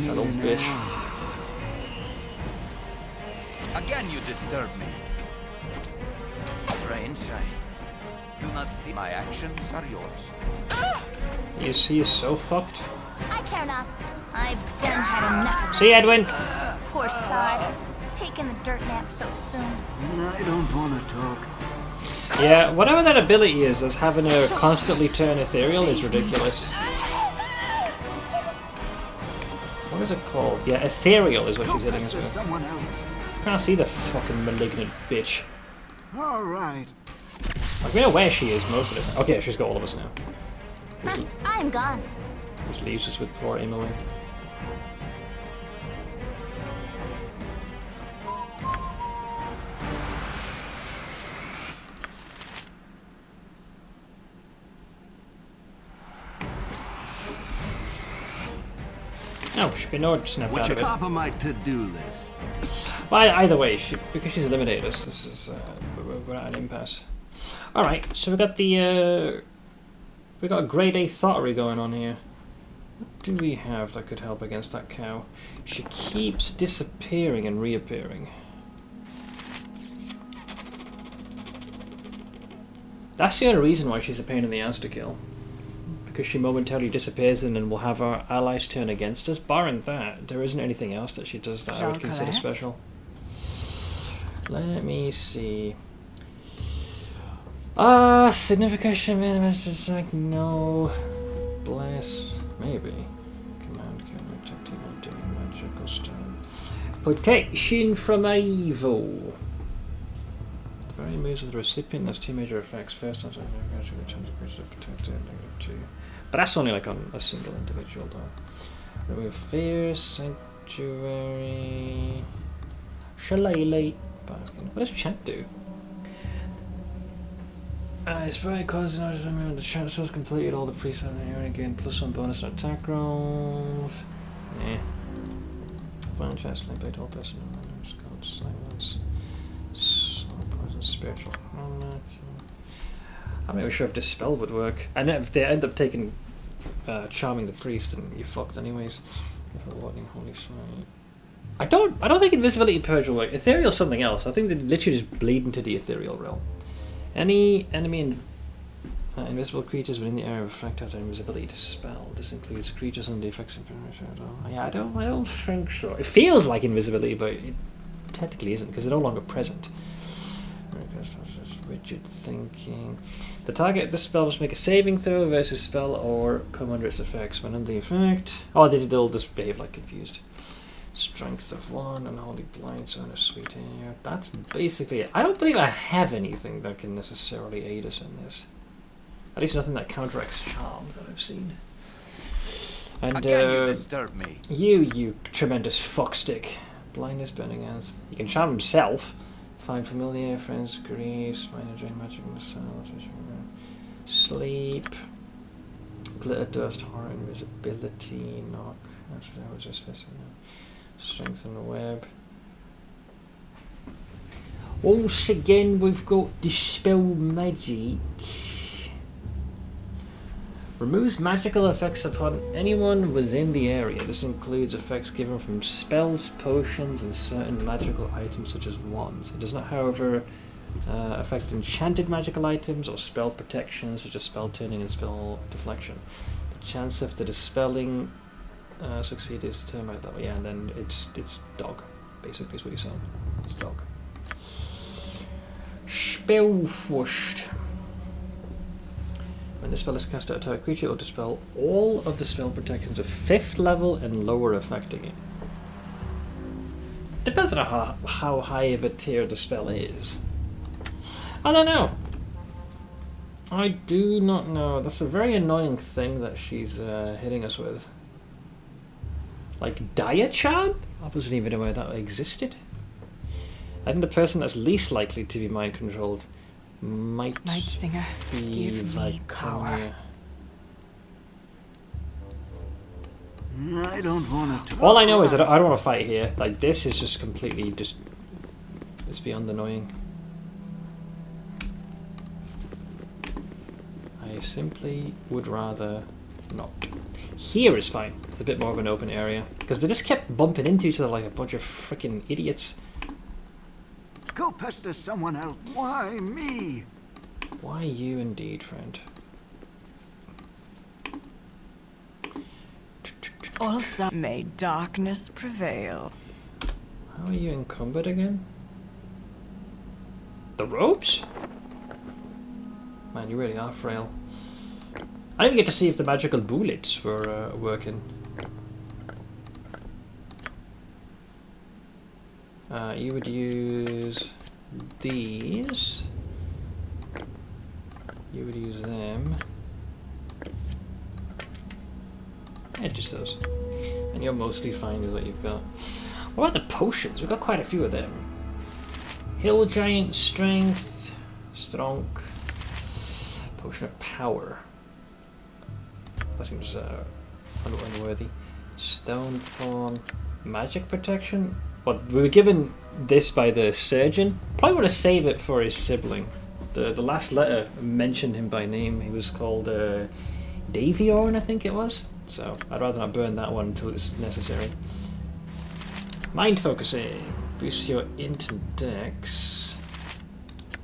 That old bitch. Again you disturb me. Strange, I do not think my actions are yours. He is so fucked. I care not. I've done had enough of this. See, Edwin? Poor side. Taking the dirt nap so soon. I don't want to talk. Yeah, whatever that ability is, as having her constantly turn ethereal is ridiculous. What is it called? Yeah, ethereal is what she's hitting us with. Someone else. Can't see the fucking malignant bitch. All right. Like, we know where she is most of the time. Okay, she's got all of us now. I'm gone. Just leaves us with poor Emily. Oh, should be no snapped What's out your of it. top of my to-do list? Well, either way, because she's eliminated us, this is we're at an impasse. All right, so we got the we got a grade A thoughty going on here. What do we have that could help against that cow? She keeps disappearing and reappearing. That's the only reason why she's a pain in the ass to kill. Because she momentarily disappears and then we'll have our allies turn against us. Barring that, there isn't anything else that she does that I would consider special. Let me see. Signification manifests like no. Bless. Maybe. Command can protect evil doing magical stone. Protection from evil. The very moves of the recipient has two major effects. First, on protected, -2. But that's only like on a single individual though. Remove fear, sanctuary, shillelagh. What does chant do? It's very close to remember the chant source completed all the priests on here again, +1 bonus on attack rolls. Yeah. Final chance link blade all person called silence. Slow poison spiritual. I'm not even sure if Dispel would work. And if they end up taking charming the priest, then you're fucked anyways. Holy smite. I don't think invisibility purge will work. Ethereal's something else. I think they literally just bleed into the ethereal realm. Any enemy invisible creatures within the area of effect have their invisibility to spell. This includes creatures under the effects of yeah, I don't think so. It feels like invisibility, but it technically isn't because they're no longer present. Rigid thinking. The target of this spell must make a saving throw versus spell or come under its effects. When under the effect, they'll just behave like confused. Strength of 1, unholy blind zone of sweet air. That's basically it. I don't believe I have anything that can necessarily aid us in this. At least nothing that counteracts charm that I've seen. And again, you disturb me. You tremendous fuckstick. Blindness, burning hands. He can charm himself. Find familiar, friends, grease, minor drain, magic, massage, sleep. Glitter dust, horror, invisibility, knock. That's what I was just missing. Strengthen the web. Once again, we've got Dispel Magic. Removes magical effects upon anyone within the area. This includes effects given from spells, potions, and certain magical items such as wands. It does not, however, affect enchanted magical items or spell protection such as spell turning and spell deflection. The chance of the dispelling succeed is determined by that. Yeah, and then it's dog, basically is what you're saying. It's dog. Spell first. When the spell is cast at a target creature, it will dispel all of the spell protections of 5th level and lower affecting it. Depends on how high of a tier the spell is. I don't know. I do not know. That's a very annoying thing that she's hitting us with. Like Diachab? I wasn't even aware that existed. I think the person that's least likely to be mind controlled might Singer, be Viconia. I don't want to. All I know is that I don't want to fight here. Like, this is just completely it's beyond annoying. I simply would rather not. Here is fine. It's a bit more of an open area because they just kept bumping into each other like a bunch of freaking idiots. Go pester someone else. Why me? Why you indeed, friend? Also, may darkness prevail. How are you encumbered again? The ropes? Man, you really are frail. I didn't get to see if the magical bullets were working. You would use these. You would use them. Yeah, just those. And you're mostly fine with what you've got. What about the potions? We've got quite a few of them. Hill Giant Strength. Strong. Potion of Power. That seems unworthy. Stone Form. Magic Protection. But we were given this by the surgeon. Probably want to save it for his sibling. The last letter mentioned him by name. He was called Daviorn, I think it was. So I'd rather not burn that one until it's necessary. Mind Focusing. Boosts your int and dex.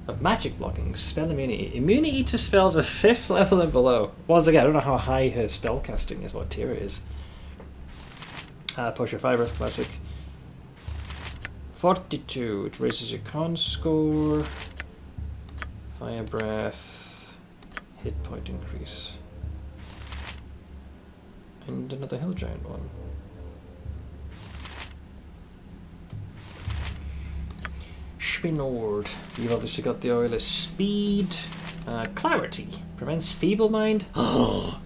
Of magic blocking. Spell immunity. Immunity to spells of 5th level and below. Once again, I don't know how high her spell casting is, what tier it is. Potion of Fire Breath, classic. Fortitude, raises your con score. Fire Breath, hit point increase. And another Hill Giant one. Spinord, you've obviously got the Oil of Speed. Clarity, prevents feeble mind.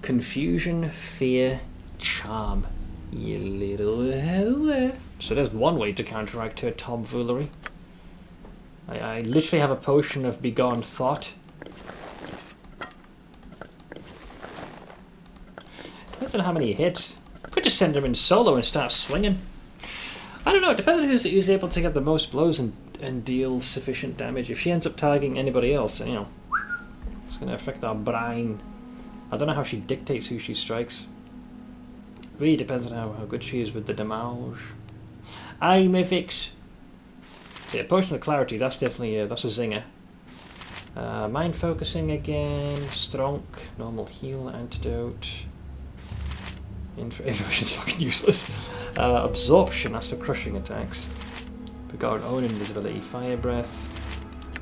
Confusion, fear, charm. You little hoe. So there's one way to counteract her tomfoolery. I literally have a potion of Begone Thought. Depends on how many hits. Could just send her in solo and start swinging. I don't know, it depends on who's able to get the most blows and deal sufficient damage. If she ends up targeting anybody else, then, you know, it's going to affect our brain. I don't know how she dictates who she strikes. Really depends on how good she is with the damage. Aye, my fix. So yeah, Potion of Clarity, that's definitely that's a zinger. Mind Focusing again, Strong, normal heal, antidote. Information's fucking useless. Absorption, that's for crushing attacks. Regard own invisibility, Fire Breath.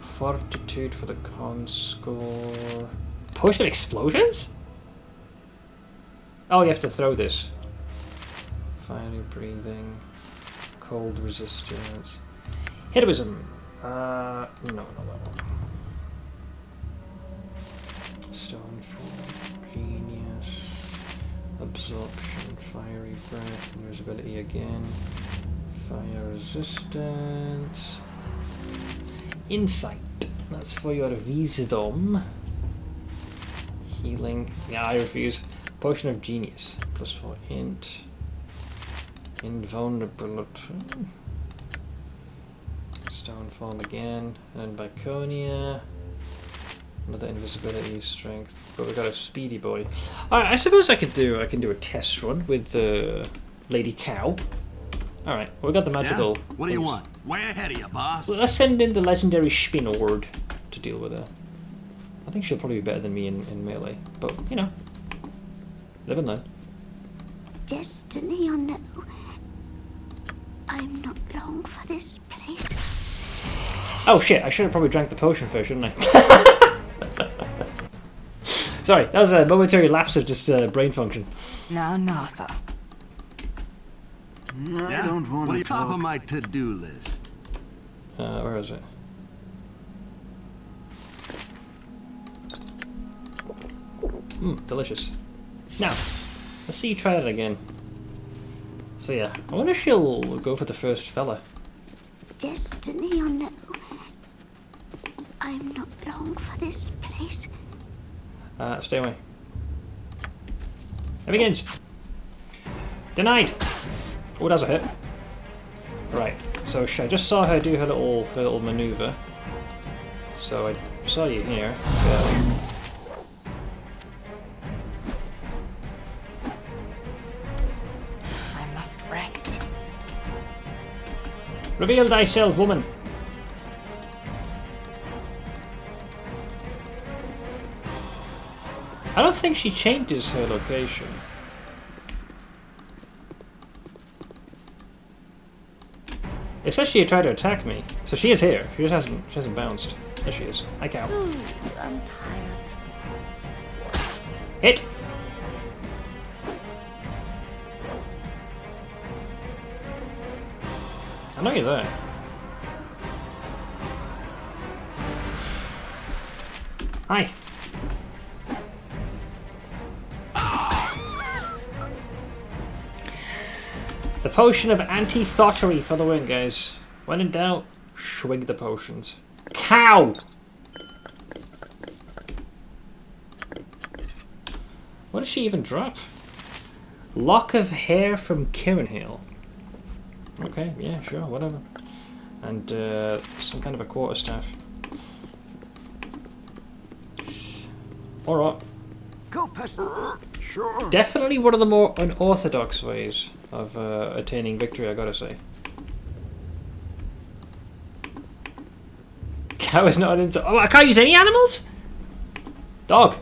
Fortitude for the con score. Potion of Explosions? Oh, you have to throw this. Fiery Breathing. Cold Resistance. Heroism. No, not that one. Stone Form. Genius. Absorption. Fiery Breath. Invisibility again. Fire Resistance. Insight. That's for your wisdom. Healing. Yeah, I refuse. Potion of Genius. +4 int. Invulnerability. Stone form again. And Biconia. Another invisibility, strength. But we got a speedy boy. Alright, I suppose I can do a test run with Lady Cow. Alright, we got the magical. Yeah? What do you want? Way ahead of you, boss. Well, let's send in the legendary Spinord to deal with her. I think she'll probably be better than me in melee. But, you know. Live and learn. Destiny or no, I'm not long for this place. Oh shit, I should have probably drank the potion first, shouldn't I? Sorry, that was a momentary lapse of just brain function. Now, Nartha. I don't want to top of my to-do list. Where is it? Delicious. Now, let's see you try that again. So yeah, I wonder if she'll go for the first fella. Destiny or no, I'm not long for this place. Stay away. It begins. Denied. Oh, that's a hit. Right. So I just saw her do her little maneuver. So I saw you here. I must rest. Reveal thyself, woman. I don't think she changes her location. It says she tried to attack me, so she is here. She just hasn't bounced. There she is. Hi, Cow. Ooh, I'm tired. Hit. I know you're there. Hi. The potion of anti-thottery for the win, guys. When in doubt, swig the potions. Cow! What does she even drop? Lock of hair from Kieranhill. Okay, yeah, sure, whatever. And some kind of a quarterstaff. Alright. Go past. Sure. Definitely one of the more unorthodox ways of attaining victory, I gotta say. Cow is not an insult. Oh, I can't use any animals? Dog.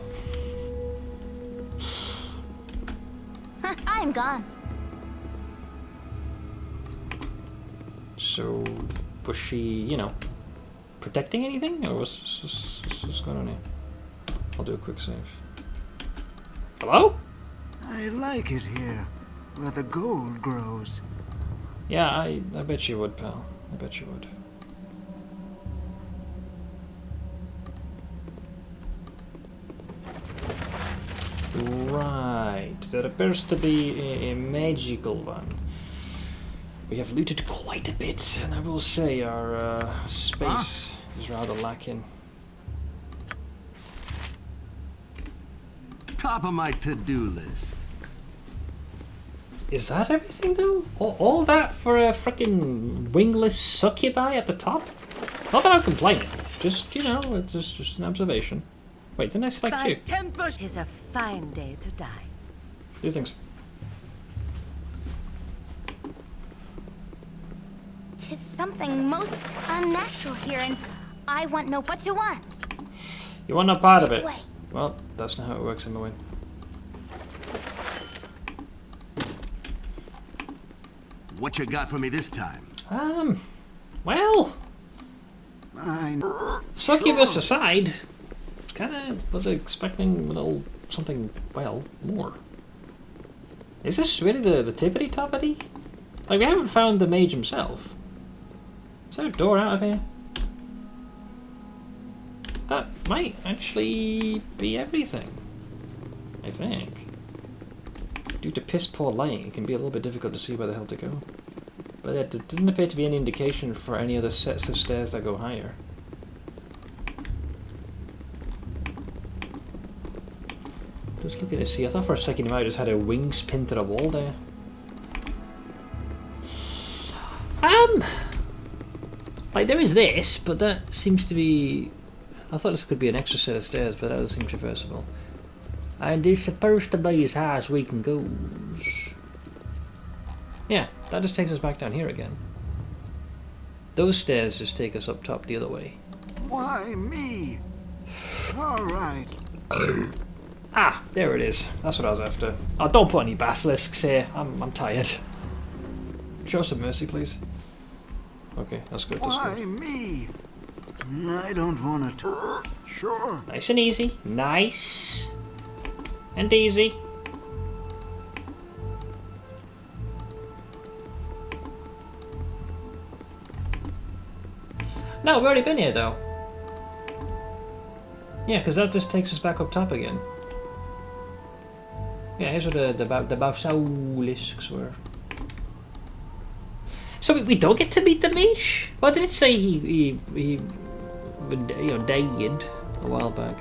I'm gone. So, was she, you know, protecting anything? Or what's going on here? I'll do a quick save. Hello? I like it here, where the gold grows. Yeah, I bet you would, pal. I bet you would. Right, there appears to be a magical one. We have looted quite a bit, and I will say our space is rather lacking. Top of my to-do list. Is that everything, though? All that for a frickin' wingless succubi at the top? Not that I'm complaining. Just, you know, it's just an observation. Wait, didn't I select you? Temper, 'tis a fine day to die. Do things. 'Tis something most unnatural here, and I want know what you want. You want no part of This it? way. Well, that's not how it works in the win. What you got for me this time? Well, Mine. succubus aside, kinda was expecting a little something, well, more. Is this really the tippity-toppity? Like, we haven't found the mage himself. Is there a door out of here? That might actually be everything, I think. Due to piss-poor lighting, it can be a little bit difficult to see where the hell to go. But there didn't appear to be any indication for any other sets of stairs that go higher. Just looking to see. I thought for a second he might have just had a wings pinned to the wall there. Like there is this, but that seems to be... I thought this could be an extra set of stairs, but that doesn't seem traversable. And it's supposed to be as high as we can go. Yeah, that just takes us back down here again. Those stairs just take us up top the other way. Why me? All right. Ah, there it is. That's what I was after. Oh, don't put any basilisks here. I'm tired. Show some mercy, please. Okay, that's good. That's Why good. me? I don't want to. Sure. Nice and easy. Nice and easy. No, we've already been here though. Yeah, because that just takes us back up top again. Yeah, here's where the basilisks were. So we don't get to meet the mage? Why did it say he died a while back?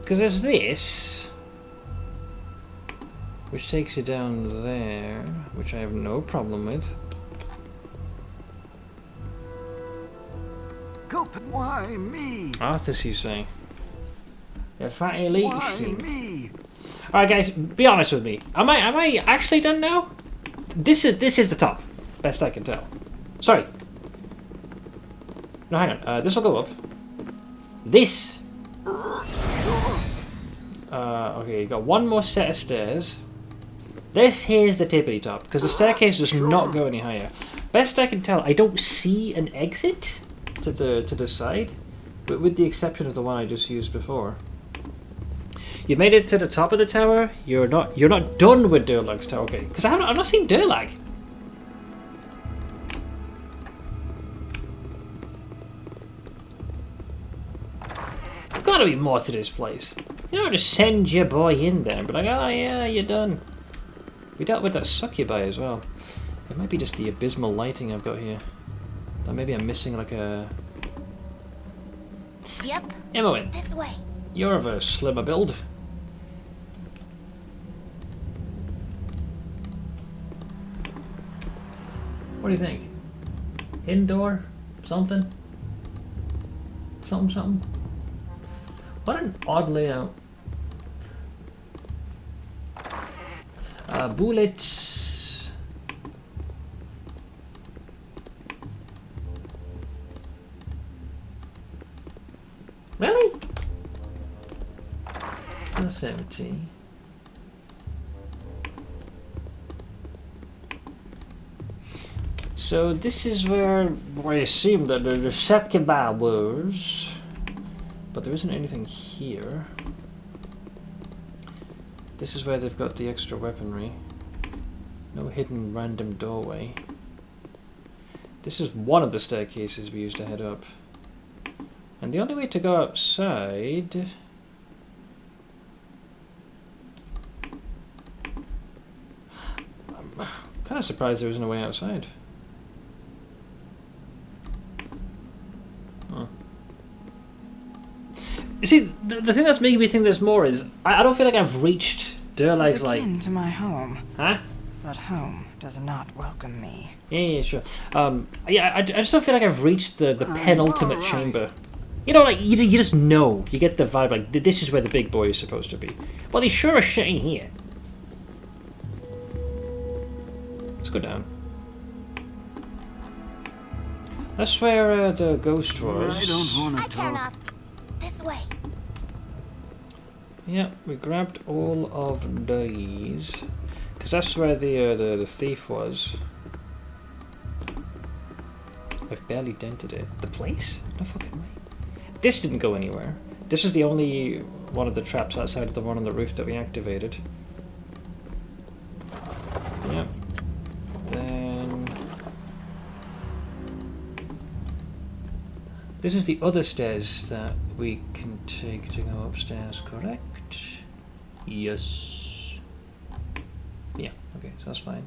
Because there's this, which takes you down there, which I have no problem with. Go. Why me? Arthas, he's saying. You're fatty elite. Why me? Alright guys, be honest with me. Am I actually done now? This is the top. Best I can tell. Sorry. No, hang on. This will go up. This. Okay, you got one more set of stairs. This here's the tippity top, because the staircase does not go any higher. Best I can tell, I don't see an exit to the side, but with the exception of the one I just used before. You made it to the top of the tower. You're not done with Durlag's tower, okay? Because I'm not seeing Durlag. There's gotta be more to this place. You don't just send your boy in there, but like, oh yeah, you're done. We dealt with that succubi as well. It might be just the abysmal lighting I've got here. Or maybe I'm missing like a... Yep. Imoen, This way. you're of a slimmer build. What do you think? Indoor? Something? Something? What an odd layout. Bullets. Really? That's empty. So this is where I assume that the succubi was, but there isn't anything here. This is where they've got the extra weaponry. No hidden random doorway. This is one of the staircases we used to head up. And the only way to go outside... I'm kind of surprised there isn't a way outside. Huh. See, the thing that's making me think there's more is I don't feel like I've reached Durlag's like... Akin to my home. Huh? That home does not welcome me. Yeah, sure. Yeah, I just don't feel like I've reached the penultimate chamber. You know, like, you just know. You get the vibe, like, this is where the big boy is supposed to be. Well, they sure as shit ain't here. Let's go down. That's where the ghost was. I don't want to I care talk. not. This way. Yeah, we grabbed all of these. Because that's where the thief was. I've barely dented it. The place? No fucking way. This didn't go anywhere. This is the only one of the traps outside of the one on the roof that we activated. Yep. Then... this is the other stairs that we can take to go upstairs, correct? Yes. Yeah, okay, so that's fine.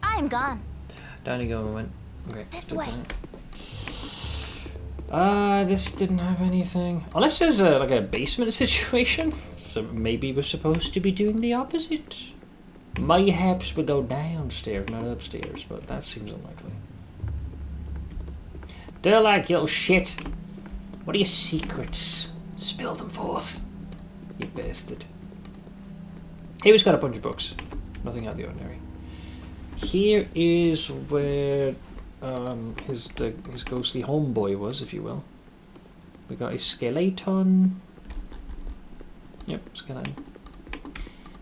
I'm gone. Down you go, we went. Okay. This did way. that. This didn't have anything. Unless there's like a basement situation. So maybe we're supposed to be doing the opposite. Mayhaps we go downstairs, not upstairs, but that seems unlikely. Durlag, you little shit. What are your secrets? Spill them forth. You bastard. Here's got a bunch of books. Nothing out of the ordinary. Here is where his ghostly homeboy was, if you will. We got a skeleton. Yep, skeleton.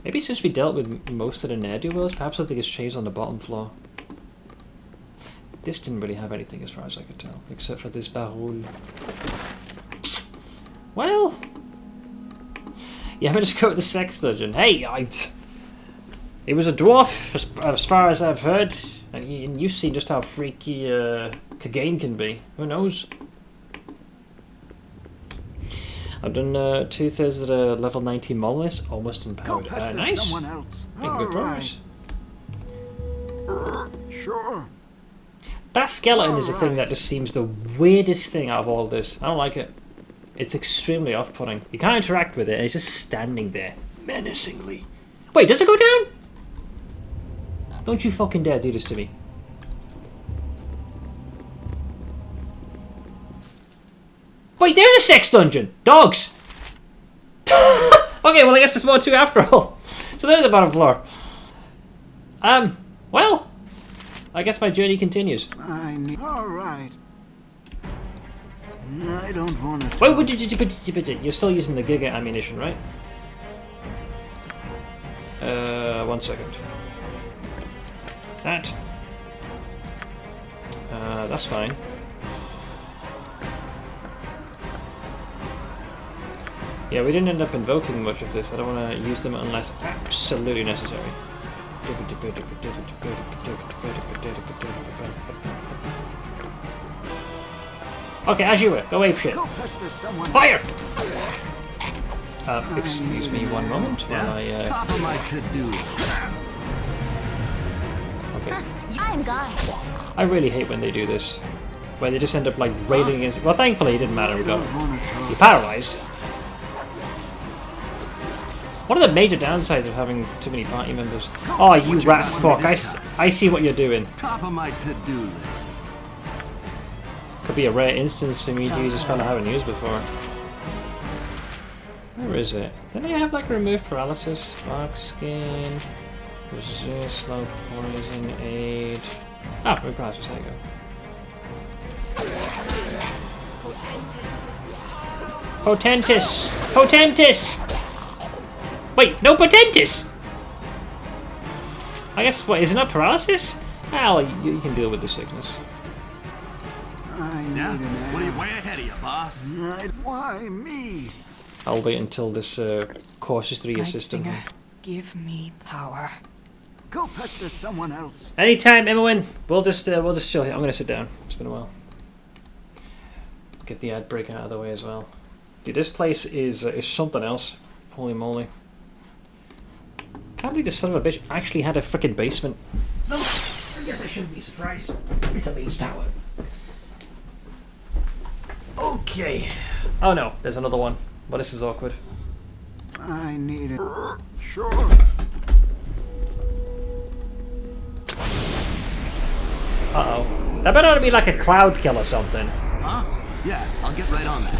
Maybe since we dealt with most of the ne'er-do-wells, perhaps something has changed on the bottom floor. This didn't really have anything as far as I could tell, except for this barul. Well, yeah, I'm just go to the sex dungeon. Hey, he was a dwarf, as far as I've heard, and you've seen just how freaky Khagan can be. Who knows? I've done 2/3 of the level 90 monoliths, almost empowered. Nice. Someone else. Making good progress. Sure. That skeleton is the thing that just seems the weirdest thing out of all this. I don't like it. It's extremely off-putting. You can't interact with it, and it's just standing there menacingly. Wait, does it go down? Don't you fucking dare do this to me. Wait, there's a sex dungeon! Dogs! Okay, well I guess there's more too after all. So there's a bottom floor. Well, I guess my journey continues. Alright. I don't want to... Wait, you're still using the Giga ammunition, right? 1 second. That's fine. Yeah, we didn't end up invoking much of this. I don't want to use them unless absolutely necessary. Okay, as you were. Go ape shit. Fire! Excuse me 1 moment while I... Top of my to-do. Okay. I'm gone. I really hate when they do this. Where they just end up like railing against... Well, thankfully it didn't matter. We got... You're paralyzed. One of the major downsides of having too many party members... Oh, you rat fuck. I see what you're doing. Top of my to-do list. Could be a rare instance for me to use a spell I haven't used before. Where is it? Didn't I have like remove paralysis, spark skin, resist, slow poison, aid... Ah, remove paralysis, there you go. Potentis! Potentis! Wait, no Potentis! I guess, what, isn't that paralysis? Well, you can deal with the sickness. Yeah? What are you way ahead of you, boss? Why me? I'll wait until this cautious 3-year Night system. Singer, give me power. Go pester someone else. Anytime, Emma, we'll just chill here. I'm gonna sit down. It's been a while. Get the ad break out of the way as well. Dude, this place is something else. Holy moly! Can't believe this son of a bitch actually had a freaking basement. No, I guess I shouldn't be surprised. It's a beach tower. Okay. Oh no, there's another one. But this is awkward. I need it. Sure. Uh-oh. That better not be like a cloud kill or something. Huh? Yeah, I'll get right on that.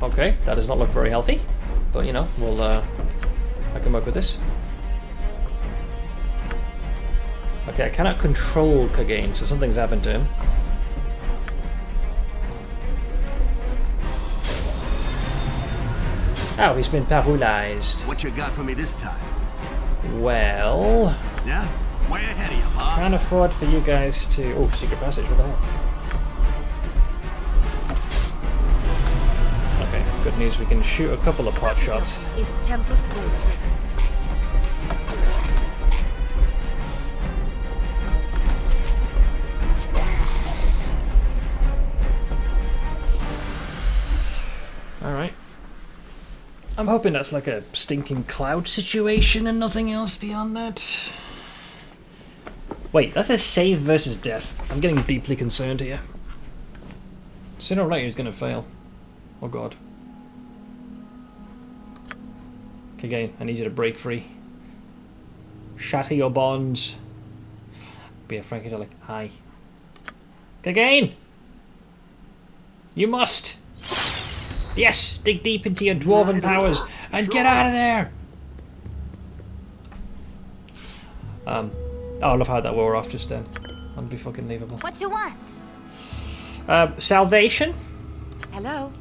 Okay, that does not look very healthy. But, you know, we'll, I can work with this. Okay, I cannot control Khagan, so something's happened to him. Oh, he's been paralyzed. What you got for me this time? Well... Yeah? Way ahead of you, boss. Can't afford for you guys to... Oh, secret passage, what the hell? Okay, good news, we can shoot a couple of pot shots. Alright. I'm hoping that's like a stinking cloud situation and nothing else beyond that. Wait, that's a save versus death. I'm getting deeply concerned here. Sooner or later he's gonna fail. Oh god. Okay, again, I need you to break free. Shatter your bonds. Be a Frankadelic. Aye. Again! You must! Yes! Dig deep into your dwarven powers and get out of there! Oh, I love how that wore off just then. Unbelievable. What you want? Salvation? Hello?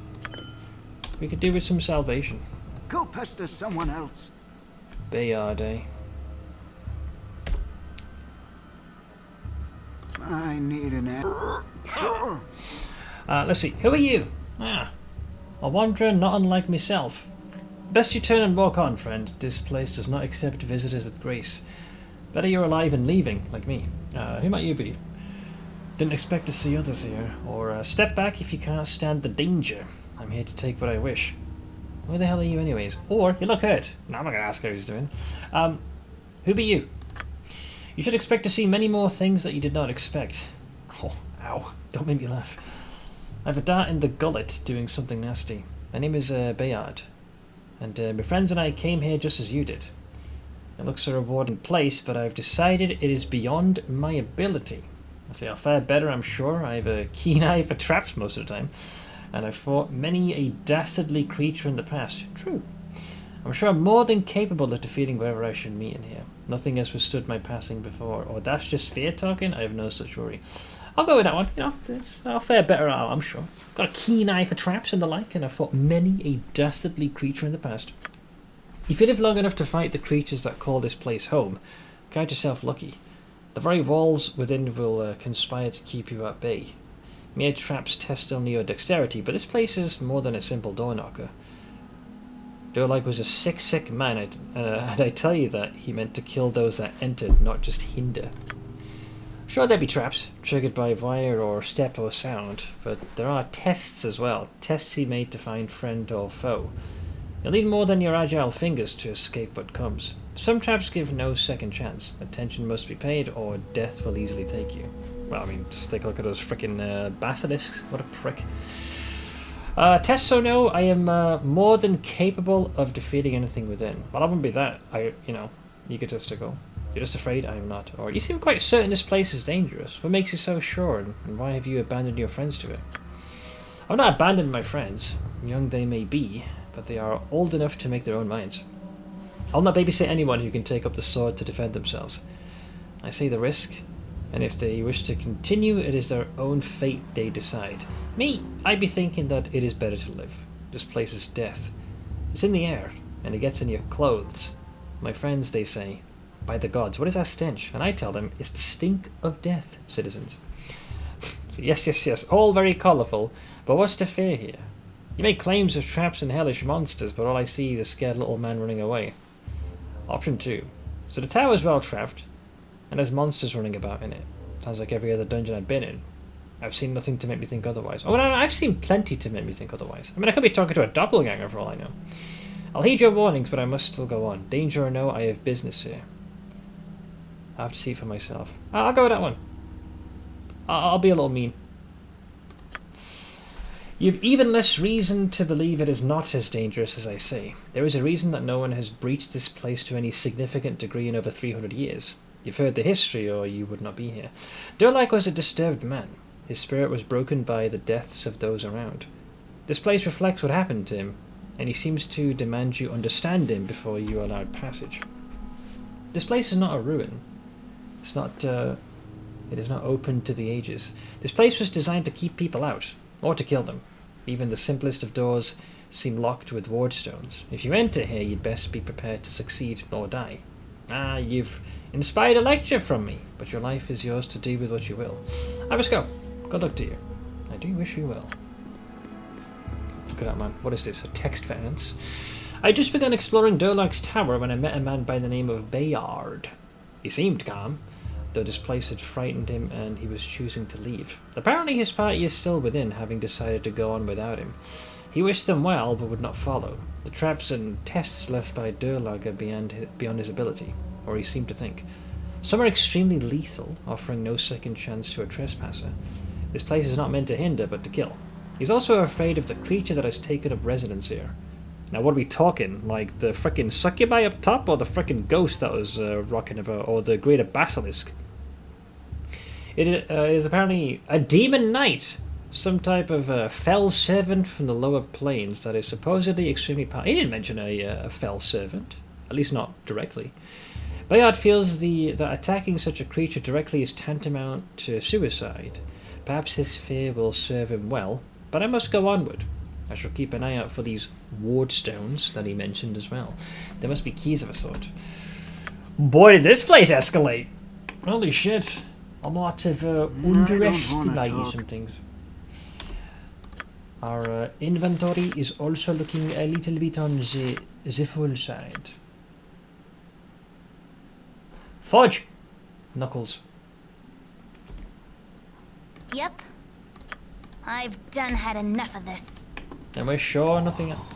We could do with some salvation. Go pester someone else. Bayard, eh? I need an Sure. Let's see. Who are you? Ah, a wanderer not unlike myself. Best you turn and walk on, friend. This place does not accept visitors with grace. Better you're alive and leaving, like me. Who might you be? Didn't expect to see others here. Or step back if you can't stand the danger. I'm here to take what I wish. Who the hell are you anyways? Or, you look hurt. No, I'm not going to ask how he's doing. Who be you? You should expect to see many more things that you did not expect. Oh, ow. Don't make me laugh. I have a dart in the gullet doing something nasty. My name is Bayard. And my friends and I came here just as you did. It looks a rewarding place, but I've decided it is beyond my ability. I say I'll fare better, I'm sure. I have a keen eye for traps most of the time. And I've fought many a dastardly creature in the past. True. I'm sure I'm more than capable of defeating wherever I should meet in here. Nothing has withstood my passing before. Or that's just fear talking? I have no such worry. I'll go with that one. You know, I'll fare better, I'm sure. Got a keen eye for traps and the like, and I've fought many a dastardly creature in the past. If you live long enough to fight the creatures that call this place home, count yourself lucky. The very walls within will conspire to keep you at bay. Mere traps test only your dexterity, but this place is more than a simple door knocker. Durlag was a sick man, and I tell you that he meant to kill those that entered, not just hinder. Sure, there'd be traps, triggered by wire or step or sound, but there are tests as well, tests he made to find friend or foe. You'll need more than your agile fingers to escape what comes. Some traps give no second chance. Attention must be paid, or death will easily take you. Well, I mean, just take a look at those frickin' basilisks. What a prick. Tests or no, I am more than capable of defeating anything within. Well, I wouldn't be that. Egotistical. You're just afraid? I am not. Or you seem quite certain this place is dangerous. What makes you so sure, and why have you abandoned your friends to it? I've not abandoned my friends. Young they may be, but they are old enough to make their own minds. I'll not babysit anyone who can take up the sword to defend themselves. I see the risk, and if they wish to continue, it is their own fate they decide. Me, I'd be thinking that it is better to live. This place is death. It's in the air, and it gets in your clothes. My friends, they say, by the gods, what is that stench? And I tell them, it's the stink of death, citizens. So yes, all very colourful, but what's to fear here? You make claims of traps and hellish monsters, but all I see is a scared little man running away. Option 2. So the tower's well trapped, and there's monsters running about in it. Sounds like every other dungeon I've been in. I've seen nothing to make me think otherwise. Oh, no, I've seen plenty to make me think otherwise. I mean, I could be talking to a doppelganger for all I know. I'll heed your warnings, but I must still go on. Danger or no, I have business here. I have to see for myself. I'll go with that one. I'll be a little mean. You've even less reason to believe it is not as dangerous as I say. There is a reason that no one has breached this place to any significant degree in over 300 years. You've heard the history, or you would not be here. Durlag was a disturbed man. His spirit was broken by the deaths of those around. This place reflects what happened to him, and he seems to demand you understand him before you are allowed passage. This place is not a ruin. It is not open to the ages. This place was designed to keep people out, or to kill them. Even the simplest of doors seem locked with ward stones. If you enter here, you'd best be prepared to succeed or die. You've inspired a lecture from me, but your life is yours to do with what you will. I must go. Good luck to you. I do wish you well. Look at that, man. What is this? A text for ants? I had just begun exploring Durlag's tower when I met a man by the name of Bayard. He seemed calm, though this place had frightened him and he was choosing to leave. Apparently his party is still within, having decided to go on without him. He wished them well, but would not follow. The traps and tests left by Durlag are beyond his ability, or he seemed to think. Some are extremely lethal, offering no second chance to a trespasser. This place is not meant to hinder, but to kill. He's also afraid of the creature that has taken up residence here. Now, what are we talking? Like the frickin' succubi up top, or the frickin' ghost that was rocking about, or the greater basilisk? It is apparently a demon knight, some type of fell servant from the lower planes that is supposedly extremely powerful. He didn't mention a fell servant, at least not directly. Bayard feels that attacking such a creature directly is tantamount to suicide. Perhaps his fear will serve him well, but I must go onward. I shall keep an eye out for these ward stones that he mentioned as well. There must be keys of a sort. Boy, did this place escalate! Holy shit. I might have underestimated some things. Our inventory is also looking a little bit on the full side. Fudge! Knuckles. Yep. I've done had enough of this. And we're sure nothing else.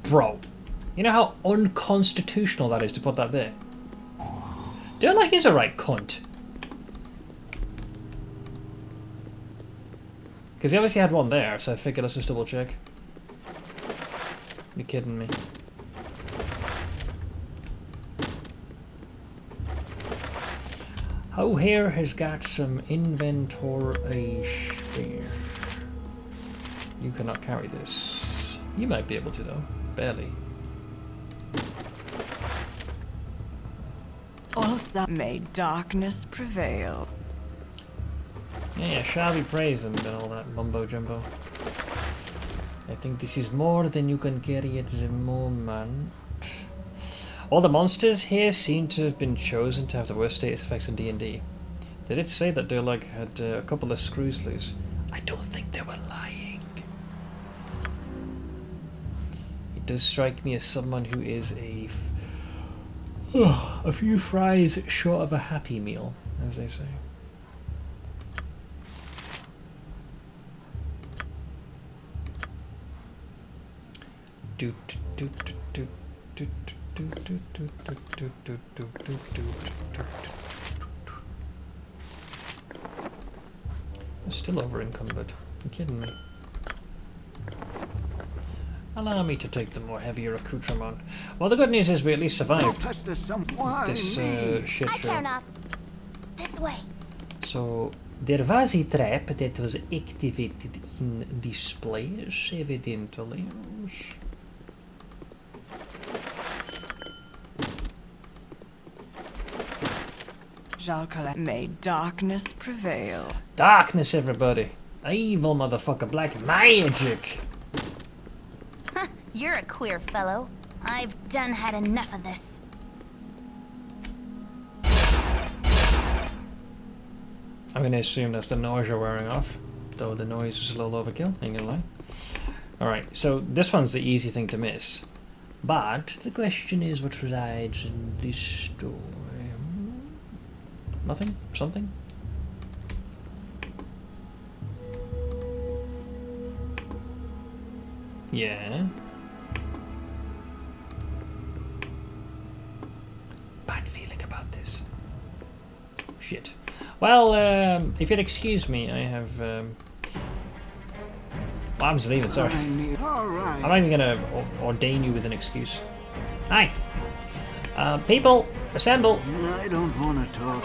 Bro. You know how unconstitutional that is to put that there? Don't like he's a right cunt. Because he obviously had one there, so I figured let's just double check. You're kidding me. Oh, here has got some inventory space. You cannot carry this. You might be able to though. Barely. Also may darkness prevail. Yeah, shall be praised and all that mumbo jumbo. I think this is more than you can carry at the moment. All the monsters here seem to have been chosen to have the worst status effects in D&D. They did say that Durlug had a couple of screws loose. I don't think they were lying. It does strike me as someone who is a few fries short of a happy meal, as they say. I'm still over encumbered. You're kidding me. Allow me to take the more heavier accoutrement. Well, the good news is we at least survived this shit I show. care not. This way. So, there was a trap that was activated in this place, evidently. May darkness prevail. Darkness, everybody. Evil motherfucker, black magic. You're a queer fellow. I've done had enough of this. I'm going to assume that's the nausea wearing off, though the noise is a little overkill, ain't gonna lie. Alright, so this one's the easy thing to miss. But the question is what resides in this story? Nothing? Something? Yeah. Bad feeling about this. Shit. Well, if you'll excuse me, I have, well, I'm just leaving, sorry. I'm not even gonna ordain you with an excuse. Hi! People, assemble! I don't want to talk.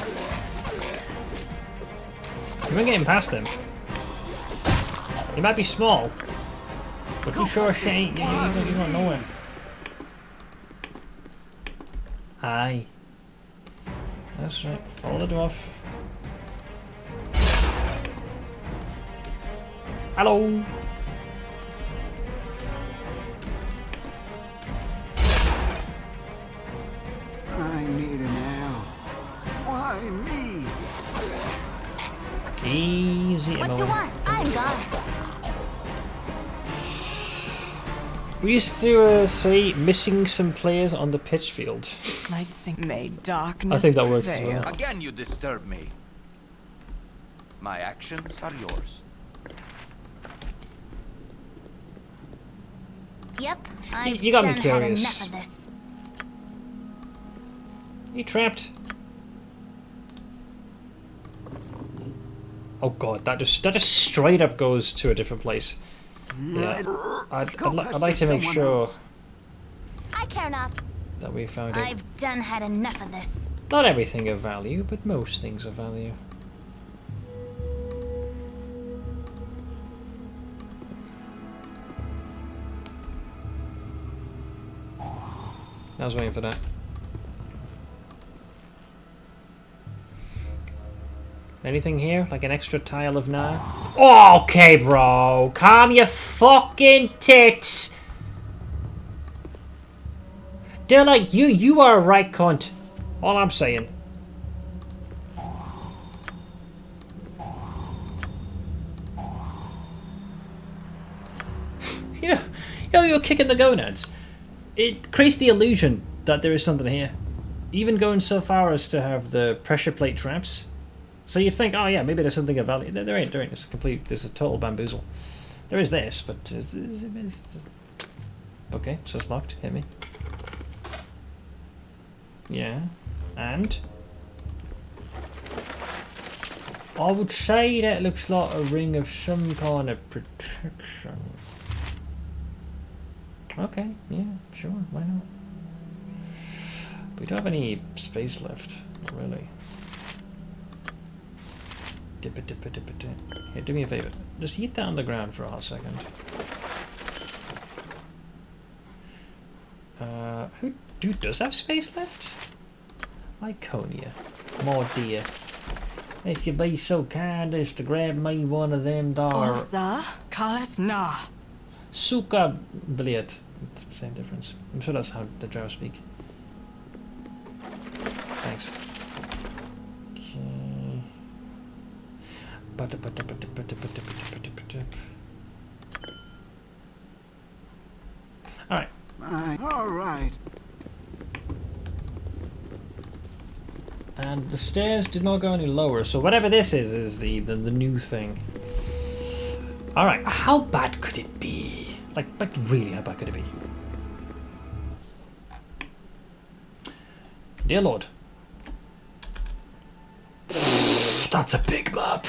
You're getting past him. He might be small, but you sure ain't. You don't know him. Aye. That's right. Follow the dwarf. Hello. I need an L. Why me? Easy, What Emily. you want? I'm gone. We used to say missing some players on the pitch field. May darkness I think that works as prevail. well. Again, you disturb me. My actions are yours. Yep. I've You got me done had curious. enough of this. You trapped. Oh god, that just straight up goes to a different place. Yeah, I'd like to make sure I care not. that we found it. I've done had enough of this. Not everything of value, but most things of value. I was waiting for that. Anything here? Like an extra tile of now? Oh, okay, bro. Calm your fucking tits. They're like, you are a right cunt. All I'm saying. Yeah, you're kicking the gonads. It creates the illusion that there is something here. Even going so far as to have the pressure plate traps. So you'd think, oh yeah, maybe there's something of value. There ain't. It's a total bamboozle. There is this, but okay, so it's locked. Hit me. Yeah, and I would say that looks like a ring of some kind of protection. Okay, yeah, sure, why not? We don't have any space left, not really. Dip it. Here, do me a favor. Just hit that on the ground for a hot second. Who does have space left? Iconia. More dear. If you'd be so kind as to grab me one of them dar... Orza, Kalas Na. Suka Bliet. It's the same difference. I'm sure that's how the drow speak. Thanks. Okay. Alright. And the stairs did not go any lower, so whatever this is the new thing. Alright, how bad could it be? Like really, how bad could it be? Dear Lord. That's a big map.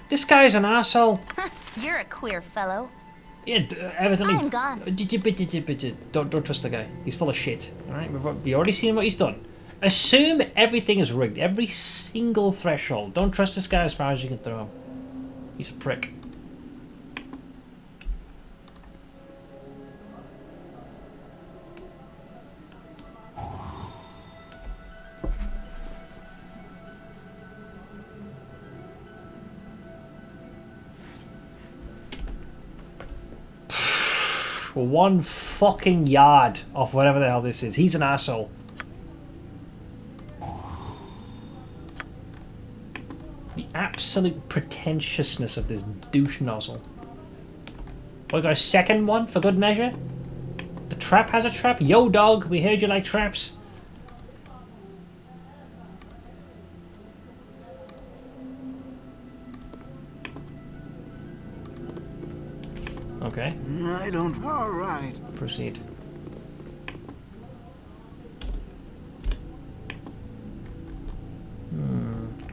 This guy's an asshole. You're a queer fellow. Yeah, evidently. I'm gone. Don't trust the guy. He's full of shit. All right, we've already seen what he's done. Assume everything is rigged. Every single threshold. Don't trust this guy as far as you can throw him. He's a prick. One fucking yard off whatever the hell this is. He's an asshole. The absolute pretentiousness of this douche nozzle. We got a second one for good measure. The trap has a trap. Yo, dog, we heard you like traps. Okay. I don't... Alright. Proceed.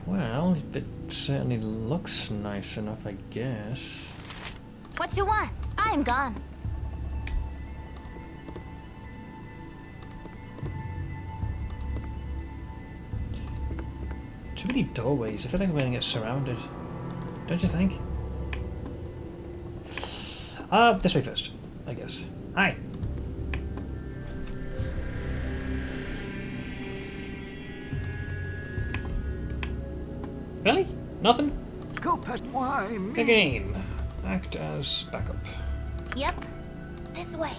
Well, it certainly looks nice enough, I guess. What you want? I'm gone. Too many doorways. I feel like I'm gonna get surrounded. Don't you think? This way first, I guess. Hi. Really? Nothing? Go past why me? Again. Act as backup. Yep. This way.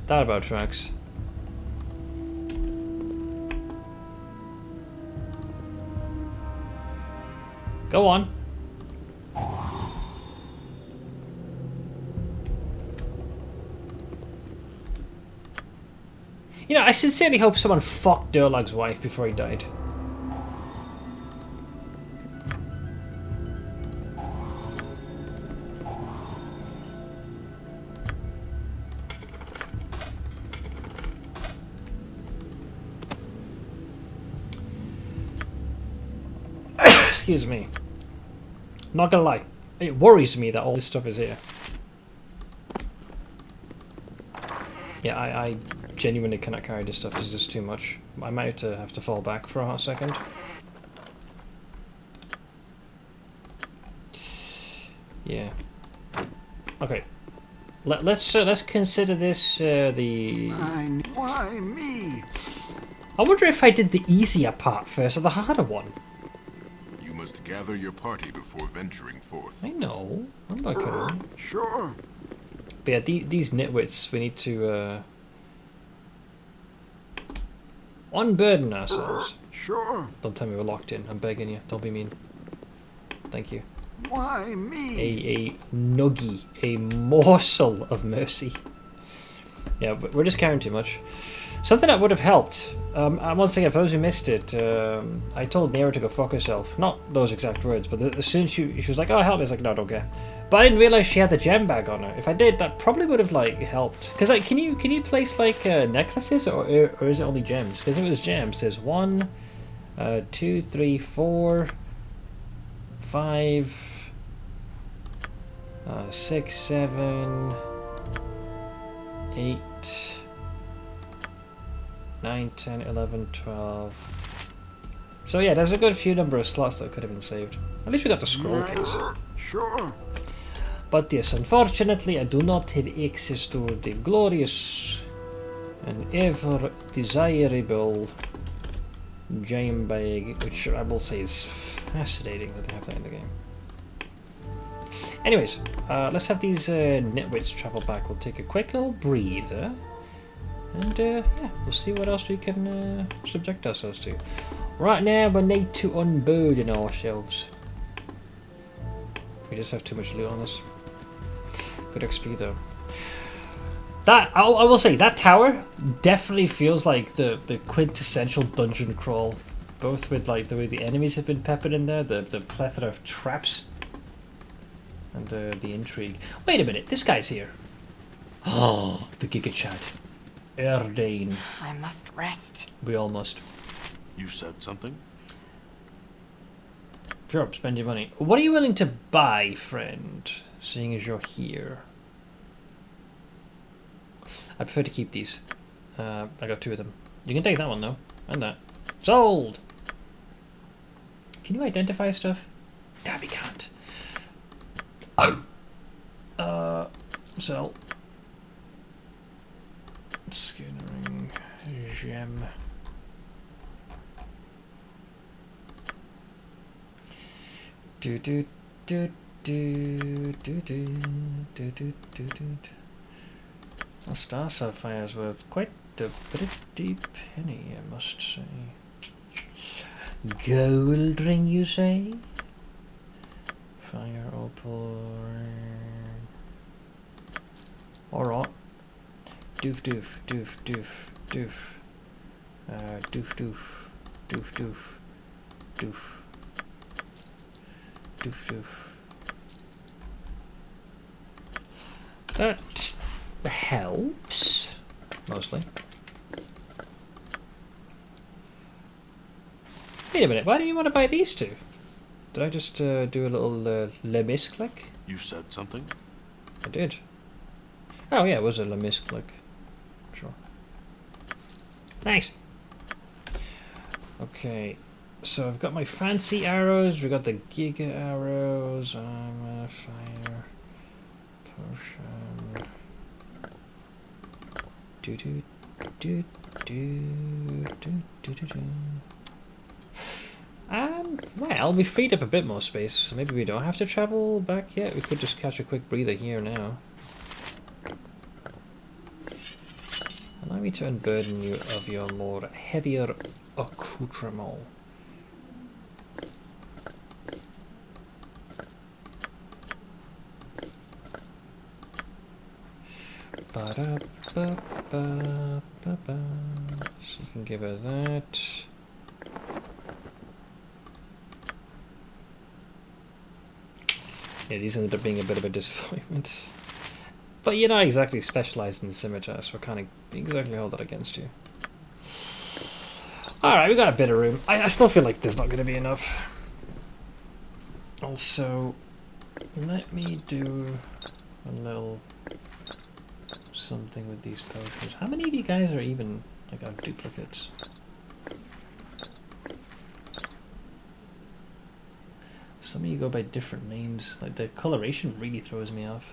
That about tracks. Go on. You know, I sincerely hope someone fucked Durlag's wife before he died. Excuse me. Not gonna lie, it worries me that all this stuff is here. Yeah, I genuinely cannot carry this stuff. It's just too much. I might have to fall back for a hot second. Yeah. Okay. Let's consider this the. Why me? I wonder if I did the easier part first or the harder one. You must gather your party before venturing forth. I know. I'm not kidding. Sure. But yeah, these nitwits, we need to unburden ourselves. Sure. Don't tell me we're locked in. I'm begging you. Don't be mean. Thank you. Why me? A nuggie, a morsel of mercy. Yeah, but we're just carrying too much. Something that would have helped. Once again, for those who missed it, I told Nero to go fuck herself. Not those exact words, but as soon as she was like, "Oh, help me," I was like, "No, don't care." But I didn't realize she had the gem bag on her. If I did, that probably would have like helped. Cause like, can you place like necklaces or is it only gems? Because if it was gems, there's 1, 2, 3, 4, 5, 6, 7, 8, 9, 10, 11, 12. So yeah, there's a good few number of slots that could have been saved. At least we got the scroll case. Sure. But yes, unfortunately, I do not have access to the glorious and ever desirable gem bag, which I will say is fascinating that they have that in the game. Anyways, let's have these nitwits travel back. We'll take a quick little breather. And yeah, we'll see what else we can subject ourselves to. Right now, we need to unburden ourselves. We just have too much loot on us. Good XP though. That I will say, that tower definitely feels like the quintessential dungeon crawl. Both with like the way the enemies have been peppered in there, the plethora of traps, and the intrigue. Wait a minute, this guy's here. Oh, the Giga Chat. Erdane. I must rest. We all must. You said something? Sure, spend your money. What are you willing to buy, friend? Seeing as you're here. I prefer to keep these. I got 2 of them. You can take that one though. And that. Sold! Can you identify stuff? Damn, you can't. Sell. Skinnering. Gem. Do do do do do do do do do do. Well, Star Sapphire's worth quite a pretty penny, I must say. Gold ring, you say? Fire opal. Alright. Doof doof doof doof doof. Doof doof doof doof doof doof doof. That helps mostly. Wait a minute, why do you want to buy these 2? Did I just do a little le misclick? You said something? I did. Oh yeah, it was a le misclick. Sure. Thanks. Okay, so I've got my fancy arrows. We got the Giga arrows. I'm a fire potion. Do do do do do do do do. Well, we freed up a bit more space, so maybe we don't have to travel back yet. We could just catch a quick breather here now. Allow me to unburden you of your more heavier accoutrement. Ba-da-ba-ba-ba-ba. So you can give her that. Yeah, these ended up being a bit of a disappointment. But you're not exactly specialised in scimitar, so I can't exactly hold that against you. Alright, we got a bit of room. I still feel like there's not going to be enough. Also, let me do a little something with these potions. How many of you guys are even like our duplicates? Some of you go by different names. Like the coloration really throws me off.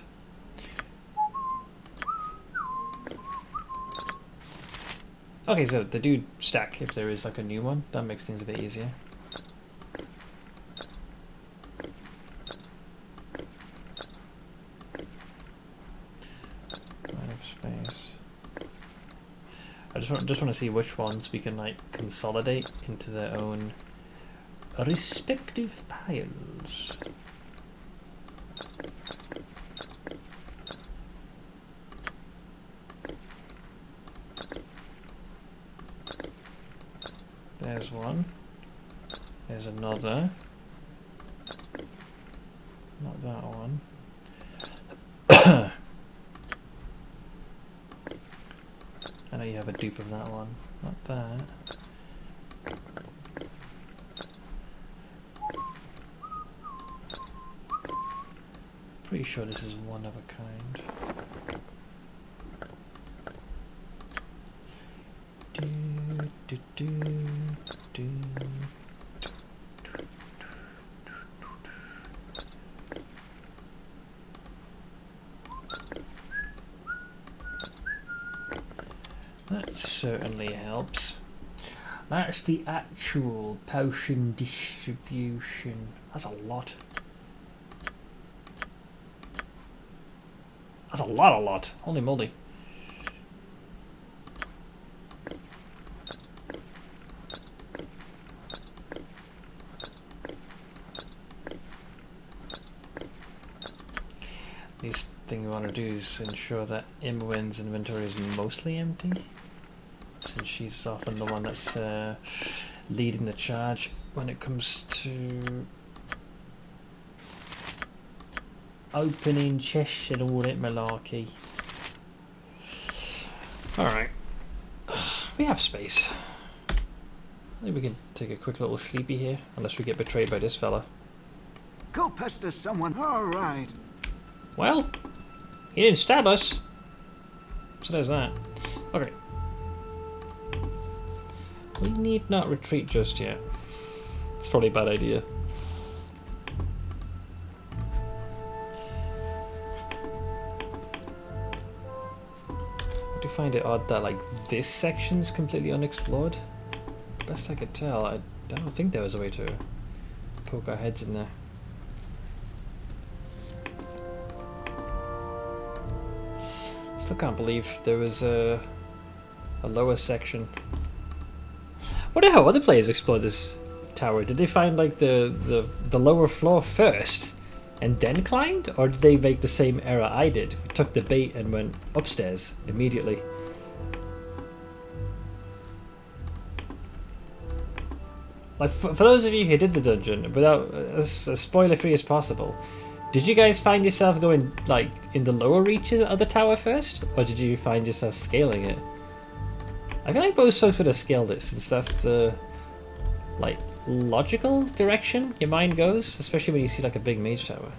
Okay, so they do stack if there is like a new one. That makes things a bit easier. Out of space. I just want to see which ones we can like consolidate into their own respective piles. There's one. There's another. Not that one. I know you have a dupe of that one. Not that. Pretty sure this is one of a kind. That certainly helps. That's the actual potion distribution. That's a lot. That's a lot. Holy moly. Next thing we want to do is ensure that Imowen's inventory is mostly empty, since she's often the one that's leading the charge when it comes to opening chests and all that malarkey. Alright. We have space. I think we can take a quick little sleepy here, unless we get betrayed by this fella. Go pester someone. All right. Well, he didn't stab us. So there's that. Okay. We need not retreat just yet. It's probably a bad idea. I do find it odd that like this section's completely unexplored. Best I could tell, I don't think there was a way to poke our heads in there. Still can't believe there was a lower section. Wonder how other players explored this tower. Did they find like the lower floor first and then climbed, or did they make the same error I did? Took the bait and went upstairs immediately. Like for those of you who did the dungeon, without as spoiler free as possible, did you guys find yourself going like in the lower reaches of the tower first, or did you find yourself scaling it? I feel like both folks would have scaled it, since that's the like logical direction your mind goes, especially when you see like a big mage tower.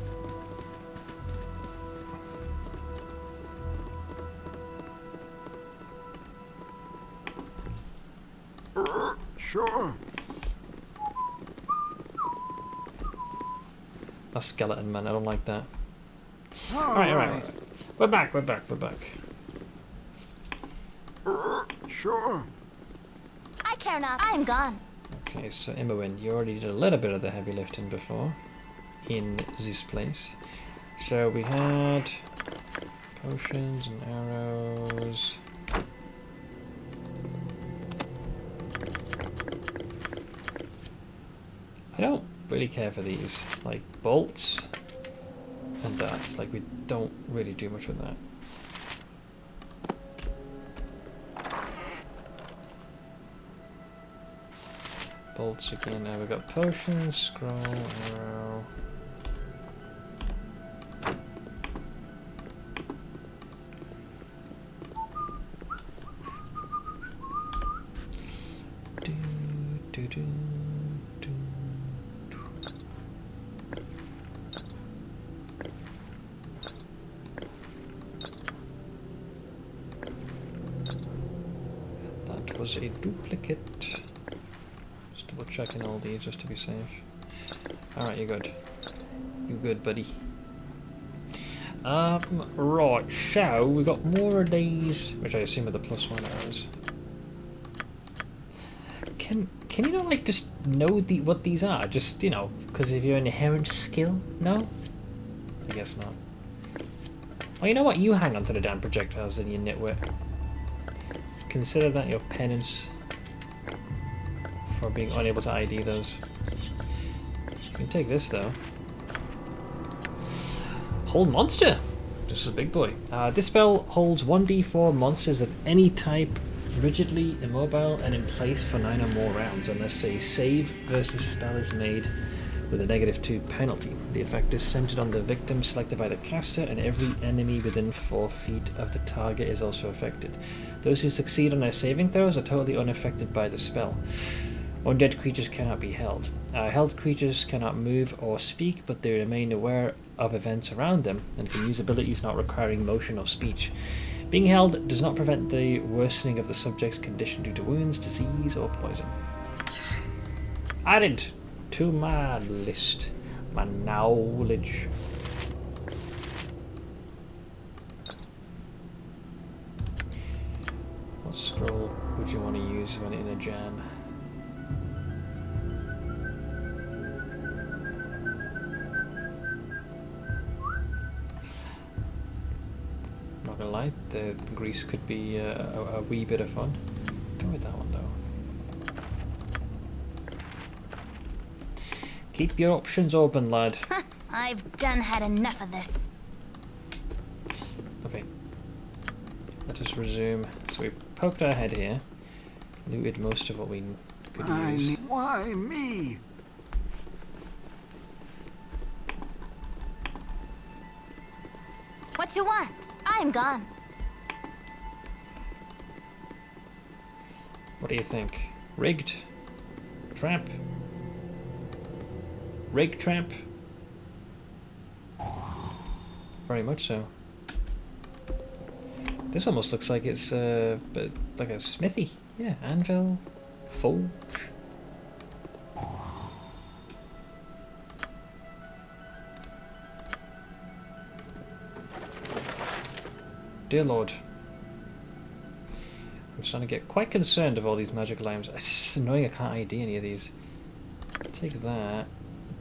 Sure. A skeleton man, I don't like that. All right. We're back. Sure. I care not. I am gone. Okay, so Imowen, you already did a little bit of the heavy lifting before in this place. So we had potions and arrows. I don't really care for these, like bolts and darts. Like we don't really do much with that. Bolts again. Now we've got potions, scroll, arrow. was a duplicate. Just double checking all these just to be safe. Alright, you're good. You good, buddy. Right, so we got more of these, which I assume are the +1 arrows. Can you not like just know what these are? Just, you know, because of your inherent skill? No? I guess not. Well, you know what? You hang on to the damn projectiles then, you nitwit. Consider that your penance for being unable to ID those. You can take this though. Hold monster! This is a big boy. This spell holds 1d4 monsters of any type, rigidly immobile and in place for 9 or more rounds, unless a save versus spell is made with a -2 penalty. The effect is centered on the victim selected by the caster, and every enemy within 4 feet of the target is also affected. Those who succeed on their saving throws are totally unaffected by the spell. Undead creatures cannot be held. Held creatures cannot move or speak, but they remain aware of events around them and can use abilities not requiring motion or speech. Being held does not prevent the worsening of the subject's condition due to wounds, disease, or poison. Added to my list, my knowledge. What scroll would you want to use when in a jam? Not gonna lie, the grease could be a wee bit of fun. Go with that one though. Keep your options open, lad. I've done had enough of this. Okay. Let us resume. So we poked our head here, looted most of what we could use. Why me? What you want? I'm gone. What do you think? Rigged? Trap? Rig trap? Very much so. This almost looks like it's but like a smithy. Yeah, anvil, forge. Dear Lord. I'm starting to get quite concerned of all these magic items. It's annoying I can't ID any of these. Take that.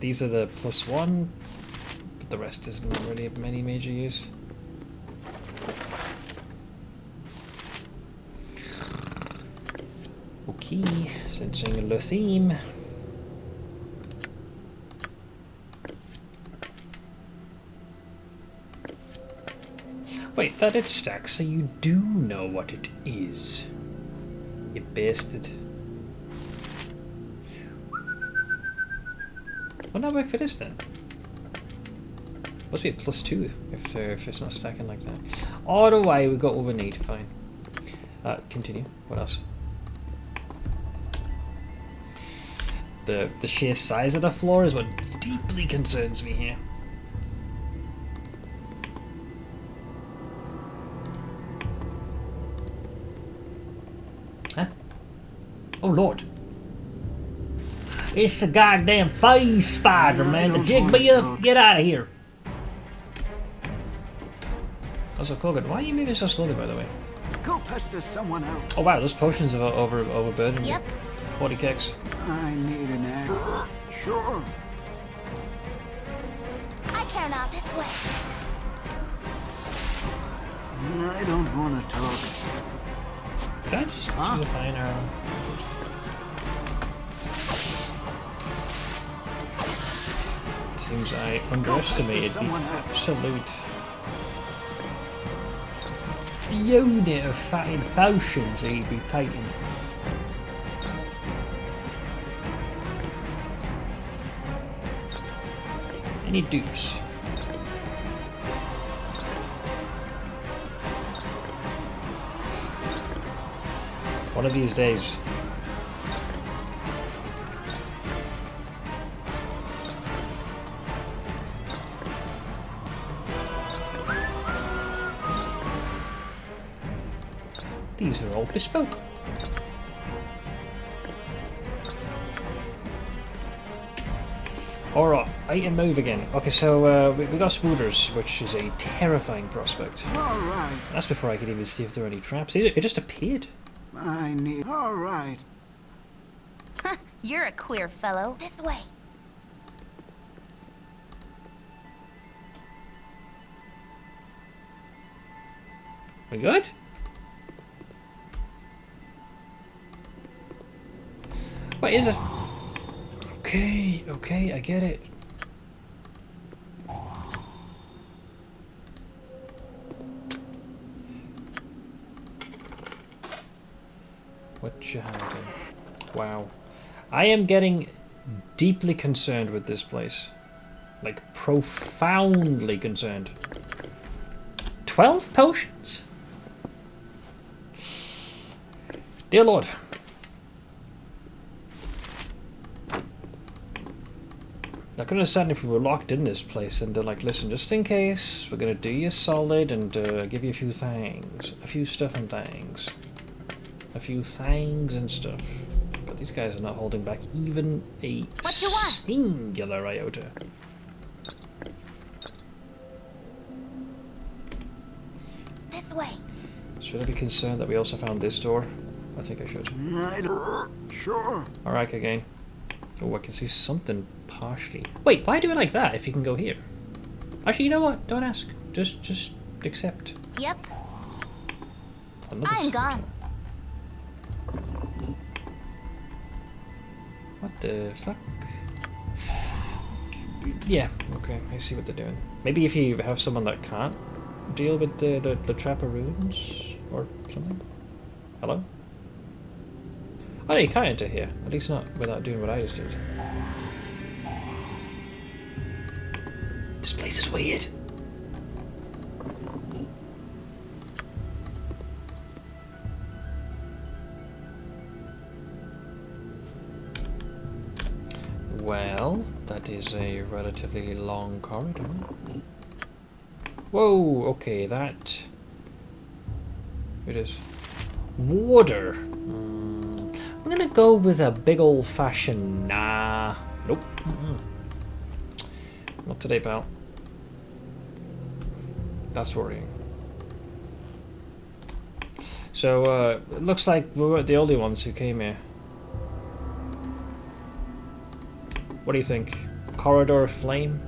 These are the +1, but the rest isn't really of any major use. Okay, sensing the theme. Wait, that did stack, so you do know what it is. You bastard. Why not work for this then? Must be a +2 if it's not stacking like that. Either way, we got what we need. Fine. Continue. What else? The sheer size of the floor is what deeply concerns me here. Huh? Oh Lord. It's the goddamn phase spider, man. The jig me up. Get out of here. Also, Kogan, why are you moving so slowly, by the way? Go pester someone else. Oh wow, those potions are overburdened. Yep. 40 kicks. I need an egg. Sure. I care not this way. I don't want to talk. Did I just use a fine arrow? Seems I underestimated the absolute unit of fatted potions that he'd be taking. Any dupes? One of these days. These are all bespoke. Alright, item move again. Okay, so we got spooters, which is a terrifying prospect. Alright. That's before I could even see if there are any traps. It just appeared. I need... Alright. You're a queer fellow. This way. We good? What is it? Okay, okay, I get it. What you hiding? Wow. I am getting deeply concerned with this place. Like, profoundly concerned. 12 potions? Dear Lord. I could understand if we were locked in this place and they're like, listen, just in case, we're gonna do you solid and give you a few things. A few stuff and things. A few things and stuff. But these guys are not holding back even a singular iota. This way. Should I be concerned that we also found this door? I think I should. Sure. Alright, again. Oh, I can see something partially. Wait, why do it like that if you can go here? Actually, you know what? Don't ask. Just accept. Yep. Another I'm gone. What the fuck? Yeah, okay, I see what they're doing. Maybe if you have someone that can't deal with the trapper runes or something? Hello? Oh, you can't enter here. At least not without doing what I just did. This place is weird. Well, that is a relatively long corridor. Whoa, okay, that... It is... Water! I'm gonna go with a big old-fashioned... Nah. Nope. Not today, pal. That's worrying. So, it looks like we weren't the only ones who came here. What do you think? Corridor of flame?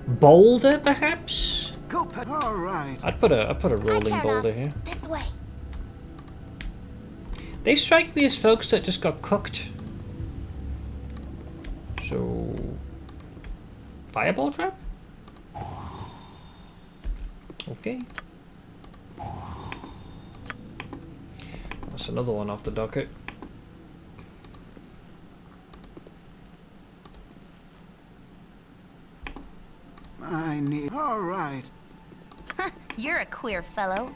Boulder, perhaps? Go, all right. I'd put a rolling boulder here. This way. They strike me as folks that just got cooked. So, fireball trap? Okay. That's another one off the docket. I need... All right. You're a queer fellow.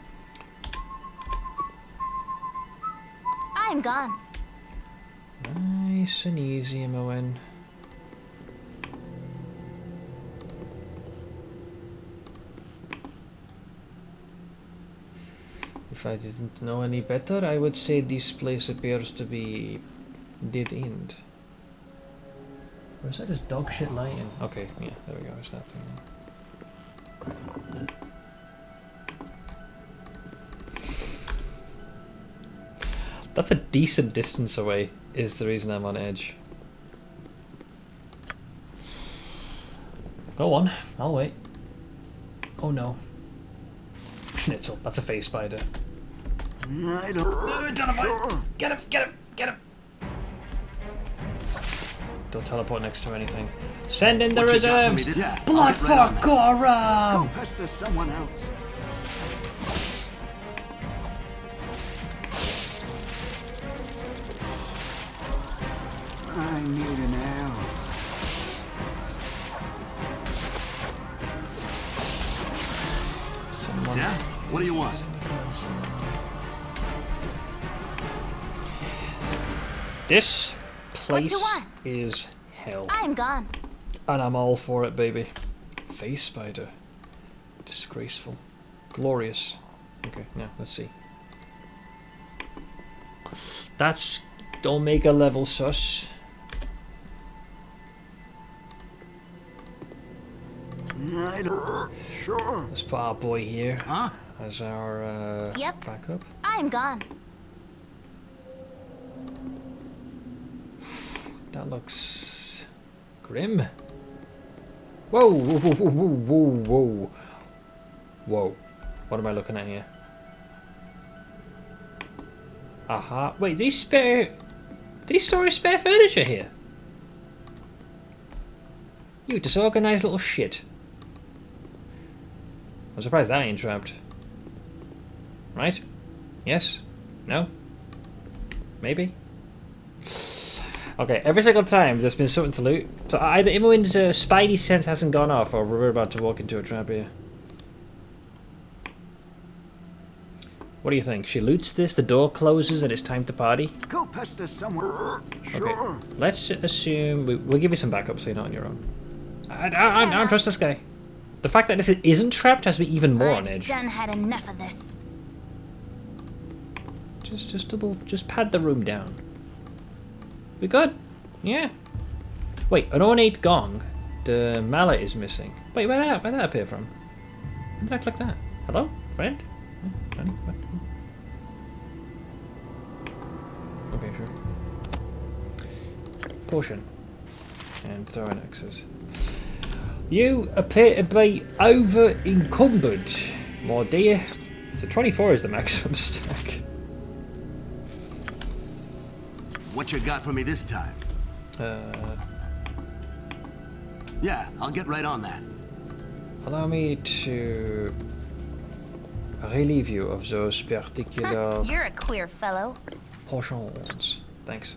I'm gone. Nice and easy, MON. If I didn't know any better, I would say this place appears to be dead end. Or is that just dog shit lighting? Okay, yeah, there we go, it's that thing. That's a decent distance away, is the reason I'm on edge. Go on, I'll wait. Oh no. Schnitzel, that's a face spider. I don't... Sure. Get him, get him, get him! Don't teleport next to anything. Send in the reserves! Blood for Gorum! Go pester someone else. I need an arrow. Someone... Yeah? What do you want? This place is hell. I'm gone. And I'm all for it, baby. Face spider. Disgraceful. Glorious. Okay, now, let's see. That's Omega level sus. Sure. Let's put our boy here as our Yep. backup. I'm gone. That looks grim. Whoa, whoa, whoa, whoa, whoa, whoa. Whoa. What am I looking at here? Aha. Wait, did he store his spare furniture here? You disorganized little shit. I'm surprised that ain't trapped. Right? Yes? No? Maybe? Okay, every single time there's been something to loot. So either Imoen's spidey sense hasn't gone off, or we're about to walk into a trap here. What do you think? She loots this, the door closes, and it's time to party? Go pester someone. Sure. Okay, let's assume... We'll give you some backup so you're not on your own. I don't trust this guy. The fact that this isn't trapped has me even more on edge. Done had enough of this. Just pad the room down. We good? Yeah. Wait, an ornate gong. The mallet is missing. Wait, where'd that appear from? When did I click that? Hello, friend? Johnny? What? Okay, sure. Potion. And throwing axes. You appear to be over encumbered, my dear. So 24 is the maximum stack. What you got for me this time? Yeah, I'll get right on that. Allow me to relieve you of those particular You're a queer fellow. potions. Thanks.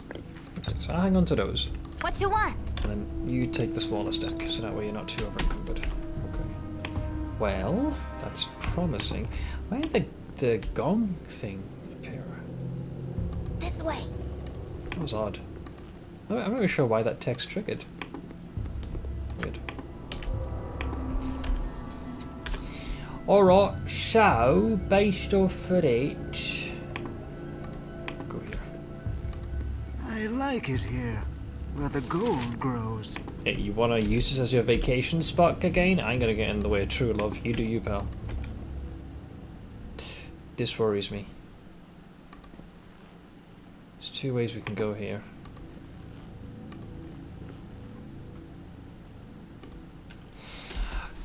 Okay, so I'll hang on to those. What you want? And then you take the smaller stack, so that way you're not too over encumbered. Okay. Well, that's promising. Where did the gong thing appear? This way. That was odd. I'm not really sure why that text triggered. Weird. Alright, so, based off of it... Go here. I like it here, where the gold grows. Hey, you wanna use this as your vacation spot again? I ain't gonna get in the way of true love. You do you, pal. This worries me. There's two ways we can go here.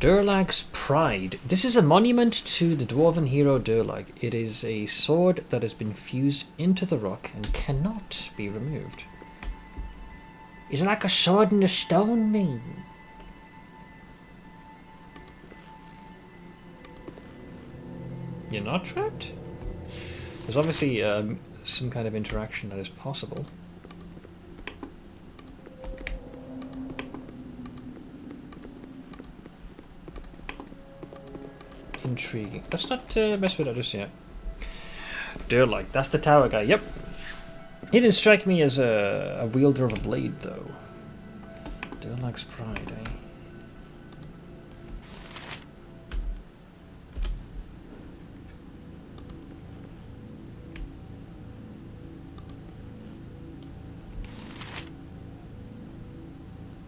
Durlag's Pride. This is a monument to the dwarven hero Durlag. It is a sword that has been fused into the rock and cannot be removed. It's like a sword in a stone, me. You're not trapped? There's obviously some kind of interaction that is possible. Intriguing. Let's not mess with that just yet. Durlag, that's the tower guy. Yep. He didn't strike me as a wielder of a blade, though. Durlag's Pride, eh?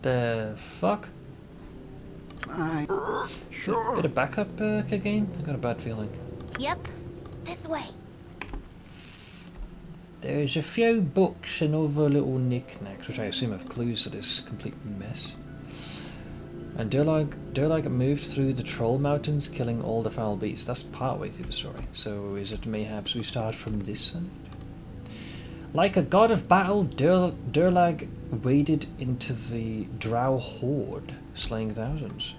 The fuck? Sure. Bit of backup again? I got a bad feeling. Yep. This way. There's a few books and other little knickknacks, which I assume have clues to this complete mess. And Durlag moved through the Troll Mountains, killing all the foul beasts. That's partway through the story. So is it mayhaps we start from this side? Like a god of battle, Durlag waded into the Drow horde, slaying thousands.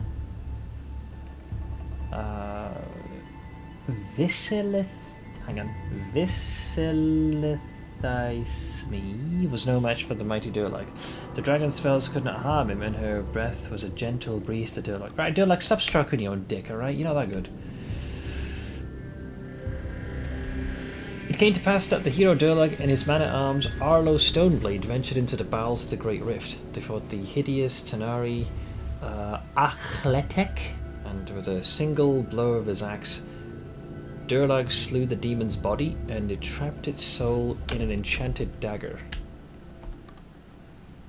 Visilithysme was no match for the mighty Durlag. The dragon's spells could not harm him, and her breath was a gentle breeze to Durlag. Right, Durlag, stop stroking your own dick, alright? You're not that good. It came to pass that the hero Durlag and his man-at-arms Arlo Stoneblade ventured into the bowels of the Great Rift. They fought the hideous Tanari Achletek, and with a single blow of his axe, Durlag slew the demon's body, and it trapped its soul in an enchanted dagger.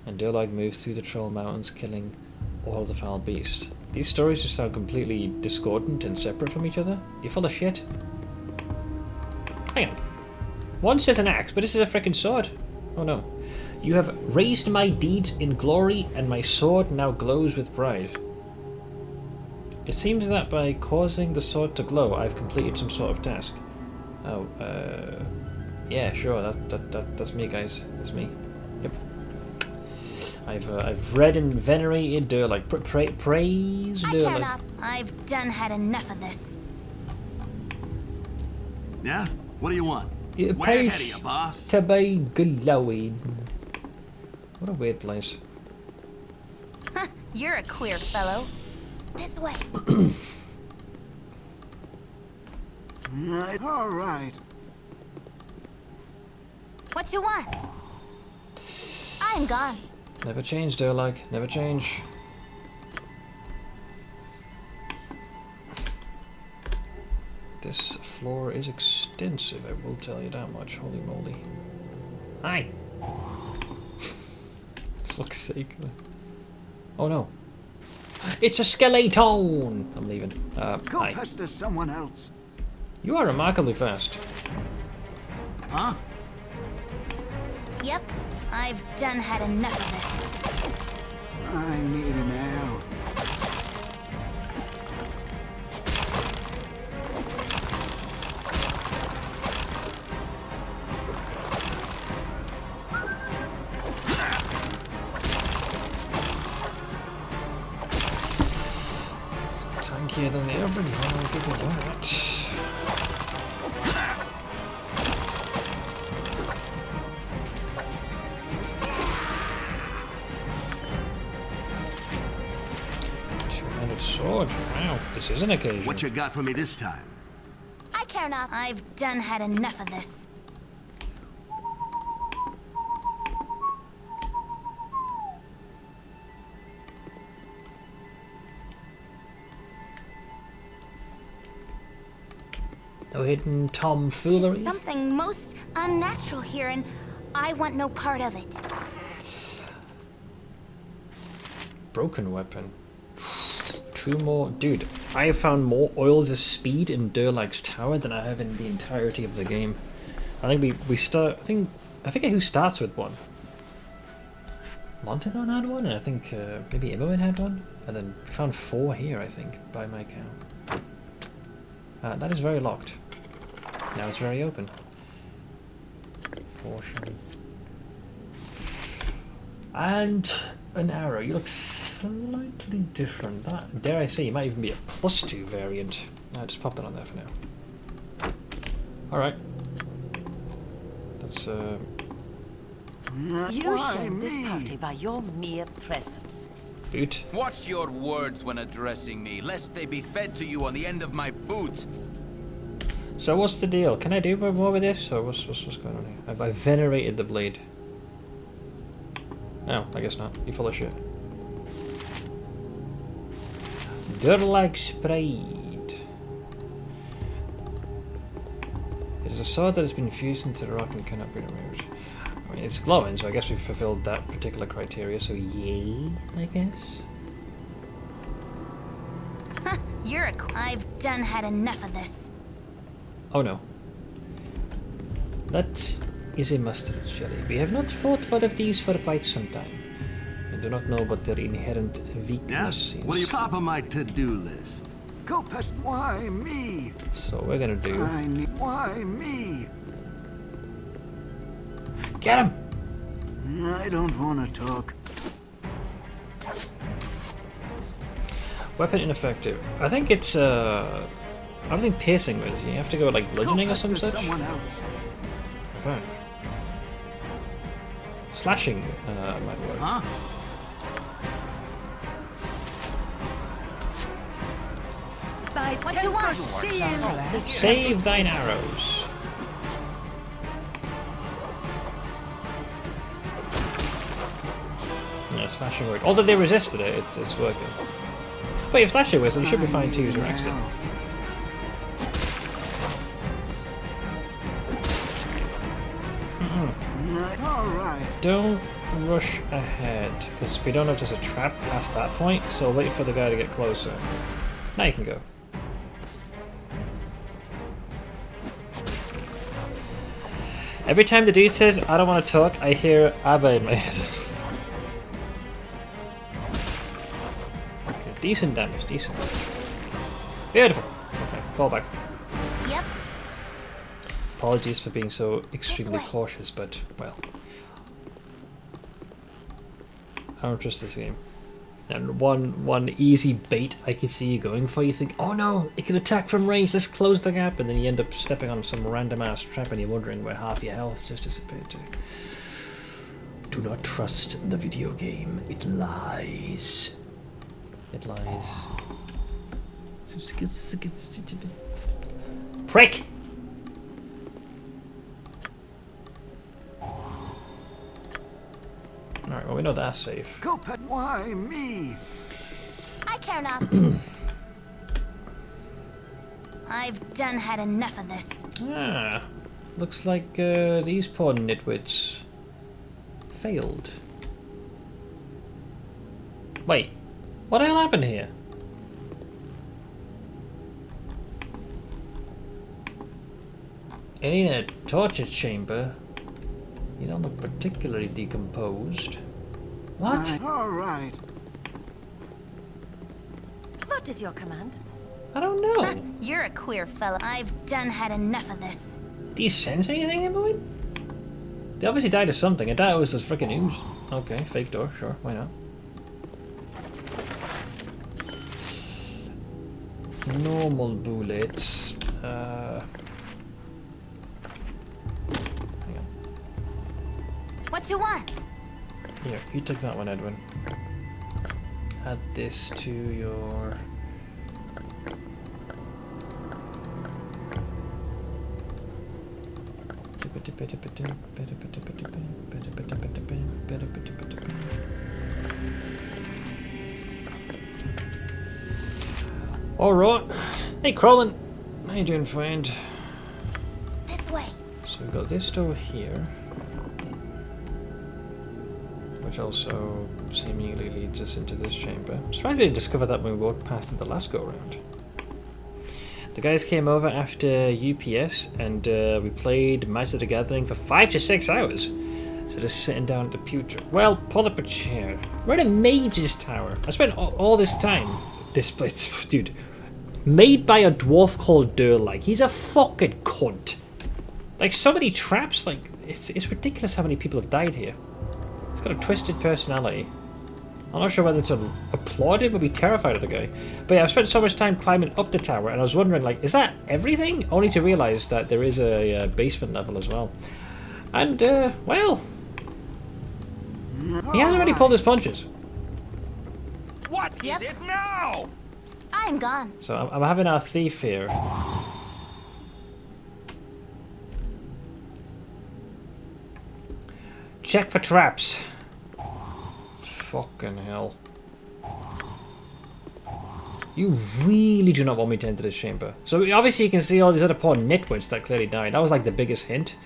And Durlag moved through the Troll Mountains, killing all the foul beasts. These stories just sound completely discordant and separate from each other. You're full of shit. Hang on. One says an axe, but this is a frickin' sword. Oh no. You have raised my deeds in glory, and my sword now glows with pride. It seems that by causing the sword to glow, I've completed some sort of task. Oh, yeah, sure, that's me, guys. That's me. Yep. I've read and venerated Durlach. Praise I care Durlach. not. I've done had enough of this. Yeah? What do you want? It Way ahead of you, boss. to be glowing. What a weird place. You're a queer fellow. This way. All right. What you want? I'm gone. Never change, Durlach. Never change. This floor is extensive, I will tell you that much. Holy moly. Hi! Fuck's sake. Oh no. It's a skeleton! I'm leaving. Go hi. pester someone else. You are remarkably fast. Huh? Yep. I've done had enough of this. I need an arrow. Tankier than the average one, I'll give you that. Two-handed sword. Wow, this is an occasion. What you got for me this time? I care not. I've done had enough of this. No hidden tomfoolery. There's something most unnatural here, and I want no part of it. Broken weapon. 2 more. Dude, I have found more oils of speed in Durlach's tower than I have in the entirety of the game. I think we start. I forget who starts with one. Montanon had one, and I think maybe Imoen had one, and then found 4 here. I think by my count. That is very locked. Now it's very open. Portion. And an arrow. You look slightly different. That, dare I say, you might even be a +2 variant. No, just pop that on there for now. Alright. That's, You showed this party by your mere presence. boot. Watch your words when addressing me, lest they be fed to you on the end of my boot. So what's the deal? Can I do more with this? Or what's going on here? I venerated the blade. No, I guess not. You're full of shit. Durlach sprayed. It is a sword that has been fused into the rock and cannot be removed. I mean, it's glowing, so I guess we've fulfilled that particular criteria, so yay, I guess. You're a... I've done had enough of this. Oh no. That is a mustard jelly. We have not fought one of these for quite some time. I do not know what their inherent weakness is. What are you top of my to-do list? Go pest. Why me? So we're gonna do... Why me? Get him! I don't want to talk. Weapon ineffective. I think it's I don't think piercing was. You have to go like bludgeoning or some such. Someone else. Okay. Slashing might work. Huh? What you want? Save thine arrows. Yeah, slashing worked. Although they resisted it, it's working. But if slashing works, then you should be fine to use your axe then. All right. Don't rush ahead, because we don't know if there's a trap past that point, so I'll wait for the guy to get closer. Now you can go. Every time the dude says, I don't want to talk, I hear ABBA in my head. Okay, decent damage, decent. Beautiful. Okay, call back. Yep. Apologies for being so extremely cautious, but, well. I don't trust this game. And one easy bait I could see you going for, you think, oh no, it can attack from range, let's close the gap, and then you end up stepping on some random ass trap and you're wondering where half your health just disappeared to. Do not trust the video game, it lies. It lies. Prick! Alright, well we know that's safe. Go pet. Why me? I care not. I've done had enough of this. Ah, looks like these poor nitwits failed. Wait, what the hell happened here? It ain't a torture chamber. You don't look particularly decomposed. What? All right. What is your command? I don't know. You're a queer fella. I've done had enough of this. Do you sense anything, Emily? They obviously died of something. I doubt it was this freaking ooze. Okay, fake door, sure, why not? Normal bullets. What you want? Here, you take that one, Edwin. Add this to your... Alright. Hey, Crowlin. How you doing, friend? This way. So we've got this door here, which also seemingly leads us into this chamber. I'm surprised we didn't discover that when we walked past it the last go-around. The guys came over after UPS and we played Magic the Gathering for 5 to 6 hours. So just sitting down at the pewter. Well, pull up a chair. We're in a mage's tower. I spent all this time. This place, dude. Made by a dwarf called Durlike. He's a fucking cunt. Like, so many traps, like, it's ridiculous how many people have died here. He's got a twisted personality. I'm not sure whether to applaud him or be terrified of the guy. But yeah, I've spent so much time climbing up the tower, and I was wondering, like, is that everything? Only to realise that there is a basement level as well. And, well... he hasn't really pulled his punches. What is it now? I'm gone. So I'm having our thief here. Check for traps. Fucking hell. You really do not want me to enter this chamber. So obviously you can see all these other poor nitwits that clearly died. That was like the biggest hint.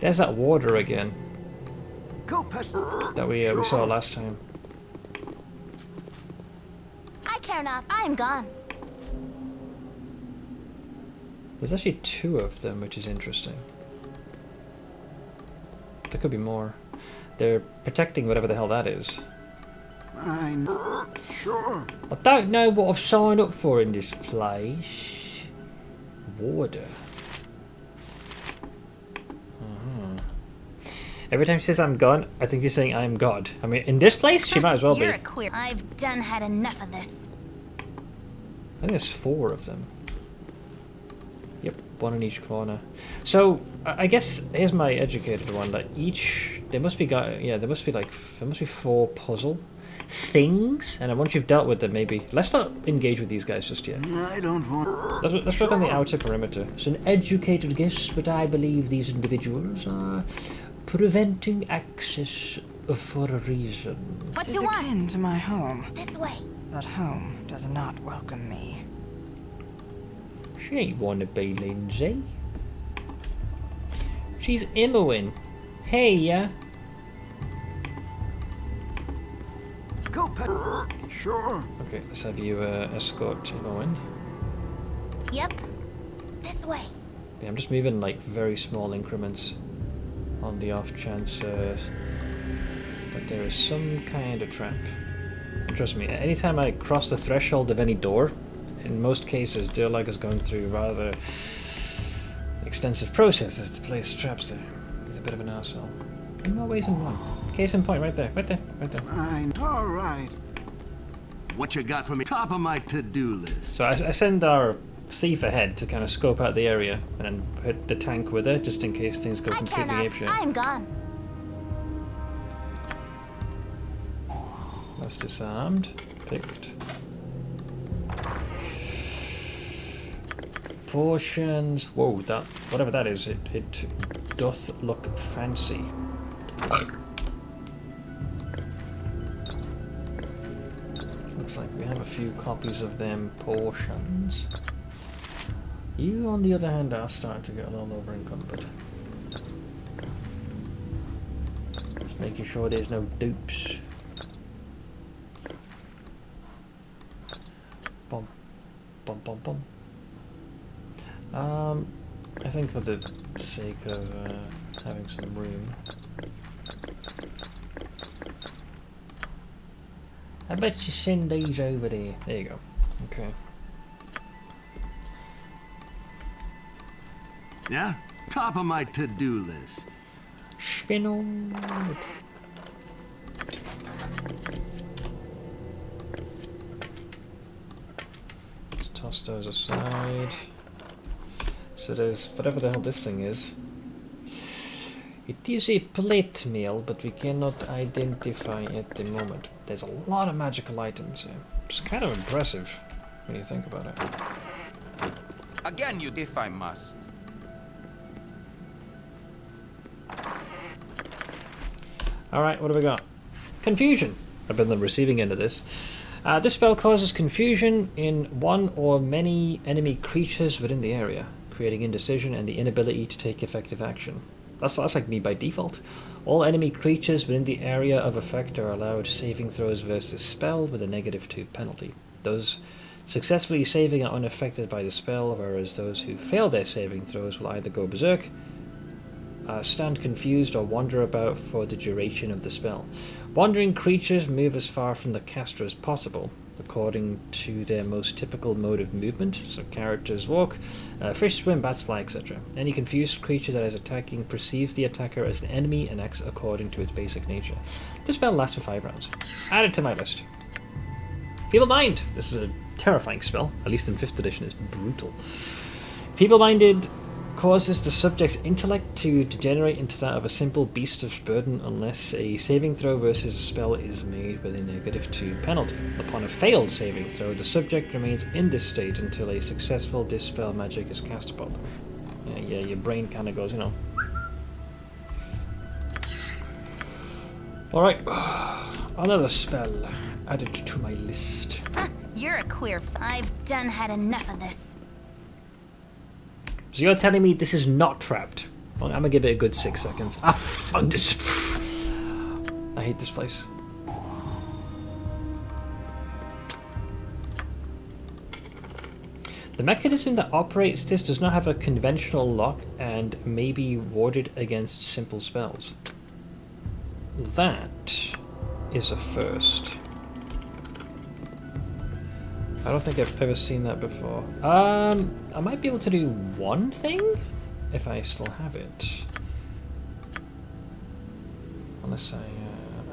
There's that water again. That we saw last time. I care not. I am gone. There's actually 2 of them, which is interesting. There could be more. They're protecting whatever the hell that is. I'm sure. I don't know what I've signed up for in this place. Water. Every time she says I'm gone, I think she's saying I'm God. I mean, in this place, she might as well You're be. a queer. I've done had enough of this. I think there's 4 of them. Yep, 1 in each corner. So I guess here's my educated one. That each there must be there must be 4 puzzle things, and once you've dealt with them, maybe let's not engage with these guys just yet. I don't want. Let's work on the outer perimeter. It's an educated guess, but I believe these individuals are preventing access for a reason. What It you is want? akin to my home. This way. But home does not welcome me. She ain't wanna be Lindsay. She's Imoen. Hey, yeah. Go, pet. Sure. Okay, let's have you escort Imoen. Yep. This way. Yeah, I'm just moving like very small increments on the off chance that there is some kind of trap. And trust me, anytime I cross the threshold of any door, in most cases, Durlag is going through rather extensive processes to place traps there. He's a bit of an arsehole. In more ways than one. Case in point, right there, right there, right there. Fine. All right. What you got for me? Top of my to-do list. So I send our thief ahead to kind of scope out the area and then hit the tank with her, just in case things go completely apeshit. I'm gone. That's disarmed. Picked. Potions. Whoa, that whatever that is, it doth look fancy. Looks like we have a few copies of them potions. You, on the other hand, are starting to get a little over encumbered. Just making sure there's no dupes. Bum, bum, bum, bum. I think for the sake of having some room, I bet you send these over there. There you go. Okay. Yeah? Top of my to-do list. Spin on. Let's toss those aside. So there's whatever the hell this thing is. It is a plate mail, but we cannot identify at the moment. There's a lot of magical items here. It's kind of impressive when you think about it. Again, you if I must. Alright, what do we got? Confusion. I've been the receiving end of this. This spell causes confusion in one or many enemy creatures within the area, creating indecision and the inability to take effective action. That's like me by default. All enemy creatures within the area of effect are allowed saving throws versus spell with a -2 penalty. Those successfully saving are unaffected by the spell, whereas those who fail their saving throws will either go berserk, stand confused, or wander about for the duration of the spell. Wandering creatures move as far from the caster as possible, according to their most typical mode of movement. So characters walk, fish swim, bats fly, etc. Any confused creature that is attacking perceives the attacker as an enemy and acts according to its basic nature. This spell lasts for 5 rounds. Add it to my list. Feeble Mind! This is a terrifying spell, at least in 5th edition. It's brutal. Feeble-minded causes the subject's intellect to degenerate into that of a simple beast of burden unless a saving throw versus a spell is made with a -2 penalty. Upon a failed saving throw, the subject remains in this state until a successful dispel magic is cast upon them. Yeah, your brain kind of goes, you know. Alright, another spell added to my list. You're a queer. I've done had enough of this. So you're telling me this is not trapped? Well, I'm gonna give it a good 6 seconds. Ah, fuck this. I hate this place. The mechanism that operates this does not have a conventional lock and may be warded against simple spells. That is a first. I don't think I've ever seen that before. I might be able to do one thing if I still have it. Unless I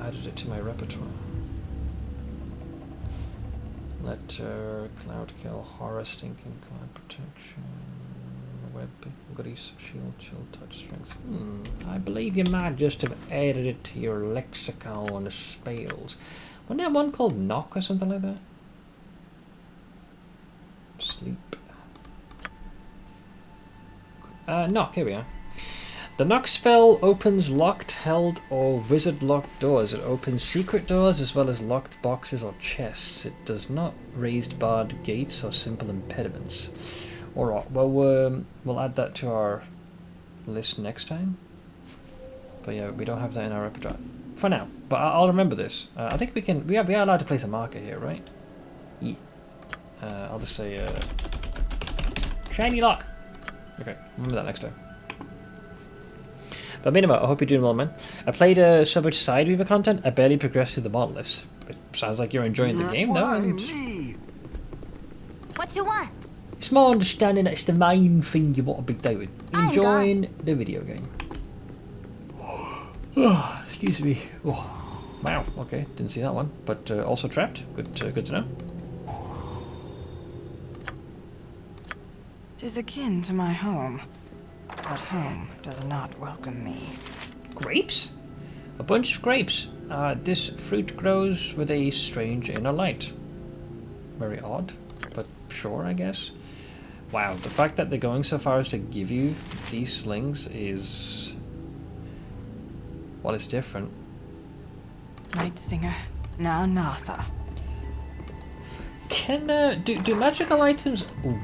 added it to my repertoire. Letter, Cloud Kill, Horror, Stinking Cloud Protection, Web, Goodies, Shield, Chill, Touch, Strength. I believe you might just have added it to your lexicon of spells. Wasn't there one called Knock or something like that? Sleep. Knock, here we are. The knock spell opens locked, held, or wizard locked doors. It opens secret doors as well as locked boxes or chests. It does not raise barred gates or simple impediments. Alright, well, we'll add that to our list next time. But yeah, we don't have that in our repertoire for now. But I'll remember this. I think we are allowed to place a marker here, right? Yeah. I'll just say shiny lock. Okay, remember that next time. But meanwhile, I hope you're doing well, man. I played so much Sideweaver content, I barely progressed through the monoliths. It sounds like you're enjoying the game, though, and What you want? it's my understanding that it's the main thing you want to be doing. Enjoying the video game. Oh, excuse me. Oh, wow, okay, didn't see that one. But also trapped. Good to know. Tis akin to my home, but home does not welcome me. Grapes? A bunch of grapes. This fruit grows with a strange inner light. Very odd, but sure, I guess. Wow, the fact that they're going so far as to give you these slings is... well, it's different. Night Singer, now Natha. Can, do magical items... Ooh.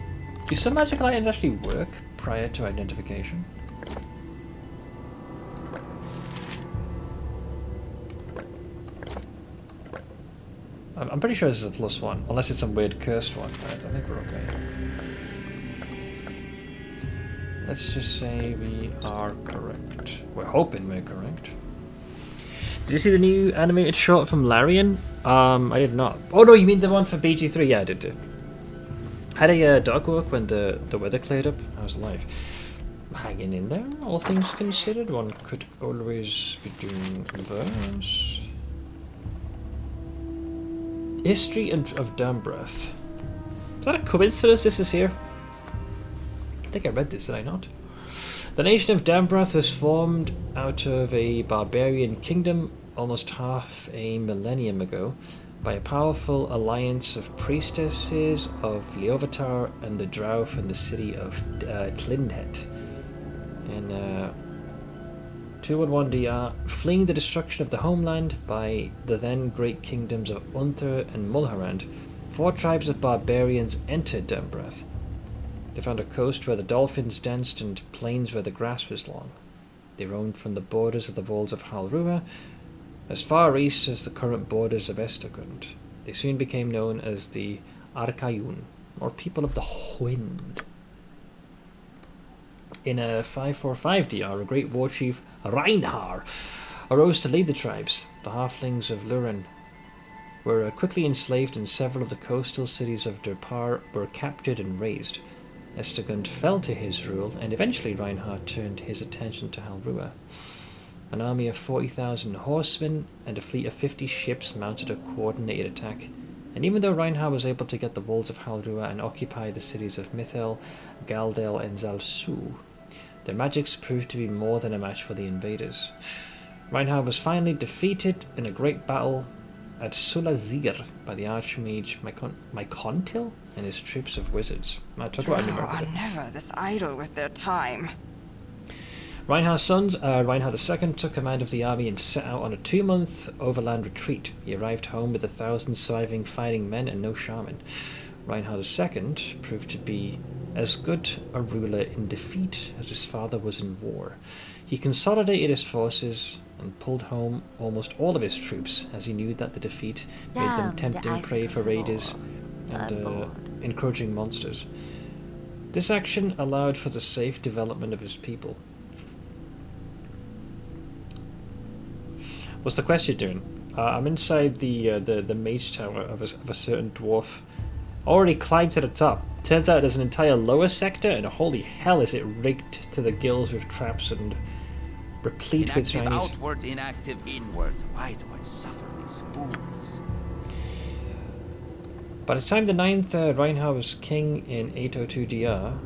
Do some magical items actually work prior to identification? I'm pretty sure this is a +1, unless it's some weird cursed one. I think we're okay. Let's just say we are correct. We're hoping we're correct. Did you see the new animated short from Larian? I did not. Oh no, you mean the one for BG3? Yeah, I did. Had a dog walk when the weather cleared up. I was alive. Hanging in there, all things considered. One could always be doing reverse. History of Dambrath. Is that a coincidence this is here? I think I read this, did I not? The nation of Dambrath was formed out of a barbarian kingdom almost half a millennium ago by a powerful alliance of priestesses of Leovatar and the drow from the city of Tlindhet. In 211 DR, fleeing the destruction of the homeland by the then great kingdoms of Unther and Mulharand, 4 tribes of barbarians entered Dambrath. They found a coast where the dolphins danced and plains where the grass was long. They roamed from the borders of the walls of Halrua as far east as the current borders of Estakund. They soon became known as the Arkayun, or people of the Wind. In a 545 DR, a great war chief, Reinhar, arose to lead the tribes. The halflings of Luren were quickly enslaved, and several of the coastal cities of Durpar were captured and razed. Estakund fell to his rule, and eventually Reinhard turned his attention to Halrua. An army of 40,000 horsemen and a fleet of 50 ships mounted a coordinated attack, and even though Reinhard was able to get the walls of Halrua and occupy the cities of Mithel, Galdel and Zalsu, their magics proved to be more than a match for the invaders. Reinhard was finally defeated in a great battle at Sulazir by the archmage Mykontil and his troops of wizards. Drow are never this idle with their time. Reinhard's sons, Reinhard II, took command of the army and set out on a 2-month overland retreat. He arrived home with 1,000 surviving fighting men and no shaman. Reinhard II proved to be as good a ruler in defeat as his father was in war. He consolidated his forces and pulled home almost all of his troops, as he knew that the defeat made them tempting prey for raiders and encroaching monsters. This action allowed for the safe development of his people. What's the quest you're doing? I'm inside the mage tower of a certain dwarf. Already climbed to the top. Turns out there's an entire lower sector, and holy hell is it rigged to the gills with traps and replete with Inactive shinies. outward, inactive inward. Why do I suffer these fools? By the time the 9th Reinhard was king in 802 DR,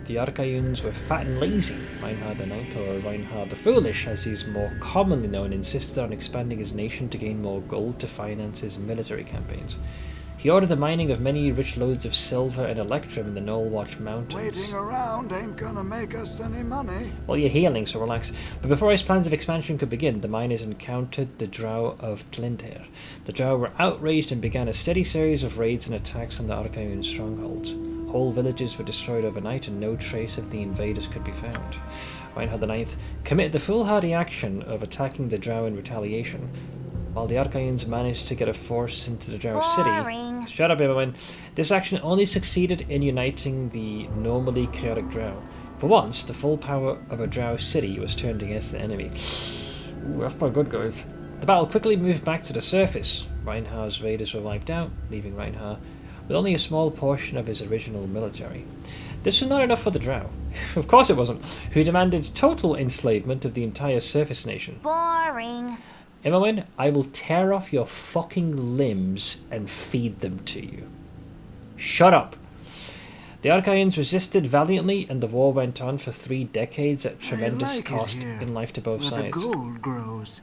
the Arkayuns were fat and lazy. Reinhard IX, or Reinhard the Foolish as he's more commonly known, insisted on expanding his nation to gain more gold to finance his military campaigns. He ordered the mining of many rich lodes of silver and electrum in the Knollwatch Mountains. Waiting around ain't gonna make us any money. Well, you're healing, so relax. But before his plans of expansion could begin, the miners encountered the drow of Tlinther. The drow were outraged and began a steady series of raids and attacks on the Arkayun strongholds. Whole villages were destroyed overnight and no trace of the invaders could be found. Reinhard IX committed the foolhardy action of attacking the Drow in retaliation. While the Archaeans managed to get a force into the Drow city... Shut up, everyone! This action only succeeded in uniting the normally chaotic Drow. For once, the full power of a Drow city was turned against the enemy. Ooh, that's quite good, guys. The battle quickly moved back to the surface. Reinhard's raiders were wiped out, leaving Reinhard with only a small portion of his original military. This was not enough for the Drow. Of course it wasn't, who demanded total enslavement of the entire surface nation. Boring. Imoen, I will tear off your fucking limbs and feed them to you. Shut up! The Archaeans resisted valiantly, and the war went on for 3 decades at tremendous cost in life to both sides. The gold grows.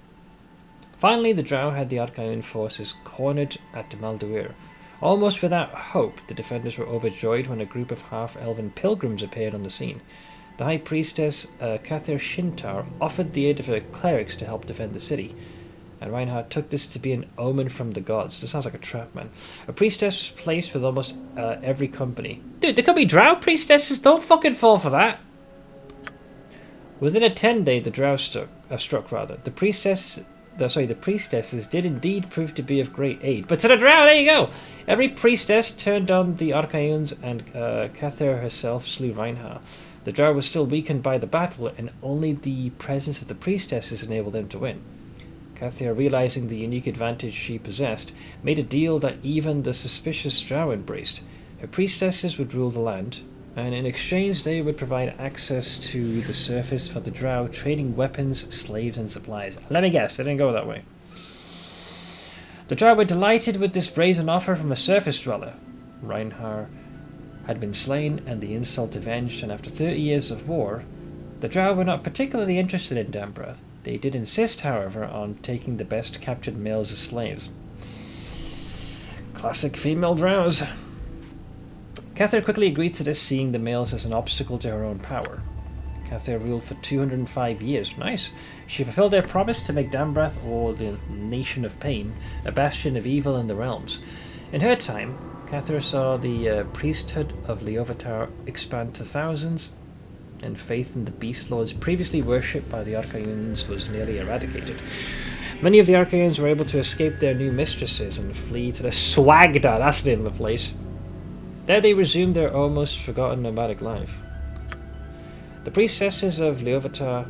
Finally, the Drow had the Archaean forces cornered at Baldur. Almost without hope, the defenders were overjoyed when a group of half-elven pilgrims appeared on the scene. The High Priestess Kathir Shintar offered the aid of her clerics to help defend the city, and Reinhard took this to be an omen from the gods. This sounds like a trap, man. A priestess was placed with almost every company. Dude, there could be Drow priestesses. Don't fucking fall for that. Within a 10-day, the Drow struck. The priestesses did indeed prove to be of great aid. But to the Drow, there you go. Every priestess turned on the Archaeans, and Kathir herself slew Reinhard. The Drow was still weakened by the battle, and only the presence of the priestesses enabled them to win. Kathir, realizing the unique advantage she possessed, made a deal that even the suspicious Drow embraced. Her priestesses would rule the land, and in exchange they would provide access to the surface for the Drow, trading weapons, slaves, and supplies. Let me guess, it didn't go that way. The Drow were delighted with this brazen offer from a surface dweller. Reinhard had been slain and the insult avenged, and after 30 years of war, the Drow were not particularly interested in Dambrath. They did insist, however, on taking the best captured males as slaves. Classic female Drows. Kathir quickly agreed to this, seeing the males as an obstacle to her own power. Kathir ruled for 205 years. Nice. She fulfilled their promise to make Dambrath, or the Nation of Pain, a bastion of evil in the realms. In her time, Kathir saw the priesthood of Leovatar expand to thousands, and faith in the Beast Lords previously worshipped by the Archaeans was nearly eradicated. Many of the Archaeans were able to escape their new mistresses and flee to the Swagda, that's the name of the place. There they resumed their almost forgotten nomadic life. The priestesses of Leovatar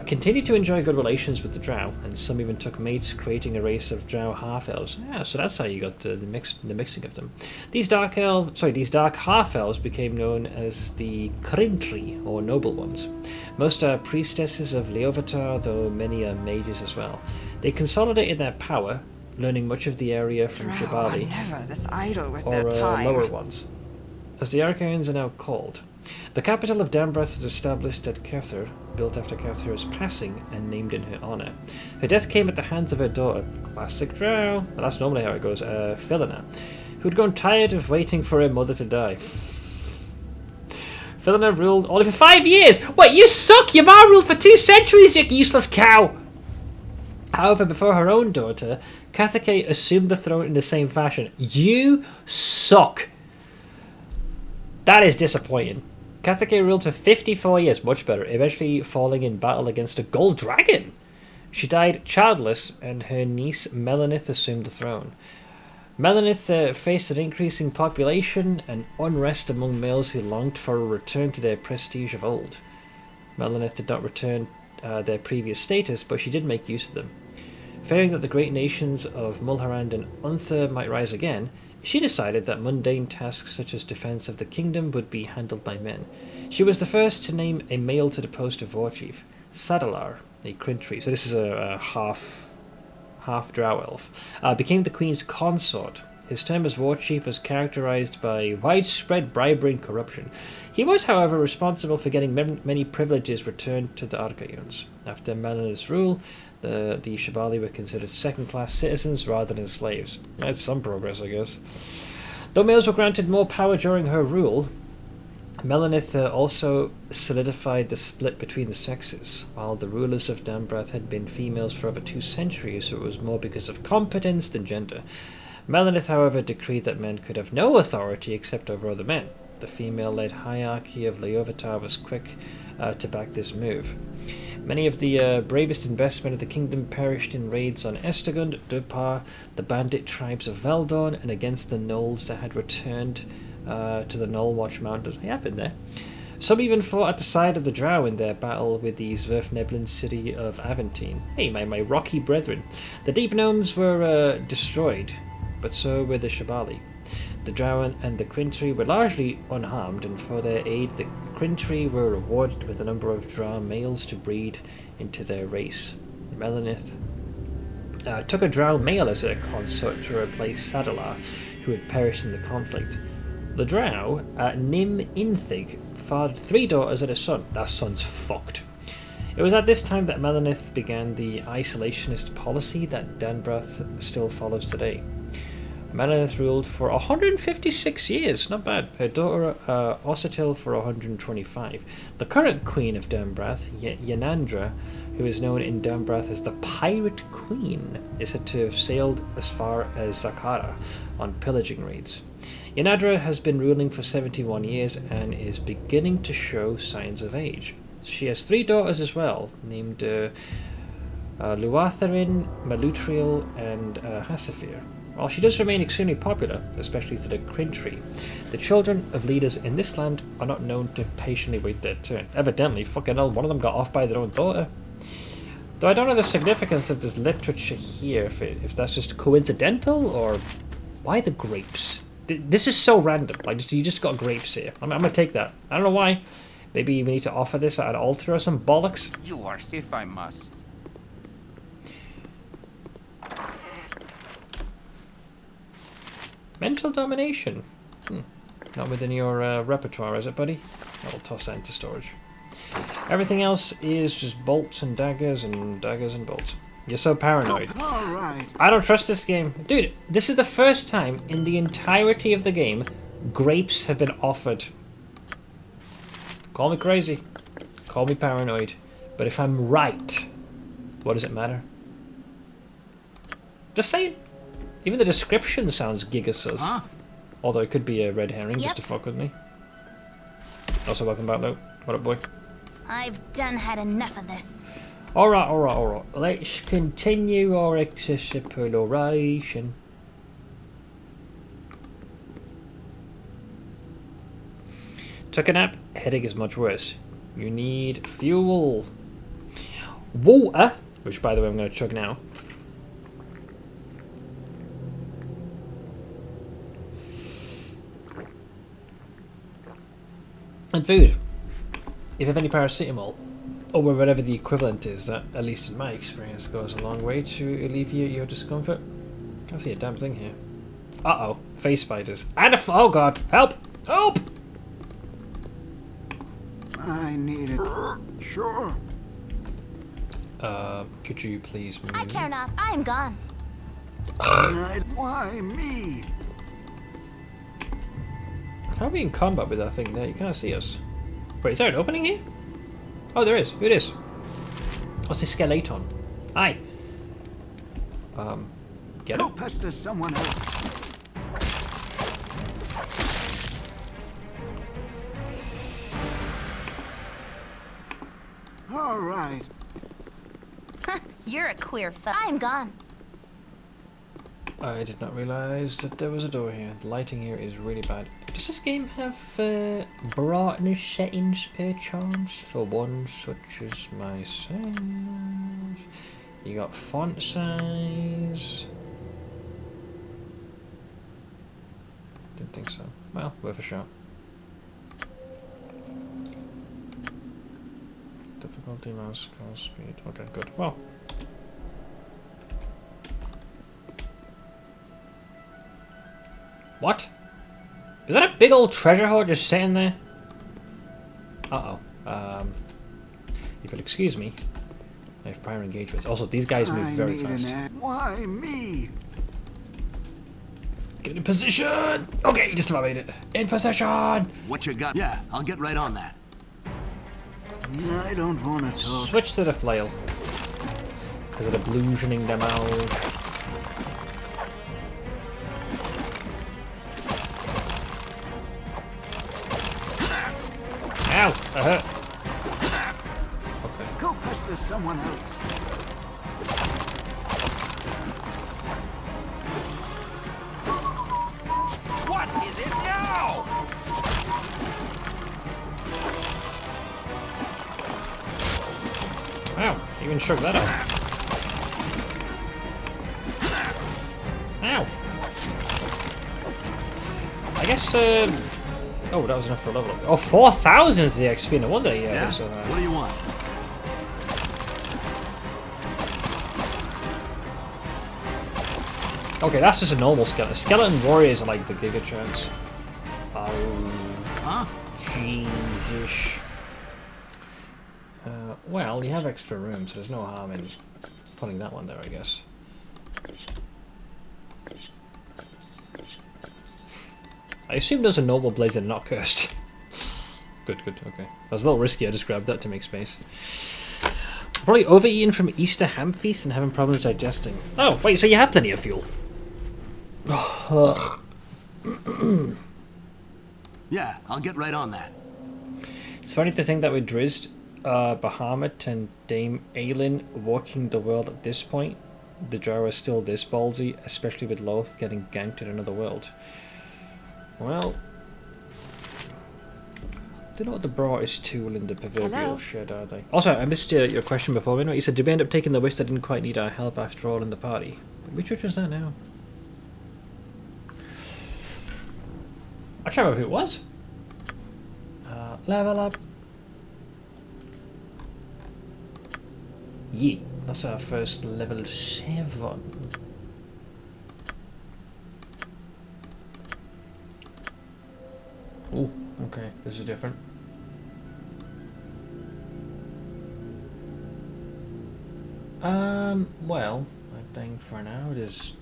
continued to enjoy good relations with the Drow, and some even took mates, creating a race of Drow half-elves. Yeah, so that's how you got the mixing of them. These dark half-elves became known as the Krintri, or Noble Ones. Most are priestesses of Leovatar, though many are mages as well. They consolidated their power, learning much of the area from Shibali, never this idle with or their time. lower ones, as the Archaeans are now called. The capital of Dambrath was established at Kathir, built after Kathir's passing and named in her honour. Her death came at the hands of her daughter, classic Drow, well, that's normally how it goes, Philina, who had grown tired of waiting for her mother to die. Philina ruled only for 5 years! Wait, you suck! Your ma ruled for 2 centuries, you useless cow! However, before her own daughter, Kathake assumed the throne in the same fashion. You suck! That is disappointing. Kathake ruled for 54 years, much better, eventually falling in battle against a gold dragon. She died childless, and her niece Melanith assumed the throne. Melanith faced an increasing population and unrest among males who longed for a return to their prestige of old. Melanith did not return their previous status, but she did make use of them. Fearing that the great nations of Mulharand and Unther might rise again, she decided that mundane tasks such as defense of the kingdom would be handled by men. She was the first to name a male to the post of war chief, Sadalar, a Krintri. So this is a half drow elf. Became the queen's consort. His term as war chief was characterized by widespread bribery and corruption. He was, however, responsible for getting many privileges returned to the Archaeans. After Melanith's rule, the Shibali were considered second-class citizens rather than slaves. That's some progress, I guess. Though males were granted more power during her rule, Melanith also solidified the split between the sexes. While the rulers of Dambrath had been females for over 2 centuries, so it was more because of competence than gender. Melanith, however, decreed that men could have no authority except over other men. The female-led hierarchy of Leovitar was quick to back this move. Many of the bravest investment of the kingdom perished in raids on Estegund, Dupar, the bandit tribes of Veldorn, and against the gnolls that had returned to the Gnoll Watch Mountains. Yeah, I've been there. Some even fought at the side of the Drow in their battle with the Zwerfneblin city of Aventine. Hey, my rocky brethren. The Deep Gnomes were destroyed, but so were the Shabali. The Drow and the Krintri were largely unharmed, and for their aid, the Krintri were rewarded with a number of Drow males to breed into their race. Melanith took a Drow male as a consort to replace Sadalar, who had perished in the conflict. The Drow, Nim Inthig, fathered 3 daughters and a son. That son's fucked. It was at this time that Melanith began the isolationist policy that Danbrath still follows today. Melanith ruled for 156 years, not bad. Her daughter Ossatil for 125. The current queen of Danbrath, Yanandra, who is known in Danbrath as the Pirate Queen, is said to have sailed as far as Zakara on pillaging raids. Yanandra has been ruling for 71 years and is beginning to show signs of age. She has 3 daughters as well, named Luatharin, Malutriel, and Hasafir. While she does remain extremely popular, especially to the Krintri, the children of leaders in this land are not known to patiently wait their turn. Evidently, fucking hell, one of them got off by their own daughter. Though I don't know the significance of this literature here, if that's just coincidental, or why the grapes? This is so random. Like, you just got grapes here. I'm gonna take that. I don't know why. Maybe we need to offer this at an altar or some bollocks. You are, if I must. Mental domination. Not within your repertoire, is it, buddy? I'll toss that into storage. Everything else is just bolts and daggers and bolts. You're so paranoid. All right. I don't trust this game. Dude, this is the first time in the entirety of the game grapes have been offered. Call me crazy. Call me paranoid. But if I'm right, what does it matter? Just saying. Even the description sounds gigasus. Huh? Although it could be a red herring just to fuck with me. Also, welcome back, though. What up, boy? I've done had enough of this. Alright. Let's continue our exploration. Took a nap. Headache is much worse. You need fuel. Water, which by the way I'm going to chug now. And food. If you have any paracetamol, or whatever the equivalent is, that, at least in my experience, goes a long way to alleviate your discomfort. Can't see a damn thing here. Uh-oh. Face spiders. And oh god. Help! Help! I need it. Sure. Could you please move? I care not. I am gone. Why me? How are we in combat with that thing there? You can't see us. Wait, is there an opening here? Oh, there is. Who it is? What's this skeleton? Hi. Get Go it? pester someone else. All right. You're a queer I am gone. I did not realize that there was a door here. The lighting here is really bad. Does this game have brightness settings per chance for one such as myself? You got font size. Didn't think so. Well, worth a shot. Difficulty, mouse, scroll speed. Okay, good. Well. What? Is that a big old treasure hoard just sitting there? Uh-oh. If you'll excuse me, I have prior engagements. Also, these guys move very fast. Why me? Get in position! Okay, just about made it. In position! What you got? Yeah, I'll get right on that. I don't want to talk. Switch to the flail. Because of illusioning them out. shrug that off. Ow! I guess, oh, that was enough for a level up. Oh, 4,000 is the XP, no wonder, yeah. So, what do you want? Okay, that's just a normal skeleton. Skeleton warriors are like the Giga Chance. Oh. Huh? Jesus. Well, you have extra room, so there's no harm in putting that one there, I guess. I assume those are normal blades and not cursed. Good, good, okay. That was a little risky, I just grabbed that to make space. Probably overeaten from Easter ham feast and having problems digesting. Oh, wait, so you have plenty of fuel. Yeah, I'll get right on that. It's funny to think that with Drizzt, Bahamut and Dame Aelin walking the world at this point, the Jar is still this ballsy, especially with Loth getting ganked in another world. Well, I don't know what the brightest tool in the proverbial shed are they? Also, I missed your question before. You said, did we end up taking the wish that didn't quite need our help after all in the party? Which witch was that now? I can't remember who it was. Level up. Yeah, that's our first level 7. Oh, okay, this is different. Well, I think for now it is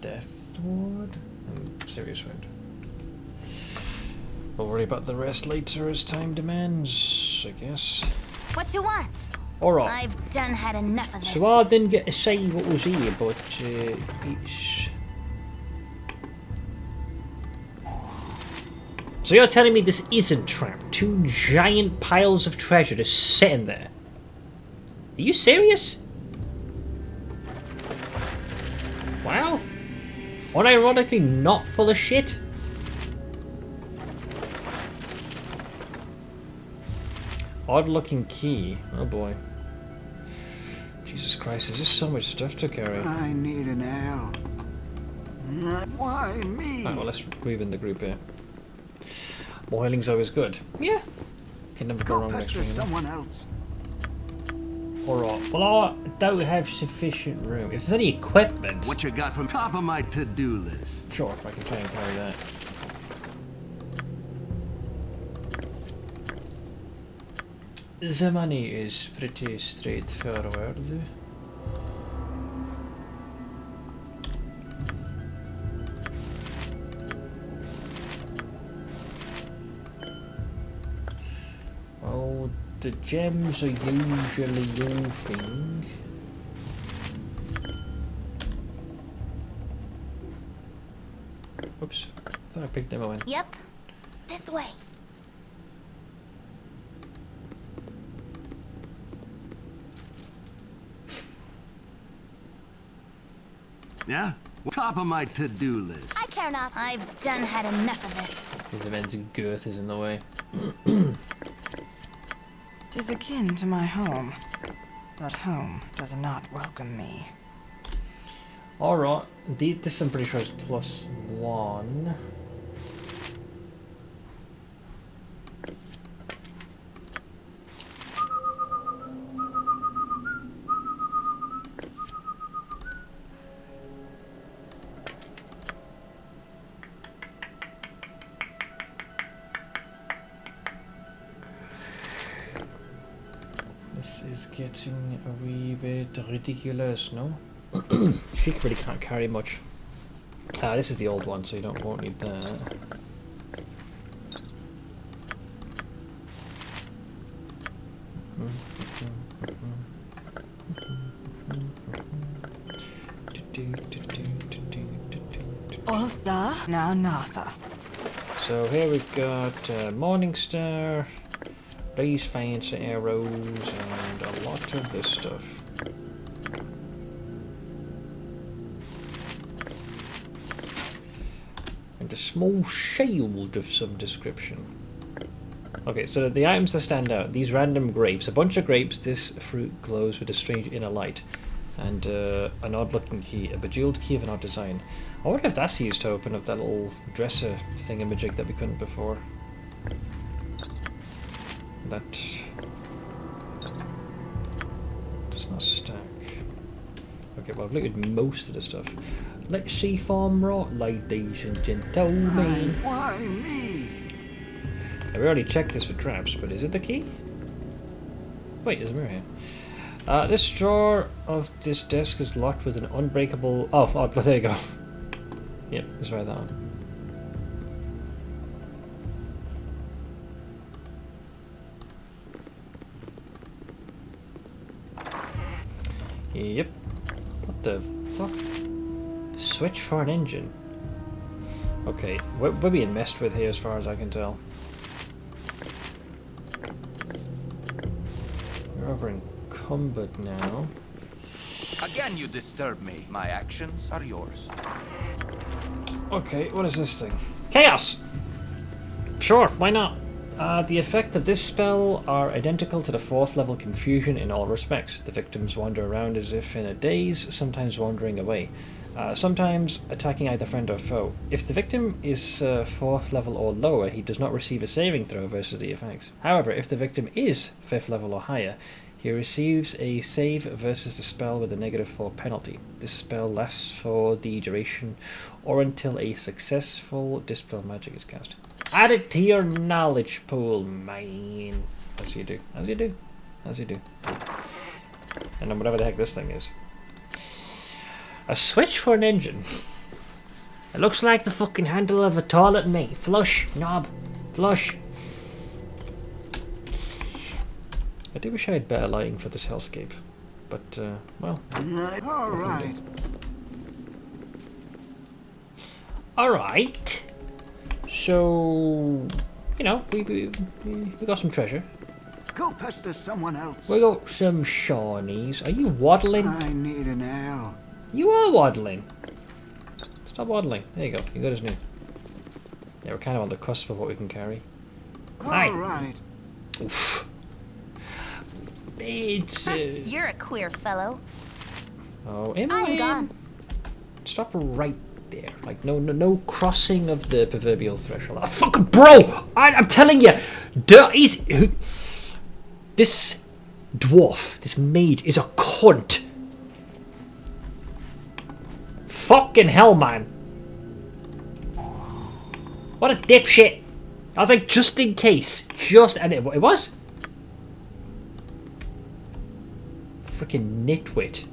Deathward and Serious Wind. We'll worry about the rest later as time demands, I guess. What you want? Alright. I've done had enough of this. So I didn't get to say what was here, but it's... So you're telling me this isn't trapped? 2 giant piles of treasure just sitting there? Are you serious? Wow. Unironically not full of shit? Odd looking key. Oh boy. Jesus Christ, there's just so much stuff to carry. I need an L. Why me? Right, well, let's move in the group here. More healing's always good. Yeah. Can never go wrong next Pester to someone else. Alright, well, I don't have sufficient room. If there's any equipment... What you got from top of my to-do list? Sure, if I can try and carry that. The money is pretty straightforward. Well, the gems are usually your thing. Oops, I thought I picked them up. Yep, this way. Yeah? Top of my to-do list. I care not. I've done had enough of this. His immense girth is in the way. 'Tis akin to my home, but home does not welcome me. Alright, this I'm pretty sure is +1. This is getting a wee bit ridiculous, no? She really can't carry much. This is the old one, so you won't need that. Ulsa now Natha. So here we've got Morningstar, these fancy arrows, and a lot of this stuff. And a small shield of some description. Okay, so the items that stand out, these random grapes, a bunch of grapes, this fruit glows with a strange inner light, and an odd looking key, a bejeweled key of an odd design. I wonder if that's used to open up that little dresser thingamajig that we couldn't before. That does not stack. Okay, well I've looked at most of the stuff. Let's see farm rot, ladies and gentlemen. Why me? We already checked this for traps, but is it the key? Wait, there's a mirror here. This drawer of this desk is locked with an unbreakable... Oh, there you go. Yep, let's try that one. Yep. What the fuck? Switch for an engine. Okay, we're being messed with here as far as I can tell. We're over encumbered now. Again, you disturb me. My actions are yours. Okay, what is this thing? Chaos! Sure, why not? The effects of this spell are identical to the 4th level Confusion in all respects. The victims wander around as if in a daze, sometimes wandering away. Sometimes attacking either friend or foe. If the victim is 4th level or lower, he does not receive a saving throw versus the effects. However, if the victim is 5th level or higher, he receives a save versus the spell with a -4 penalty. This spell lasts for the duration or until a successful Dispel Magic is cast. Add it to your knowledge pool, man. As you do, as you do, as you do. And then whatever the heck this thing is. A switch for an engine. It looks like the fucking handle of a toilet, mate. Flush, knob, flush. I do wish I had better lighting for this hellscape, but well. All right. All right. So, you know, we got some treasure. Go pester someone else. We got some shawnies. Are you waddling? I need an ale. You are waddling. Stop waddling. There you go. You got as new. Yeah, we're kind of on the cusp of what we can carry. All right. Oof. It's. You're a queer fellow. Oh, I'm gone. Stop right there. Like no crossing of the proverbial threshold. Oh, fucking bro! I'm telling you, this dwarf, this mage, is a cunt. Fucking hell, man! What a dipshit! I was like, just in case, and it was. Freaking nitwit.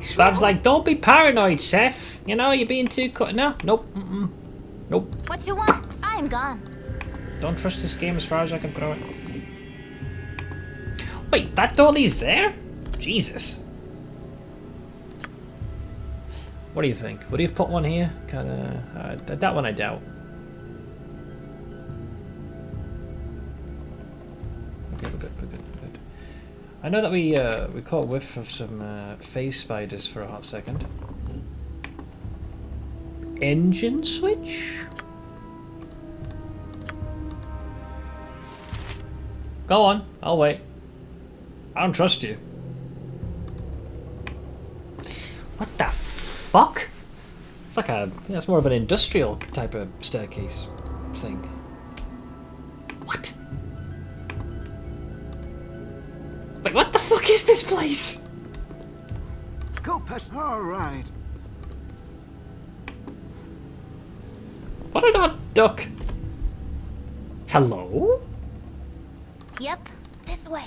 Spab's like, don't be paranoid, Seth. You know, you're being too cut. No, nope, nope. What you want? I'm gone. Don't trust this game as far as I can throw it. Wait, that dolly's there? Jesus. What do you think? Would he have put one here? Kinda, that one I doubt. Okay, we're good. I know that we caught whiff of some phase spiders for a hot second. Engine switch? Go on, I'll wait. I don't trust you. What the fuck? It's like it's more of an industrial type of staircase thing. What? Wait, what the fuck is this place? Go past. All right. What an odd duck. Hello? Yep, this way.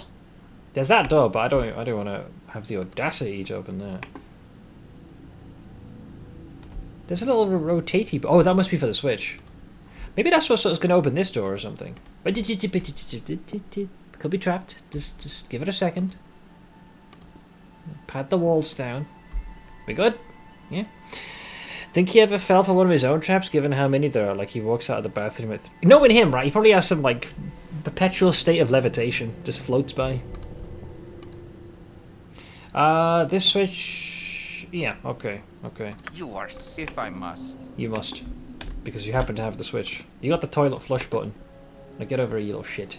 There's that door, but I don't want to have the audacity to open that. There's a little rotatey. Oh, that must be for the switch. Maybe that's what's going to open this door or something. Could be trapped. Just give it a second. Pat the walls down. We good? Yeah. Think he ever fell for one of his own traps, given how many there are? Like, he walks out of the bathroom with... Knowing him, right? He probably has some, like, perpetual state of levitation. Just floats by. This switch... Yeah, okay, okay. You are... If I must. You must. Because you happen to have the switch. You got the toilet flush button. Now get over here, you little shit.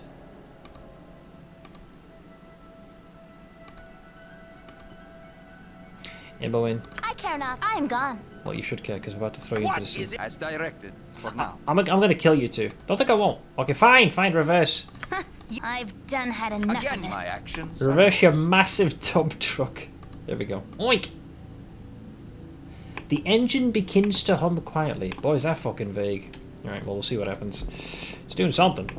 Imbo in. I care not. I am gone. Well, you should care, because we're about to throw you into the sea. As directed, for now. I'm gonna kill you too. Don't think I won't. Okay, fine, reverse. I've done had enough Again, of this. my actions. Reverse your massive dump truck. There we go. Oink! The engine begins to hum quietly. Boy, is that fucking vague. Alright, well, we'll see what happens. It's doing something.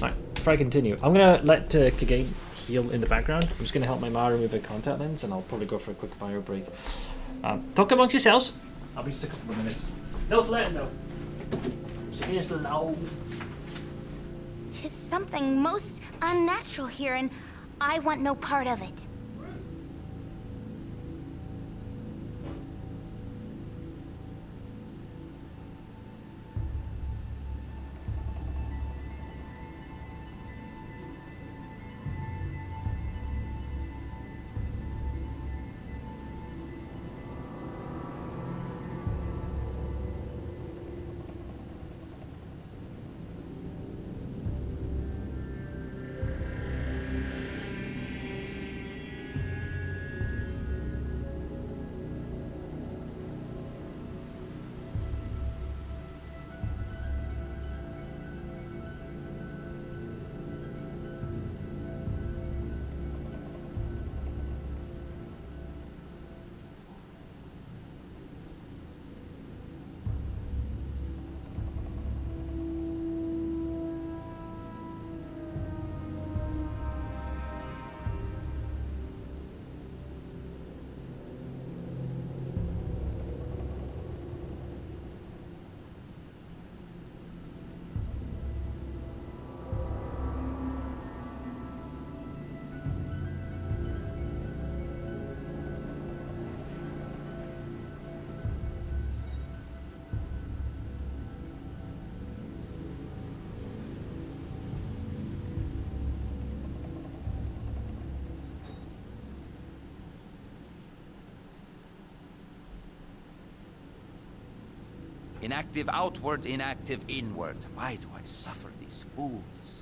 Alright, before I continue, I'm gonna let Kagane heal in the background. I'm just gonna help my Ma remove her contact lens, and I'll probably go for a quick bio break. Talk amongst yourselves. I'll be just a couple of minutes. No flirting though. So here's low. Tis something most unnatural here, and I want no part of it. Inactive outward, inactive inward. Why do I suffer these fools?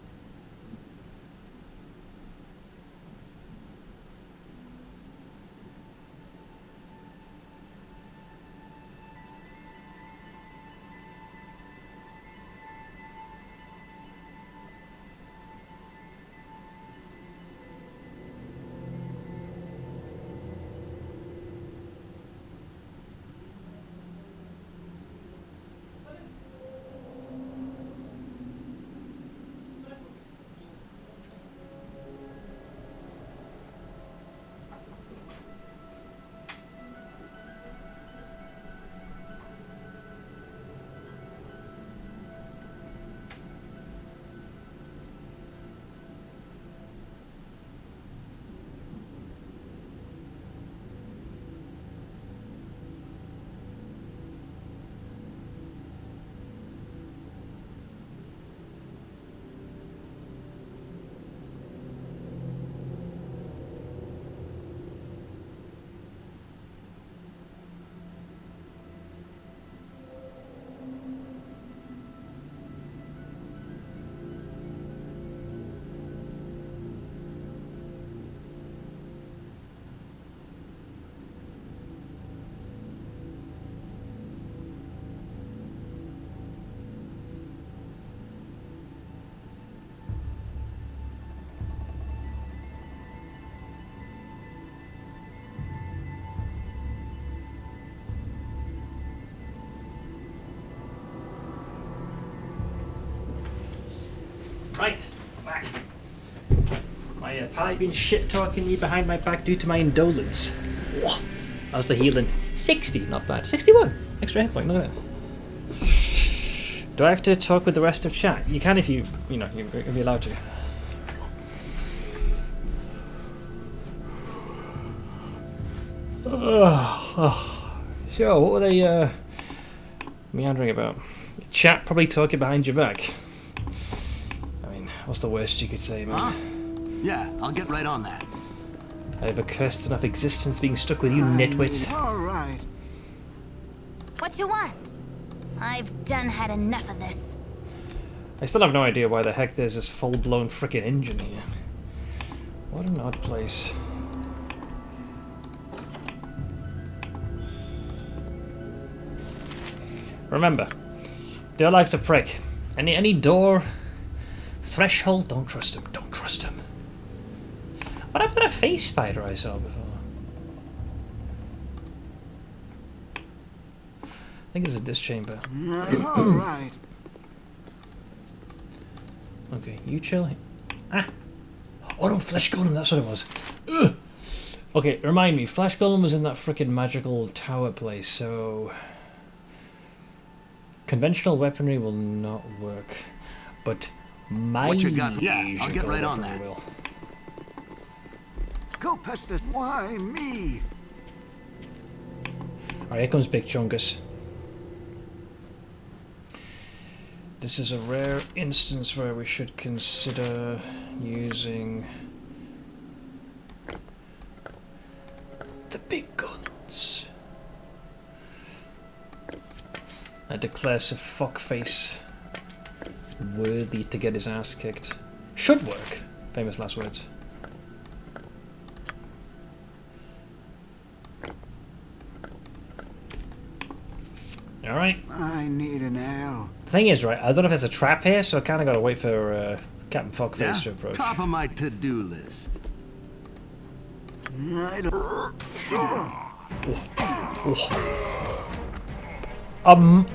Right, back. My pally been shit talking me behind my back due to my indolence. Whoa. How's the healing? 60, not bad. 61, extra hit point. Look at that. Do I have to talk with the rest of chat? You can if you know, you'll be allowed to. So, what were they meandering about? Chat probably talking behind your back. I mean, what's the worst you could say, man? Huh? Yeah, I'll get right on that. I have a cursed enough existence being stuck with you, nitwits. All right. What you want? I've done had enough of this. I still have no idea why the heck there's this full-blown frickin' engine here. What an odd place. Remember, Durlag's a prick. Any door, threshold, don't trust him. Don't trust him. What happened to that face spider I saw before? I think it's in this chamber. All right. Okay, you chill. Ah! Oh no, Flesh Golem, that's what it was. Ugh. Okay, remind me, Flesh Golem was in that frickin' magical tower place, so... Conventional weaponry will not work, but my What you got? Yeah, I'll get right on that. Go Pestus. Why me? Alright, here comes Big Chungus. This is a rare instance where we should consider using the big guns. I declare Sir Fuckface worthy to get his ass kicked. Should work. Famous last words. Alright. I need an L. The thing is, right, I don't know if there's a trap here, so I kind of got to wait for Captain Fuckface to approach. Top of my to-do list.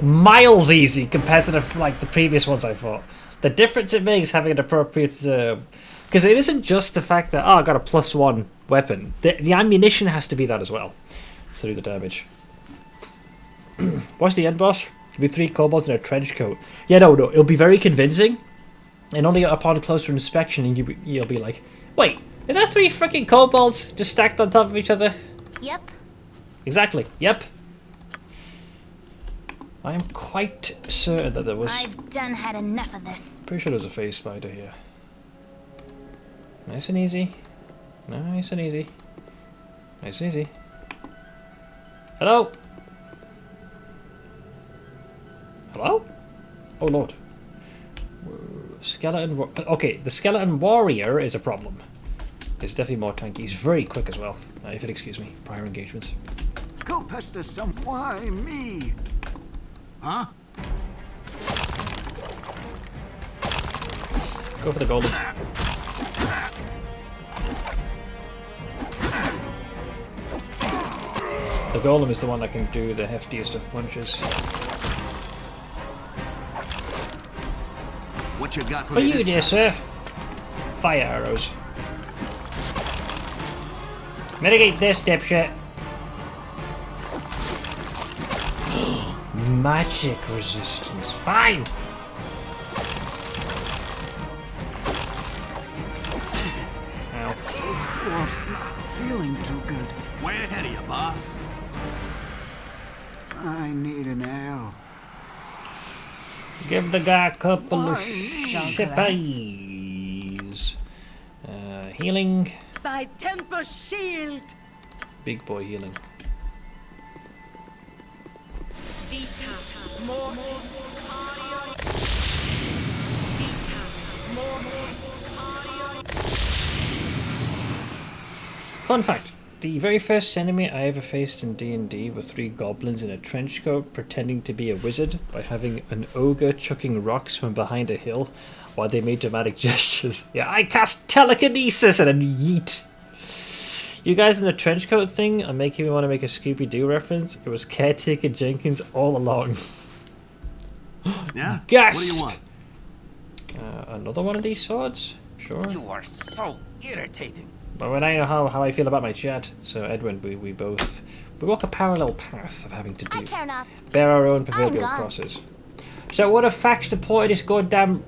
Miles easy compared to the previous ones I fought. The difference it makes having an appropriate... Because it isn't just the fact that, oh, I got a +1 weapon. The ammunition has to be that as well. To do the damage. What's the end boss? It'll be 3 kobolds in a trench coat. Yeah, no, it'll be very convincing. And only upon closer inspection you'll be like, wait, is that 3 freaking kobolds just stacked on top of each other? Yep. Exactly, yep. I am quite certain that there was... I've done had enough of this. Pretty sure there's a face spider here. Nice and easy. Nice and easy. Nice and easy. Hello? Hello? Oh lord. Skeleton... Okay, the skeleton warrior is a problem. It's definitely more tanky. He's very quick as well. If you'll excuse me. Prior engagements. Go Pestus. Some. Why me? Huh? Go for the golem. The golem is the one that can do the heftiest of punches. What you got for you, dear sir? Fire arrows. Mitigate this, dipshit. Magic resistance. Fine. Ow. Dwarf's not feeling too good. Way ahead of you, boss. I need an L. Give the guy a couple of shippies. Healing. Thy temper shield. Big boy healing. Fun fact. The very first enemy I ever faced in D&D were 3 goblins in a trench coat pretending to be a wizard by having an ogre chucking rocks from behind a hill while they made dramatic gestures. Yeah, I cast telekinesis and then yeet. You guys in the trench coat thing are making me want to make a Scooby-Doo reference. It was Caretaker Jenkins all along. Yeah? Gasp! What do you want? Another one of these swords? Sure. You are so irritating. But when I know how I feel about my chat, so Edwin, we walk a parallel path of having to do bear our own proverbial crosses. So what the fuck's the point of this goddamn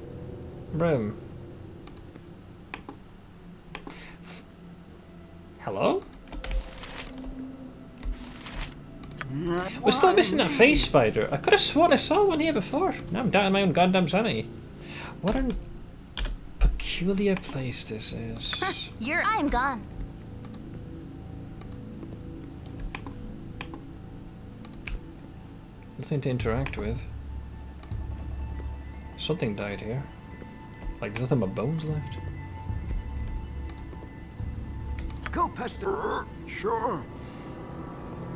room? Hello? We're still missing that face spider. I could have sworn I saw one here before. Now I'm doubting my own goddamn sanity. What a peculiar place this is. I'm gone. Nothing to interact with. Something died here. Like there's nothing but bones left. Go pester. Sure.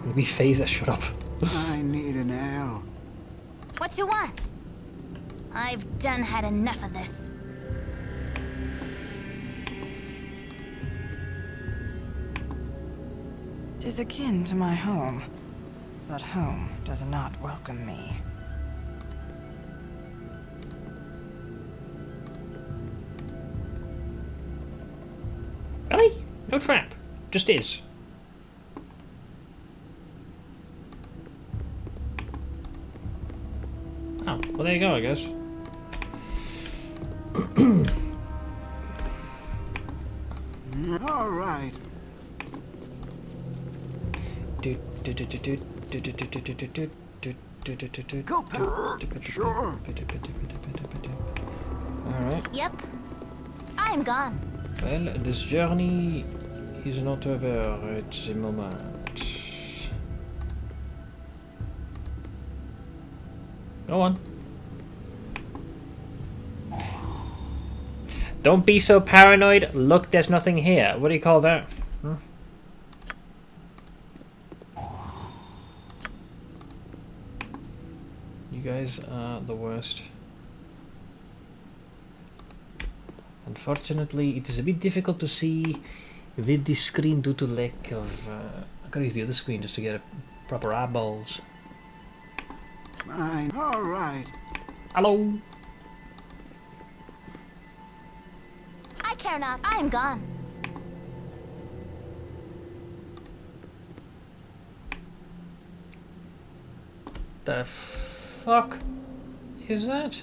Maybe Phaser, shut up. I need an ale. What you want? I've done had enough of this. Tis akin to my home, but home does not welcome me. Really? No trap. Just is. Oh, well there you go, I guess. All right. Go sure. Alright. Yep. I'm gone. Well, this journey is not over at the moment. Go on. Don't be so paranoid. Look, there's nothing here. What do you call that? Hmm? You guys are the worst. Unfortunately, it is a bit difficult to see with this screen due to lack of... I gotta use the other screen just to get proper eyeballs. Fine. All right. Hello. I care not. I'm gone. The fuck is that?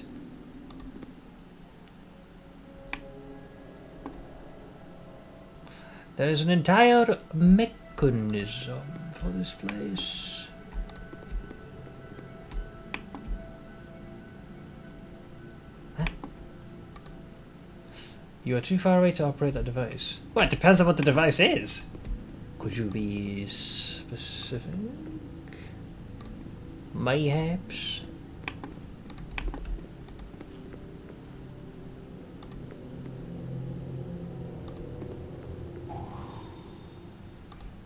There is an entire mechanism for this place. Huh? You are too far away to operate that device. Well, it depends on what the device is. Could you be specific? Mayhaps?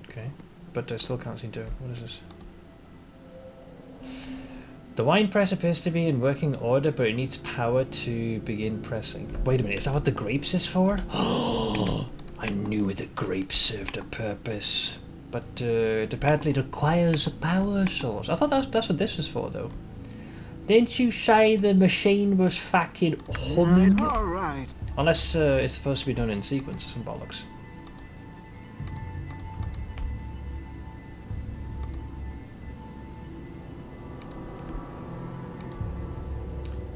Okay, but I still can't seem to... What is this? The wine press appears to be in working order, but it needs power to begin pressing. Wait a minute, is that what the grapes is for? Oh, I knew the grapes served a purpose. But it apparently requires a power source. I thought that's what this was for, though. Didn't you say the machine was fucking humming? All right. Unless it's supposed to be done in sequence or some bollocks.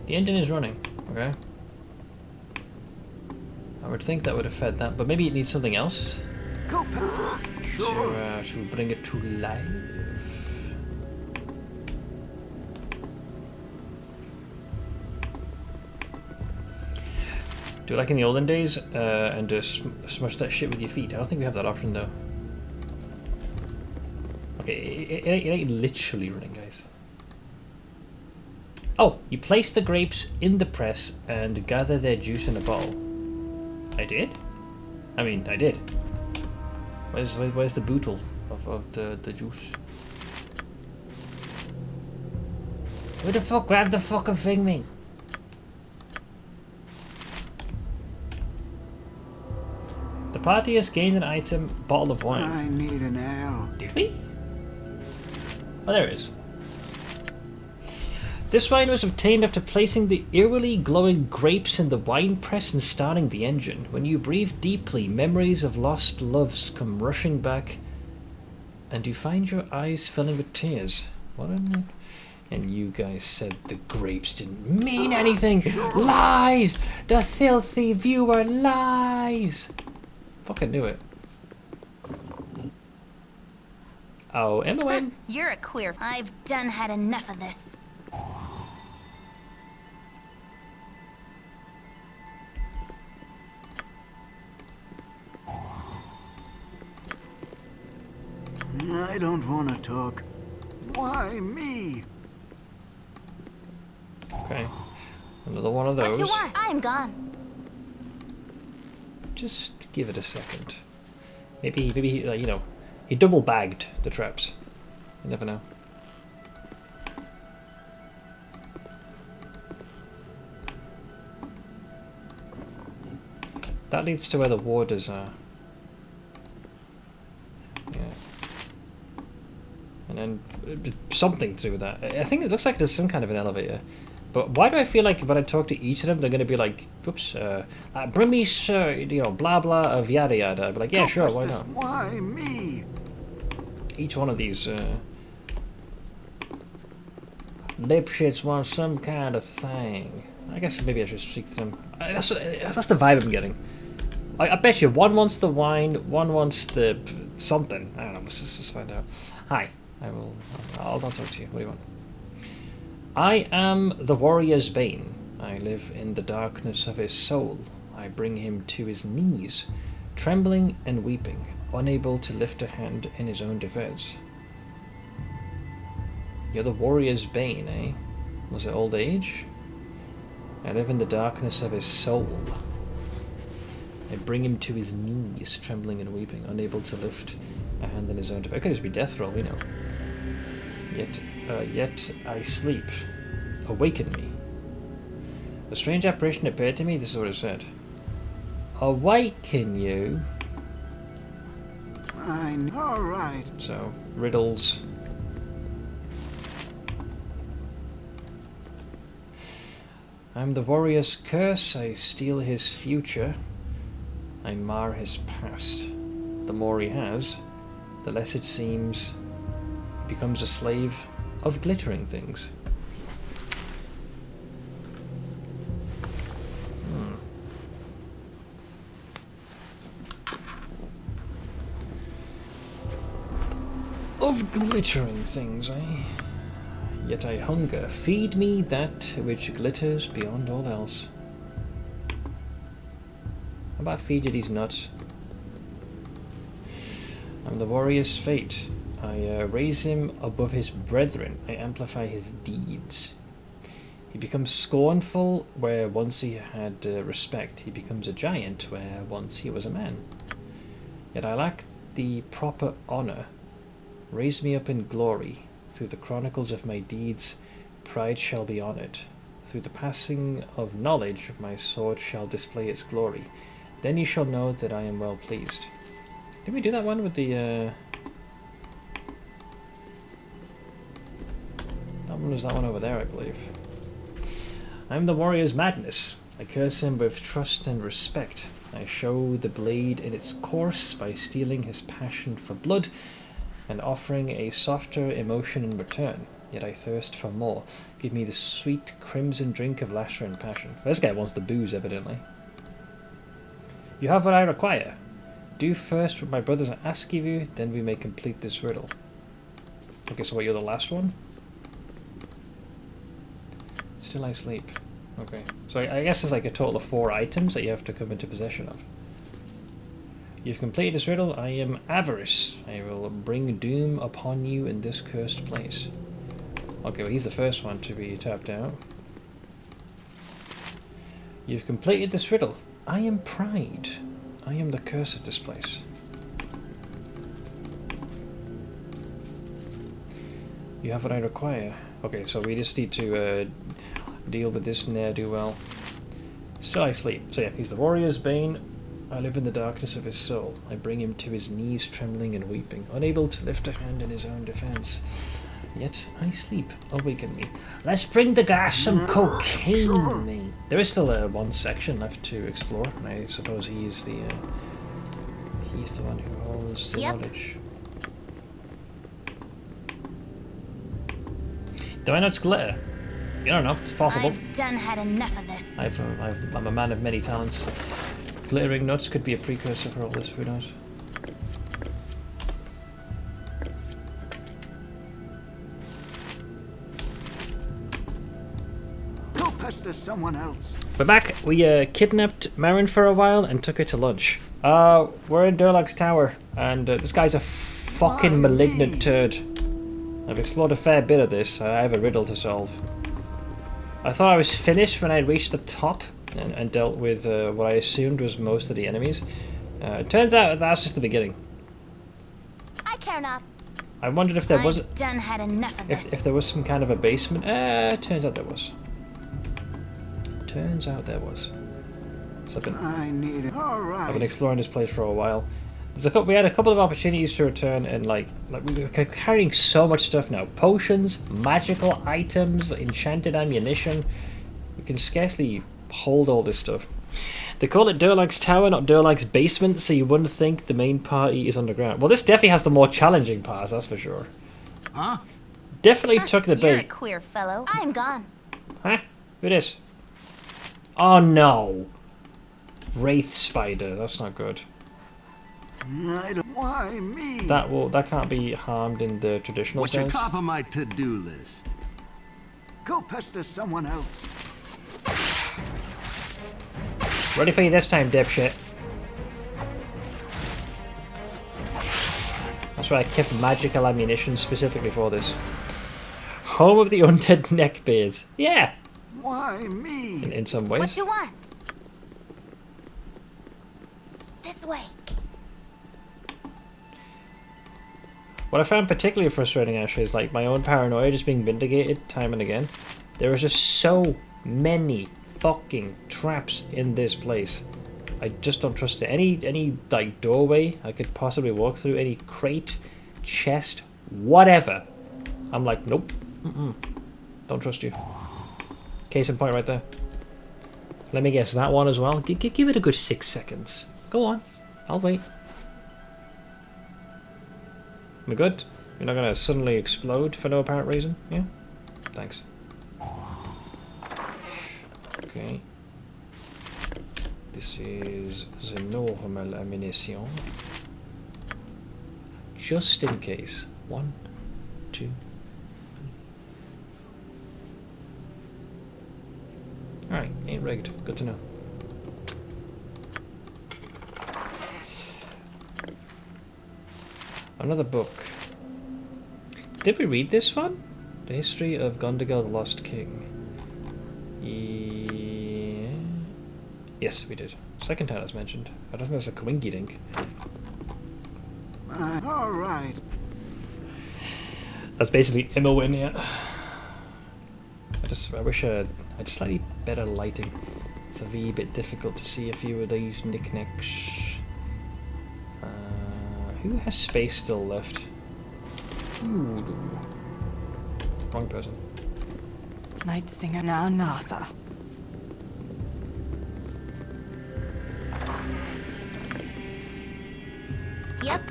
The engine is running, okay? I would think that would have fed that, but maybe it needs something else to bring it to life. Do it like in the olden days and just smush that shit with your feet. I don't think we have that option though. Okay, it ain't literally running, guys. Oh, you place the grapes in the press and gather their juice in a bottle. I did? I mean, I did. Where's the bottle of the juice? Who the fuck grabbed the fucking thing, mate? The party has gained an item, bottle of wine. I need an ale. Did we? Oh, there it is. This wine was obtained after placing the eerily glowing grapes in the wine press and starting the engine. When you breathe deeply, memories of lost loves come rushing back, and you find your eyes filling with tears. What an... And you guys said the grapes didn't mean anything. Lies! The filthy viewer lies! Fucking knew it. Oh, Emma, You're a queer. I've done had enough of this. I don't want to talk. Why me? Okay. Another one of those. What you want? I'm gone. Just give it a second. Maybe you know, he double bagged the traps. You never know. That leads to where the warders are. Yeah. And then something to do with that. I think it looks like there's some kind of an elevator. But why do I feel like when I talk to each of them, they're going to be like, "Oops, bring me, you know, blah blah of yada yada." I'd be like, "Yeah, sure, why not?" Why me? Each one of these dipshits want some kind of thing. I guess maybe I should speak to them. That's the vibe I'm getting. I bet you one wants the wine, one wants the something. I don't know. Let's just find out. Hi, I'll talk to you. What do you want? I am the warrior's bane. I live in the darkness of his soul. I bring him to his knees, trembling and weeping, unable to lift a hand in his own defense. You're the warrior's bane, eh? Was it old age? I live in the darkness of his soul. I bring him to his knees, trembling and weeping, unable to lift a hand in his own defense. It could just be death roll, we know. Yet I sleep. Awaken me. A strange apparition appeared to me. This is what it said. Awaken you. Fine. All right. So riddles. I'm the warrior's curse. I steal his future. I mar his past. The more he has, the less it seems he becomes a slave of glittering things. Of glittering things, eh? Yet I hunger. Feed me that which glitters beyond all else. How about feed you these nuts? I'm the warrior's fate. I raise him above his brethren. I amplify his deeds. He becomes scornful where once he had respect. He becomes a giant where once he was a man. Yet I lack the proper honor. Raise me up in glory. Through the chronicles of my deeds, pride shall be honored. Through the passing of knowledge, my sword shall display its glory. Then you shall know that I am well pleased. Did we do that one with the... That one was that one over there, I believe. I am the warrior's madness. I curse him with trust and respect. I show the blade in its course by stealing his passion for blood and offering a softer emotion in return. Yet I thirst for more. Give me the sweet crimson drink of laughter and passion. This guy wants the booze, evidently. You have what I require. Do first what my brothers ask of you, then we may complete this riddle. Okay, so what, you're the last one? Still I sleep. Okay. So I guess there's like a total of 4 items that you have to come into possession of. You've completed this riddle. I am avarice. I will bring doom upon you in this cursed place. Okay, well he's the first one to be tapped out. You've completed this riddle. I am pride. I am the curse of this place. You have what I require. Okay, so we just need to deal with this ne'er-do-well. Still I sleep. So yeah, he's the warrior's bane. I live in the darkness of his soul. I bring him to his knees trembling and weeping, unable to lift a hand in his own defense. Yet I sleep. Awaken me. Let's bring the guy some cocaine, mate. There is still one section left to explore, and I suppose he's the one who holds the knowledge. Do I know it's glitter? You don't know. It's possible. I've done had enough of this. I'm a man of many talents. Glittering nuts could be a precursor for all this. Who knows? pester someone else. We're back. We kidnapped Marin for a while and took her to lunch. We're in Durlag's tower, and this guy's a fucking malignant turd. I've explored a fair bit of this. I have a riddle to solve. I thought I was finished when I reached the top and dealt with what I assumed was most of the enemies. It turns out that's just the beginning. I care not. I wondered if there was done had enough of this. if there was some kind of a basement. Turns out there was. Turns out there was. So I've been exploring this place for a while. We had a couple of opportunities to return, and like we were carrying so much stuff now: potions, magical items, enchanted ammunition. We can scarcely hold all this stuff. They call it Durlag's tower, not Durlag's basement, so you wouldn't think the main party is underground. Well, this definitely has the more challenging part, that's for sure. Huh? Definitely took the bait. You're a queer fellow. I'm gone. Huh? Who this? Oh no! Wraith spider. That's not good. Why me? That can't be harmed in the traditional What's sense. your top of my to-do list? Go pester someone else. Ready for you this time, dipshit. That's why I kept magical ammunition specifically for this. Home of the undead neckbeards. Yeah. Why me? In some ways. What you want? This way. What I found particularly frustrating actually is like my own paranoia just being vindicated time and again. There are just so many fucking traps in this place. I just don't trust it. Any like doorway I could possibly walk through, any crate, chest, whatever. I'm like, nope. Don't trust you. Case in point right there. Let me guess that one as well. Give it a good 6 seconds. Go on. I'll wait. We good? You're not gonna suddenly explode for no apparent reason? Yeah? Thanks. Okay. This is the normal ammunition. Just in case. 1, 2, 3. Alright, ain't rigged. Good to know. Another book. Did we read this one? The History of Gondagal the Lost King. Yeah. Yes, we did. Second time it's mentioned. I don't think that's a Coinky Dink. Alright. That's basically Imowin, yeah. I wish I had slightly better lighting. It's a wee bit difficult to see a few of these knickknacks. Who has space still left? Ooh. Wrong person. Night Singer now Natha. Yep.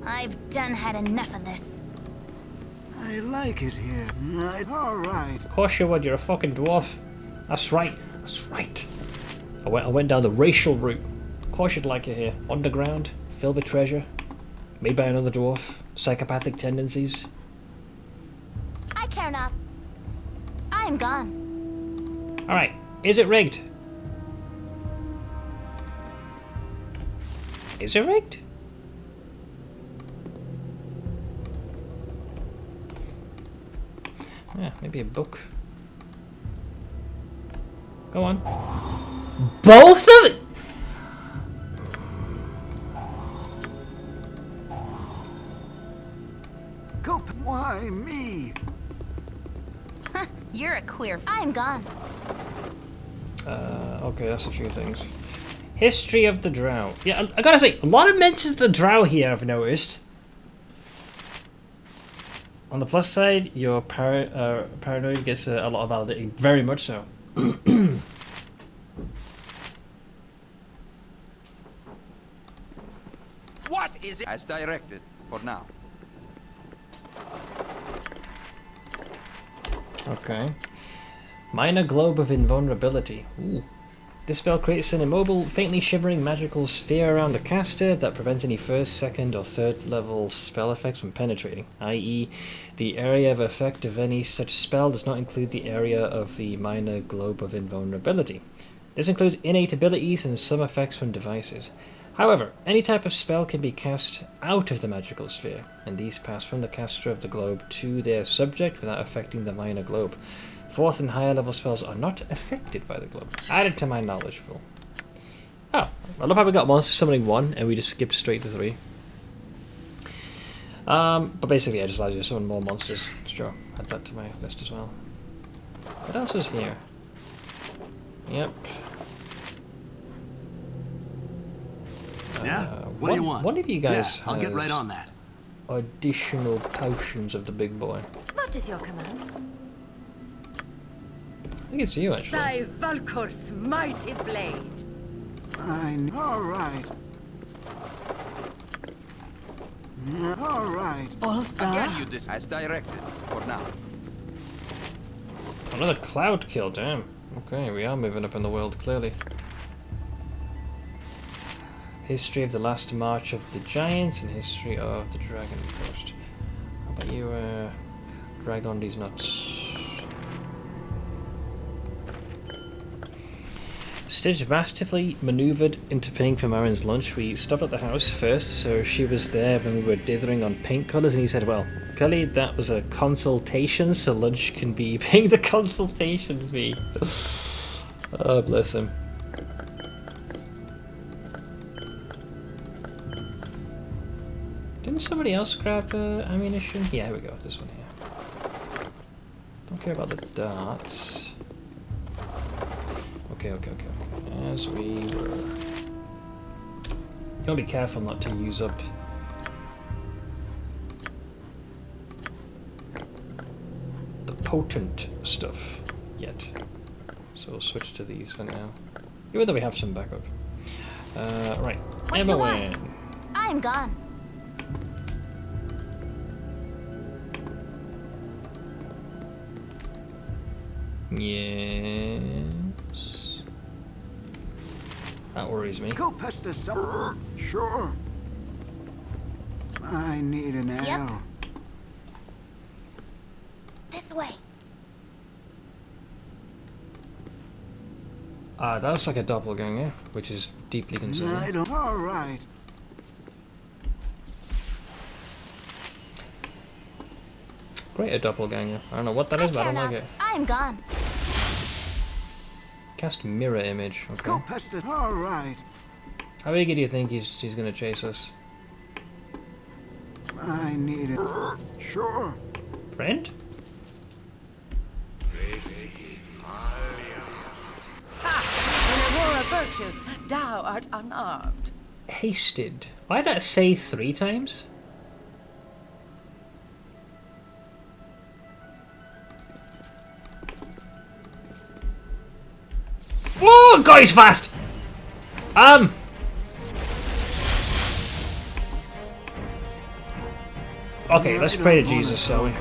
I've done had enough of this. I like it here. Alright. Of course you would, you're a fucking dwarf. That's right, that's right. I went down the racial route. Of course you'd like it here. Underground, filled with treasure, made by another dwarf, psychopathic tendencies. I care not. I'm gone. Alright, is it rigged? Is it rigged? Yeah, maybe a book. Go on. Both of it? Go. Why me? You're a queer. I'm gone. Okay, that's a few things. History of the Drow. Yeah, I gotta say, a lot of mentions of the Drow here, I've noticed. On the plus side, your paranoia gets a lot of validating. Very much so. What is it? As directed, for now. Okay. Minor globe of invulnerability. Ooh. This spell creates an immobile, faintly shimmering magical sphere around the caster that prevents any first, second, or third level spell effects from penetrating, i.e. the area of effect of any such spell does not include the area of the minor globe of invulnerability. This includes innate abilities and some effects from devices. However, any type of spell can be cast out of the magical sphere, and these pass from the caster of the globe to their subject without affecting the minor globe. 4th and higher level spells are not affected by the globe. Added to my knowledge pool. Oh, I love how we got monster summoning 1 and we just skipped straight to 3. But basically, I just allows you to summon more monsters. Sure, add that to my list as well. What else is here? Yep. Yeah? What do you want? One of you guys I'll get right on that. Additional potions of the big boy. What is your command? I think it's you, actually. Thy Valkor's mighty blade. Fine. All right. All right. Again, you as directed. For now. Another cloud kill, damn. Okay, we are moving up in the world, clearly. History of the last march of the giants and history of the dragon coast. How about you, drag on these nuts? Stitch masterfully manoeuvred into paying for Marin's lunch. We stopped at the house first, so she was there when we were dithering on paint colours, and he said, well, clearly that was a consultation, so lunch can be paying the consultation fee. Oh, bless him. Didn't somebody else grab ammunition? Yeah, here we go, this one here. Don't care about the darts. Okay. As we were. You gotta be careful not to use up the potent stuff yet. So we'll switch to these for now. Even though we have some backup. Right. What you want? I'm gone. Yes. That worries me. Go pester some. Sure. I need an L. This way. That looks like a doppelganger, which is deeply concerning. All right. Great, a doppelganger. I don't know what that is, but I don't like it. I'm gone. Cast mirror image. Okay. Go pester. All right. How big do you think he's gonna chase us? I need it. Sure. Friend? In a war of virtues, thou art unarmed. Hasted. Why did I say 3 times? Whoa, God, he's fast! Okay, let's pray to Jesus, shall we?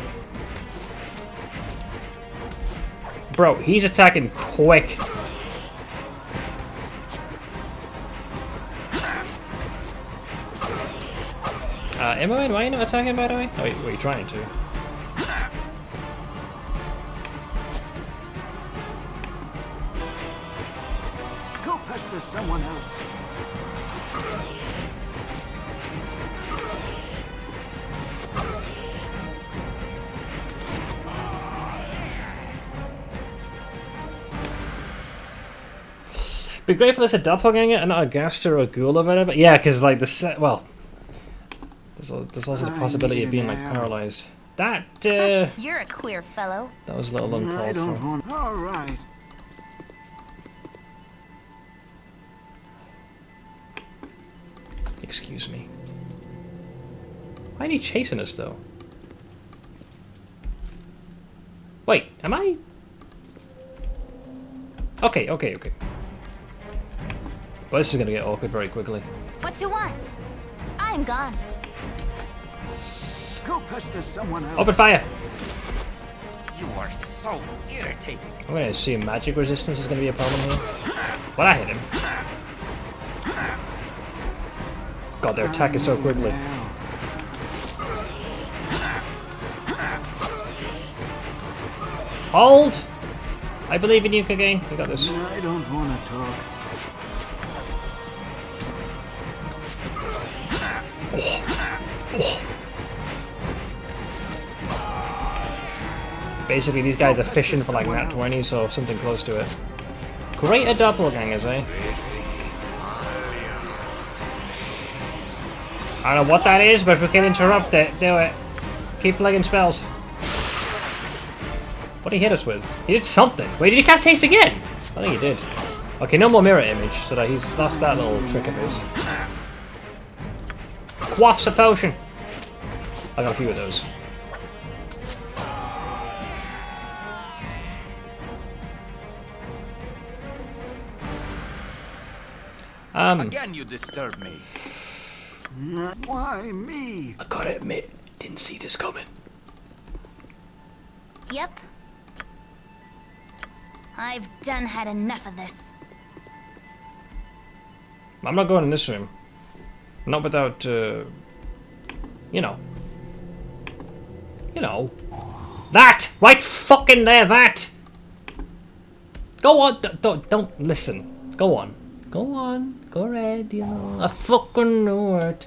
Bro, he's attacking quick. Am I not attacking, by the way? Oh, wait, what are you trying to? Go pester someone else. Be grateful it's a doppelganger and not a Gaster or a Ghoul or whatever. Yeah, because like the set. Well, there's also the possibility of being like paralyzed. That You're a queer fellow. that was a little uncalled for. All right. Excuse me. Why are you chasing us though? Wait, am I? Okay. Well, this is gonna get awkward very quickly. What you want? I'm gone. Go pester someone else. Open fire! You are so irritating. I'm gonna assume magic resistance is gonna be a problem here. But I hit him. God, their attack is so quickly. Hold! I believe in you, Kagain. You got this. I don't want to talk. Basically, these guys are fishing for like nat 20s or something close to it. Greater doppelgangers, eh? I don't know what that is, but if we can interrupt it, do it. Keep flagging spells. What did he hit us with? He did something. Wait, did he cast haste again? I think he did. Okay, no more mirror image, so that he's lost that little trick of his. Quaffs a potion. I got a few of those. Again, you disturb me. Why me? I gotta admit, didn't see this coming. Yep. I've done had enough of this. I'm not going in this room. Not without, you know. You know. That! Right fucking there, that! Go on, don't listen. Go on. Go on. Go ahead, you know. I fucking know it.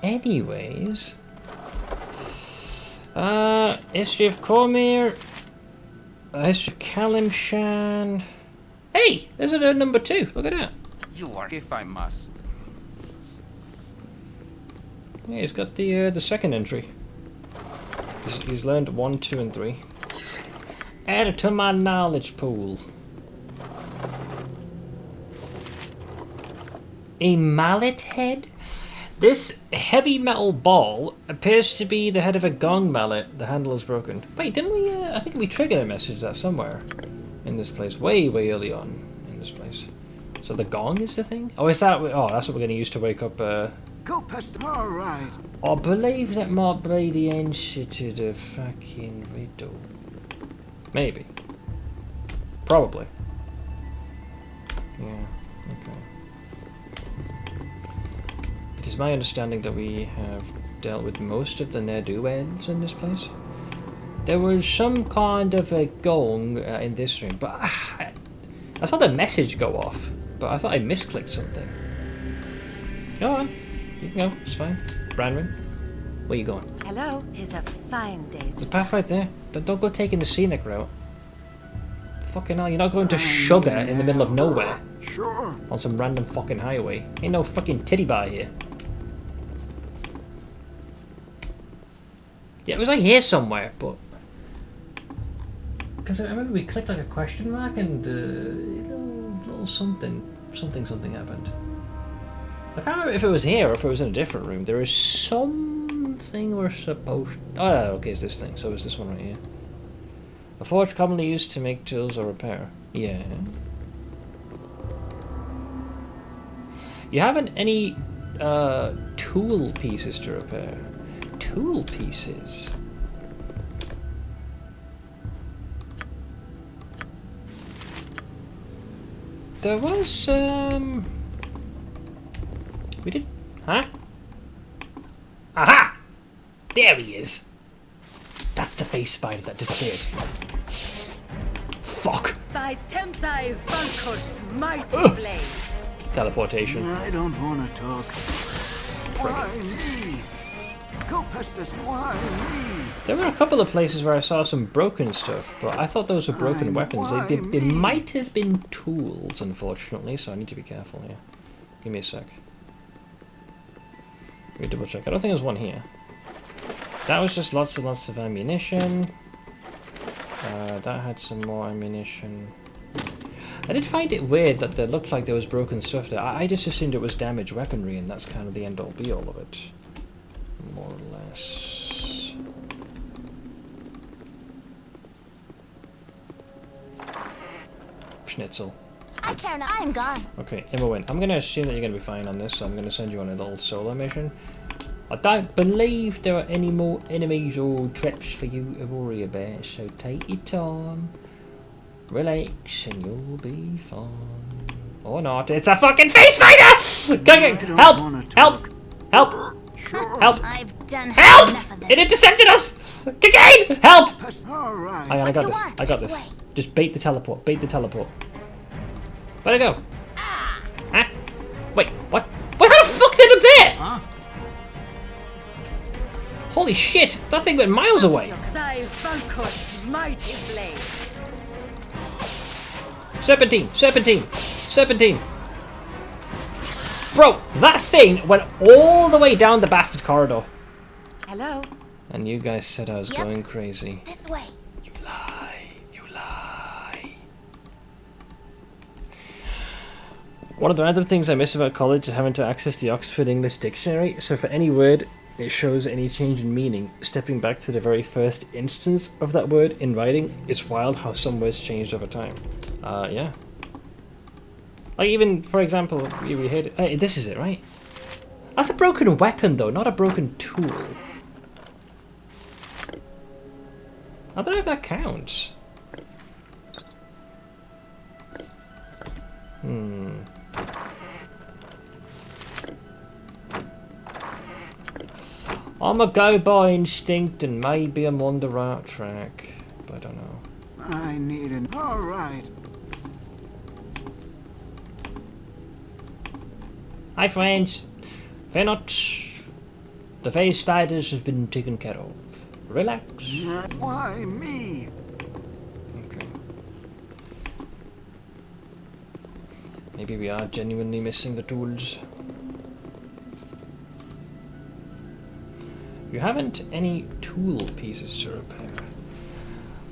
Anyways. History of Cormyr. History of Kalimshan. Hey! There's a number 2. Look at that. You are, if I must. Yeah, he's got the second entry. He's learned 1, 2, and 3. Add it to my knowledge pool. A mallet head? This heavy metal ball appears to be the head of a gong mallet. The handle is broken. Wait, didn't we? I think we triggered a message that somewhere in this place, way early on in this place. So the gong is the thing? Oh, is that? Oh, that's what we're going to use to wake up. Go past. All right. I believe that might be the answer to the fucking riddle. Maybe. Probably. Yeah. Okay. It is my understanding that we have dealt with most of the ne'er-do-wells in this place. There was some kind of a gong in this room, but I saw the message go off, but I thought I misclicked something. Go on. You can go. It's fine. Branwyn, where you going? Hello. 'Tis a fine day. There's a path right there. Don't go taking the scenic route. Fucking hell, you're not going to Sugar in the middle of nowhere. Sure. On some random fucking highway. Ain't no fucking titty bar here. Yeah, it was like here somewhere, but... Because I remember we clicked like a question mark and little something happened. I can't remember if it was here or if it was in a different room. There is something we're supposed... Oh, okay, it's this thing. So it's this one right here. A forge commonly used to make tools or repair. Yeah. You haven't any tool pieces to repair. Tool pieces? There was, we did... Huh? Aha! There he is! That's the face spider that disappeared. Fuck! By Tempai Valkor's mighty blade. Teleportation. I don't want to talk. Why me? Go past this. Why me? There were a couple of places where I saw some broken stuff, but I thought those were broken weapons. They might have been tools, unfortunately, so I need to be careful here. Give me a sec. Let me double check. I don't think there's one here. That was just lots of ammunition. That had some more ammunition. I did find it weird that there looked like there was broken stuff there. I just assumed it was damaged weaponry, and that's kind of the end-all be-all of it. More or less. Schnitzel. I care not. I'm gone. Okay, Imowen, I'm gonna assume that you're gonna be fine on this, so I'm gonna send you on a little solo mission. I don't believe there are any more enemies or traps for you to worry about, so take your time, relax, and you'll be fine. Or not. It's a fucking face fighter! Help! Help! Help! Help! I've done Help! enough of this. It intercepted us! Cocaine! Help! All right. Hang on, I got this. I got this. Just bait the teleport. Bait the teleport. Where'd it go? Huh? Wait, what? Wait, how the fuck did it appear? Huh? Holy shit! That thing went miles away. Thy Falcon's mighty blade. Serpentine! Serpentine! Serpentine! Bro, that thing went all the way down the bastard corridor. Hello? And you guys said I was going crazy. This way. You lie. You lie. One of the random things I miss about college is having to access the Oxford English Dictionary, so for any word it shows any change in meaning, stepping back to the very first instance of that word in writing, it's wild how some words changed over time. Yeah. Like even, for example, we heard... Hey, this is it, right? That's a broken weapon, though, not a broken tool. I don't know if that counts. I'm a go by instinct and maybe I'm on the right track, but I don't know. I need an... All right. Hi friends, fear not. The phase spiders have been taken care of. Relax. Why me? Okay. Maybe we are genuinely missing the tools. You haven't any tool pieces to repair.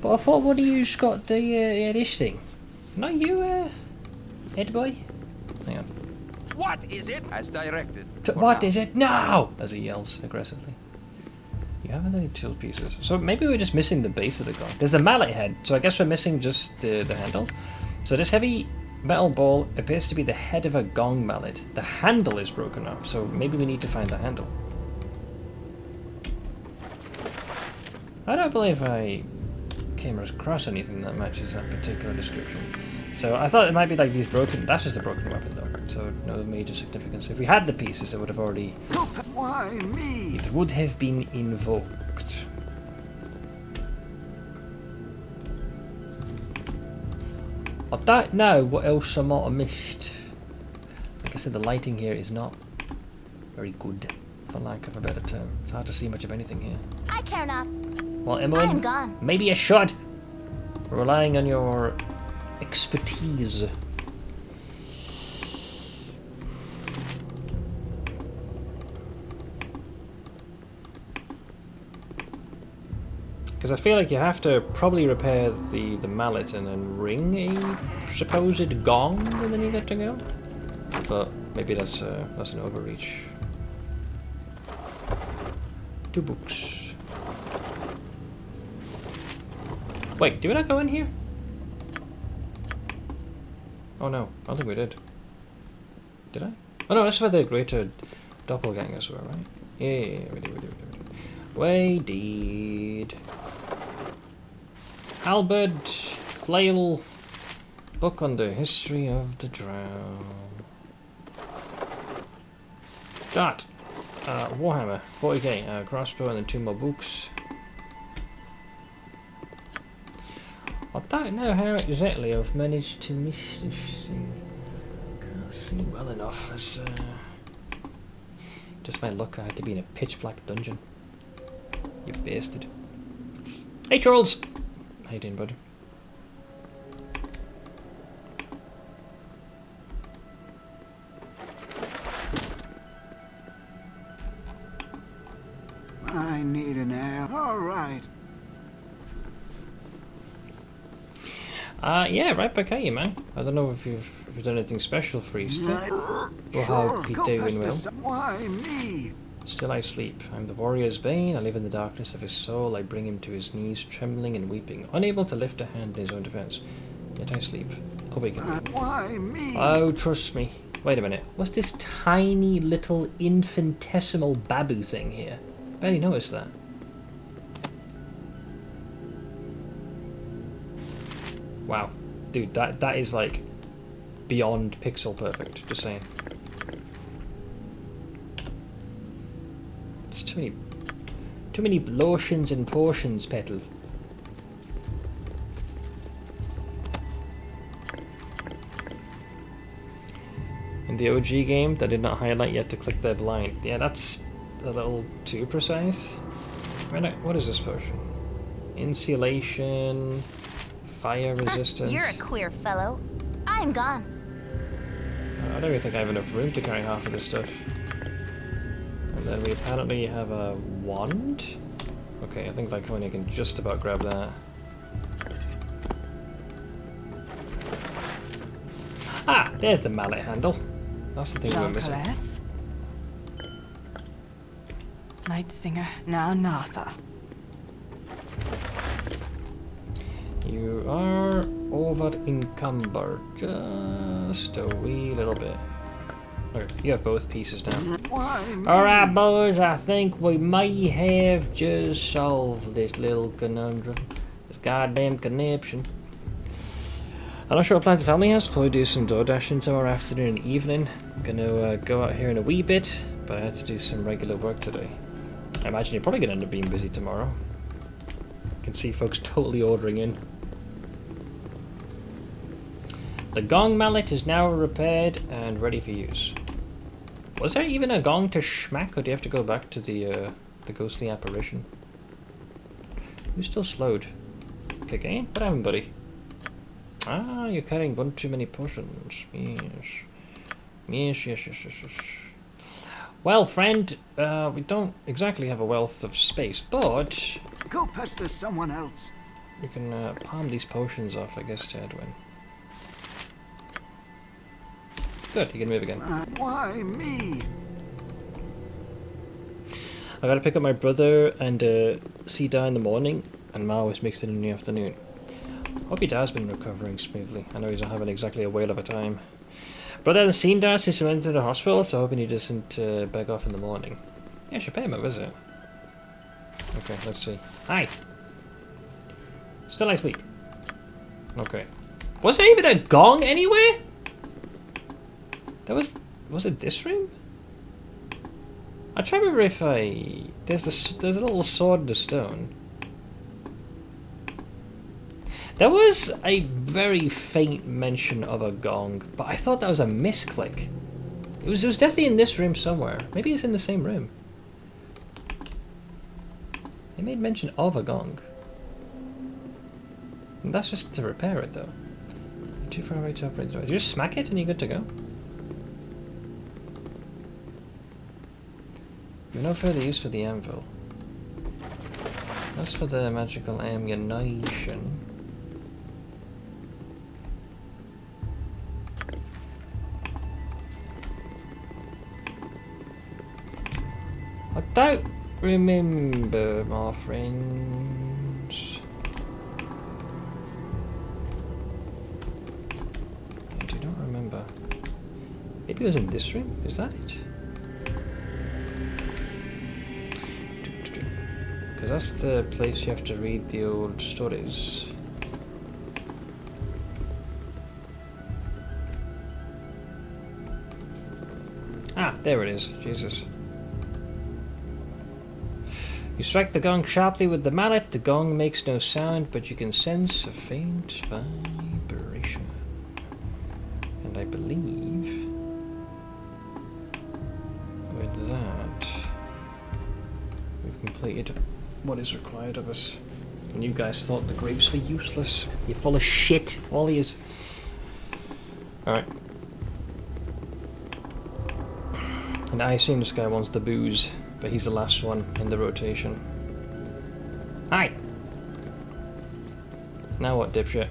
But I thought one of you's got the this thing. Not you, head boy? Hang on. What is it? As directed. What is it now? As he yells aggressively. You haven't any tool pieces. So maybe we're just missing the base of the gun. There's the mallet head, so I guess we're missing just the handle. So this heavy metal ball appears to be the head of a gong mallet. The handle is broken off, so maybe we need to find the handle. I don't believe I came across anything that matches that particular description. So I thought it might be like these broken... That's just a broken weapon though, so no major significance. If we had the pieces, it would have already... Why me? It would have been invoked. I don't know what else I might have missed. Like I said, the lighting here is not very good, for lack of a better term. It's hard to see much of anything here. I care not. Well, I am Emily, gone. maybe you should. Relying on your expertise. Because I feel like you have to probably repair the mallet and then ring a supposed gong and then you get to go. But maybe that's an overreach. 2 books. Wait, did we not go in here? Oh no, I don't think we did. Did I? Oh no, that's where the greater doppelgangers were, right? Yeah, we did. We did. Albert Flail, book on the history of the drow. Dot. Warhammer, 40k, crossbow and then 2 more books. I don't know how exactly I've managed to miss this thing. Can't see well enough as just my luck I had to be in a pitch black dungeon. You bastard. Hey Charles! How you doing, bud? I need an air. All right. Yeah, right back at you, man. I don't know if you've done anything special for Easter. Or how Pete doing well. Why me? Still I sleep. I'm the warrior's bane. I live in the darkness of his soul. I bring him to his knees, trembling and weeping, unable to lift a hand in his own defense. Yet I sleep. Oh, we can. Why me? Oh, trust me. Wait a minute. What's this tiny little infinitesimal babu thing here? Barely noticed that. Wow. Dude, that is like beyond pixel perfect, just saying. It's too many lotions and portions, Petal. In the OG game, they did not highlight yet to click their blind. Yeah, that's a little too precise. What is this potion? Insulation, fire resistance. You're a queer fellow. I'm gone. I don't even think I have enough room to carry half of this stuff. And then we apparently have a wand? Okay, I think Lyconia can just about grab that. Ah, there's the mallet handle. That's the thing we're missing. Night Singer, now Nartha. You are over encumbered just a wee little bit. Okay, you have both pieces now. Alright boys, I think we may have just solved this little conundrum. This goddamn conniption. I'm not sure what plans the family has. Probably do some door dashing tomorrow afternoon and evening. I'm gonna go out here in a wee bit, but I had to do some regular work today. I imagine you're probably gonna end up being busy tomorrow. I can see folks totally ordering in. The gong mallet is now repaired and ready for use. Was there even a gong to schmack, or do you have to go back to the ghostly apparition? Who's still slowed? Kick in? What happened, buddy? Ah, you're carrying one too many potions. Yes. Yes. Well, friend, we don't exactly have a wealth of space, but... Go pester someone else. You can palm these potions off, I guess, to Edwin. Good, you can move again. Why me? I gotta pick up my brother and Sida in the morning, and Ma was mixed in the afternoon. Hope your dad's been recovering smoothly. I know he's not having exactly a whale of a time. Brother hasn't seen Dad since he went to the hospital, so hoping he doesn't beg off in the morning. Yeah, I should pay him a visit. Okay, let's see. Hi! Still asleep. Okay. Was there even a gong anywhere? Was it this room? I try to remember if there's a little sword in the stone. There was a very faint mention of a gong, but I thought that was a misclick. It was definitely in this room somewhere. Maybe it's in the same room. They made mention of a gong. And that's just to repair it though. Too far away to operate the door. You just smack it and you're good to go. No further use for the anvil. That's for the magical ammunition. I don't remember, my friends. I do not remember. Maybe it was in this room? Is that it? Because that's the place you have to read the old stories. Ah, there it is. Jesus. You strike the gong sharply with the mallet. The gong makes no sound, but you can sense a faint vibration. And I believe with that we've completed what is required of us. And you guys thought the grapes were useless. You're full of shit. All he is. Alright. And I assume this guy wants the booze, but he's the last one in the rotation. Hi! Now what, dipshit?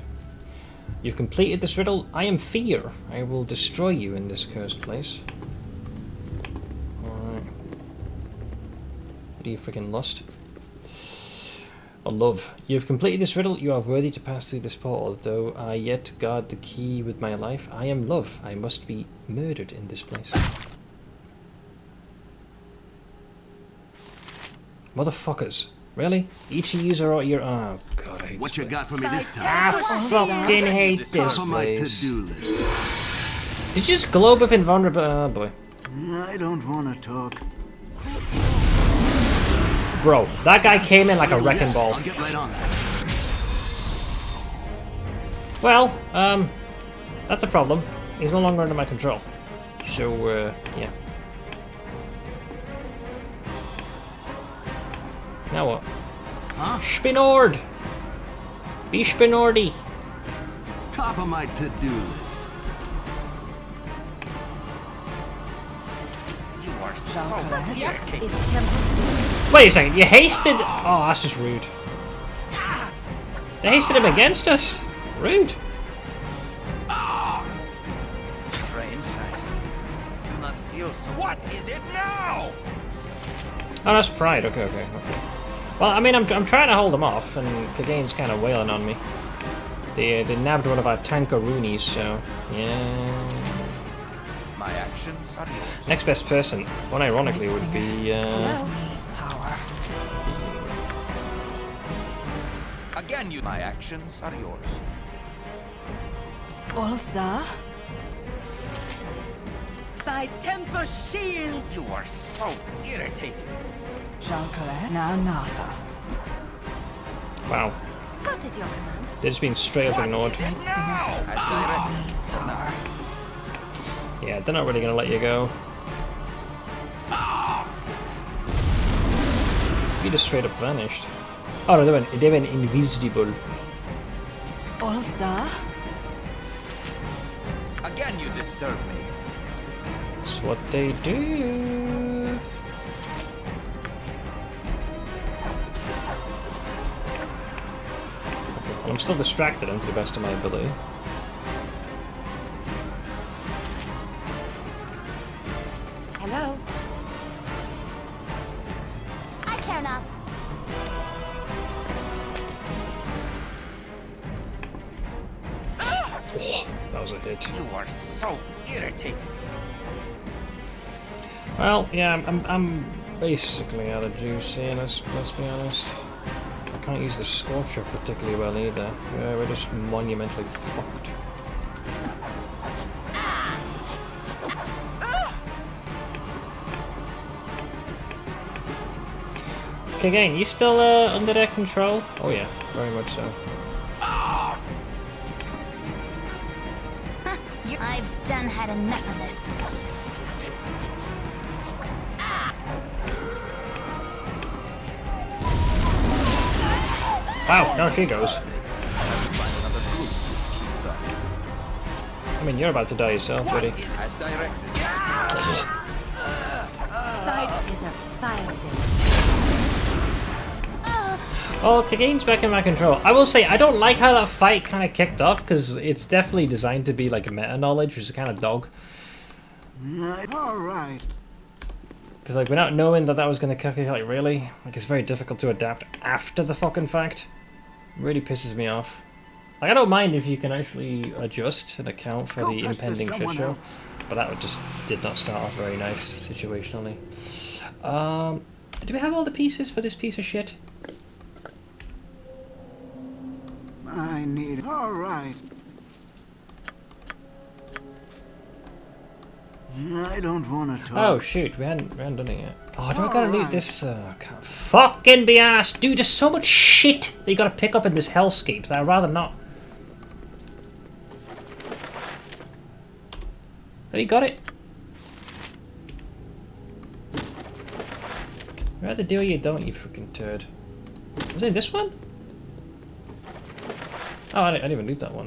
You've completed this riddle. I am fear. I will destroy you in this cursed place. Alright. What are you freaking lust? Or love. You have completed this riddle. You are worthy to pass through this portal. Though I yet guard the key with my life, I am love. I must be murdered in this place. Motherfuckers. Really? Each of yous are out your... Oh, God, I hate What this you place. got for me this time? I fucking hate this Top of my place. to-do list. Did you just globe of invulnerability? Oh, boy. I don't want to talk. Bro, that guy came in like a wrecking ball. I'll get right on that. Well, that's a problem. He's no longer under my control. So, yeah. Now what? Huh? Spinord! Be Spinordy! Top of my to-do list. You are so irritating. Wait a second, you hasted... Oh, that's just rude. They hasted him against us? Rude. Strange. I do not feel so. What is it now? Oh, that's pride. Okay. Well, I mean, I'm trying to hold them off, and Cagane's kind of wailing on me. They nabbed one of our tankaroonies, so yeah. My actions are yours. Next best person, one ironically would be Again, you. My actions are yours. Ulza? Thy temper shield! You are so irritating. Jean-Colette, now Natha. wow. What is your command? They're just being straight up ignored. Now! As Power. Yeah, they're not really gonna let you go. You just straight up vanished. Oh no, they went invisible. Ulza? Again, you disturb me. That's what they do. I'm still distracted to the best of my ability. Hello? I care not. Oh, that was a hit. You are so irritating. Well, yeah, I'm basically out of juice here, let's be honest. I can't use the Scorcher particularly well either. Yeah, we're just monumentally fucked. Okay, again, you still under their control? Oh yeah, very much so. I've done had enough of this. Wow, now she goes. I mean, you're about to die yourself, buddy. As directed. Fight is a fire day. Oh, Cagane's back in my control. I will say, I don't like how that fight kind of kicked off, because it's definitely designed to be like a meta-knowledge, which is kind of dog. Alright. Because, like, without knowing that was going to kick it, like, really? Like, it's very difficult to adapt after the fucking fact. It really pisses me off. Like, I don't mind if you can actually adjust and account for the impending shit show. But that just did not start off very nice, situationally. Do we have all the pieces for this piece of shit? I need... Alright. I don't want to talk. Oh shoot, we hadn't done it yet. Oh, do I gotta loot this? Can't fucking be asked. Dude, there's so much shit that you gotta pick up in this hellscape that I'd rather not. Have you got it? You either do or you don't, you freaking turd. Was it this one? Oh, I didn't even loot that one.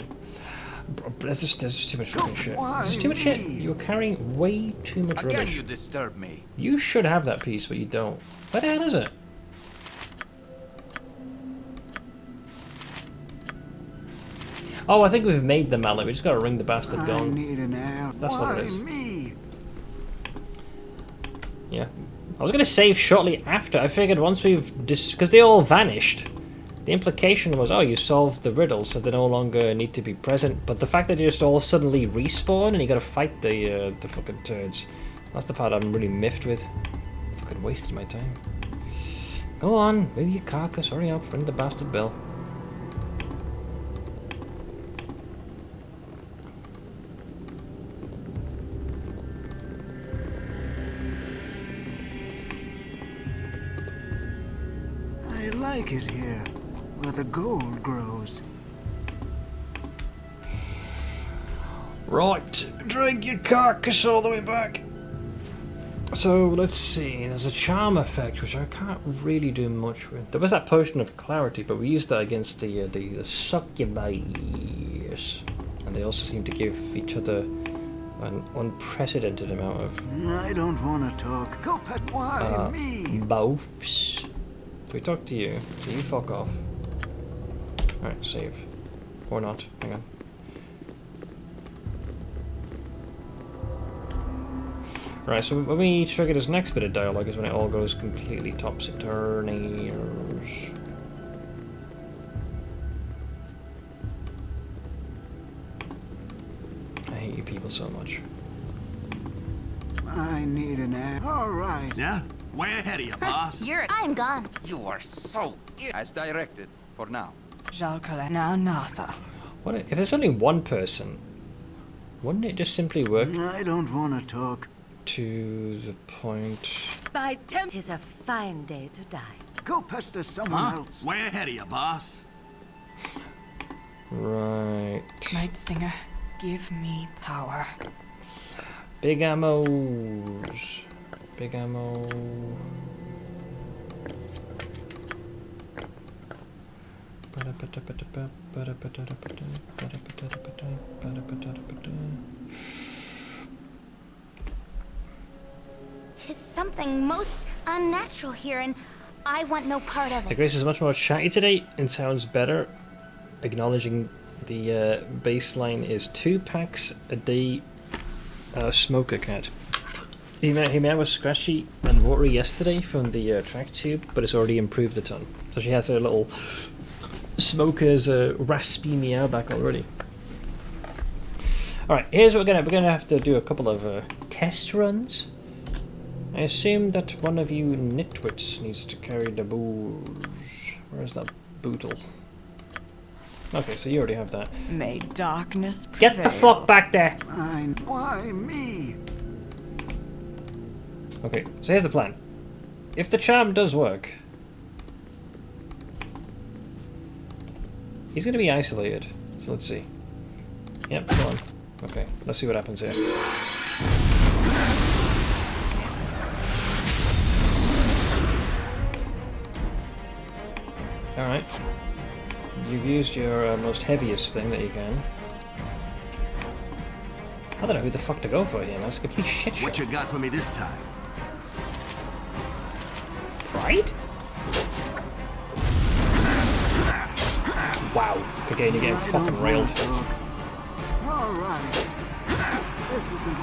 There's just too much fucking shit. There's just too much shit. You're carrying way too much rubbish. Again, you disturb me. You should have that piece, but you don't. Where the hell is it? Oh, I think we've made the mallet. We just gotta ring the bastard gone. I need an hour. That's what it is. Me? Yeah. I was gonna save shortly after. I figured once we've because they all vanished. The implication was, oh, you solved the riddle, so they no longer need to be present. But the fact that they just all suddenly respawn and you gotta fight the fucking turds, that's the part I'm really miffed with. Fucking wasted my time. Go on, move your carcass, hurry up, ring the bastard bell. I like it here, where the gold grows. Right, drag your carcass all the way back. So, let's see, there's a charm effect, which I can't really do much with. There was that potion of clarity, but we used that against the succubi. And they also seem to give each other an unprecedented amount of... I don't want to talk. Go pet, why me? Boths. So we talk to you, so you fuck off. Alright, save. Or not, hang on. Right, so when we trigger this next bit of dialogue is when it all goes completely topsy-turny. I hate you people so much. I need an air. All right. Yeah? Way ahead of you, boss. I'm gone. You are so as directed for now. What if there's only one person? Wouldn't it just simply work? I don't want to talk. To the point. By temp, 'tis a fine day to die. Go pester someone else. Way ahead of you, boss. Right. Night Singer, give me power. Big ammos. Big ammo. Tis something most unnatural here, and I want no part of The it. Grace is much more chatty today and sounds better, acknowledging the baseline is 2 packs a day. Smoker cat. He met was scratchy and watery yesterday from the track tube, but it's already improved a ton. So she has her little smoker's raspy meow back already. Alright, here's what we're gonna have to do a couple of test runs. I assume that one of you nitwits needs to carry the booze. Where's that bootle? Okay, so you already have that. May darkness prevail. Get the fuck back there! Why me? Okay, so here's the plan. If the charm does work, he's going to be isolated. So let's see. Yep, come on. Okay, let's see what happens here. Alright. You've used your most heaviest thing that you can. I don't know who the fuck to go for here, man. It's a complete shit show. What you got for me this time? Pride? Wow. Again, you're getting fucking railed. All right. This isn't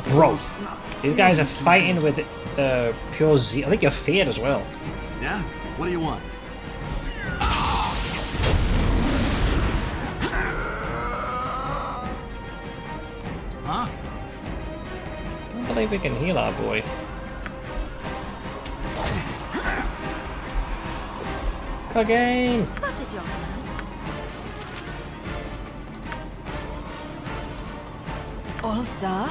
Bro, these guys are fighting with pure zeal. I think you're feared as well. Yeah? What do you want? Huh? I don't believe we can heal our boy. Again. What is your command? Ulza?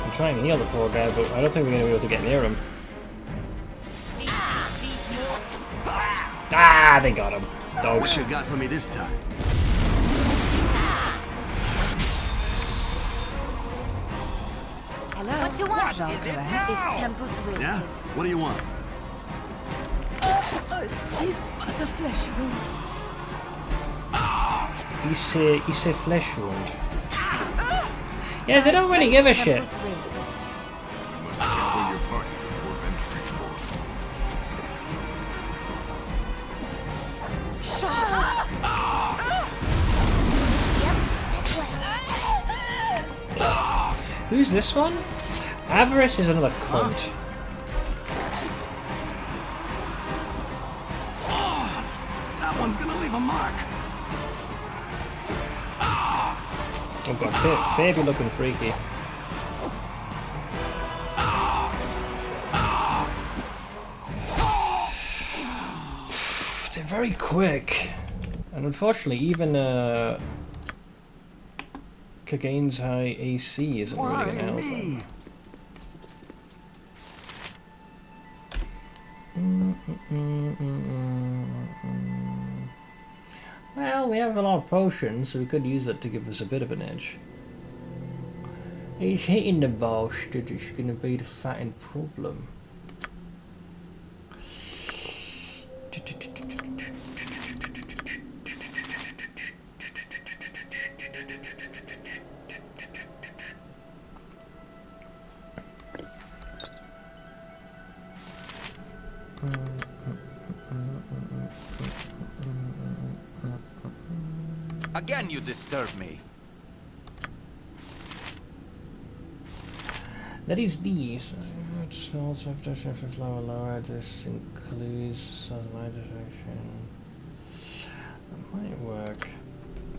I'm trying to heal the poor guy, but I don't think we're going to be able to get near him. Ah, they got him. Dogs. What you got for me this time? Hello? What you want? Is it now? Tempus wasted. Yeah? What do you want? Tis but a flesh wound. He's a flesh wound. Yeah, they don't really give a shit. You must gather your party before venturing forth. Who's this one? Avarice is another cunt. one's gonna leave a mark. Oh god, Faye be looking freaky. They're very quick. And unfortunately, even Kagane's high AC isn't really going to help him. Well, we have a lot of potions, so we could use that to give us a bit of an edge. He's hitting the bastard, it's going to be the fatting problem. Again, you disturb me. That is these. Smells after surface lower. This includes sunlight direction. That might work.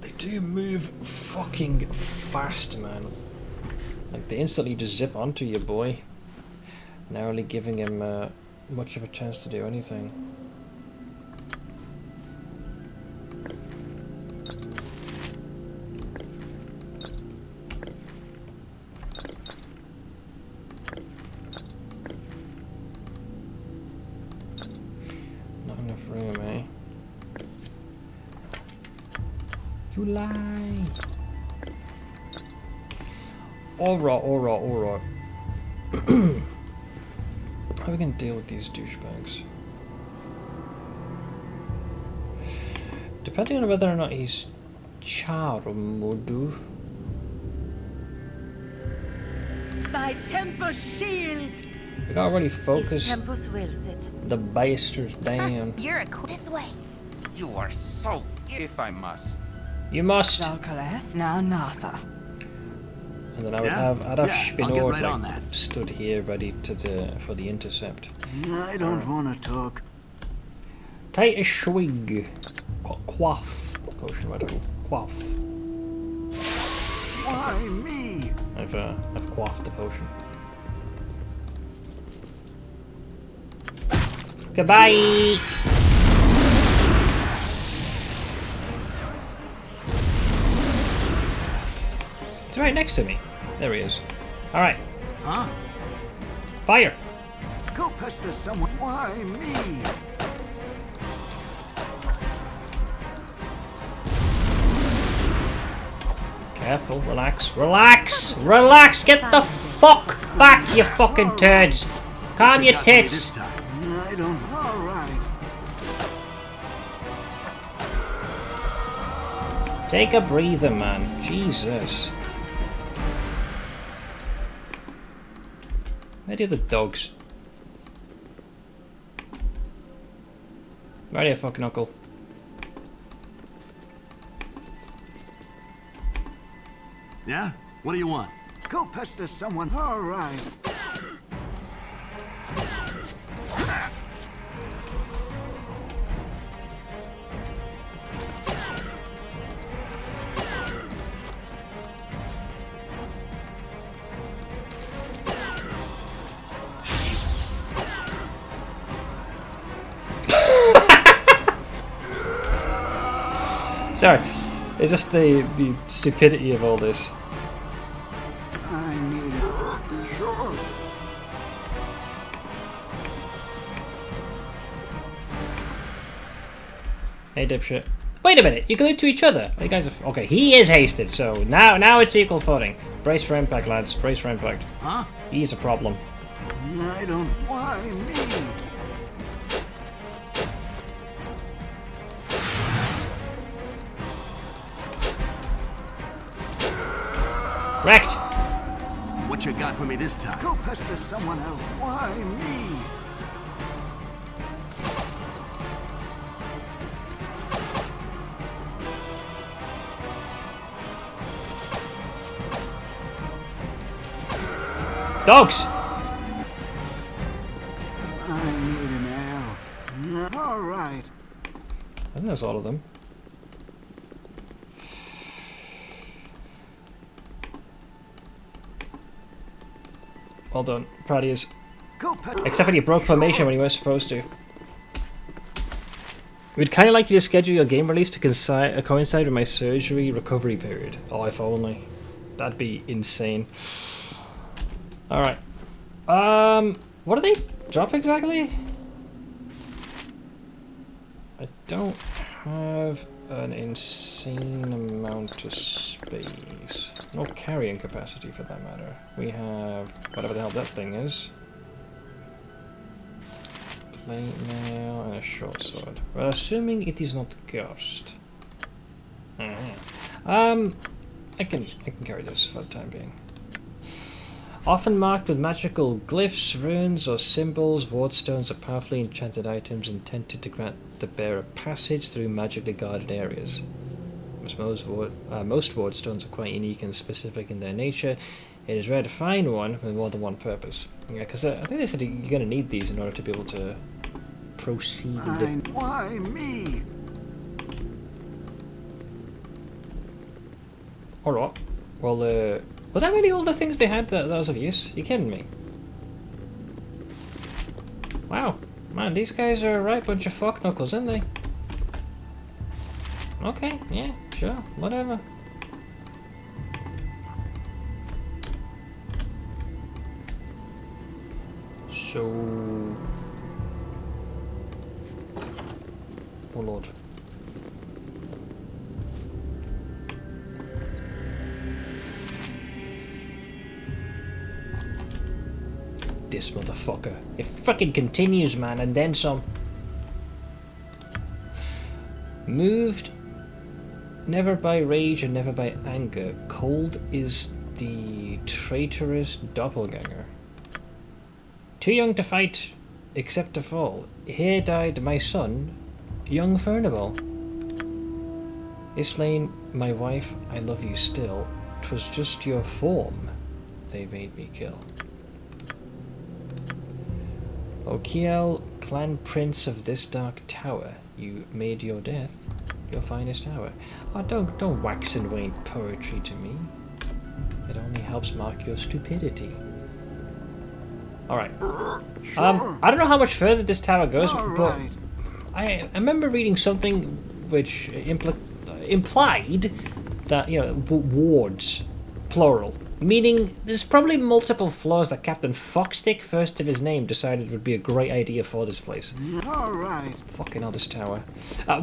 They do move fucking fast, man. Like they instantly just zip onto you, boy. Narrowly giving him much of a chance to do anything. Not enough room, eh? You lie! Alright. How are we gonna deal with these douchebags? Depending on whether or not he's charmed. By Tempus shield. We gotta really focus Tempus wills it. the bastards down. You're this way. You are so... if I must. You must. Now Natha. And then I'd have Spinord right on that. stood here ready for the intercept. I don't want to talk. Titus Schwig. Quaff. Potion, whatever. Quaff. Why me? I've quaffed the potion. Goodbye! He's right next to me. There he is. Alright. Huh? Fire! Go pester someone. Why me? Careful, relax. Relax! Relax! Get the fuck back, you fucking turds! Calm your tits! I don't. All right. Take a breather, man. Jesus. Where are the dogs? Right here, fucking uncle. Yeah? What do you want? Go pester someone. All right. Sorry, it's just the stupidity of all this. I need it. Sure. Hey, dipshit. Wait a minute, you glued to each other. You guys are okay. He is hasted, so now it's equal footing. Brace for impact, lads. Brace for impact. Huh? He's a problem. I don't. Why me? Wrecked. What you got for me this time? Go pester someone else. Why me? Dogs! I need an L. All right. Where think that's all of them. Well done. Proud of yous. Except when you broke formation when you weren't supposed to. We'd kind of like you to schedule your game release to coincide with my surgery recovery period. Oh, if only. That'd be insane. Alright. What do they drop exactly? I don't have an insane amount of space. No carrying capacity for that matter. We have whatever the hell that thing is. Plate mail and a short sword. Well, assuming it is not cursed. I can carry this for the time being. Often marked with magical glyphs, runes, or symbols, wardstones are powerfully enchanted items intended to grant the bearer passage through magically guarded areas. Most wardstones are quite unique and specific in their nature. It is rare to find one with more than one purpose. Yeah, because I think they said you're going to need these in order to be able to proceed. Why me? Alright. Well, was that really all the things they had that was of use? You kidding me? Wow. Man, these guys are a right bunch of fuck knuckles, aren't they? Okay, yeah, sure, whatever. So... oh lord. This motherfucker. It fucking continues, man, and then some. Moved never by rage and never by anger. Cold is the traitorous doppelganger. Too young to fight, except to fall. Here died my son, young Furnival. Islaine, my wife, I love you still. 'Twas just your form they made me kill. Okiel, clan prince of this dark tower, you made your death your finest hour. Oh, don't wax and wane poetry to me. It only helps mark your stupidity. Alright. Sure. I don't know how much further this tower goes, All but right. I remember reading something which implied that, you know, wards, plural. Meaning, there's probably multiple floors that Captain Foxstick, first of his name, decided would be a great idea for this place. All right. Fucking hell, this tower.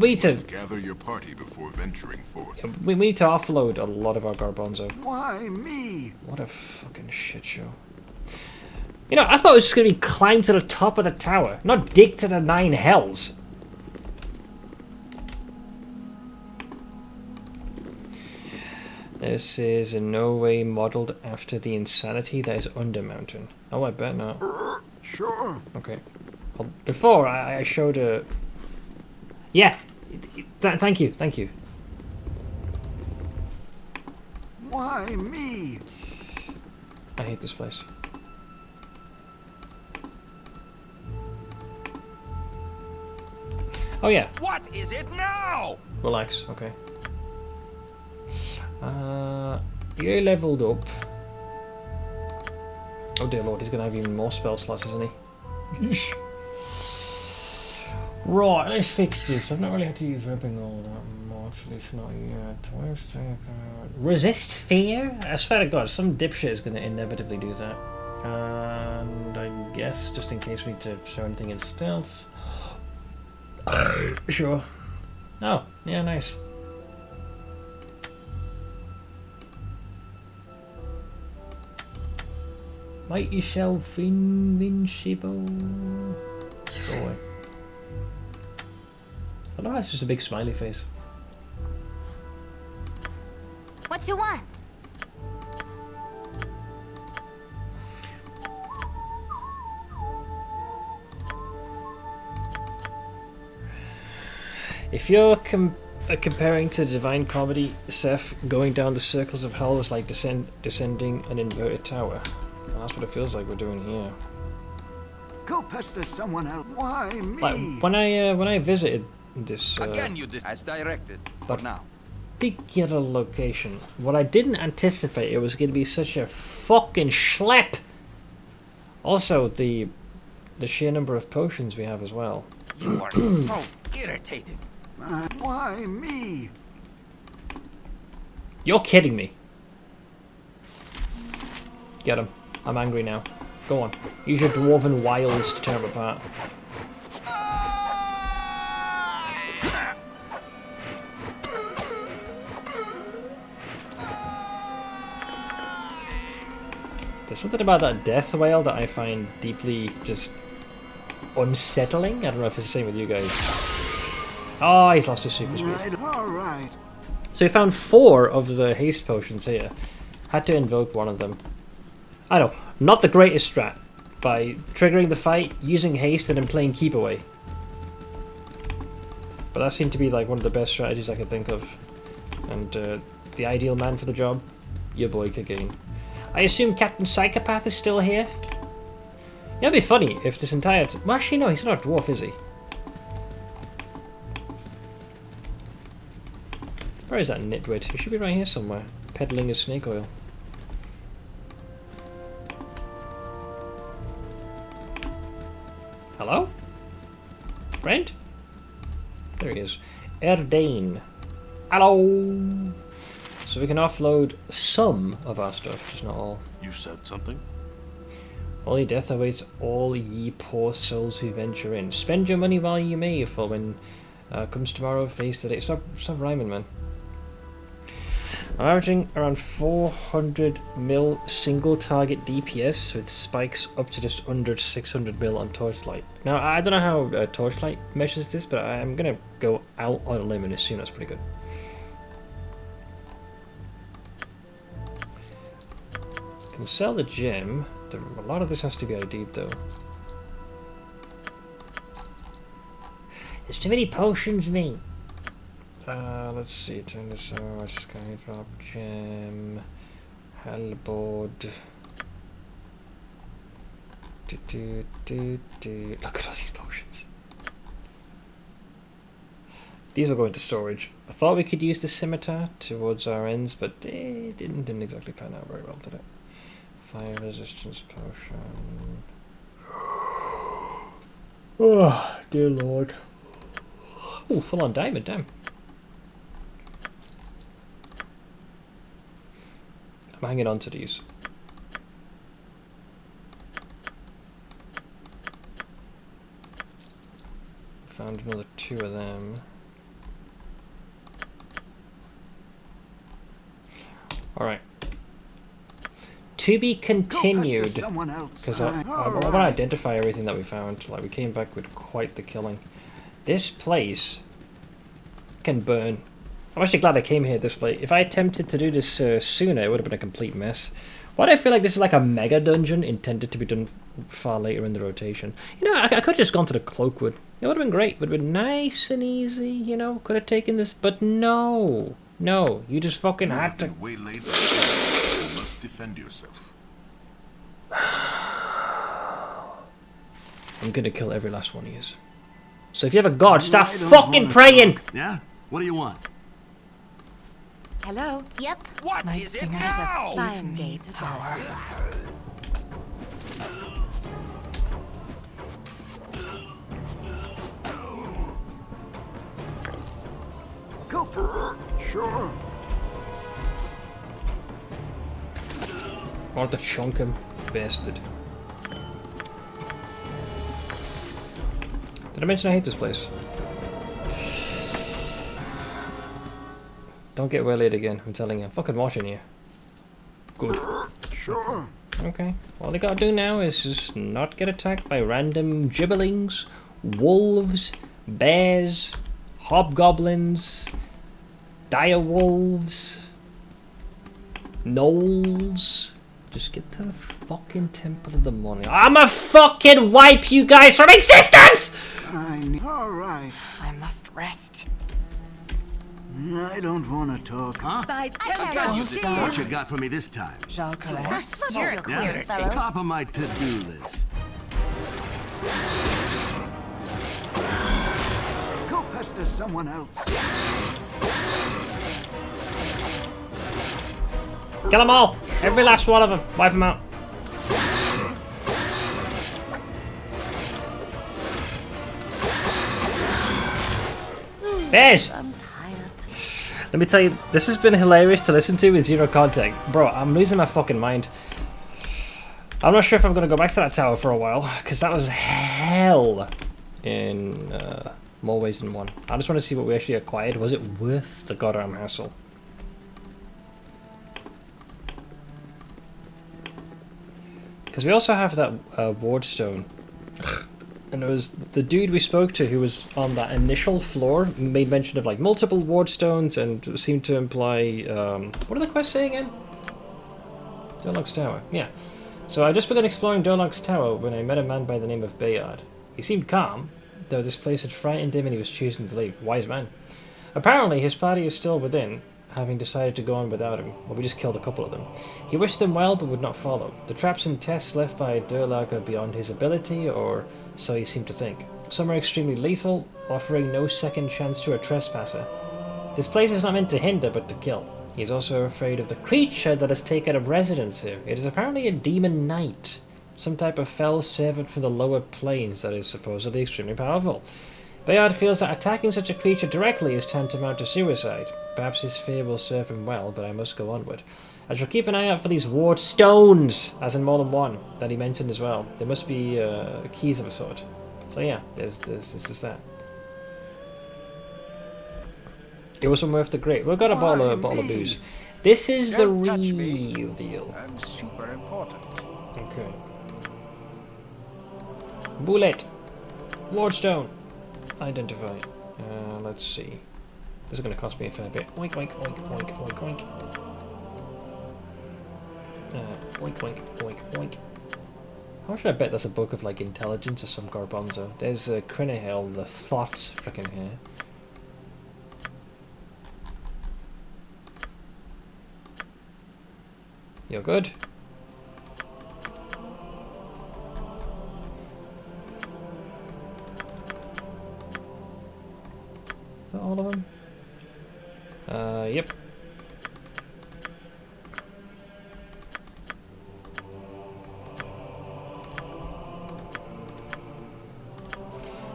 We need to Gather your party before venturing forth. we need to offload a lot of our garbanzo. Why me? What a fucking shit show. You know, I thought it was just gonna be climb to the top of the tower, not dig to the 9 hells. This is in no way modelled after the insanity that is Undermountain. Oh, I bet not. Sure. Okay. Well, before, I showed a... Yeah! Thank you, thank you. Why me? I hate this place. Oh yeah. What is it now? Relax, okay. You leveled up. Oh dear lord, he's gonna have even more spell slots, isn't he? Right, let's fix this. I've not really had to use ripping all that much, at least not yet. Resist fear? I swear to god, some dipshit is gonna inevitably do that. And I guess, just in case we need to show anything in stealth. Sure. Oh, yeah, nice. Make yourself invincible. Go away. I know it's just a big smiley face. What you want? If you're comparing to the Divine Comedy, Seth, going down the circles of hell is like descending an inverted tower. Well, that's what it feels like we're doing here. Go pester someone else. Why me? Like when I visited this Again, you as directed. For now. particular location. What I didn't anticipate, it was going to be such a fucking schlep. Also, the sheer number of potions we have as well. You are so irritating. Why me? You're kidding me. Get him. I'm angry now. Go on. Use your dwarven wiles to tear him apart. There's something about that death wail that I find deeply just unsettling. I don't know if it's the same with you guys. Oh, he's lost his super speed. Right, all right. So we found 4 of the haste potions here. Had to invoke one of them. I know, not the greatest strat. By triggering the fight, using haste, and then playing keep away. But that seemed to be like one of the best strategies I could think of. And the ideal man for the job, your boy Kagane. I assume Captain Psychopath is still here? Yeah, it'd be funny if this entire... Well, actually, no, he's not a dwarf, is he? Where is that nitwit? He should be right here somewhere, peddling his snake oil. Hello? Friend? There he is. Erdane. Hello! So we can offload some of our stuff, just not all. You said something? Only death awaits all ye poor souls who venture in. Spend your money while you may, for when comes tomorrow, face the day. Stop rhyming, man. I'm averaging around 400 mil single target DPS with spikes up to just under 600 mil on Torchlight. Now, I don't know how Torchlight measures this, but I'm going to go out on a limb and assume that's pretty good. Can sell the gem. A lot of this has to be ID'd though. There's too many potions, mate. Let's see, turn this over, Skydrop, Gem, Halberd. Look at all these potions. These will go into storage. I thought we could use the scimitar towards our ends, but it didn't exactly pan out very well, did it? Fire resistance potion. Oh, dear lord. Oh, full on diamond, damn. I'm hanging on to these. Found another 2 of them. Alright. To be continued, because I want to identify everything that we found. Like, we came back with quite the killing. This place can burn. I'm actually glad I came here this late. If I attempted to do this sooner, it would have been a complete mess. Why do I feel like this is like a mega dungeon intended to be done far later in the rotation? You know, I could have just gone to the Cloakwood. It would have been great. It would have been nice and easy, you know. Could have taken this, but no. No, you just fucking had to... Waylaid, you must defend yourself. I'm gonna kill every last one of yous. So if you have a god, stop fucking praying! Yeah? What do you want? Hello? Yep. What Night is it Singer now? has a give me power. Go for it. Sure. I want to chunk him, bastard. Did I mention I hate this place? Don't get waylaid again, I'm telling you. I'm fucking watching you. Good. Sure. Okay. All they gotta do now is just not get attacked by random gibberlings, wolves, bears, hobgoblins, dire wolves, gnolls. Just get to the fucking Temple of the Morning. I'ma fucking wipe you guys from existence! All right. I must rest. I don't want to talk. Huh? What you got for me this time? Jacques, You're a clear Yeah, fellow. top of my to-do list. Go pester someone else. Kill them all! Every last one of them. Wipe them out. Bears! I'm tired. Let me tell you, this has been hilarious to listen to with zero content. Bro, I'm losing my fucking mind. I'm not sure if I'm going to go back to that tower for a while, because that was hell in more ways than one. I just want to see what we actually acquired. Was it worth the goddamn hassle? Because we also have that ward stone. And it was the dude we spoke to who was on that initial floor made mention of like multiple ward stones and seemed to imply what did the quest say again? Dolok's Tower, yeah. So I just began exploring Dolok's Tower when I met a man by the name of Bayard. He seemed calm, though this place had frightened him and he was choosing to leave. Wise man. Apparently his party is still within, having decided to go on without him. Well, we just killed a couple of them. He wished them well but would not follow. The traps and tests left by Durlag are beyond his ability, or so he seemed to think. Some are extremely lethal, offering no second chance to a trespasser. This place is not meant to hinder, but to kill. He is also afraid of the creature that has taken up residence here. It is apparently a demon knight, some type of fell servant from the lower planes that is supposedly extremely powerful. Bayard feels that attacking such a creature directly is tantamount to suicide. Perhaps his fear will serve him well, but I must go onward. I shall keep an eye out for these ward stones, as in more than one, that he mentioned as well. There must be keys of a sort. So yeah, there's this is that. It wasn't worth the great. We've got a bottle of booze. This is the real deal. I'm super important. Okay. Bullet. Wardstone. Identify. Let's see. This is going to cost me a fair bit. Oink, oink, oink, oink, oink, oink. Oink, oink, oink, oink. How much I bet that's a book of like intelligence or some garbanzo? There's Crinahale, the thoughts frickin' here. You're good. Is that all of them? Yep.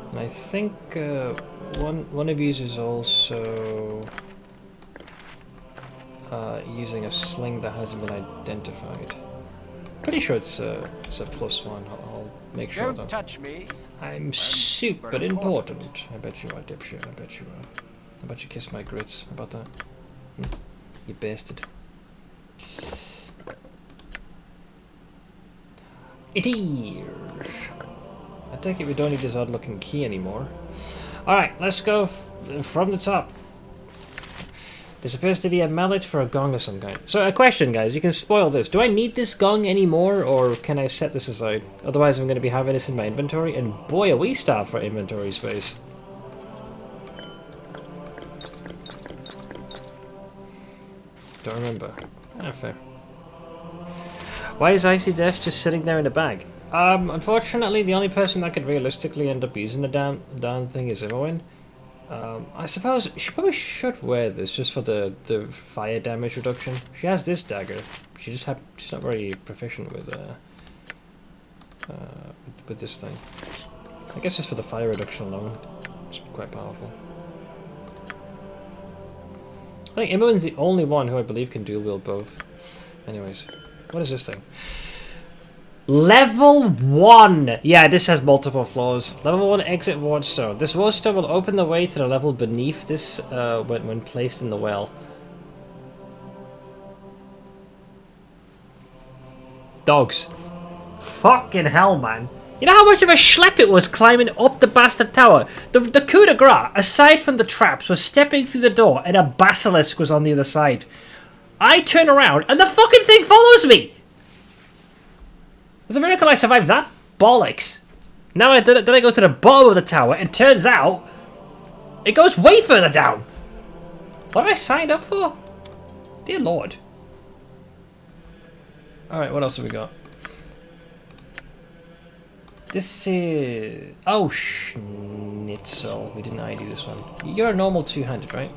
And I think one of these is also using a sling that hasn't been identified. Pretty sure it's a +1. I'll make sure. Don't touch me. I'm super important. I bet you are, dipshit. I bet you are. I bet you kiss my grits. How about that? You bastard. It is. I take it we don't need this odd looking key anymore. Alright, let's go from the top. There's supposed to be a mallet for a gong of some kind. So a question, guys, you can spoil this. Do I need this gong anymore, or can I set this aside? Otherwise I'm going to be having this in my inventory, and boy are we starved for inventory space. Don't remember. Ah, fair. Why is Icy Death just sitting there in a bag? Unfortunately, the only person that could realistically end up using the damn thing is Imoen. I suppose she probably should wear this just for the fire damage reduction. She has this dagger. She's not very proficient with this thing. I guess just for the fire reduction alone, it's quite powerful. I think Imoen's the only one who I believe can dual wield both. Anyways, what is this thing? Level 1! Yeah, this has multiple floors. Level 1 exit wardstone. This wardstone will open the way to the level beneath this when placed in the well. Dogs. Fucking hell, man. You know how much of a schlep it was climbing up the bastard tower? The coup de grace, aside from the traps, was stepping through the door and a basilisk was on the other side. I turn around and the fucking thing follows me! It's a miracle I survived that. Bollocks. Now then I go to the bottom of the tower and turns out it goes way further down. What have I signed up for? Dear Lord. Alright, what else have we got? This is... Oh, Nitzel. We didn't ID this one. You're a normal two-handed, right?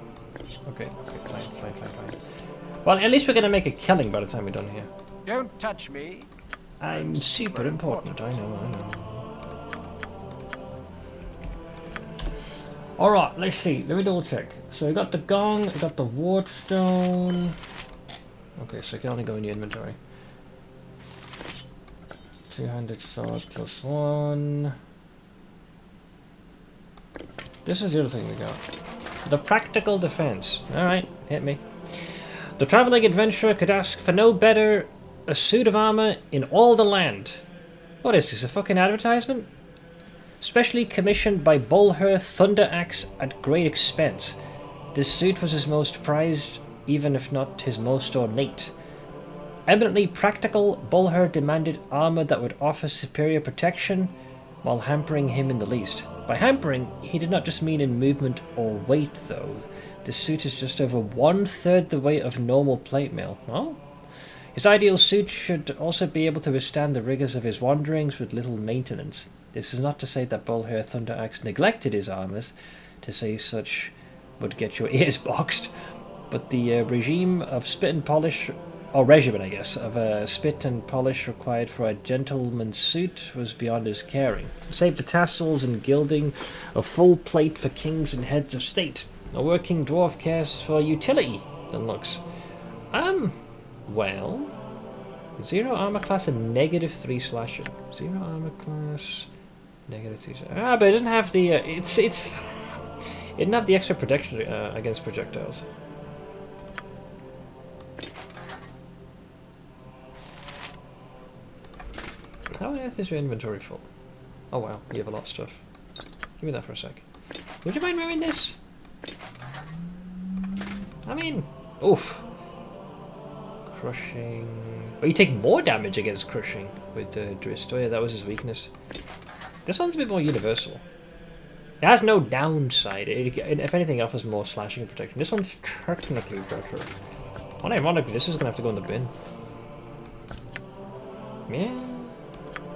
Okay, fine. Well, at least we're gonna make a killing by the time we're done here. Don't touch me. I'm super important, I know. Alright, let's see. Let me double check. So we got the gong, we got the wardstone. Okay, so it can only go in your inventory. Two-handed sword plus 1. This is the other thing we got. The practical defense. Alright, hit me. The traveling adventurer could ask for no better a suit of armor in all the land. What is this, a fucking advertisement? Specially commissioned by Baldur Thunder Axe at great expense. This suit was his most prized, even if not his most ornate. Eminently practical, Baldur demanded armor that would offer superior protection while hampering him in the least. By hampering, he did not just mean in movement or weight, though. This suit is just over 1/3 the weight of normal plate mail. Oh? His ideal suit should also be able to withstand the rigors of his wanderings with little maintenance. This is not to say that Baldur Thunder Axe neglected his armors, to say such would get your ears boxed, but the regime of spit and polish, or regimen I guess, of spit and polish required for a gentleman's suit was beyond his caring. Save the tassels and gilding, a full plate for kings and heads of state. A working dwarf cares for utility than looks. Well, 0 armor class and -3 slashing. 0 armor class, -3. But it doesn't have the. It didn't have the extra protection against projectiles. How on earth is your inventory full? Oh wow, you have a lot of stuff. Give me that for a sec. Would you mind wearing this? I mean, oof. Crushing. Oh, you take more damage against crushing with Drist. Oh yeah, that was his weakness. This one's a bit more universal. It has no downside. It, if anything, offers more slashing and protection. This one's technically better. Unironically, this is gonna have to go in the bin. Yeah,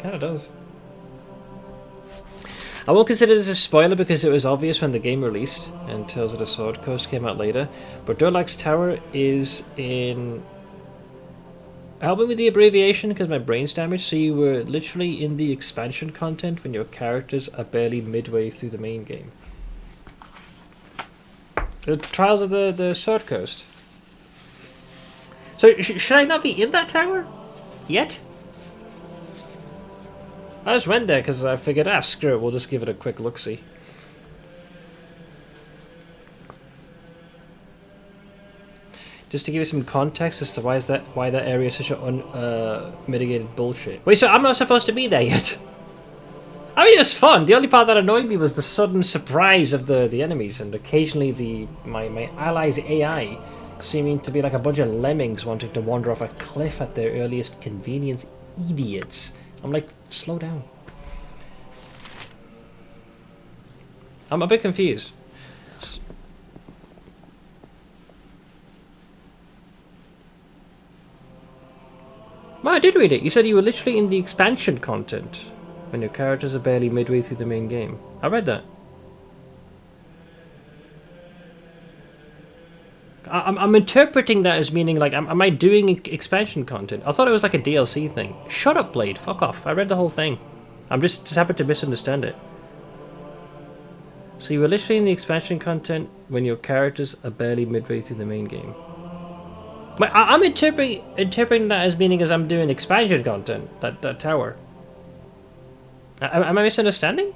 kinda does. I won't consider this a spoiler because it was obvious when the game released and Tales of the Sword Coast came out later, but Durlach's Tower is in... Help me with the abbreviation because my brain's damaged. So you were literally in the expansion content when your characters are barely midway through the main game. The Trials of the Sword Coast. So should I not be in that tower? Yet? I just went there because I figured, screw it, we'll just give it a quick look-see. Just to give you some context as to why that area is such a mitigated bullshit. Wait, so I'm not supposed to be there yet? I mean, it was fun. The only part that annoyed me was the sudden surprise of the enemies, and occasionally my allies' AI seeming to be like a bunch of lemmings wanting to wander off a cliff at their earliest convenience. Idiots. I'm like, slow down. I'm a bit confused. Well, I did read it. You said you were literally in the expansion content when your characters are barely midway through the main game. I read that. I'm interpreting that as meaning, like, am I doing expansion content? I thought it was like a DLC thing. Shut up, Blade. Fuck off. I read the whole thing. I'm just happened to misunderstand it. So you were literally in the expansion content when your characters are barely midway through the main game. But I'm interpreting that as meaning as I'm doing expansion content, that tower. Am I misunderstanding?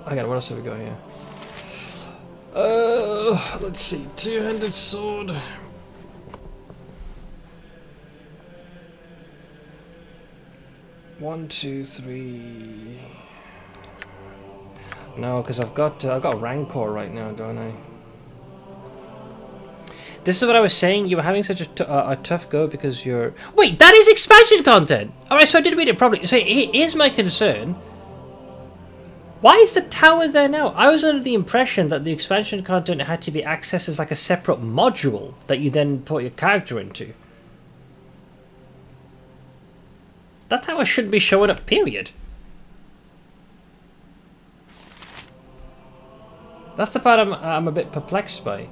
I got, what else have we got here? Let's see, two-handed sword. One, two, three. No, because I've got Rancor right now, don't I? This is what I was saying. You were having such a tough go because you're. Wait, that is expansion content. All right, so I did read it properly. So here's my concern. Why is the tower there now? I was under the impression that the expansion content had to be accessed as like a separate module that you then put your character into. That tower shouldn't be showing up, period. That's the part I'm a bit perplexed by.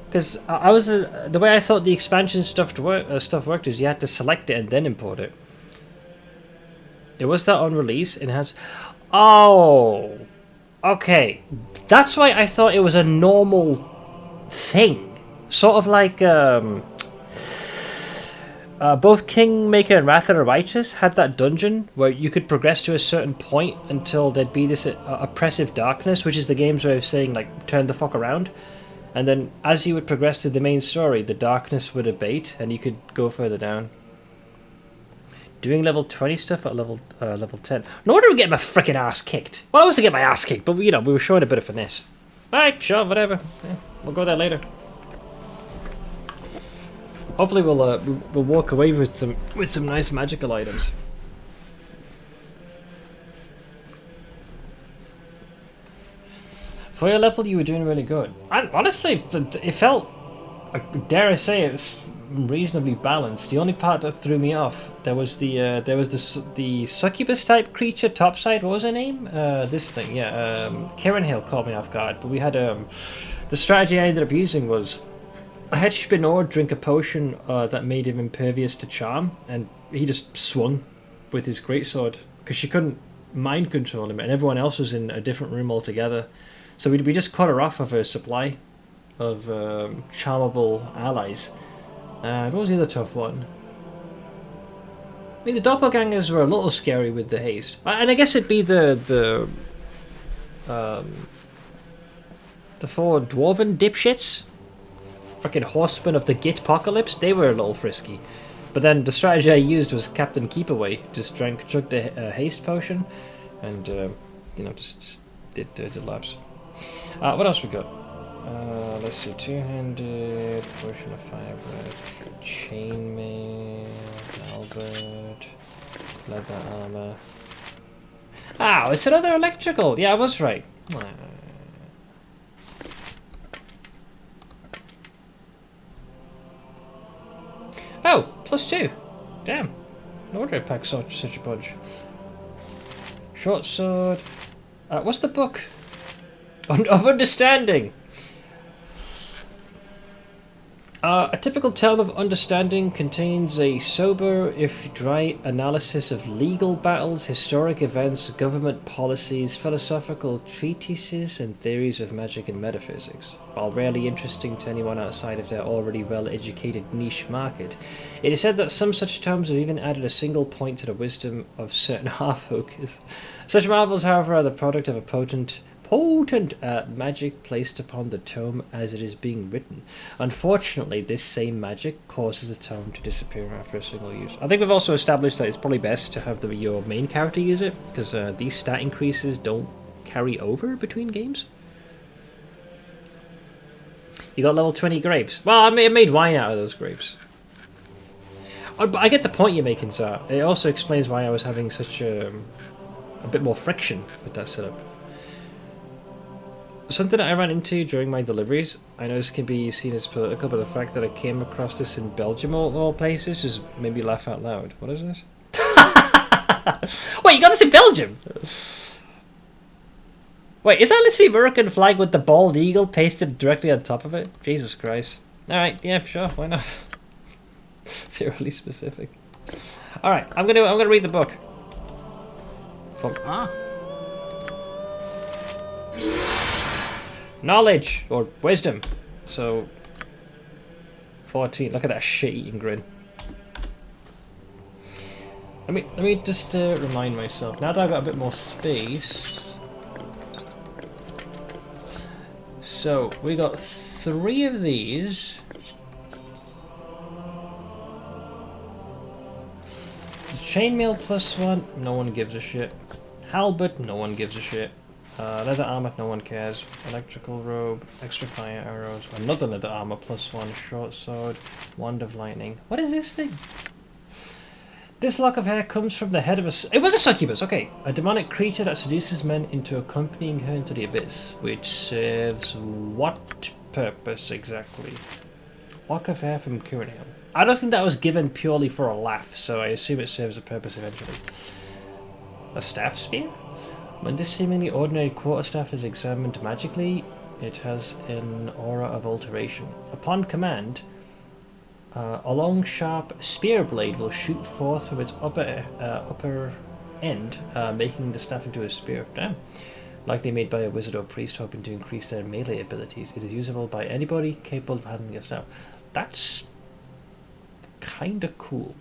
Because I was the way I thought the expansion stuff worked is you had to select it and then import it. It was that on release and has. Oh, okay. That's why I thought it was a normal thing, sort of like both Kingmaker and Wrath of the Righteous had that dungeon where you could progress to a certain point until there'd be this oppressive darkness, which is the game's way of saying like turn the fuck around. And then, as you would progress through the main story, the darkness would abate, and you could go further down. Doing level 20 stuff at level 10. No wonder we get my freaking ass kicked. Well, I was to get my ass kicked, but you know, we were showing a bit of finesse. Alright, sure, whatever. Yeah, we'll go there later. Hopefully, we'll walk away with some nice magical items. For your level, you were doing really good. And honestly, it felt, dare I say it, reasonably balanced. The only part that threw me off, there was the succubus type creature topside. What was her name? This thing, yeah. Karen Hill caught me off guard. But we had the strategy I ended up using was I had Spinor drink a potion that made him impervious to charm, and he just swung with his greatsword because she couldn't mind control him, and everyone else was in a different room altogether. So we just cut her off of her supply of charmable allies. What was the other tough one? I mean, the doppelgangers were a little scary with the haste, and I guess it'd be the four dwarven dipshits, freaking horsemen of the Git-pocalypse. They were a little frisky, but then the strategy I used was Captain Keepaway. Just took the haste potion, and you know, just did laps. What else we got? Let's see, two-handed, potion of fire breath, chainmail, halberd, leather armor. Ah, it's another electrical. Yeah, I was right. Oh, +2. Damn. No wonder I packed such a bunch. Short sword. What's the book? Of understanding. A typical tome of understanding contains a sober, if dry, analysis of legal battles, historic events, government policies, philosophical treatises, and theories of magic and metaphysics. While rarely interesting to anyone outside of their already well-educated niche market, it is said that some such tomes have even added a single point to the wisdom of certain half-orcs. Such marvels, however, are the product of a potent magic placed upon the tome as it is being written. Unfortunately, this same magic causes the tome to disappear after a single use. I think we've also established that it's probably best to have your main character use it, because these stat increases don't carry over between games. You got level 20 grapes. Well, I made wine out of those grapes. But I get the point you're making, sir. It also explains why I was having such a bit more friction with that setup. Something that I ran into during my deliveries, I know this can be seen as political, but the fact that I came across this in Belgium of all places just made me laugh out loud. What is this? Wait, you got this in Belgium? Wait, is that literally American flag with the bald eagle pasted directly on top of it? Jesus Christ. Alright, yeah, sure, why not? It's really specific. Alright, I'm gonna read the book. Huh? Knowledge or wisdom. So 14. Look at that shit-eating grin. Let me just remind myself. Now that I've got a bit more space. So we got 3 of these. Chainmail +1. No one gives a shit. Halberd. No one gives a shit. Leather armor, no one cares. Electrical robe, extra fire arrows, another leather armor +1, short sword, wand of lightning. What is this thing? This lock of hair comes from the head of a... It was a succubus, okay. A demonic creature that seduces men into accompanying her into the abyss. Which serves what purpose exactly? Lock of hair from Curinail. I don't think that was given purely for a laugh, so I assume it serves a purpose eventually. A staff spear? When this seemingly ordinary quarterstaff is examined magically, it has an aura of alteration. Upon command, a long, sharp spear blade will shoot forth from its upper end, making the staff into a spear. Damn. Likely made by a wizard or priest hoping to increase their melee abilities. It is usable by anybody capable of handling a staff. That's kinda cool.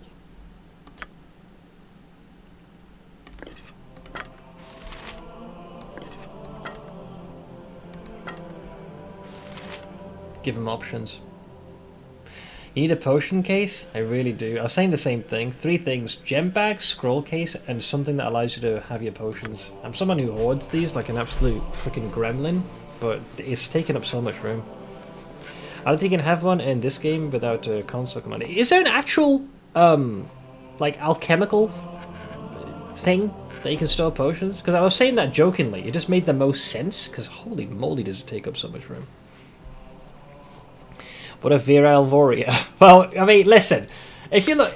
Give him options. You need a potion case? I really do. I was saying the same thing. 3 things. Gem bag, scroll case, and something that allows you to have your potions. I'm someone who hoards these like an absolute freaking gremlin, but it's taking up so much room. I don't think you can have one in this game without a console command. Is there an actual, like, alchemical thing that you can store potions? Because I was saying that jokingly. It just made the most sense, because holy moly does it take up so much room. What a virile warrior. Well, I mean, listen. If you look,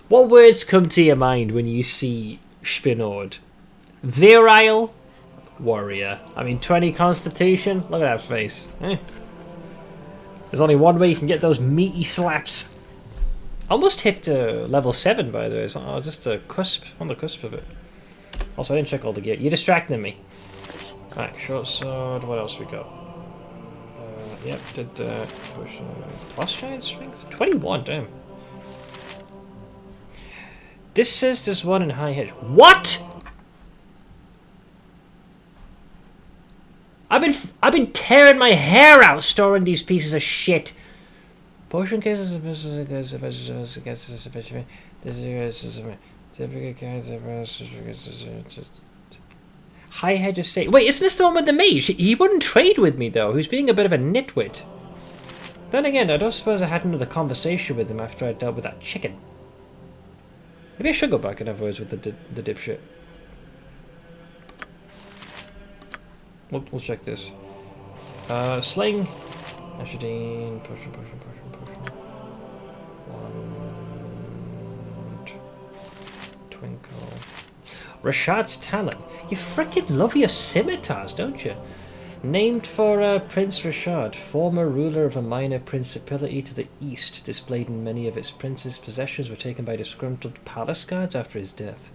what words come to your mind when you see Spinord? Virile warrior. I mean, 20 constitution. Look at that face. There's only one way you can get those meaty slaps. Almost hit level 7, by the way. So just a cusp, on the cusp of it. Also, I didn't check all the gear. You're distracting me. Alright, short sword. What else we got? Yep, did potion frost giant strength? 21, damn. This says there's one in High Hedge. What? I've been tearing my hair out storing these pieces of shit. Potion cases High Hedge Estate. Wait, isn't this the one with the mage? He wouldn't trade with me, though. Who's being a bit of a nitwit. Then again, I don't suppose I had another conversation with him after I dealt with that chicken. Maybe I should go back and have words with the dipshit. We'll check this. Sling. Ashadine. Potion. Twinkle. Rashad's Talon. You frickin' love your scimitars, don't you? Named for Prince Rashad, former ruler of a minor principality to the east, displayed in many of its prince's possessions were taken by disgruntled palace guards after his death.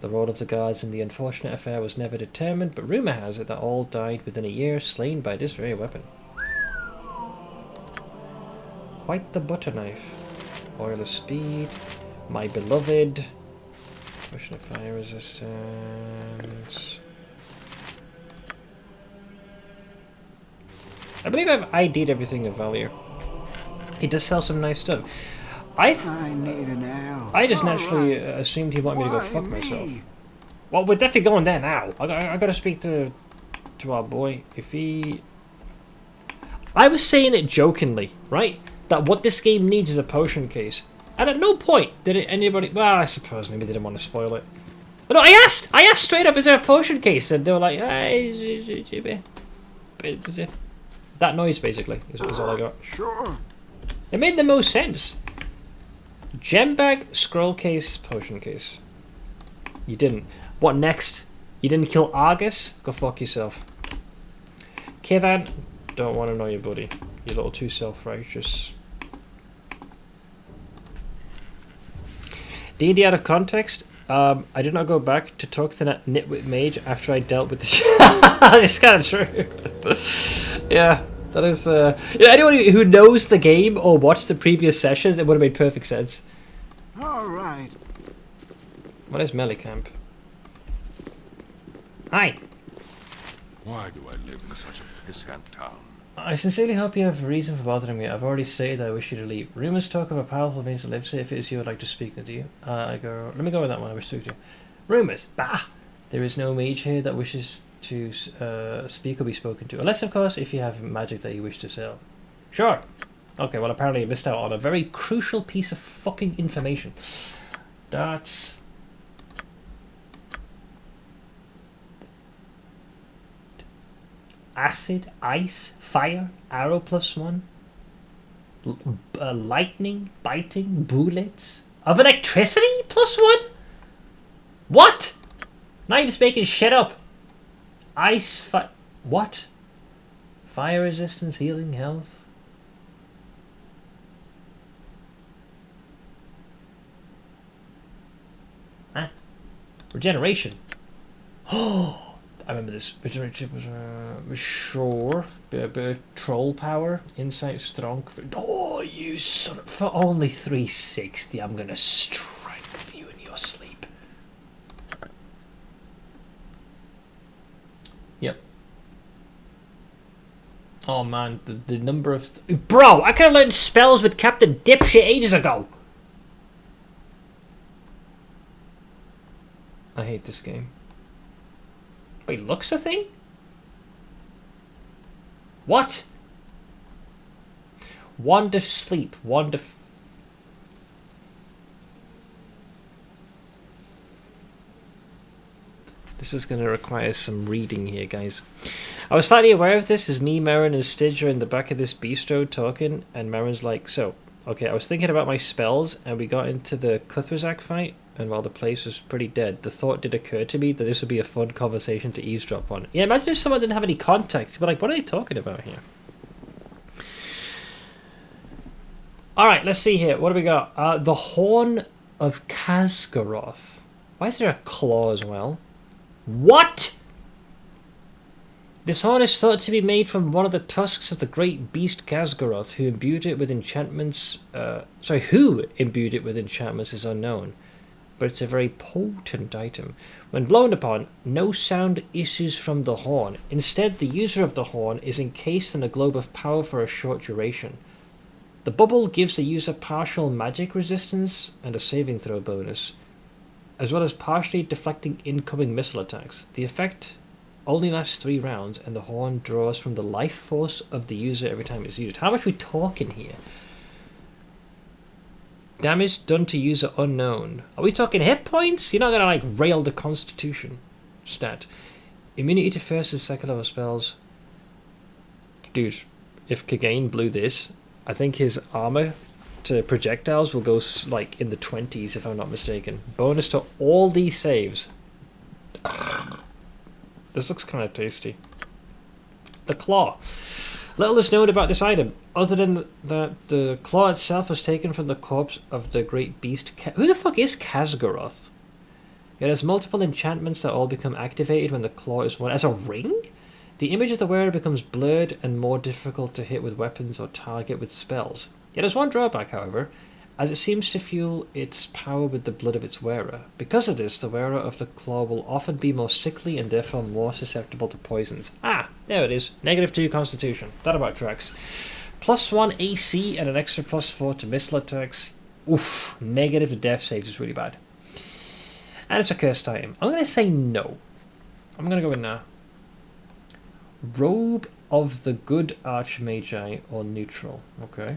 The role of the guards in the unfortunate affair was never determined, but rumour has it that all died within a year, slain by this very weapon. Quite the butter knife. Oil of speed. My beloved. Potion of fire resistance. I believe I've ID'd everything of value. He does sell some nice stuff. I need an L. I just naturally assumed he wanted me to go fuck myself. Well, we're definitely going there now. I gotta speak to our boy. If he... I was saying it jokingly, right? That what this game needs is a potion case. And at no point did anybody... Well, I suppose maybe they didn't want to spoil it. But no, I asked straight up, is there a potion case? And they were like, that noise, basically, is all I got. Sure. It made the most sense. Gem bag, scroll case, potion case. You didn't. What next? You didn't kill Argus? Go fuck yourself. Kivan, don't want to know you, buddy. You're a little too self-righteous. D&D out of context. I did not go back to talk to that nitwit mage after I dealt with the It's kind of true. Yeah, that is... anyone who knows the game or watched the previous sessions, it would have made perfect sense. All right. What is Melicamp? Hi. Why do I live in such a pissant town? I sincerely hope you have a reason for bothering me. I've already stated I wish you to leave. Rumours talk of a powerful means to live. Say if it is you, I'd like to speak with you. Let me go with that one. I wish to speak to you. Rumours? Bah! There is no mage here that wishes to speak or be spoken to. Unless, of course, if you have magic that you wish to sell. Sure. Okay, well, apparently I missed out on a very crucial piece of fucking information. Darts. Acid, ice, fire, arrow +1. Lightning, biting, bullets. Of electricity +1? What? Now you're just making shit up. Ice, what? Fire resistance, healing, health. Huh? Regeneration. Oh, I remember this. Regeneration was sure. Bit of troll power. Insight, strong. Oh, you son of... For only 360, I'm gonna strangle you in your sleep. Yep. Oh man, the number of... Bro, I could have learned spells with Captain Dipshit ages ago. I hate this game. Wait, looks a thing? What? Wand of sleep, wand of... This is going to require some reading here, guys. I was slightly aware of this as me, Marin, and Stidge are in the back of this bistro talking, and Marin's like, so, okay, I was thinking about my spells, and we got into the Cuthrazak fight, and while the place was pretty dead, the thought did occur to me that this would be a fun conversation to eavesdrop on. Yeah, imagine if someone didn't have any context. But like, what are they talking about here? Alright, let's see here. What do we got? The Horn of Khazgaroth. Why is there a claw as well? What? This horn is thought to be made from one of the tusks of the great beast Khazgaroth, who imbued it with enchantments... who imbued it with enchantments is unknown. But it's a very potent item. When blown upon, no sound issues from the horn. Instead, the user of the horn is encased in a globe of power for a short duration. The bubble gives the user partial magic resistance and a saving throw bonus, as well as partially deflecting incoming missile attacks. The effect only lasts 3 rounds, and the horn draws from the life force of the user every time it's used. How much are we talking here? Damage done to user unknown. Are we talking hit points? You're not gonna like rail the constitution stat. Immunity to first and second level spells. Dude, if Kagain blew this, I think his armor to projectiles will go like in the 20s if I'm not mistaken. Bonus to all these saves. This looks kind of tasty. The claw. Little is known about this item, other than that the claw itself was taken from the corpse of the great beast. Who the fuck is Khazgaroth? It has multiple enchantments that all become activated when the claw is worn. As a ring? The image of the wearer becomes blurred and more difficult to hit with weapons or target with spells. It has one drawback, however, as it seems to fuel its power with the blood of its wearer. Because of this, the wearer of the claw will often be more sickly and therefore more susceptible to poisons. Ah, there it is. -2 constitution. That about tracks. +1 AC and an extra +4 to missile attacks. Oof, negative to death saves is really bad. And it's a cursed item. I'm going to say no. I'm going to go in now. Robe of the Good Archmagi or neutral. Okay.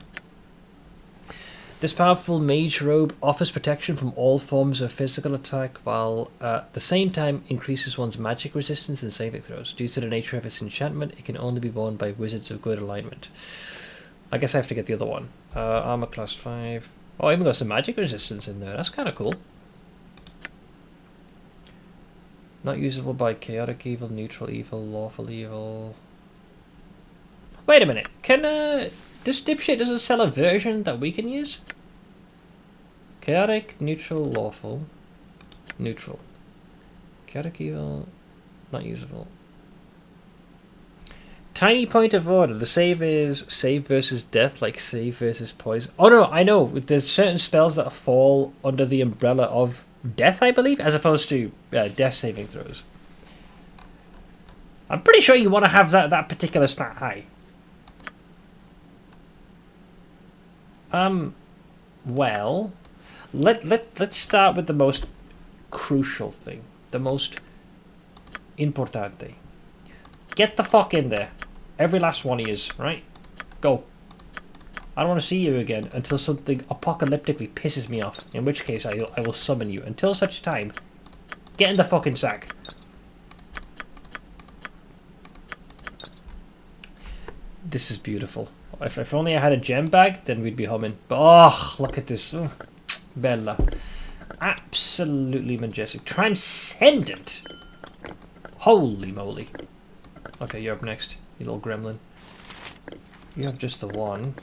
This powerful mage robe offers protection from all forms of physical attack, while at the same time increases one's magic resistance and saving throws. Due to the nature of its enchantment, it can only be worn by wizards of good alignment. I guess I have to get the other one. Armor class 5. Oh, I even got some magic resistance in there. That's kind of cool. Not usable by chaotic evil, neutral evil, lawful evil. Wait a minute. Can this dipshit doesn't sell a version that we can use? Chaotic, neutral, lawful, neutral. Chaotic evil, not usable. Tiny point of order. The save is save versus death, like save versus poison. Oh no, I know. There's certain spells that fall under the umbrella of death, I believe, as opposed to death saving throws. I'm pretty sure you want to have that particular stat high. Well, let's start with the most crucial thing, the most importante. Get the fuck in there, every last one of yous, right? Go. I don't want to see you again until something apocalyptically pisses me off. In which case, I will summon you. Until such time, get in the fucking sack. This is beautiful. If only I had a gem bag, then we'd be humming. But oh, look at this. Oh, Bella. Absolutely majestic. Transcendent. Holy moly. Okay, you're up next, you little gremlin. You have just the one.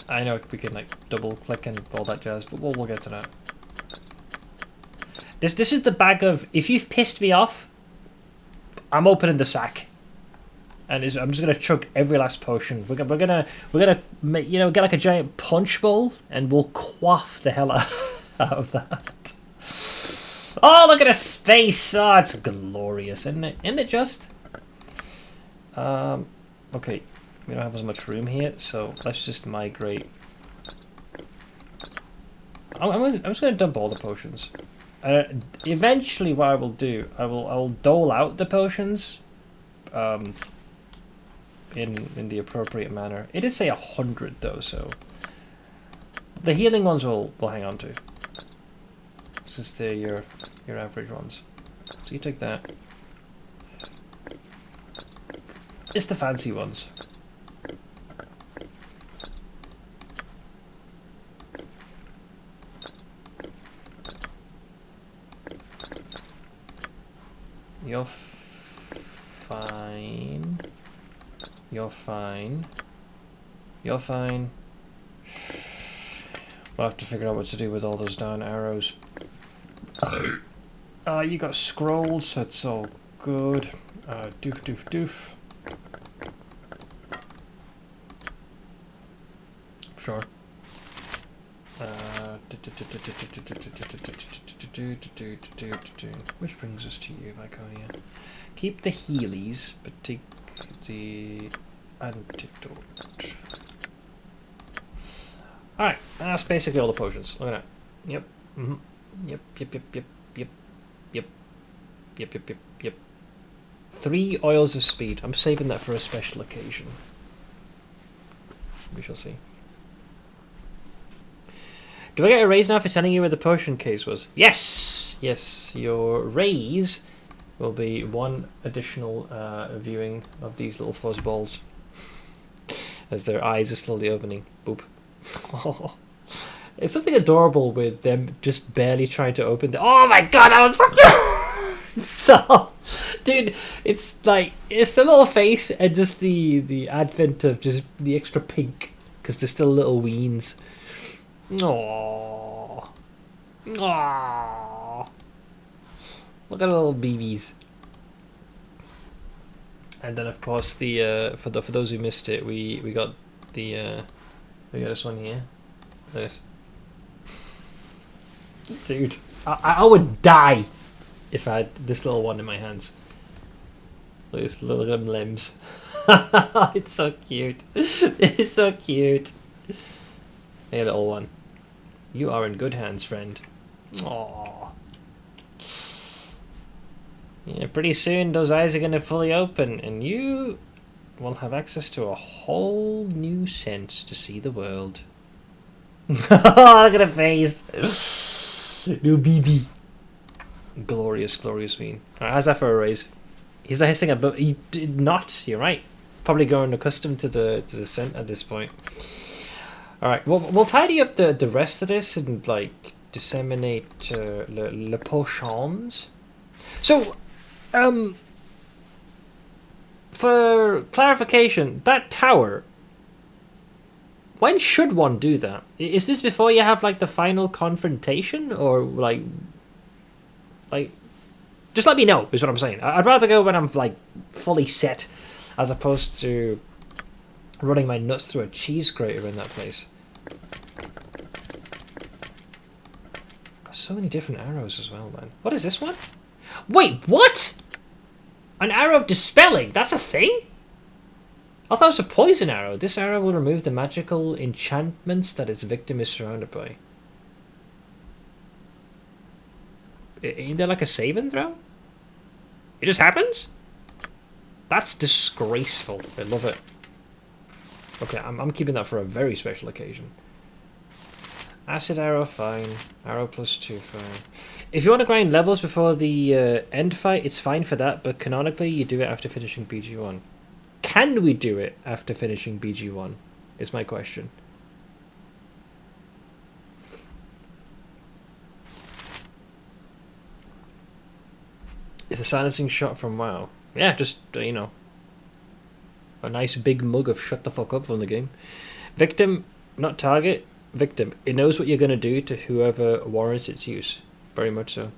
I know we can like double click and all that jazz, but we'll get to that. This is the bag of, if you've pissed me off, I'm opening the sack, and I'm just gonna chug every last potion. We're gonna make, you know, get like a giant punch bowl, and we'll quaff the hell out of that. Oh, look at the space! Oh, it's glorious, isn't it? Isn't it just? Okay, we don't have as much room here, so let's just migrate. I'm just gonna dump all the potions. Eventually, what I will do, I will dole out the potions, in the appropriate manner. It did say 100 though, so the healing ones we'll hang on to, since they're your average ones. So you take that. It's the fancy ones. You're fine. You're fine. You're fine. We'll have to figure out what to do with all those darn arrows. You got scrolls, so it's all good. Doof, doof, doof. Sure. Which brings us to you, Viconia. Keep the Heelys, but take the antidote. Alright, that's basically all the potions. Look at that. Yep. Yep. 3 oils of speed. I'm saving that for a special occasion. We shall see. Do I get a raise now for telling you where the potion case was? Yes! Yes, your raise will be 1 additional viewing of these little fuzzballs as their eyes are slowly opening. Boop. Oh. It's something adorable with them just barely trying to open the— oh my god, I was so dude, it's like, it's the little face and just the advent of just the extra pink, because they're still little weens. Aww. Aww. Look at the little BBs. And then of course the for those who missed it, we got the we got this one here. This. Dude, I would die if I had this little one in my hands. Look at this little limbs. It's so cute. It's so cute. Hey, little one. You are in good hands, friend. Aww. Yeah, pretty soon those eyes are going to fully open, and you will have access to a whole new sense to see the world. Look at her face. No BB. Glorious, glorious ween. Alright, how's that for a raise? He's hissing but he did not. You're right. Probably growing accustomed to the scent at this point. Alright, well, we'll tidy up the rest of this and, like, disseminate le potions. So, for clarification, that tower, when should one do that? Is this before you have, like, the final confrontation? Or, like, just let me know, is what I'm saying. I'd rather go when I'm, like, fully set, as opposed to running my nuts through a cheese grater in that place. Got so many different arrows as well, man. What is this one? Wait, what? An arrow of dispelling? That's a thing? I thought it was a poison arrow. This arrow will remove the magical enchantments that its victim is surrounded by. Ain't there like a saving throw? It just happens? That's disgraceful. I love it. Okay, I'm keeping that for a very special occasion. Acid arrow, fine. Arrow +2, fine. If you want to grind levels before the end fight, it's fine for that, but canonically you do it after finishing BG1. Can we do it after finishing BG1? Is my question. It's a silencing shot from WoW. Yeah, just, you know, a nice big mug of shut the fuck up from the game. Victim, not target. Victim. It knows what you're going to do to whoever warrants its use. Very much so.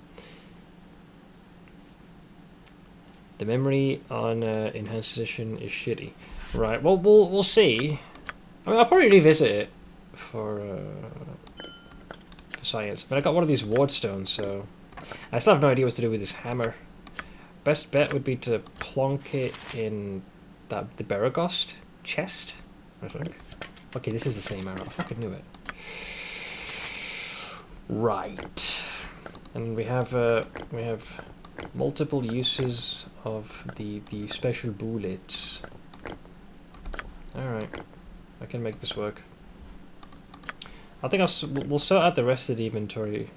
The memory on enhanced edition is shitty. Right, well, we'll see. I mean, I'll probably revisit it for science. But I got one of these ward stones, so I still have no idea what to do with this hammer. Best bet would be to plonk it in the Beragost chest, I think. Okay, this is the same arrow. I fucking knew it. Right, and we have multiple uses of the special bullets. All right, I can make this work. I think we'll sort out the rest of the inventory.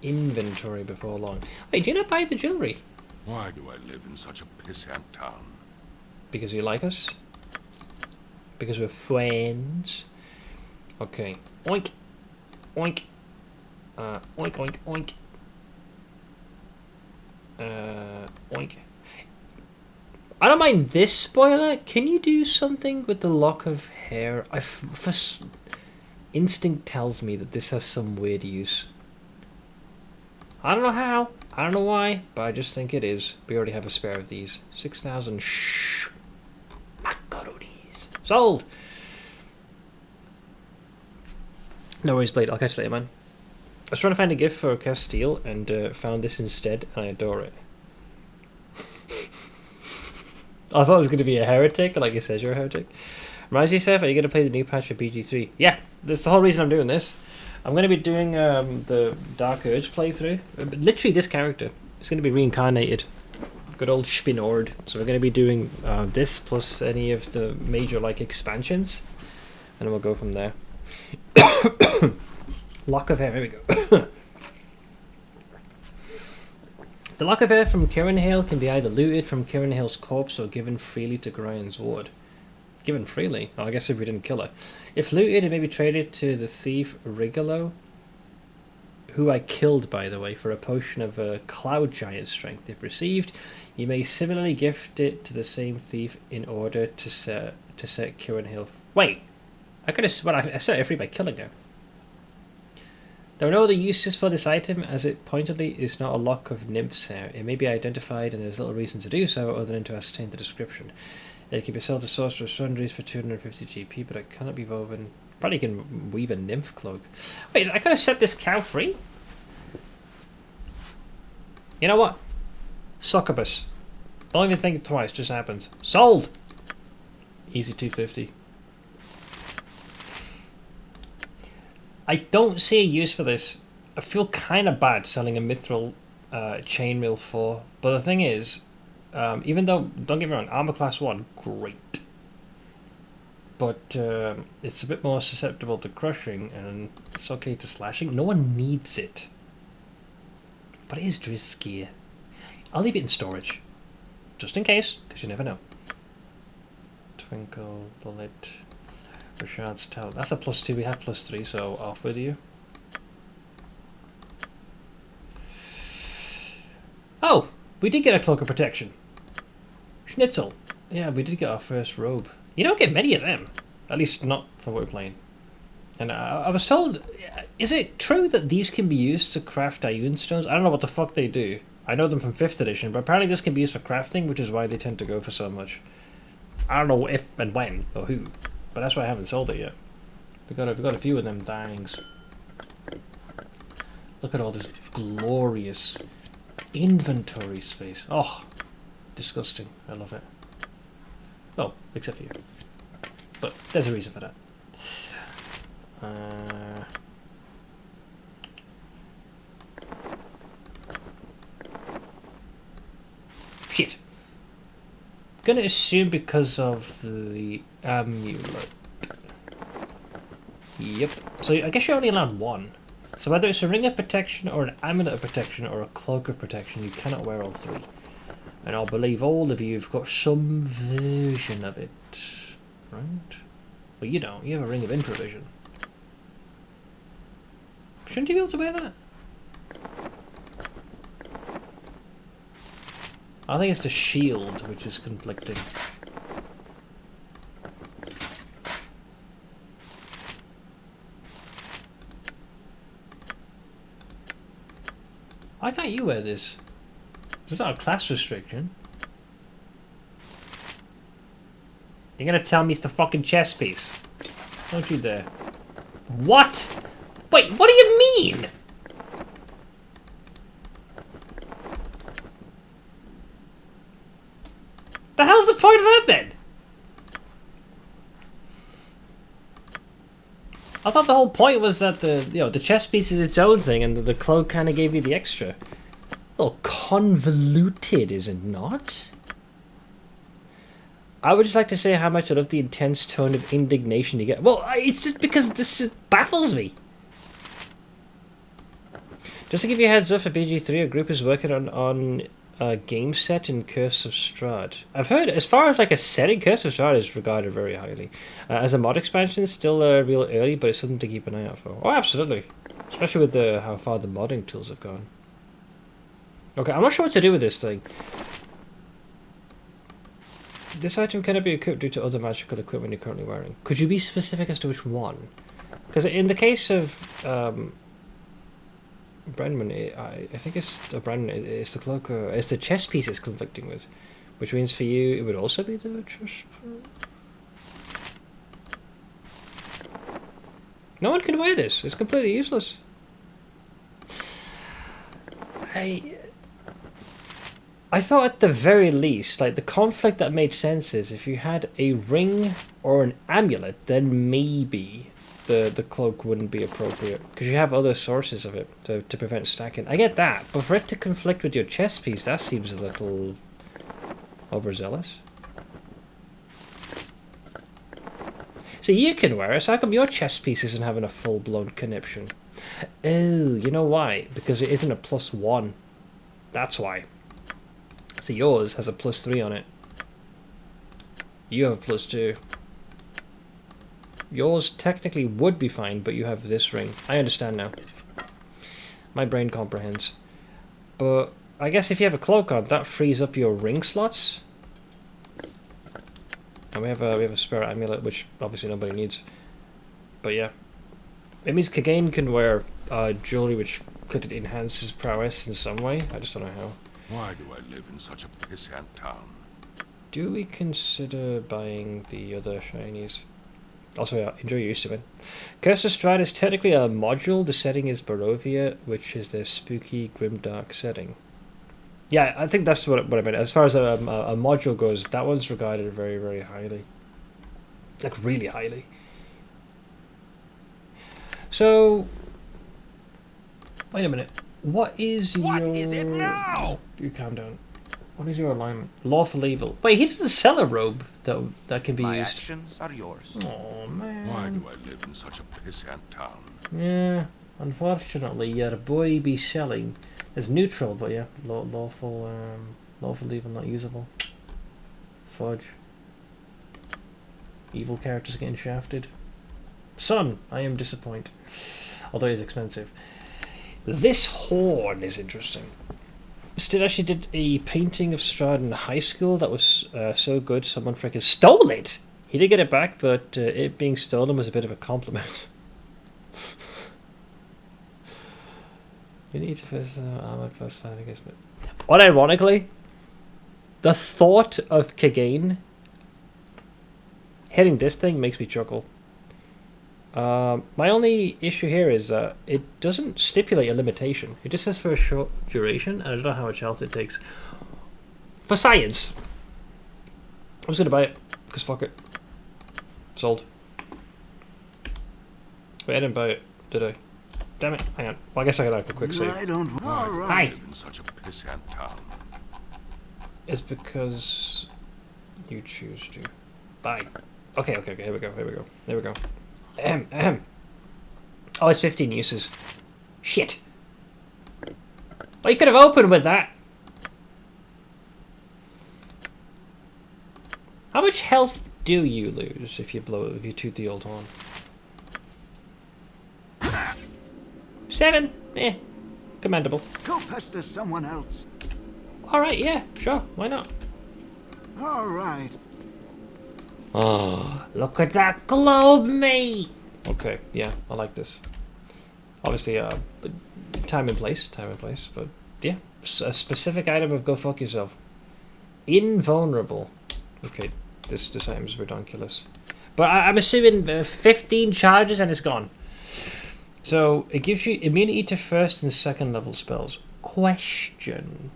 Inventory before long. Wait, do you not buy the jewelry? Why do I live in such a pissant town? Because you like us? Because we're friends? Okay. Oink. Oink. Oink, oink, oink. Oink. I don't mind this spoiler. Can you do something with the lock of hair? Instinct tells me that this has some weird use. I don't know how. I don't know why, but I just think it is. We already have a spare of these. 6,000 macaronis. Sold! No worries, Blade. I'll catch you later, man. I was trying to find a gift for Castile and found this instead, and I adore it. I thought it was going to be a heretic, like it says you're a heretic. Reminds you, Seth, are you going to play the new patch of BG3? Yeah, that's the whole reason I'm doing this. I'm going to be doing the Dark Urge playthrough. Literally this character. It's going to be reincarnated. Good old Spinord. So we're going to be doing this plus any of the major like expansions. And then we'll go from there. Lock of hair, here we go. The lock of hair from Kirinhale can be either looted from Kirinhale's corpse or given freely to Grion's ward. Given freely? Oh, I guess if we didn't kill her. If looted, it may be traded to the thief Rigolo, who I killed, by the way, for a potion of Cloud Giant strength. If received, you may similarly gift it to the same thief in order to set Kirinhale. Wait, I could have. Well, I set her free by killing her. There are no other uses for this item, as it pointedly is not a lock of nymph's hair. It may be identified, and there's little reason to do so other than to ascertain the description. It can be sold to Sorcerer's Sundries for 250 GP, but it cannot be woven. Probably can weave a nymph cloak. Wait, I could have set this cow free? You know what? Succubus. Don't even think it twice, just happens. Sold! Easy 250. I don't see a use for this. I feel kind of bad selling a mithril chainmail 4, but the thing is, even though, don't get me wrong, armor class 1, great. But it's a bit more susceptible to crushing, and it's okay to slashing. No one needs it. But it is Drizskier. I'll leave it in storage. Just in case, because you never know. Twinkle, bullet, Rashad's Tower. That's a +2, we have +3, so off with you. Oh! We did get a Cloak of Protection. Schnitzel. Yeah, we did get our first robe. You don't get many of them. At least not for what we're playing. And I was told... Is it true that these can be used to craft Ioun stones? I don't know what the fuck they do. I know them from 5th edition, but apparently this can be used for crafting, which is why they tend to go for so much. I don't know if and when, or who. But that's why I haven't sold it yet. We've got a few of them things. Look at all this glorious inventory space. Oh, disgusting. I love it. Well, except for you. But there's a reason for that. Shit. Gonna assume because of the amulet. Yep. So I guess you're only allowed one. So whether it's a ring of protection or an amulet of protection or a cloak of protection, you cannot wear all three. And I'll believe all of you have got some version of it. Right? Well, you don't. You have a ring of infravision. Shouldn't you be able to wear that? I think it's the shield which is conflicting. Why can't you wear this? It's not a class restriction. You're gonna tell me it's the fucking chess piece? Don't you dare. What? Wait, what do you mean? The hell's the point of that then? I thought the whole point was that the chess piece is its own thing and the cloak kind of gave you the extra. A little convoluted, is it not? I would just like to say how much I love the intense tone of indignation you get. Well, it's just because baffles me. Just to give you a heads up, for BG3, a group is working on a game set in Curse of Strahd. I've heard, as far as like a setting, Curse of Strahd is regarded very highly. As a mod expansion, it's still real early, but it's something to keep an eye out for. Oh, absolutely. Especially with how far the modding tools have gone. Okay, I'm not sure what to do with this thing. This item cannot be equipped due to other magical equipment you're currently wearing. Could you be specific as to which one? Because in the case of Brenman, I think it's it's the cloak, it's the chest piece it's conflicting with, which means for you it would also be the chest. No one can wear this. It's completely useless. I thought at the very least, like the conflict that made sense is if you had a ring or an amulet, then maybe the cloak wouldn't be appropriate because you have other sources of it to prevent stacking. I get that, but for it to conflict with your chest piece, that seems a little overzealous. So you can wear it, so how come your chest piece isn't having a full-blown conniption? Oh, you know why? Because it isn't a +1. That's why. So yours has a +3 on it. You have a +2. Yours technically would be fine, but you have this ring. I understand now. My brain comprehends. But I guess if you have a cloak on, that frees up your ring slots. And we have a spare amulet, which obviously nobody needs. But yeah. It means Kagain can wear jewelry which could enhance his prowess in some way. I just don't know how. Why do I live in such a pissant town? Do we consider buying the other shinies? Also, yeah, enjoy your Easter, man. Curse of Strahd is technically a module. The setting is Barovia, which is their spooky, grimdark setting. Yeah, I think that's what I meant. As far as a module goes, that one's regarded very, very highly. Like, really highly. So, wait a minute. What is it now? You calm down. What is your alignment? Lawful evil. Wait, he doesn't sell a robe that can be My used. actions are yours. Oh man. Why do I live in such a pissant town? Yeah, unfortunately, your boy be selling. It's neutral, but yeah, lawful evil not usable. Fudge. Evil characters getting shafted. Son, I am disappointed. Although it's expensive. This horn is interesting. Stid actually did a painting of Strahd in high school that was so good someone freaking stole it! He did get it back, but it being stolen was a bit of a compliment. You need to first armor +5 against me. What ironically, the thought of Kagain hitting this thing makes me chuckle. My only issue here is that it doesn't stipulate a limitation. It just says for a short duration, and I don't know how much health it takes. For science, I'm just going to buy it. Because fuck it. Sold. Wait, I didn't buy it, did I? Damn it, hang on. Well, I guess I got a quick save. I don't. All Hi! right. In such a pissant town. It's because you choose to. Bye. Okay, here we go. Oh, it's 15 uses. Shit. Well, you could have opened with that. How much health do you lose if you toot the old horn? 7. Eh. Commendable. Go pester someone else. Alright, yeah, sure. Why not? All right. Oh, look at that globe, mate! Okay, yeah, I like this. Obviously, time and place, but yeah, a specific item of go fuck yourself. Invulnerable. Okay, this seems ridiculous. But I'm assuming 15 charges and it's gone. So, it gives you immunity to first and second level spells. Question.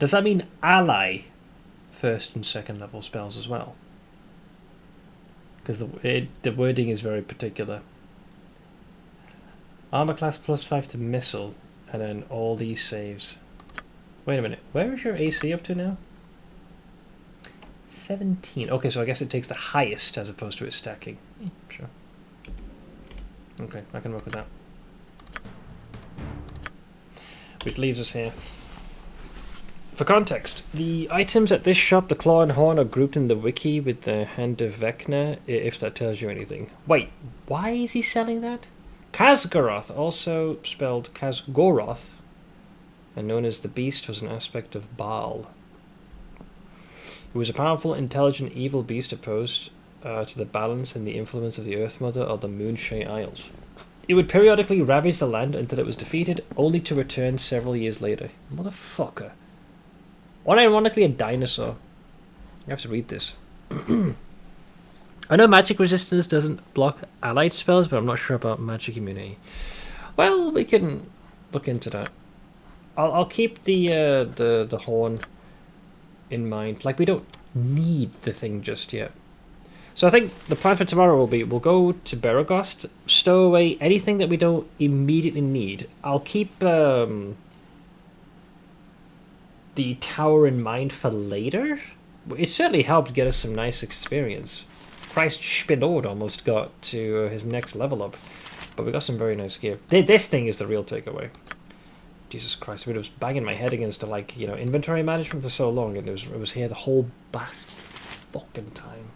Does that mean ally first and second level spells as well? Because the wording is very particular. Armor class +5 to missile, and then all these saves. Wait a minute, where is your AC up to now? 17. Okay, so I guess it takes the highest as opposed to it stacking. Sure. Okay, I can work with that. Which leaves us here. For context, the items at this shop, the claw and horn, are grouped in the wiki with the hand of Vecna, if that tells you anything. Wait, why is he selling that? Khazgoroth, also spelled Khazgoroth, and known as the Beast, was an aspect of Baal. It was a powerful, intelligent, evil beast opposed to the balance and the influence of the Earth Mother or the Moonshae Isles. It would periodically ravage the land until it was defeated, only to return several years later. Motherfucker. Unironically a dinosaur. You have to read this. I know magic resistance doesn't block allied spells, but I'm not sure about magic immunity. Well, we can look into that. I'll keep the horn in mind. Like, we don't need the thing just yet. So I think the plan for tomorrow will be, we'll go to Beregost, stow away anything that we don't immediately need. I'll keep the tower in mind for later. It certainly helped get us some nice experience. Christ Spinord almost got to his next level up, but we got some very nice gear. This thing is the real takeaway. Jesus Christ, I was banging my head against inventory management for so long, and it was here the whole bastard fucking time.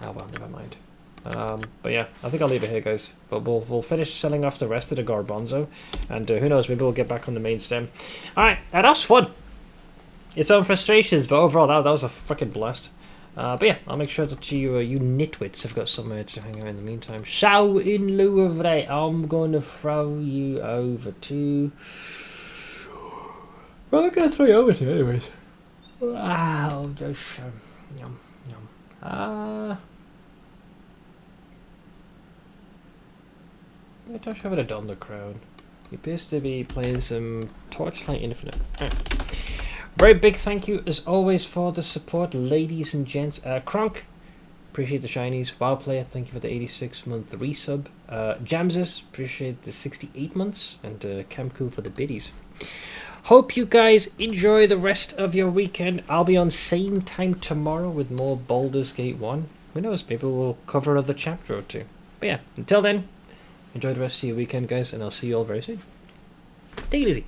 Oh well, never mind. But yeah, I think I'll leave it here, guys. But we'll finish selling off the rest of the Garbanzo, and who knows, maybe we'll get back on the main stem. Alright, that was fun! Its own frustrations, but overall that was a freaking blast. But yeah, I'll make sure that you nitwits have got somewhere to hang out in the meantime. So in lieu of that, I'm gonna throw you over to... Well, I'm gonna throw you over to anyways. Wow, just yum. I don't have it on the crown. He appears to be playing some Torchlight Infinite. Right. Very big thank you as always for the support, ladies and gents. Kronk, appreciate the shinies. Wild Player, thank you for the 86-month resub. Jamses, appreciate the 68 months, and Camcool for the biddies. Hope you guys enjoy the rest of your weekend. I'll be on same time tomorrow with more Baldur's Gate 1. Who knows, maybe we'll cover another chapter or two. But yeah, until then, enjoy the rest of your weekend, guys, and I'll see you all very soon. Take it easy.